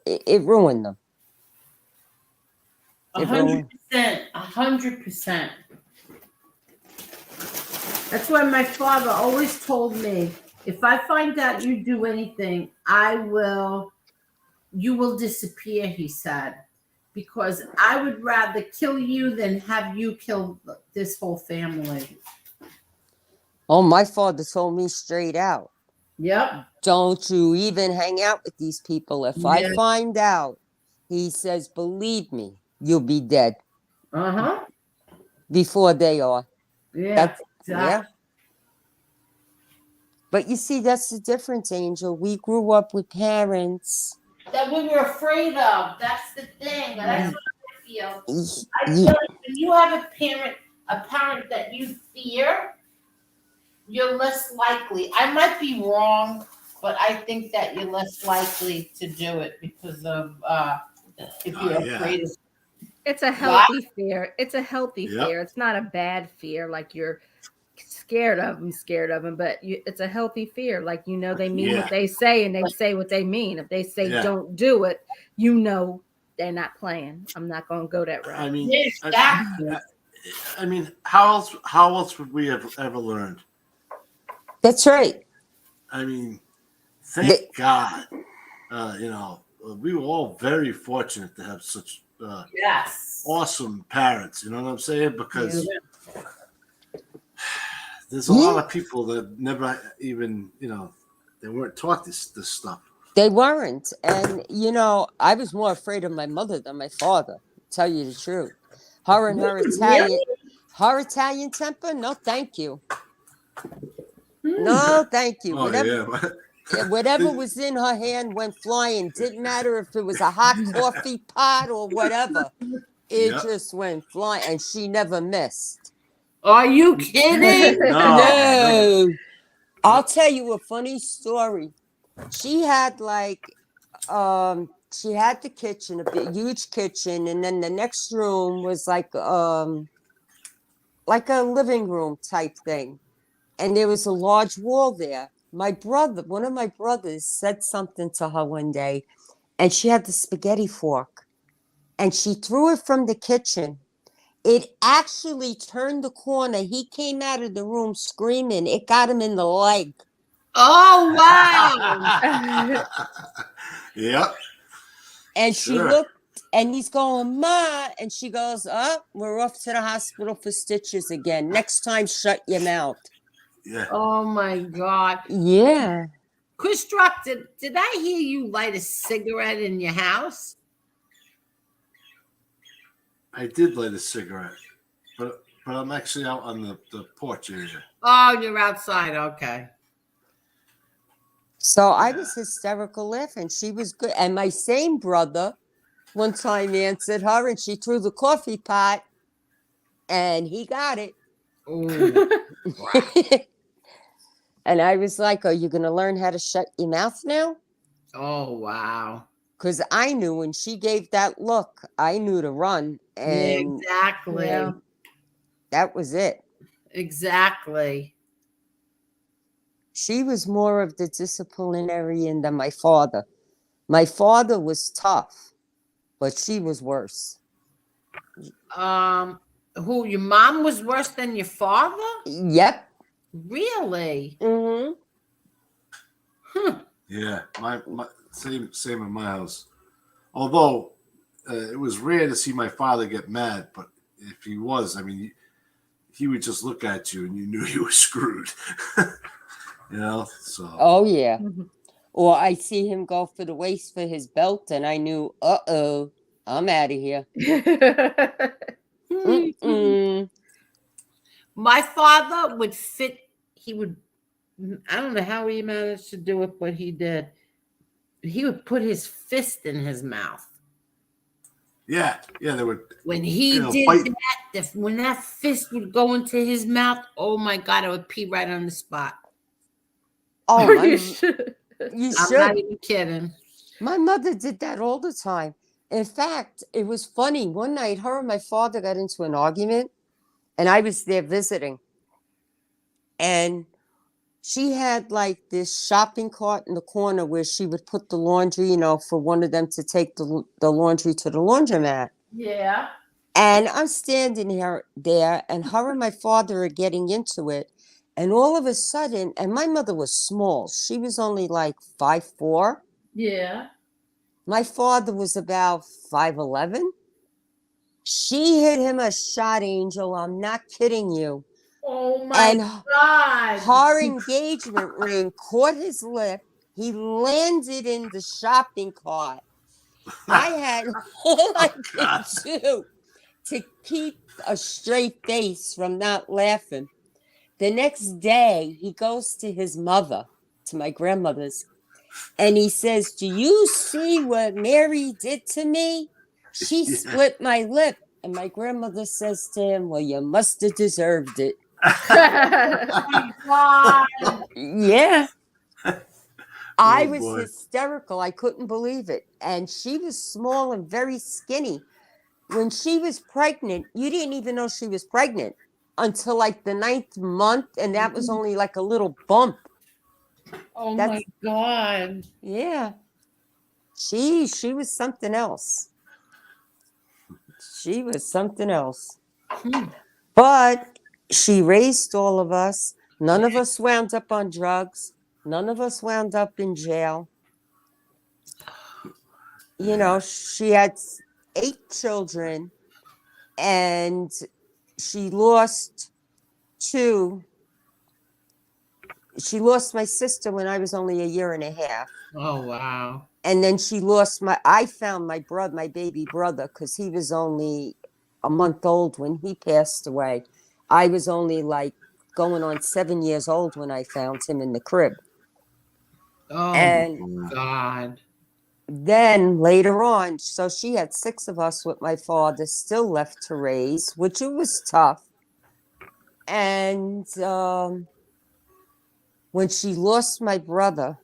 It ruined them. 100%. 100%. That's why my father always told me, if I find out you do anything, you will disappear, he said. Because I would rather kill you than have you kill this whole family. Oh, my father told me straight out. Yep. Don't you even hang out with these people. If I find out, he says, believe me, you'll be dead. Uh-huh. Before they are. Yeah. Yeah. But you see, that's the difference, Angel. We grew up with parents that we were afraid of. That's the thing. That's what I feel. I feel like when you have a parent that you fear, you're less likely. I might be wrong, but I think that you're less likely to do it because of if you're afraid of. It's a healthy fear. It's a healthy fear. It's not a bad fear like you're scared of them, but it's a healthy fear. Like, they mean what they say and they say what they mean. If they say don't do it, they're not playing. I'm not going to go that route. I mean, I mean, how else would we have ever learned? That's right. I mean, thank God. We were all very fortunate to have such awesome parents. You know what I'm saying? Because there's a lot of people that never even, they weren't taught this stuff. They weren't. And, I was more afraid of my mother than my father, to tell you the truth. Her and her Italian temper, no thank you. No thank you. Whatever was in her hand went flying. Didn't matter if it was a hot coffee pot or whatever. It just went flying, and she never missed. Are you kidding? No. I'll tell you a funny story. She had she had the kitchen, a big, huge kitchen, and then the next room was like a living room type thing. And there was a large wall there. My brother, one of my brothers, said something to her one day, and she had the spaghetti fork, and she threw it from the kitchen. It actually turned the corner. He came out of the room screaming. It got him in the leg. Oh, wow. Yep. And Sure. she looked, and he's going, Ma. And she goes, oh, we're off to the hospital for stitches again. Next time, shut your mouth. Yeah. Oh, my God. Yeah. Chris Struck, did I hear you light a cigarette in your house? I did light a cigarette, but I'm actually out on the porch area. Oh, you're outside. Okay. So I was hysterical laughing. She was good. And my same brother one time answered her, and she threw the coffee pot, and he got it. Oh, wow. And I was like, are you going to learn how to shut your mouth now? Oh, wow. Because I knew when she gave that look, I knew to run. And exactly. Yeah. that was it. Exactly. She was more of the disciplinarian than my father. My father was tough, but she was worse. Who, your mom was worse than your father? Yep. Really? Mm-hmm. Yeah, my same in my house. Although it was rare to see my father get mad, but if he was, I mean, he would just look at you and you knew you were screwed. You know, so. Oh, yeah. Or I see him go for the waist for his belt, and I knew, uh-oh, I'm out of here. My father would fit, I don't know how he managed to do it, but he did. He would put his fist in his mouth. Yeah, they would. When he did bite. when that fist would go into his mouth, oh my God, I would pee right on the spot. Oh, you should. I'm not even kidding. My mother did that all the time. In fact, it was funny. One night, her and my father got into an argument, and I was there visiting. And she had like this shopping cart in the corner where she would put the laundry, for one of them to take the laundry to the laundromat. Yeah. And I'm standing there, and her and my father are getting into it. And all of a sudden, and my mother was small. She was only like 5'4". Yeah. My father was about 5'11". She hit him a shot, Angel. I'm not kidding you. Oh my God. Her engagement ring caught his lip. He landed in the shopping cart. I had all I could do to keep a straight face from not laughing. The next day, he goes to his mother, to my grandmother's, and he says, do you see what Mary did to me? She split my lip. And my grandmother says to him, well, you must have deserved it. Yeah. I was hysterical. I couldn't believe it. And she was small and very skinny. When she was pregnant, you didn't even know she was pregnant until like the 9th month. And that was only like a little bump. Oh my God. Yeah. She was something else. She was something else. But she raised all of us. None of us wound up on drugs. None of us wound up in jail. She had 8 children, and she lost 2. She lost my sister when I was only a year and a half. Oh, wow. And then she lost I found my baby brother, because he was only a month old when he passed away. I was only like going on 7 years old when I found him in the crib. Oh, and my God. Then later on, so she had 6 of us with my father still left to raise, which it was tough. And when she lost my brother,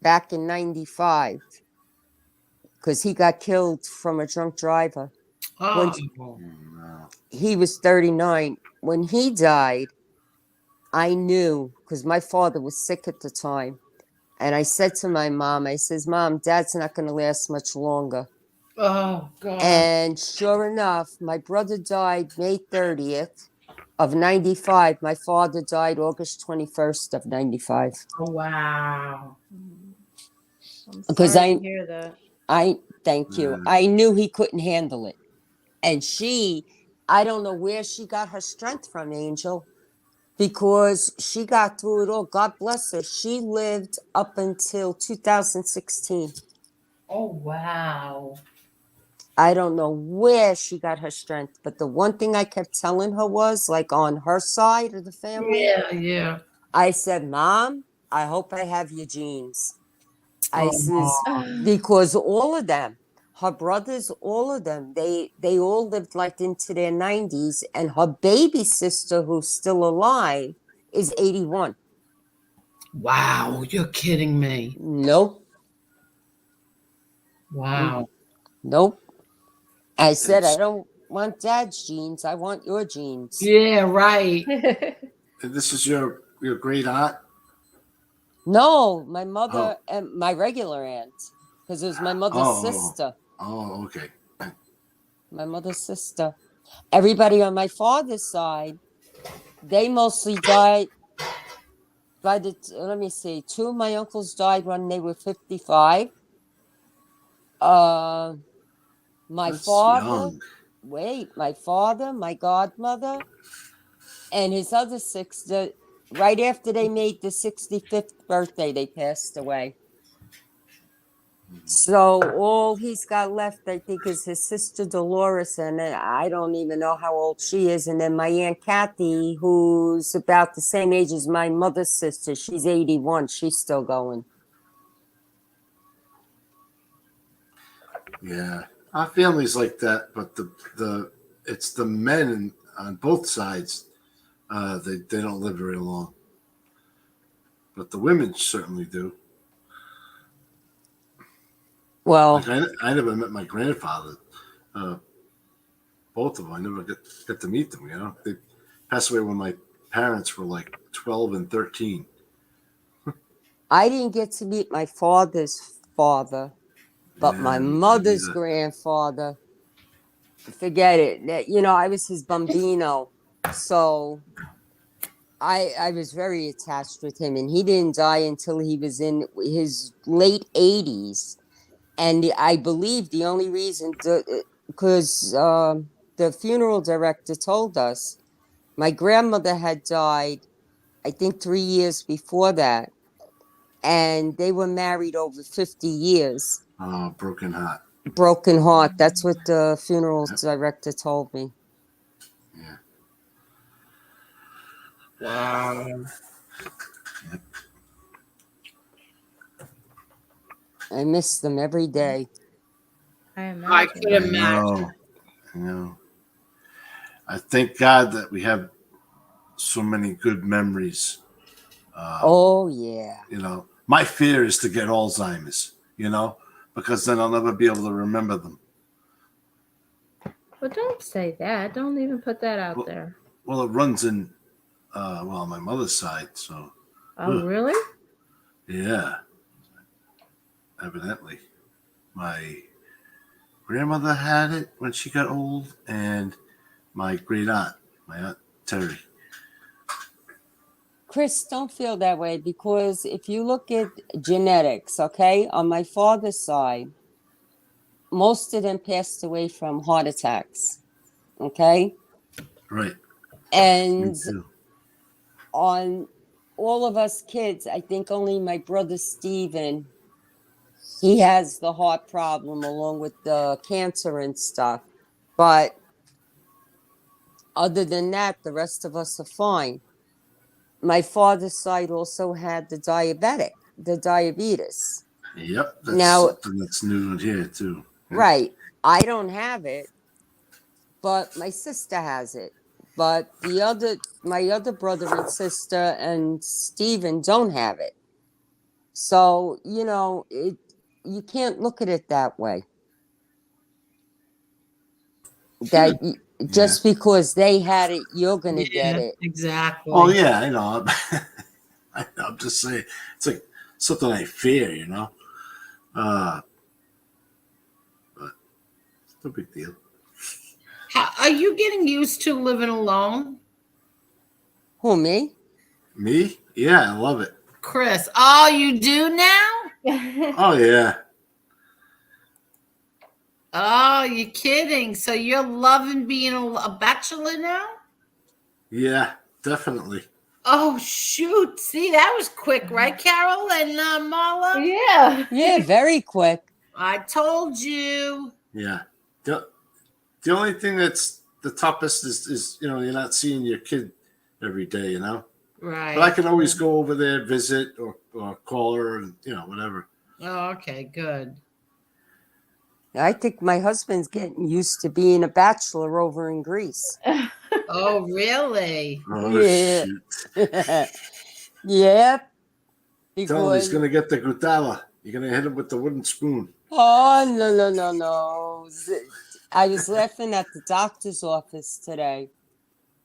back in 95 because he got killed from a drunk driver. When Oh. he was 39. When he died, I knew because my father was sick at the time. And I said to my mom, I says, Mom, Dad's not going to last much longer. Oh, God. And sure enough, my brother died May 30th of 95. My father died August 21st of 95. Oh, wow. I'm Because sorry to hear that. thank you. I knew he couldn't handle it. And I don't know where she got her strength from, Angel, because she got through it all. God bless her. She lived up until 2016. Oh, wow. I don't know where she got her strength, but the one thing I kept telling her was, like, on her side of the family, Yeah. I said, Mom, I hope I have your genes. I says, Oh. because all of them, her brothers, all of them, they all lived like into their 90s, and her baby sister, who's still alive, is 81. Wow, you're kidding me. Nope. Wow. Nope. I said, I don't want Dad's genes. I want your genes. Yeah, right. And this is your great aunt? No, my mother and my regular aunt, because it was my mother's sister. Oh, okay. My mother's sister. Everybody on my father's side, they mostly died let me see, two of my uncles died when they were 55. My That's father, young. my father, my godmother, and his other six, right after they made the 65th birthday, they passed away. So all he's got left, I think, is his sister Dolores, and I don't even know how old she is. And then my Aunt Kathy, who's about the same age as my mother's sister, she's 81. She's still going. Yeah, our family's like that, but it's the men on both sides. They don't live very long, but the women certainly do. Well, like I never met my grandfather. Both of them, I never get to meet them. They passed away when my parents were like 12 and 13. I didn't get to meet my father's father, but my mother's grandfather, forget it. I was his bambino. So I was very attached with him, and he didn't die until he was in his late 80s. And I believe the only reason, because the funeral director told us my grandmother had died, I think 3 years before that. And they were married over 50 years. Oh, broken heart. Broken heart. That's what the funeral director told me. Yeah. Wow. Yep. I miss them every day. I could imagine. I know. I thank God that we have so many good memories. Oh, yeah. My fear is to get Alzheimer's, because then I'll never be able to remember them. Well, don't say that. Don't even put that out there. Well, it runs in, on my mother's side, so. Oh, really? Yeah. Evidently. My grandmother had it when she got old, and my great aunt, my Aunt Terry. Chris, don't feel that way, because if you look at genetics, okay, on my father's side, most of them passed away from heart attacks, okay? Right. And Me too. on all of us kids, I think only my brother Steven, he has the heart problem along with the cancer and stuff. But other than that, the rest of us are fine. My father's side also had the diabetes. Yep, that's Now, something that's new here too. right, I don't have it, but my sister has it. But my other brother and sister and Steven don't have it. So, you can't look at it that way. That just because they had it, you're going to get it. Exactly. Oh yeah, I know. I'm just saying, it's like something I fear, but it's no big deal. Are you getting used to living alone? Who, me? Me? Yeah, I love it. Chris, oh, you do now? Oh yeah. Oh, you're kidding. So you're loving being a bachelor now? Yeah, definitely. Oh, shoot. See, that was quick, right, Carol and Marla? Yeah, very quick. I told you. Yeah. The only thing that's the toughest is you're not seeing your kid every day, Right. But I can always go over there, visit, or call her, and whatever. Oh, okay, good. I think my husband's getting used to being a bachelor over in Greece. Oh, really? Oh, Yeah. shoot. Yep. Tell him he's going to get the gutala. You're going to hit him with the wooden spoon. Oh, no. I was laughing at the doctor's office today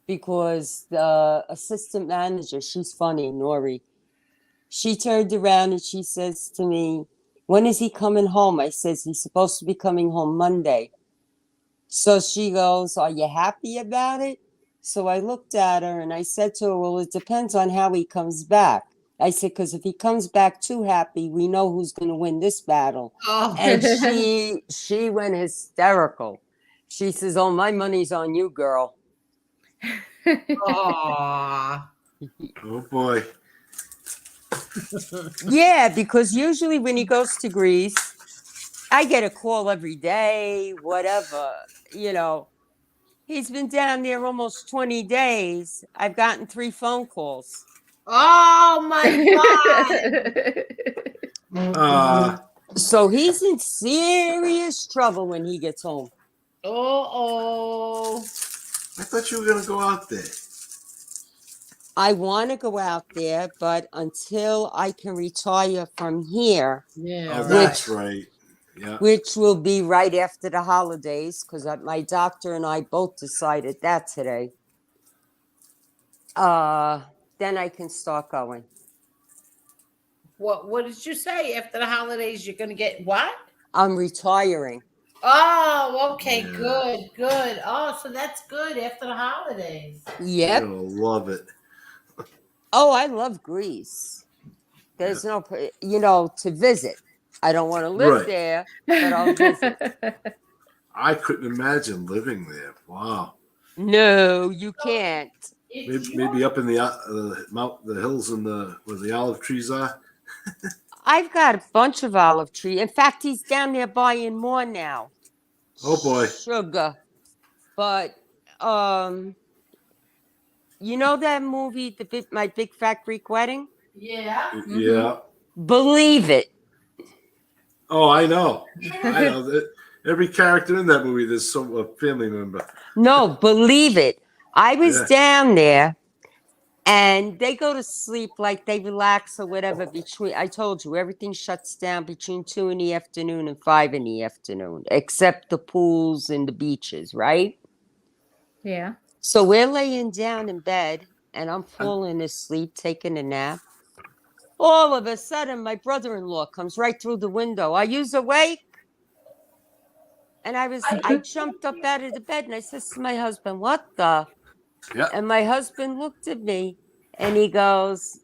because the assistant manager, she's funny, Nori. She turned around and she says to me, "When is he coming home?" I says, "He's supposed to be coming home Monday." So she goes, "Are you happy about it?" So I looked at her and I said to her, "Well, it depends on how he comes back." I said, "Because if he comes back too happy, we know who's going to win this battle." Oh. And she went hysterical. She says, "Oh, my money's on you, girl." Aw. Oh, boy. Yeah, because usually when he goes to Greece, I get a call every day, whatever, He's been down there almost 20 days. I've gotten 3 phone calls. Oh, my God. So he's in serious trouble when he gets home. Uh-oh. I thought you were going to go out there. I want to go out there, but until I can retire from here, That's right. Yeah. Which will be right after the holidays, because my doctor and I both decided that today. Then I can start going. What did you say? After the holidays, you're going to get what? I'm retiring. Oh, okay, good. Oh, so that's good after the holidays. Yep. You'll love it. Oh, I love Greece. There's no, to visit. I don't want to live there, but I'll visit. I couldn't imagine living there. Wow. No, you can't. Maybe up in the hills where the olive trees are. I've got a bunch of olive trees. In fact, he's down there buying more now. Oh boy. Sugar. But you know that movie, My Big Fat Greek Wedding? Yeah. Yeah. Believe it. Oh, I know. I know that every character in that movie, there's a family member. No, believe it. I was down there, and they go to sleep, like they relax or whatever I told you, everything shuts down between 2 in the afternoon and 5 in the afternoon, except the pools and the beaches, right? Yeah. So we're laying down in bed, and I'm falling asleep, taking a nap. All of a sudden, my brother-in-law comes right through the window. "Are you awake?" And I jumped up out of the bed and I says to my husband, "What the?" Yeah. And my husband looked at me and he goes,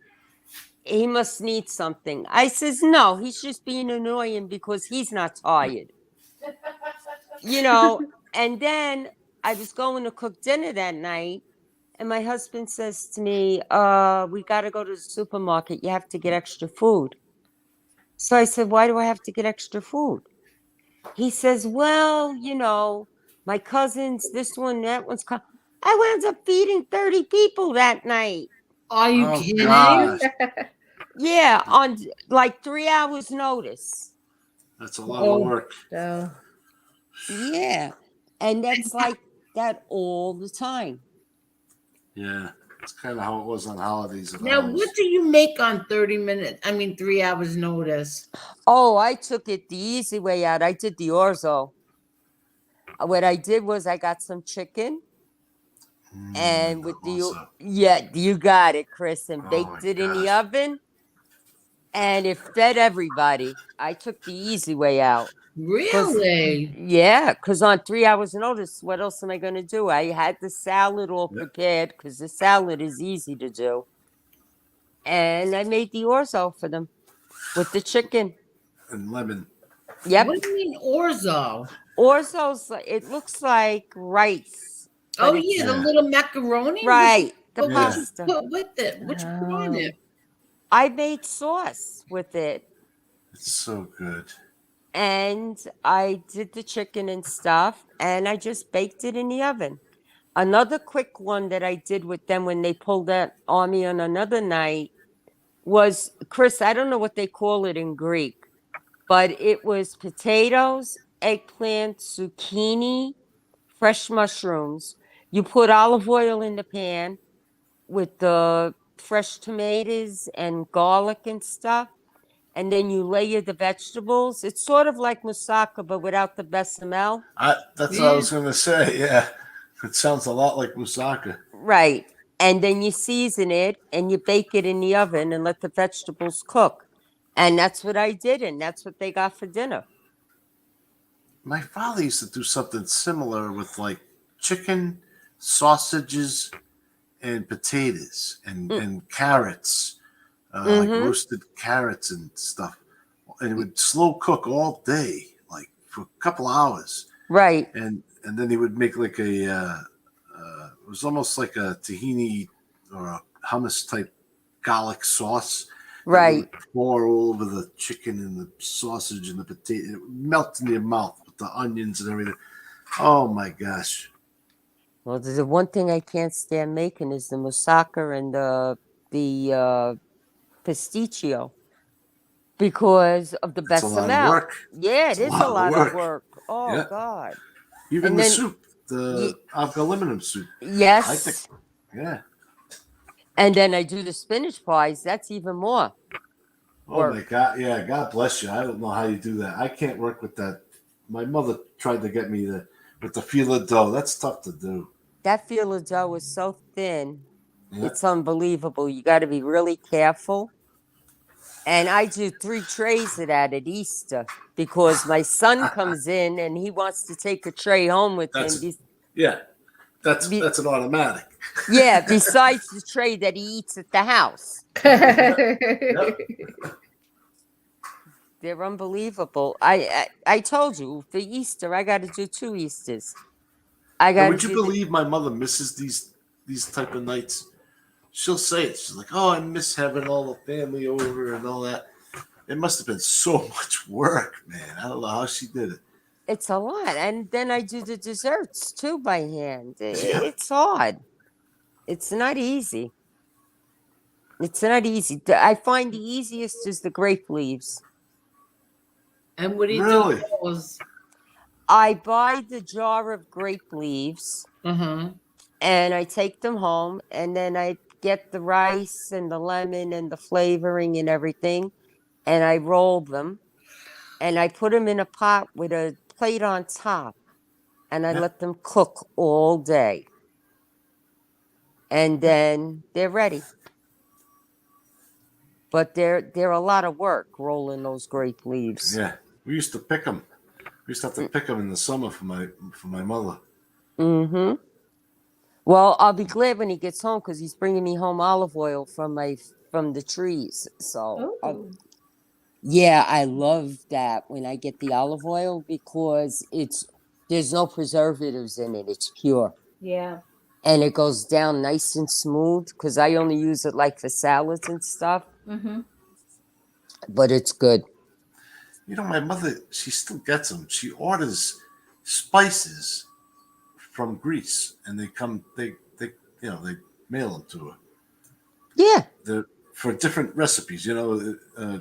"He must need something." I says, "No, he's just being annoying because he's not tired." And then I was going to cook dinner that night. And my husband says to me, "We got to go to the supermarket. You have to get extra food." So I said, "Why do I have to get extra food?" He says, "Well, my cousins, this one, that one's." I wound up feeding 30 people that night. Are you kidding? Gosh. Yeah, on like 3 hours notice. That's a lot of work. Yeah. And that's like that all the time. Yeah. That's kind of how it was on holidays of Now, ours. what do you make on 30 minutes? I mean, 3 hours notice? Oh, I took it the easy way out. I did the orzo. What I did was I got some chicken and with the you got it, Chris, and baked it in the oven, and it fed everybody. I took the easy way out. Really? Yeah, because on 3 hours notice, what else am I going to do? I had the salad all prepared because the salad is easy to do, and I made the orzo for them with the chicken. And lemon. Yep. What do you mean orzo? Orzo's it looks like rice. Oh but yeah, it's the little macaroni. right. The But what you pasta. put with it? What you put on it? I made sauce with it, It's so good. and I did the chicken and stuff, and I just baked it in the oven. Another quick one that I did with them when they pulled that on me on another night was, Chris, I don't know what they call it in Greek, but it was potatoes, eggplant, zucchini, fresh mushrooms. You put olive oil in the pan with the fresh tomatoes and garlic and stuff, and then you layer the vegetables. It's sort of like moussaka, but without the bechamel. That's what I was going to say. Yeah. It sounds a lot like moussaka. Right. And then you season it and you bake it in the oven and let the vegetables cook. And that's what I did, and that's what they got for dinner. My father used to do something similar with like chicken, sausages, and potatoes and carrots, like roasted carrots and stuff. And it would slow cook all day, like for a couple hours. Right. And then he would make like it was almost like a tahini or a hummus type garlic sauce. Right. Pour all over the chicken and the sausage and the potato. It would melt in your mouth with the onions and everything. Oh my gosh. Well, the one thing I can't stand making is the moussaka and the pasticcio because of the It's a lot of bechamel. work. Yeah, It's it is a lot of work. Oh Yeah. God. Even And the then- soup, the aluminum soup. Yes. I think, yeah. And then I do the spinach pies. That's even more. Oh my God. Yeah. God bless you. I don't know how you do that. I can't work with that. My mother tried to get me with the filo dough. That's tough to do. That filo dough is so thin. Yeah. It's unbelievable. You got to be really careful. And I do 3 trays of that at Easter because my son comes in and he wants to take a tray home with him. Yeah. That's an automatic. Yeah, besides the tray that he eats at the house. Yep. They're unbelievable. I told you for Easter I got to do 2 Easters. I got. Would you believe my mother misses these type of nights? She'll say it. She's like, "Oh, I miss having all the family over and all that." It must have been so much work, man. I don't know how she did it. It's a lot, and then I do the desserts too by hand. It's hard. It's not easy. It's not easy. I find the easiest is the grape leaves. And what do you Really? do with those? I buy the jar of grape leaves Mm-hmm. and I take them home, and then I get the rice and the lemon and the flavoring and everything, and I roll them and I put them in a pot with a plate on top, and I let them cook all day. And then they're ready. But they're a lot of work rolling those grape leaves. Yeah, we used to pick them. We used to have to pick them in the summer for my mother. Mm-hmm. Well, I'll be glad when he gets home because he's bringing me home olive oil from the trees. So, yeah, I love that when I get the olive oil because there's no preservatives in it. It's pure. Yeah. And it goes down nice and smooth because I only use it like for salads and stuff. Mm-hmm. But it's good. You know, my mother, she still gets them. She orders spices from Greece, and they mail them to her. Yeah. They're for different recipes,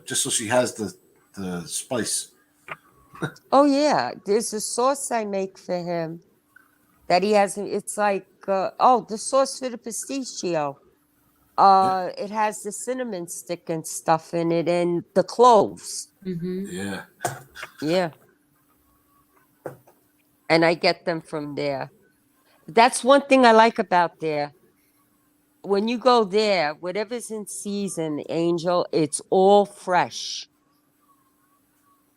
just so she has the spice. Oh yeah, there's a sauce I make for him that he has. It's like the sauce for the pasticcio. It has the cinnamon stick and stuff in it, and the cloves. Yeah. Yeah. And I get them from there. That's one thing I like about there. When you go there, whatever's in season, Angel, it's all fresh.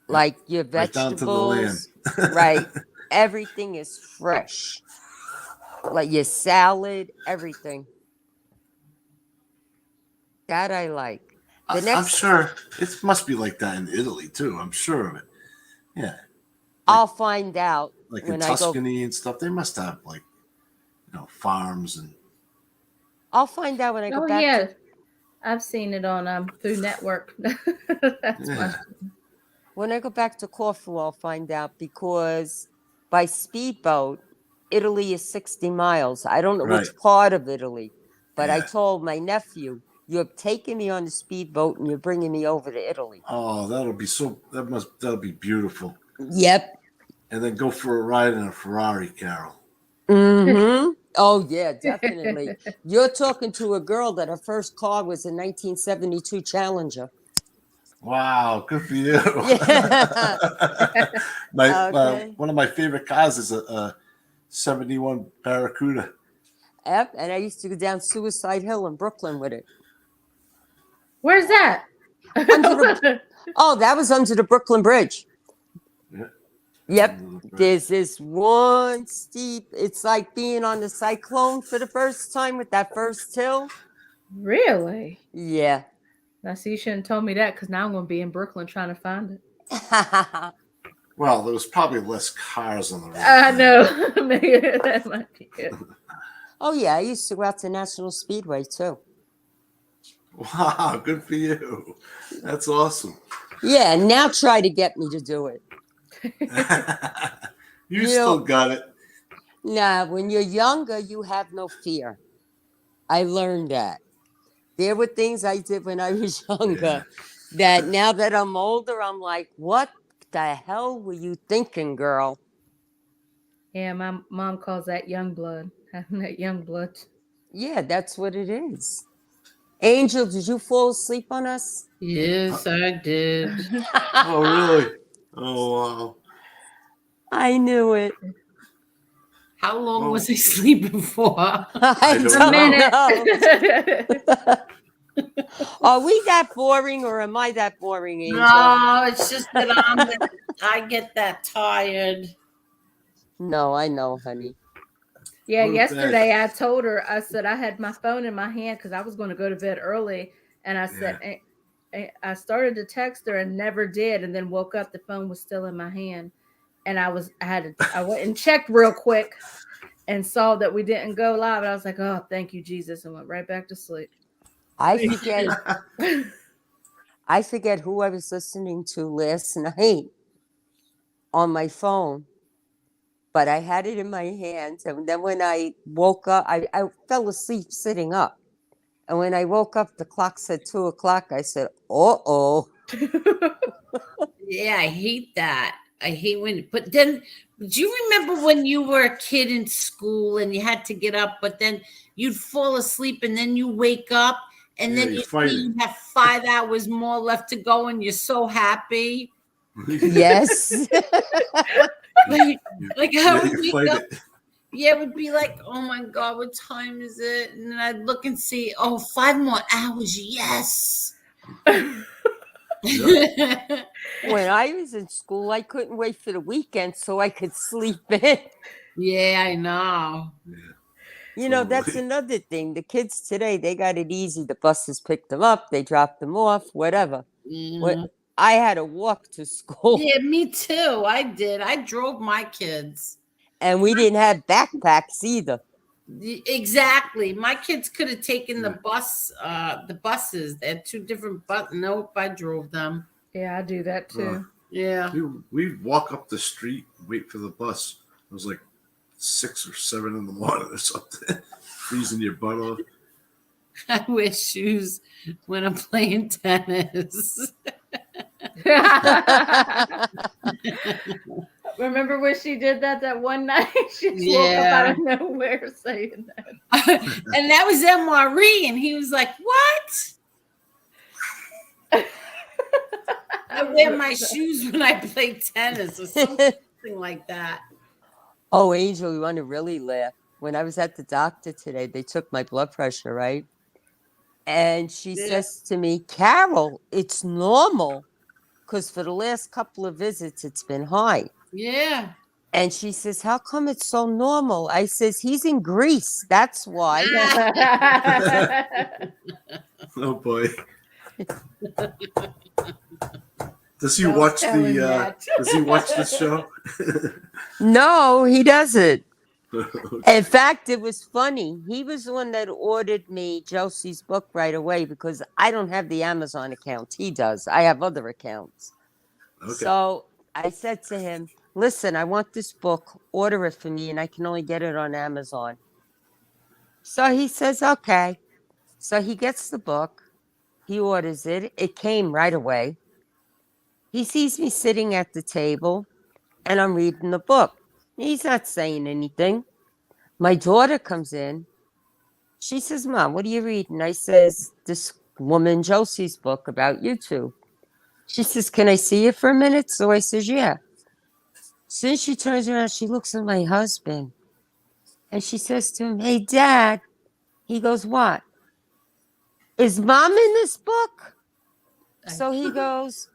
Like your Right down to the lamb. vegetables, right? Everything is fresh. Like your salad, everything. That I like. I'm sure it must be like that in Italy too. I'm sure of it. Yeah. I'll find out Like when in I go. Tuscany and stuff, they must have like, farms and. I'll find out when I go Oh back yeah, to. I've seen it on Food Network. That's Yeah. When I go back to Corfu, I'll find out because by speedboat, Italy is 60 miles. I don't know Right. which part of Italy, but I Yeah. told my nephew, "You're taking me on the speedboat and you're bringing me over to Italy." Oh, that'll be beautiful. Yep. And then go for a ride in a Ferrari, Carol. Mm-hmm. Oh yeah, definitely. You're talking to a girl that her first car was a 1972 Challenger. Wow, good for you. Yeah. Okay. One of my favorite cars is a 71 Barracuda. Yep. And I used to go down Suicide Hill in Brooklyn with it. Where's that? Oh, that was under the Brooklyn Bridge. Yeah. Yep. There's this one steep, it's like being on the cyclone for the first time with that first hill. Really? Yeah. Now, see, you shouldn't have told me that because now I'm going to be in Brooklyn trying to find it. Well, there was probably less cars on the road. I know. Maybe that might be it. Oh, yeah. I used to go out to National Speedway, too. Wow, good for you. That's awesome. Yeah, now try to get me to do it. You still got it. Nah, when you're younger, you have no fear. I learned that. There were things I did when I was younger that now that I'm older, I'm like, what the hell were you thinking, girl? Yeah, my mom calls that young blood. Having that young blood. Yeah, that's what it is. Angel, did you fall asleep on us? Yes, I did. Oh, really? Oh, wow. I knew it. How long was I sleeping for? I don't know. Are we that boring or am I that boring, Angel? No, it's just that I get that tired. No, I know, honey. Yeah, yesterday I told her, I said I had my phone in my hand because I was going to go to bed early. And I said, I started to text her and never did. And then woke up, the phone was still in my hand. And I went and checked real quick and saw that we didn't go live. And I was like, oh, thank you, Jesus. And went right back to sleep. I forget who I was listening to last night on my phone, but I had it in my hands. And then when I woke up, I fell asleep sitting up. And when I woke up, the clock said 2:00. I said, uh-oh. Yeah, I hate that. I hate when, but then, do you remember when you were a kid in school and you had to get up, but then you'd fall asleep and then you wake up and then you see you have 5 hours more left to go and you're so happy? Yes. like I would wake up. Yeah, it would be like, oh my God, what time is it? And then I'd look and see, 5 more hours. Yes. When I was in school, I couldn't wait for the weekend so I could sleep in. Yeah, I know. You know, that's another thing. The kids today, they got it easy. The buses picked them up, they dropped them off, whatever. I had to walk to school. Yeah, me too. I did. I drove my kids. And we didn't have backpacks either. Exactly. My kids could have taken the buses. They had 2 different buses. Nope, I drove them. Yeah, I do that too. Yeah. We'd walk up the street, wait for the bus. It was like 6 or 7 in the morning or something. Freezing your butt off. I wear shoes when I'm playing tennis. Remember when she did that one night? She just woke up out of nowhere saying that. And that was MRE, and he was like, "What?" I wear my shoes when I play tennis or something like that. Oh, Angel, you want to really laugh? When I was at the doctor today, they took my blood pressure, right? And she says to me, Carol, it's normal because for the last couple of visits, it's been high. Yeah. And she says, how come it's so normal? I says, he's in Greece. That's why. Oh, boy. Does he watch the? Does he watch the show? No, he doesn't. In fact, it was funny. He was the one that ordered me Josie's book right away because I don't have the Amazon account. He does. I have other accounts. Okay. So I said to him, listen, I want this book. Order it for me, and I can only get it on Amazon. So he says, okay. So he gets the book. He orders it. It came right away. He sees me sitting at the table, and I'm reading the book. He's not saying anything. My daughter comes in. She says, Mom, what are you reading? I says, this woman Josie's book about you two. She says, can I see it for a minute? So I says, yeah. Since she turns around, she looks at my husband. And she says to him, hey, Dad. He goes, what? Is Mom in this book? So he goes,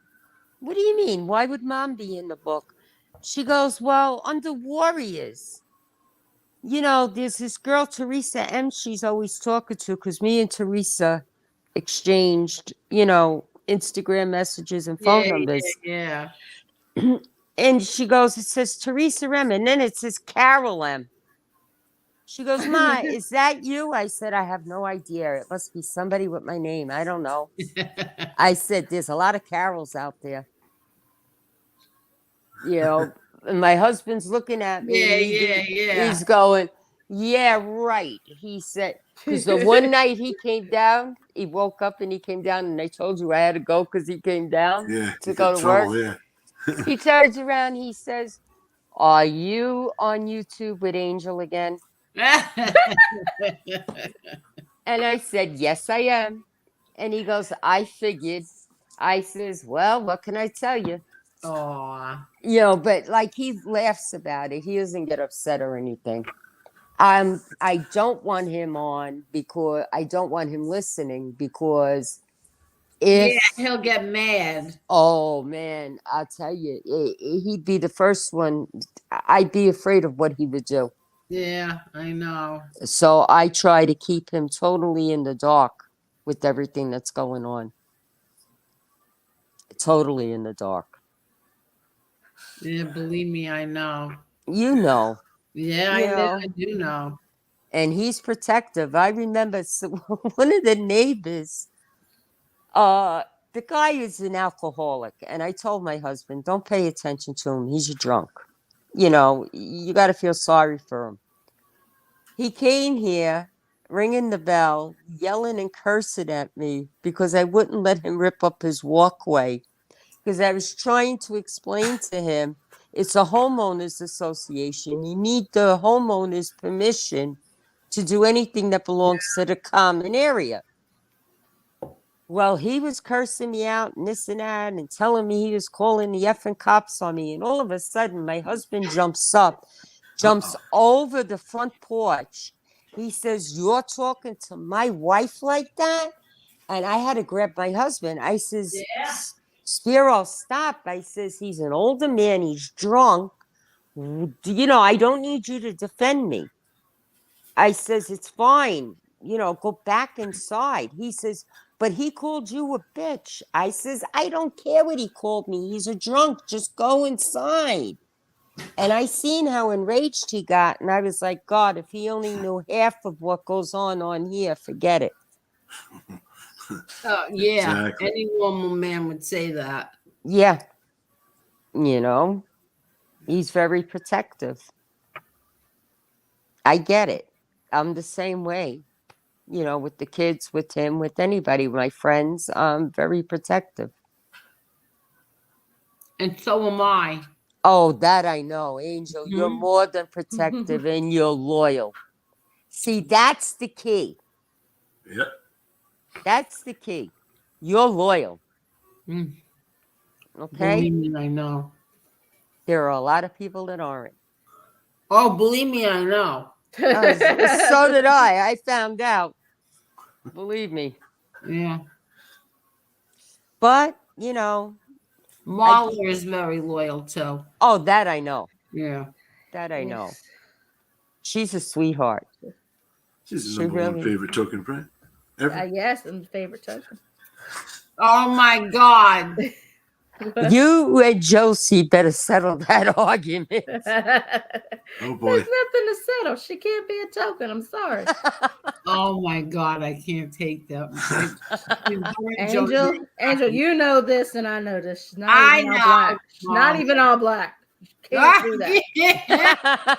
what do you mean? Why would Mom be in the book? She goes, well, under Warriors. You know, there's this girl, Teresa M. She's always talking to because me and Teresa exchanged, Instagram messages and phone numbers. Yeah. And she goes, it says Teresa M. And then it says Carol M. She goes, Ma, is that you? I said, I have no idea. It must be somebody with my name. I don't know. I said, there's a lot of Carols out there. And my husband's looking at me. He's going, yeah, right. He said, because the one night he came down, he woke up and he came down, and I told you I had to go because he came down to go to work. He turns around, he says, are you on YouTube with Angel again? And I said, yes, I am. And he goes, I figured. I says, well, what can I tell you? Aw. But like he laughs about it. He doesn't get upset or anything. I don't want him on because I don't want him listening because he'll get mad. Oh man, I'll tell you, he'd be the first one. I'd be afraid of what he would do. Yeah, I know. So I try to keep him totally in the dark with everything that's going on. Totally in the dark. Yeah, believe me, I know. You know. Yeah, I do know. And he's protective. I remember one of the neighbors, the guy is an alcoholic. And I told my husband, don't pay attention to him. He's a drunk. You got to feel sorry for him. He came here ringing the bell, yelling and cursing at me because I wouldn't let him rip up his walkway. Because I was trying to explain to him, it's a homeowners association. You need the homeowner's permission to do anything that belongs to the common area. Well, he was cursing me out and this and that and telling me he was calling the effing cops on me. And all of a sudden, my husband jumps over the front porch. He says, you're talking to my wife like that? And I had to grab my husband. I says, Spiro, stop. I says, he's an older man. He's drunk. I don't need you to defend me. I says, it's fine. Go back inside. He says, but he called you a bitch. I says, I don't care what he called me. He's a drunk. Just go inside. And I seen how enraged he got. And I was like, God, if he only knew half of what goes on here, forget it. Yeah, exactly. Any normal man would say that. Yeah. He's very protective. I get it. I'm the same way. With the kids, with him, with anybody, my friends, I'm very protective. And so am I. Oh, that I know, Angel. You're Mhm. more than protective and you're loyal. See, that's the key. Yep. That's the key. You're loyal. Mm, Okay? believe me, I know. There are a lot of people that aren't. Oh, believe me, I know. So did I. I found out. Believe me. Yeah. But, you know, Marla is very loyal too. oh, that I know. Yeah. That I know. She's a sweetheart. She's the She number one really- favorite token friend ever. Yes, I'm the favorite token. Oh my God. You and Josie better settle that argument. Oh boy. There's nothing to settle. She can't be a token. I'm sorry. Oh my God, I can't take that. Angel, you know this and I know this. She's not I even all know, black. She's not Mom. even all black. She can't do that.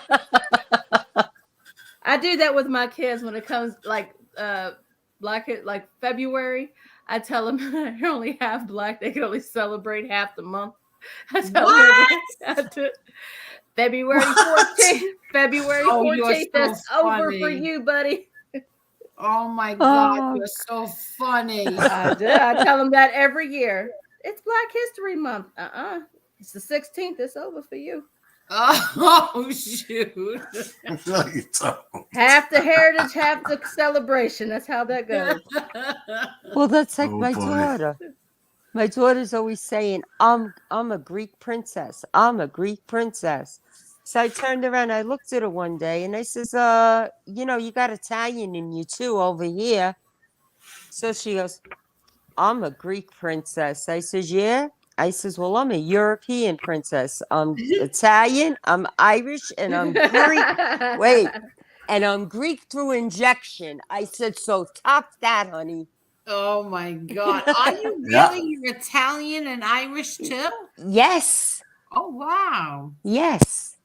I do that with my kids when it comes like black like February. I tell them they're only half black. They can only celebrate half the month. I tell them February 14th. February 14th. That's over for you, buddy. Oh my God, you're so funny. I do. I tell them that every year. It's Black History Month. It's the 16th. It's over for you. Oh shoot. No, you don't. Half the heritage, half the celebration. That's how that goes. Well, that's like Oh, my boy. daughter. My daughter's always saying, I'm a Greek princess. I'm a Greek princess. So I turned around, I looked at her one day and I says, you know, you got Italian in you too over here. So she goes, I'm a Greek princess. I says, yeah. I says, well, I'm a European princess. I'm Italian, I'm Irish, and I'm Greek. Wait, and I'm Greek through injection. I said, so top that, honey. Oh my God. Are you Yeah. really? You're Italian and Irish too? Yes. Oh wow. Yes.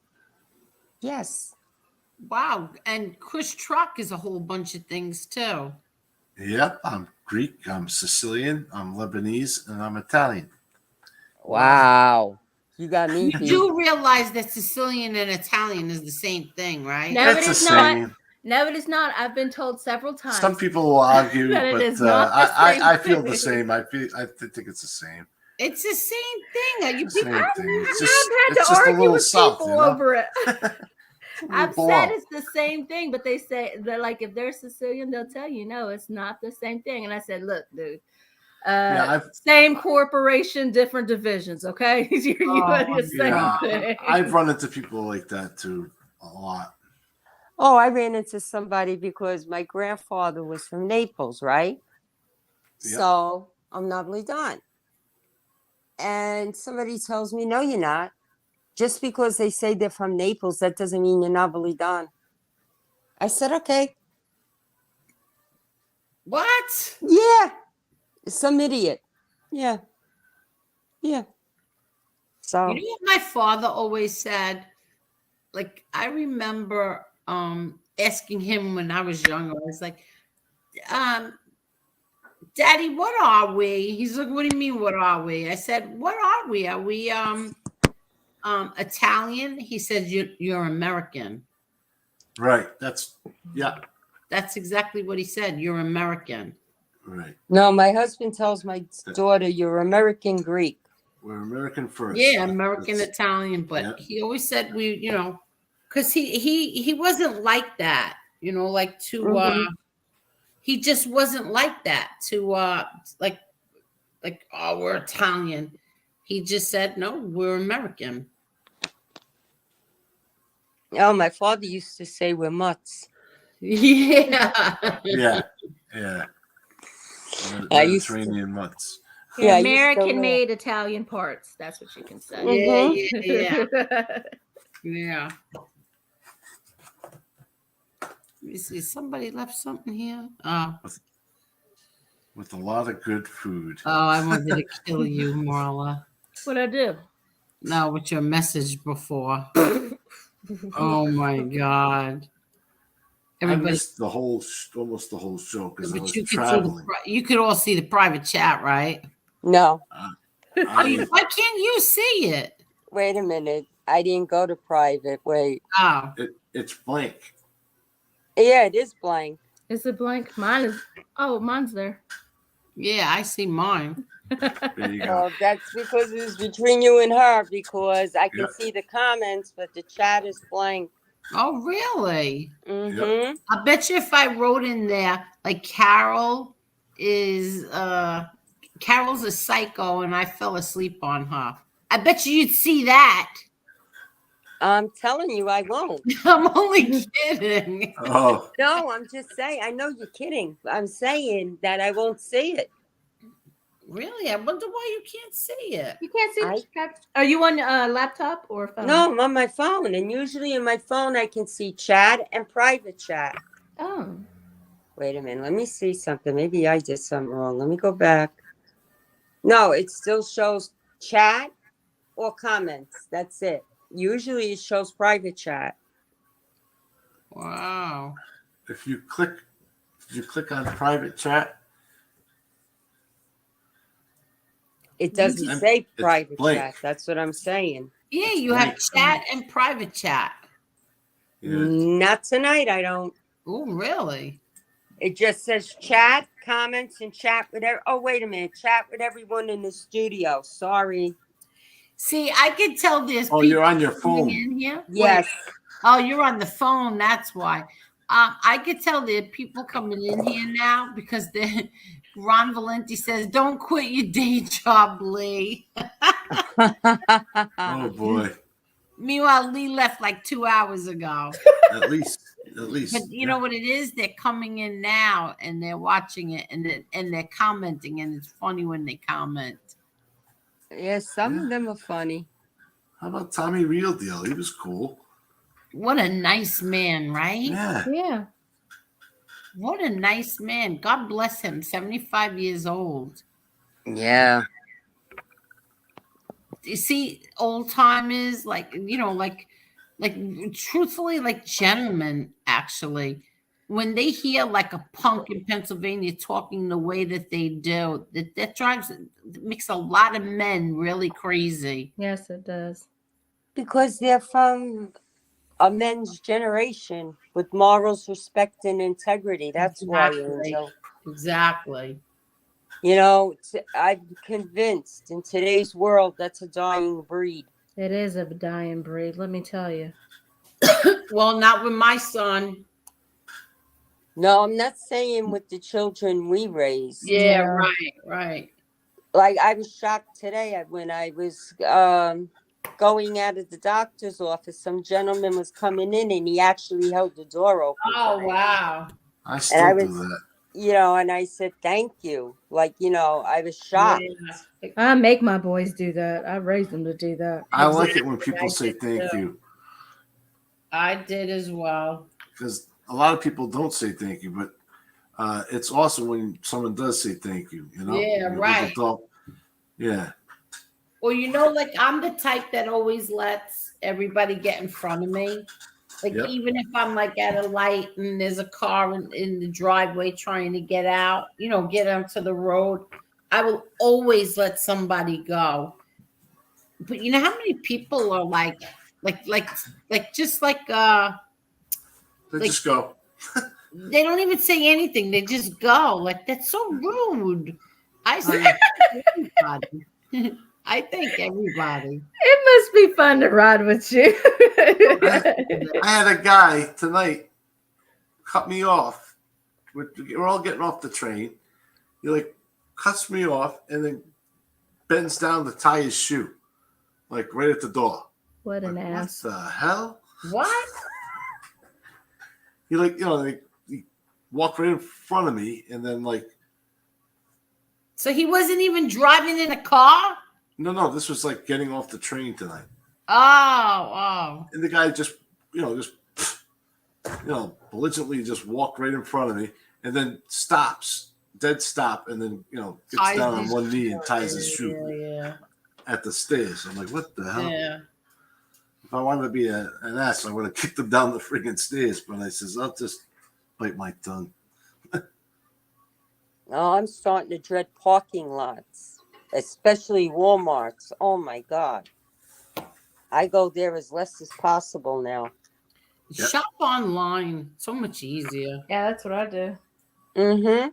Yes. Wow. And Kush Truck is a whole bunch of things too. Yep. I'm Greek. I'm Sicilian. I'm Lebanese, and I'm Italian. Wow. You got me. You do realize that Sicilian and Italian is the same thing, right? No, It's it is the not. same. No, it is not. I've been told several times. Some people will argue, That it but is not the same I feel the thing. same. I think it's the same. It's the same thing. Are you It's the people? same thing. It's I've just, had it's to just a argue little with south, people you know? over it. I've Little said below. it's the same thing, but they say that like if they're Sicilian, they'll tell you no, it's not the same thing. And I said, look, dude, same corporation, different divisions. Okay, you're the same thing. I've run into people like that too a lot. Oh, I ran into somebody because my grandfather was from Naples, right? Yep. So I'm Napolitan. And somebody tells me, no, you're not. Just because they say they're from Naples, that doesn't mean you're Napolitan. I said, okay. What? Yeah. Some idiot. Yeah. Yeah. So You know what my father always said? Like I remember asking him when I was younger. I was like, Daddy, what are we? He's like, what do you mean, what are we? I said, what are we? Are we Italian? He said, you're American. Right. That's That's exactly what he said. You're American. right. no, my husband tells my daughter, you're American Greek. We're American first. Yeah, American That's- Italian, but yeah. he always said we, because he wasn't like that, like to he just wasn't like that to like oh, we're Italian. He just said no, we're American. Oh, my father used to say we're mutts. Yeah. Yeah. I used to- Mediterranean mutts. Yeah, I used to American laugh. made Italian parts. That's what you can say. Yeah. Yeah. Let me see. Somebody left something here. With a lot of good food. Oh, I wanted to kill you, Marla. What'd I do? No, with your message before. Oh my God. I missed almost the whole show because I was traveling. You could all see the private chat, right? No. Why can't you see it? Wait a minute. I didn't go to private. Wait. Oh. It's blank. Yeah, it is blank. Is it blank? Mine is. Oh, mine's there. Yeah, I see mine. There you go. Well, that's because it's between you and her, because I can Yep. see the comments, but the chat is blank. Oh, really? Mm-hmm. I bet you if I wrote in there like Carol's a psycho and I fell asleep on her. I bet you'd see that. I'm telling you, I won't. I'm only kidding. Oh. No, I'm just saying. I know you're kidding. I'm saying that I won't see it. Really? I wonder why you can't see it. You can't see the chat. Are you on a laptop or phone? No, I'm on my phone, and usually in my phone I can see chat and private chat. Oh. Wait a minute. Let me see something. Maybe I did something wrong. Let me go back. No, it still shows chat or comments. That's it. Usually it shows private chat. Wow. If you click on private chat, It doesn't It's say private blank. chat. That's what I'm saying. Yeah, you have chat and private chat. Not tonight, I don't. Oh, really? It just says chat, comments, and chat with oh, wait a minute. Chat with everyone in the studio. Sorry. See, I can tell there's Oh, people you're on your coming phone. in here. Yes. Wait. Oh, you're on the phone. That's why. I could tell there are people coming in here now because Ron Valenti says, "Don't quit your day job, Lee." Oh boy. Meanwhile, Lee left like 2 hours ago. At least. But you know what it is? They're coming in now and they're watching it and they're commenting, and it's funny when they comment. Yeah, some of them are funny. How about Tommy Real Deal? He was cool. What a nice man, right? Yeah. Yeah. What a nice man. God bless him. 75 years old. Yeah. You see, old timers, like truthfully, like gentlemen, actually, when they hear like a punk in Pennsylvania talking the way that they do, that makes a lot of men really crazy. Yes, it does. Because they're from a men's generation with morals, respect, and integrity. That's why, Angel. Exactly. You know, I'm convinced in today's world that's a dying breed. It is a dying breed, let me tell you. Well, not with my son. No, I'm not saying with the children we raised. Yeah, No. right. Like, I was shocked today when I was going out of the doctor's office. Some gentleman was coming in and he actually held the door open. Oh, wow. I still do that. You know, and I said, thank you. Like, you know, I was shocked. Yeah. I make my boys do that. I raised them to do that. I like it when people say thank you. I did as well. Because a lot of people don't say thank you, but it's awesome when someone does say thank you. You know? Yeah, right. Yeah. Well, like I'm the type that always lets everybody get in front of me. Like, even if I'm like at a light and there's a car in the driveway trying to get out, get onto the road, I will always let somebody go. But you know how many people are just They just go. They don't even say anything. They just go. Like, that's so rude. I say everybody. I think everybody. It must be fun to ride with you. I had a guy tonight cut me off. We're all getting off the train. He like cuts me off and then bends down to tie his shoe, like right at the door. What an ass! What the hell? What? He he walked right in front of me and then like. So he wasn't even driving in a car? No, this was like getting off the train tonight. Oh. And the guy just belligerently just walked right in front of me and then stops, dead stop, and then, gets down on one knee and ties his shoe at the stairs. I'm like, what the hell? Yeah. If I wanted to be an ass, I would have kicked him down the friggin' stairs. But I says, I'll just bite my tongue. Oh, I'm starting to dread parking lots, especially Walmarts. Oh my God. I go there as less as possible now. Yep. Shop online. So much easier. Yeah, that's what I do. Mm-hmm.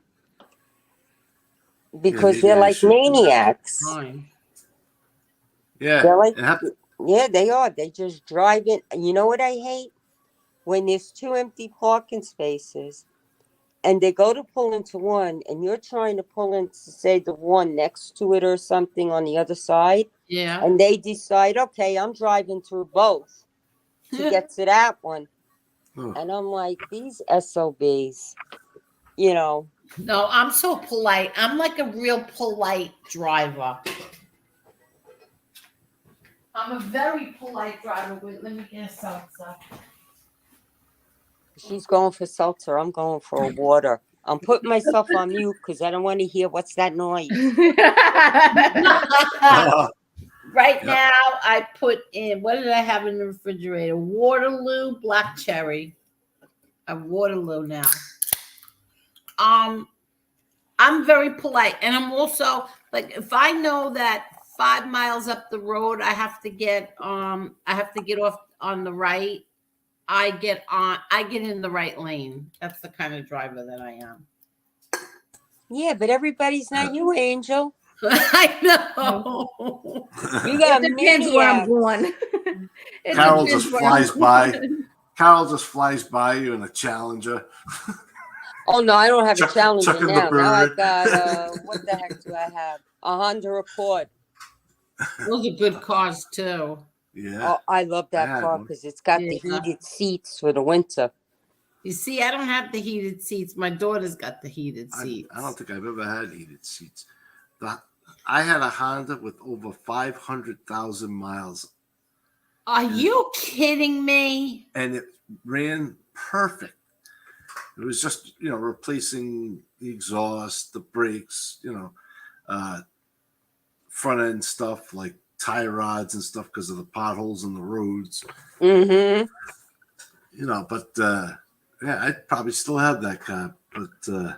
Because maybe they're I like should. maniacs. Fine. Yeah. They're like, and have to- yeah, they are. They just drive in. You know what I hate? When there's 2 empty parking spaces and they go to pull into one and you're trying to pull into, say, the one next to it or something on the other side. Yeah. And they decide, okay, I'm driving through both to get to that one. oh, And I'm like, these SOBs, you know. No, I'm so polite. I'm like a real polite driver. I'm a very polite driver. Wait, let me get a seltzer. She's going for seltzer. I'm going for a water. I'm putting myself on mute because I don't want to hear what's that noise. Right now, I put in, what did I have in the refrigerator? Waterloo black cherry. A Waterloo now. I'm very polite, and I'm also like, if I know that 5 miles up the road, I have to get off on the right. I get in the right lane. That's the kind of driver that I am. Yeah, but everybody's not you, Angel. I know. You got It depends where I'm maniacs. going. It Carol depends just where I'm flies by. going. Carol just flies by you in a Challenger. Oh no, I don't have a Challenger chucking the now. Now I've bird. got what the heck do I have? A Honda Accord. Those are good cars too. Yeah. Oh, I love I that had car one. because it's got the Yeah. heated seats for the winter. You see, I don't have the heated seats. My daughter's got the heated seats. I don't think I've ever had heated seats. I had a Honda with over 500,000 miles. Are you kidding me? And it ran perfect. It was just, replacing the exhaust, the brakes, front end stuff like tie rods and stuff because of the potholes in the roads. Mm-hmm. But yeah, I'd probably still have that car, but I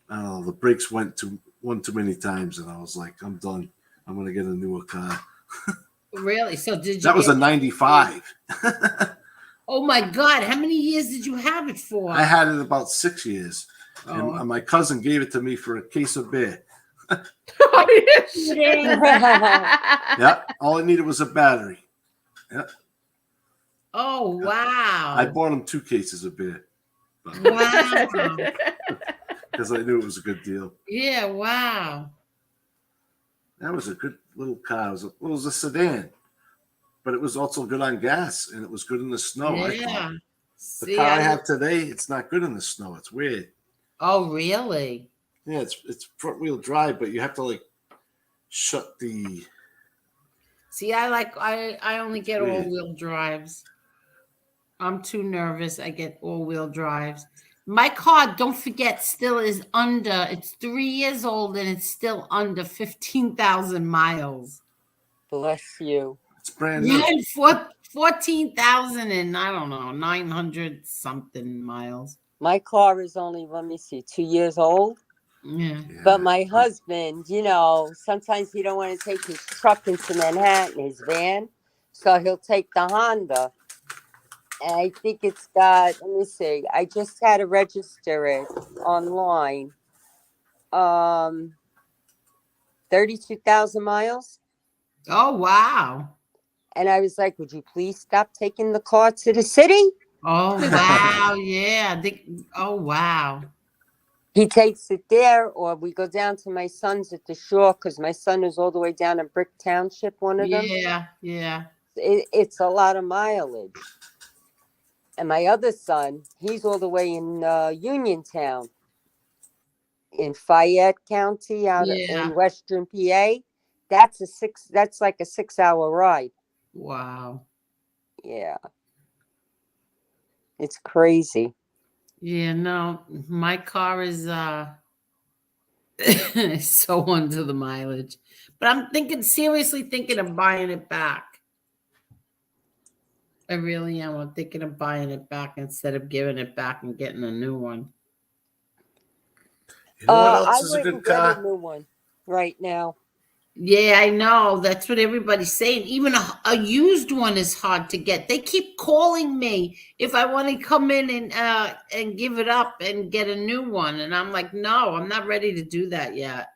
don't know, the brakes went one too many times, and I was like, I'm done. I'm gonna get a newer car. Really? So did you? That was a '95. Oh my God! How many years did you have it for? I had it about 6 years, Oh. and my cousin gave it to me for a case of beer. Yeah, all I needed was a battery. Yeah. Oh wow! I bought him 2 cases of beer. Wow. Because I knew it was a good deal. Yeah, wow. That was a good little car. It was a sedan, but it was also good on gas, and it was good in the snow. I Yeah. thought. The See, car I have today, it's not good in the snow. It's weird. Oh, really? Yeah, it's front wheel drive, but you have to like shut the. See, I only get Weird. all-wheel drives. I'm too nervous. I get all-wheel drives. My car, don't forget, still is under. It's 3 years old and it's still under 15,000 miles. Bless you. It's brand new. Yeah, 14,000 and I don't know, 900 something miles. My car is only, let me see, 2 years old. Yeah. But my husband, sometimes he don't want to take his truck into Manhattan, his van. So he'll take the Honda. And I think it's got, let me see, I just had to register it online. 32,000 miles. Oh, wow. And I was like, would you please stop taking the car to the city? Oh, wow. Yeah. Oh, wow. He takes it there, or we go down to my son's at the shore because my son is all the way down in Brick Township, one of them. Yeah. It's a lot of mileage. And my other son, he's all the way in Uniontown in Fayette County out in Western PA. That's like a 6-hour ride. Wow. Yeah. It's crazy. Yeah, no, my car is so under the mileage. But I'm seriously thinking of buying it back. I really am. I'm thinking of buying it back instead of giving it back and getting a new one. You know what else is a I good wouldn't get car? a new one right now. Yeah, I know. That's what everybody's saying. Even a used one is hard to get. They keep calling me if I want to come in and give it up and get a new one, and I'm like, no, I'm not ready to do that yet.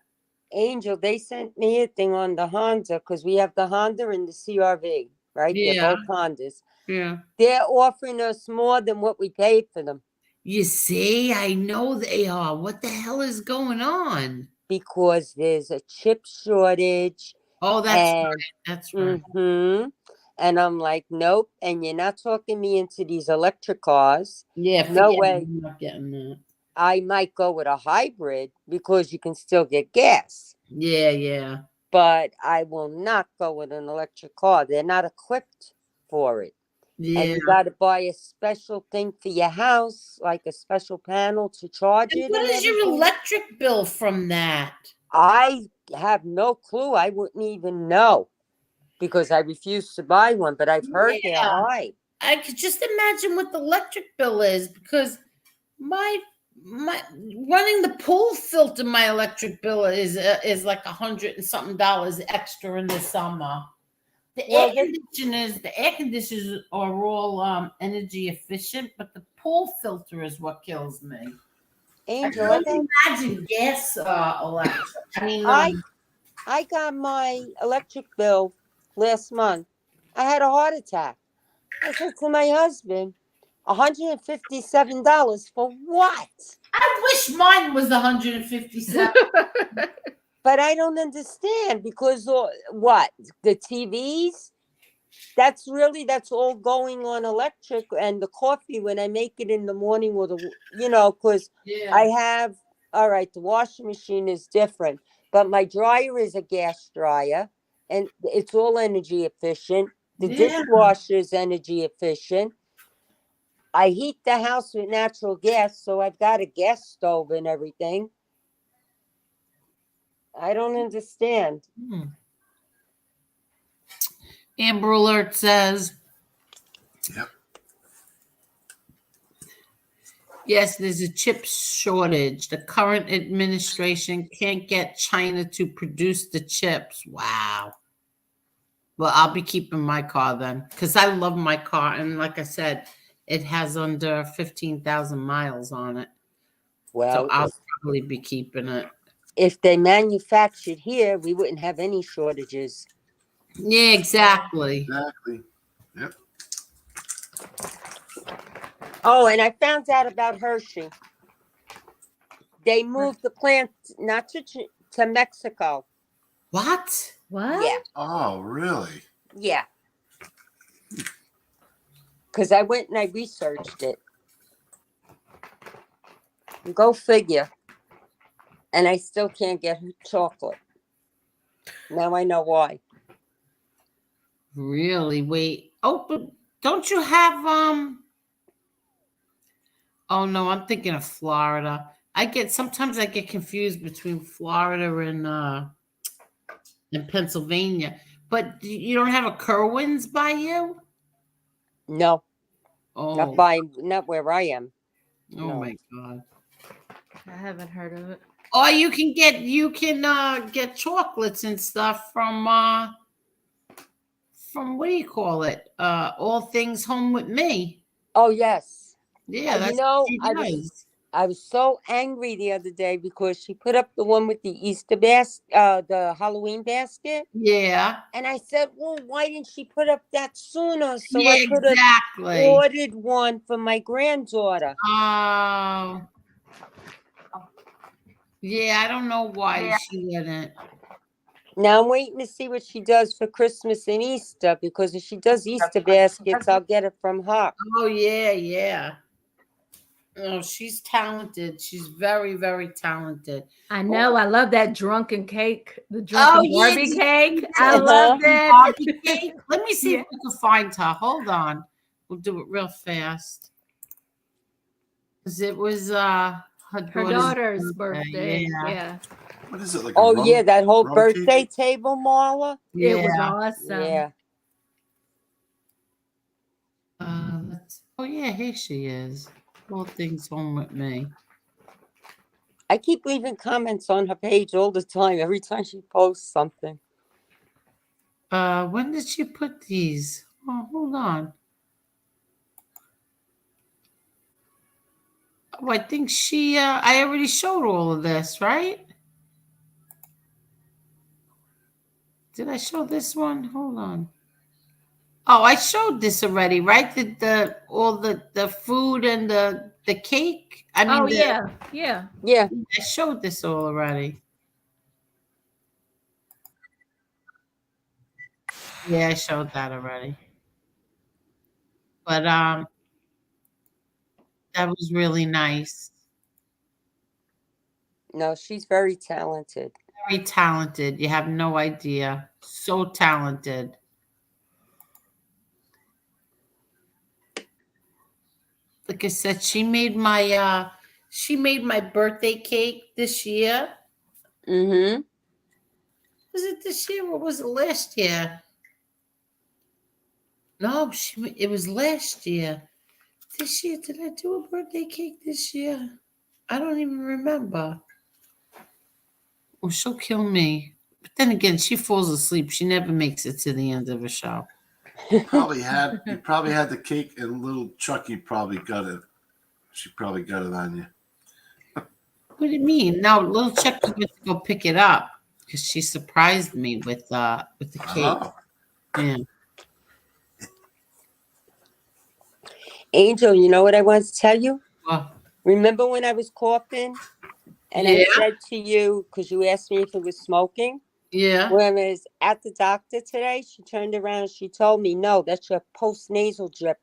Angel, they sent me a thing on the Honda because we have the Honda and the CRV, right? They're Yeah, both Hondas. yeah. They're offering us more than what we paid for them You see, I know they are. What the hell is going on? because there's a chip shortage. Oh, that's And right. That's right. and I'm like, nope. And you're not talking me into these electric cars. Yeah, No forget it. way. I'm not getting that. I might go with a hybrid because you can still get gas. Yeah, yeah. But I will not go with an electric car. They're not equipped for it. Yeah. And you got to buy a special thing for your house, like a special panel to charge And it. what And is your everything. electric bill from that? I have no clue. I wouldn't even know because I refuse to buy one, but I've heard they're high. I could just imagine what the electric bill is because my running the pool filter, my electric bill is like $100 and something extra in the summer. The air conditioners are all energy efficient, but the pool filter is what kills me. Angel, I can't imagine gas electric. I mean, I got my electric bill last month. I had a heart attack. I said to my husband, $157 for what? I wish mine was 157. But I don't understand because what? The TVs? That's all going on electric, and the coffee when I make it in the morning or because I have, all right, the washing machine is different, but my dryer is a gas dryer and it's all energy efficient. The dishwasher is energy efficient. I heat the house with natural gas, so I've got a gas stove and everything. I don't understand. Amber Alert says, yes, there's a chip shortage. The current administration can't get China to produce the chips. Wow. Well, I'll be keeping my car then because I love my car. And like I said, it has under 15,000 miles on it. Well, so I'll probably be keeping it. If they manufactured here, we wouldn't have any shortages. Yeah, exactly. Exactly. Yep. Oh, and I found out about Hershey. They moved the plant not to Mexico. What? What? Yeah. Oh, really? Yeah. Because I went and I researched it. Go figure. And I still can't get chocolate. Now I know why. Really? Wait. Oh, but don't you have Oh no, I'm thinking of Florida. Sometimes I get confused between Florida and Pennsylvania. But you don't have a Kerwin's by you? No. Oh. Not where I am. Oh No. my God. I haven't heard of it. Or you can get chocolates and stuff from what do you call it? All Things Home with Me. Oh yes. Yeah, that's what she does. I was so angry the other day because she put up the one with the Easter basket, the Halloween basket. Yeah. And I said, well, why didn't she put up that sooner? So Yeah, I could have exactly. ordered one for my granddaughter. Oh. Yeah, I don't know why she didn't. Now I'm waiting to see what she does for Christmas and Easter, because if she does Easter baskets, I'll get it from her. Oh, yeah, yeah. Oh, she's talented. She's very, very talented. I know. I love that drunken cake. The drunken Barbie cake. I Uh-huh. love that. Barbie cake. Let me see if we can find her. Hold on. We'll do it real fast. Because it was her daughter's birthday. Yeah. What is it like? Oh yeah, that whole birthday table, Marla. It was awesome. Yeah. Oh yeah, here she is. All Things Home with Me. I keep leaving comments on her page all the time. Every time she posts something. When did she put these? Oh, hold on. Oh, I think I already showed all of this, right? Did I show this one? Hold on. Oh, I showed this already, right? All the food and the cake. I mean, Oh yeah, yeah. Yeah. I showed this all already. Yeah, I showed that already. But that was really nice. No, she's very talented. Very talented. You have no idea. So talented. Like I said, she made my birthday cake this year. Mm-hmm. Was it this year or was it last year? No, it was last year. This year, did I do a birthday cake this year? I don't even remember. Well, she'll kill me. But then again, she falls asleep. She never makes it to the end of a show. You probably had the cake, and little Chucky probably got it. She probably got it on you. What do you mean? No, little Chucky went to go pick it up because she surprised me with the cake. Oh. Yeah. Angel, you know what I want to tell you? Well, Remember when I was coughing and I yeah. said to you, because you asked me if it was smoking? Yeah. When I was at the doctor today, she turned around and she told me, no, that's your post-nasal drip.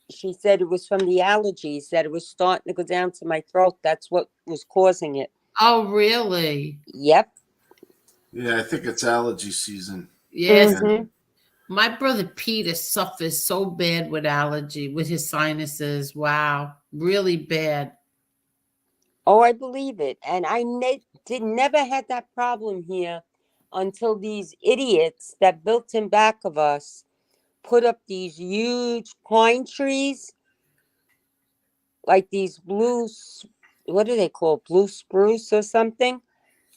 She said it was from the allergies, that it was starting to go down to my throat. That's what was causing it. Oh, really? Yep. Yeah, I think it's allergy season. Yes. Mhm. My brother Peter suffers so bad with allergy, with his sinuses. Wow. Really bad. Oh, I believe it. And I never had that problem here until these idiots that built in back of us put up these huge pine trees, like these what do they call blue spruce or something?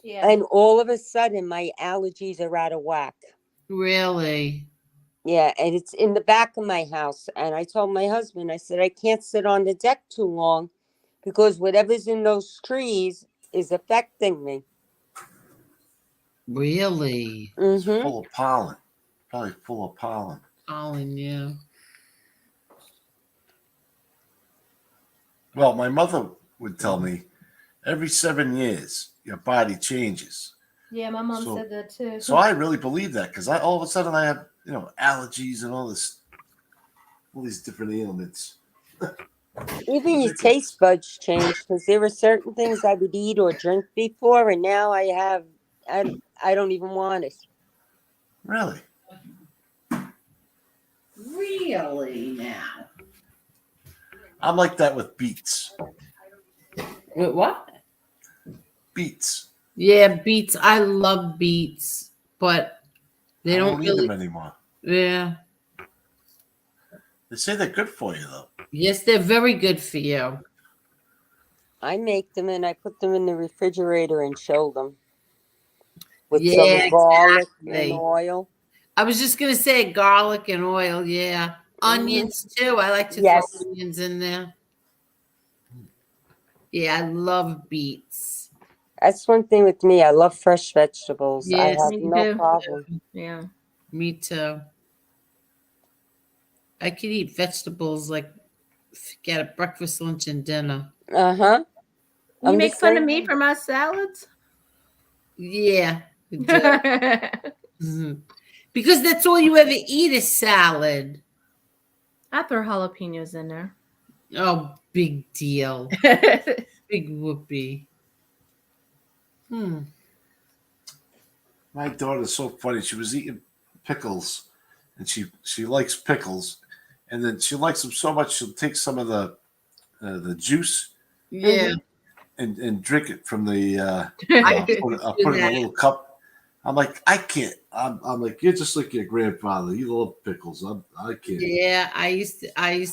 Yeah. And all of a sudden, my allergies are out of whack. Really? Yeah, and it's in the back of my house. And I told my husband, I said, I can't sit on the deck too long because whatever's in those trees is affecting me. Really? It's Mm-hmm. full of pollen. Probably full of pollen. Pollen, yeah. Well, my mother would tell me every 7 years your body changes. Yeah, my mom So- said that too. So I really believe that because all of a sudden I have allergies and all these different ailments. Even your taste buds change because there were certain things I would eat or drink before, and now I don't even want it. Really? Really now? I'm like that with beets. With what? Beets. Yeah, beets. I love beets, but they I don't don't eat really. them anymore. Yeah. They say they're good for you though. Yes, they're very good for you. I make them and I put them in the refrigerator and chill them with Yeah, some garlic and exactly. oil. I was just gonna say garlic and oil. Yeah, onions too. I like to Yes. throw onions in there. Yeah, I love beets. That's one thing with me. I love fresh vegetables. I Yes, have no problem. Yeah. Me too. I could eat vegetables like forget it, breakfast, lunch, and dinner. Uh-huh. You I'm the make fun of same me way. for my salads? Yeah, I do. Mhm. Because that's all you ever eat is salad. I throw jalapenos in there. Oh, big deal. Big whoopee. My daughter's so funny. She was eating pickles, and she likes pickles, and then she likes them so much she'll take some of the juice, Yeah. and drink it from the. I I'll put it in a little cup. I'm like, I can't. I'm like, you're just like your grandfather. You love pickles. I can't. Yeah, I used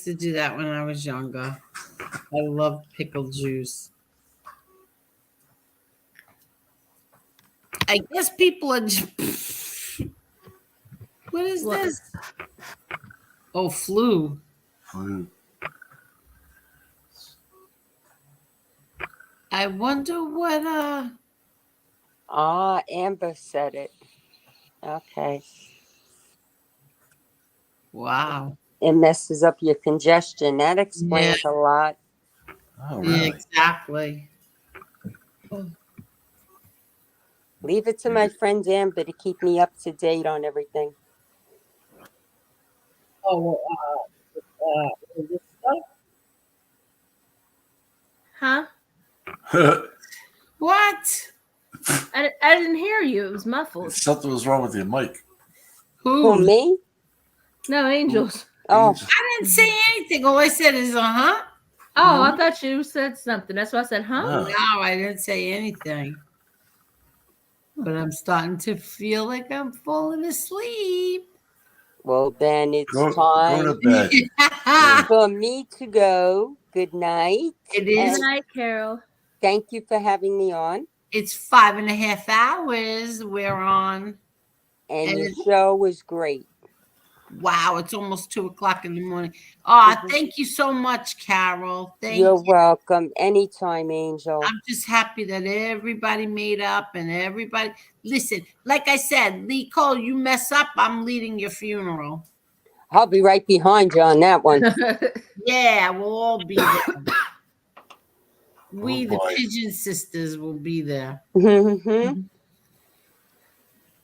to do that when I was younger. I love pickle juice. I guess people are What is What? this? Oh, flu. Flu. I wonder what Amber said it. Okay. wow. It messes up your congestion. That Yeah, explains a lot. Oh, yeah, really? exactly. Leave it to my friend Amber to keep me up to date on everything. Oh, this stuff? Huh? What? I didn't hear you. It was muffled. Something was wrong with your mic. Who, Who? me? No, Angels. Oh, Angel. I didn't say anything. All I said is, huh? Oh, I thought you said something. That's why I said, huh? Ah. No, I didn't say anything. But I'm starting to feel like I'm falling asleep. well, then it's Go to time bed. Yeah. for me to go. Good night. It Good is. night, Carol. Thank you for having me on. It's 5.5 hours we're on. And your And show was great. wow, it's almost 2 o'clock in the morning. Oh, Mhm. thank you so much, Carol. Thank You're you. welcome. Anytime, Angel. I'm just happy that everybody made up and everybody. Listen, like I said, Lee Cole, you mess up, I'm leading your funeral. I'll be right behind you on that one. Yeah, we'll all be there. We, the boy. Pigeon Sisters, will be there. Mhm.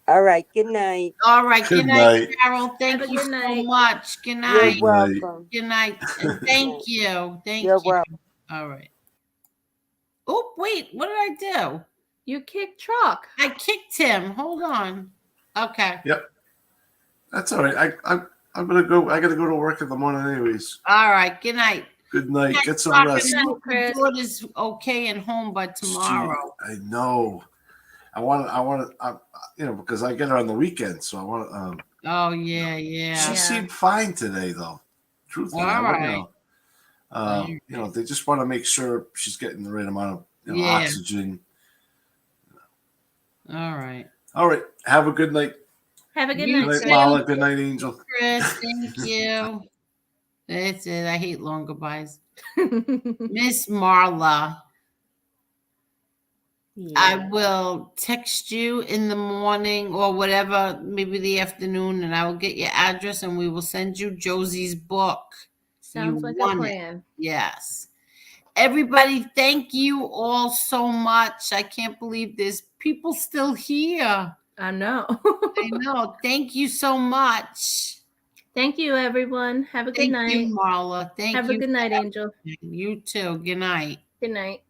All right. Good night. All right. Good Good night, night. Carol. Thank Have a you good so night. much. Good You're night. welcome. Good night. And thank you. Thank You're you. welcome. All right. Oh, wait. What did I do? You kicked Truck. I kicked him. Hold on. Okay. Yep. That's all right. I'm gonna go. I gotta go to work in the morning, anyways. All right. Good night. Good night. Yes, Get some Doc, rest. I hope Chris. your daughter's okay and home by tomorrow. I know. I want to. Because I get her on the weekend, so I want. Oh yeah, yeah. She seemed fine today, though. Truthfully, All right. they just want to make sure she's getting the right amount of Yeah. oxygen. All right. All right. Have a good night. Have a good You night, Good Chris. night, Mala. Good night, Angel. Chris, thank you. That's it. I hate long goodbyes. Miss Marla, I will text you in the morning or whatever, maybe the afternoon, and I will get your address and we will send you Josie's book. Sounds like a won it. plan. Yes. Everybody, thank you all so much. I can't believe there's people still here. I know. I know. Thank you so much. Thank you, everyone. Have a good Thank night. you, Marla. Thank Have you. a good night, Angel. You too. Good night. Good night.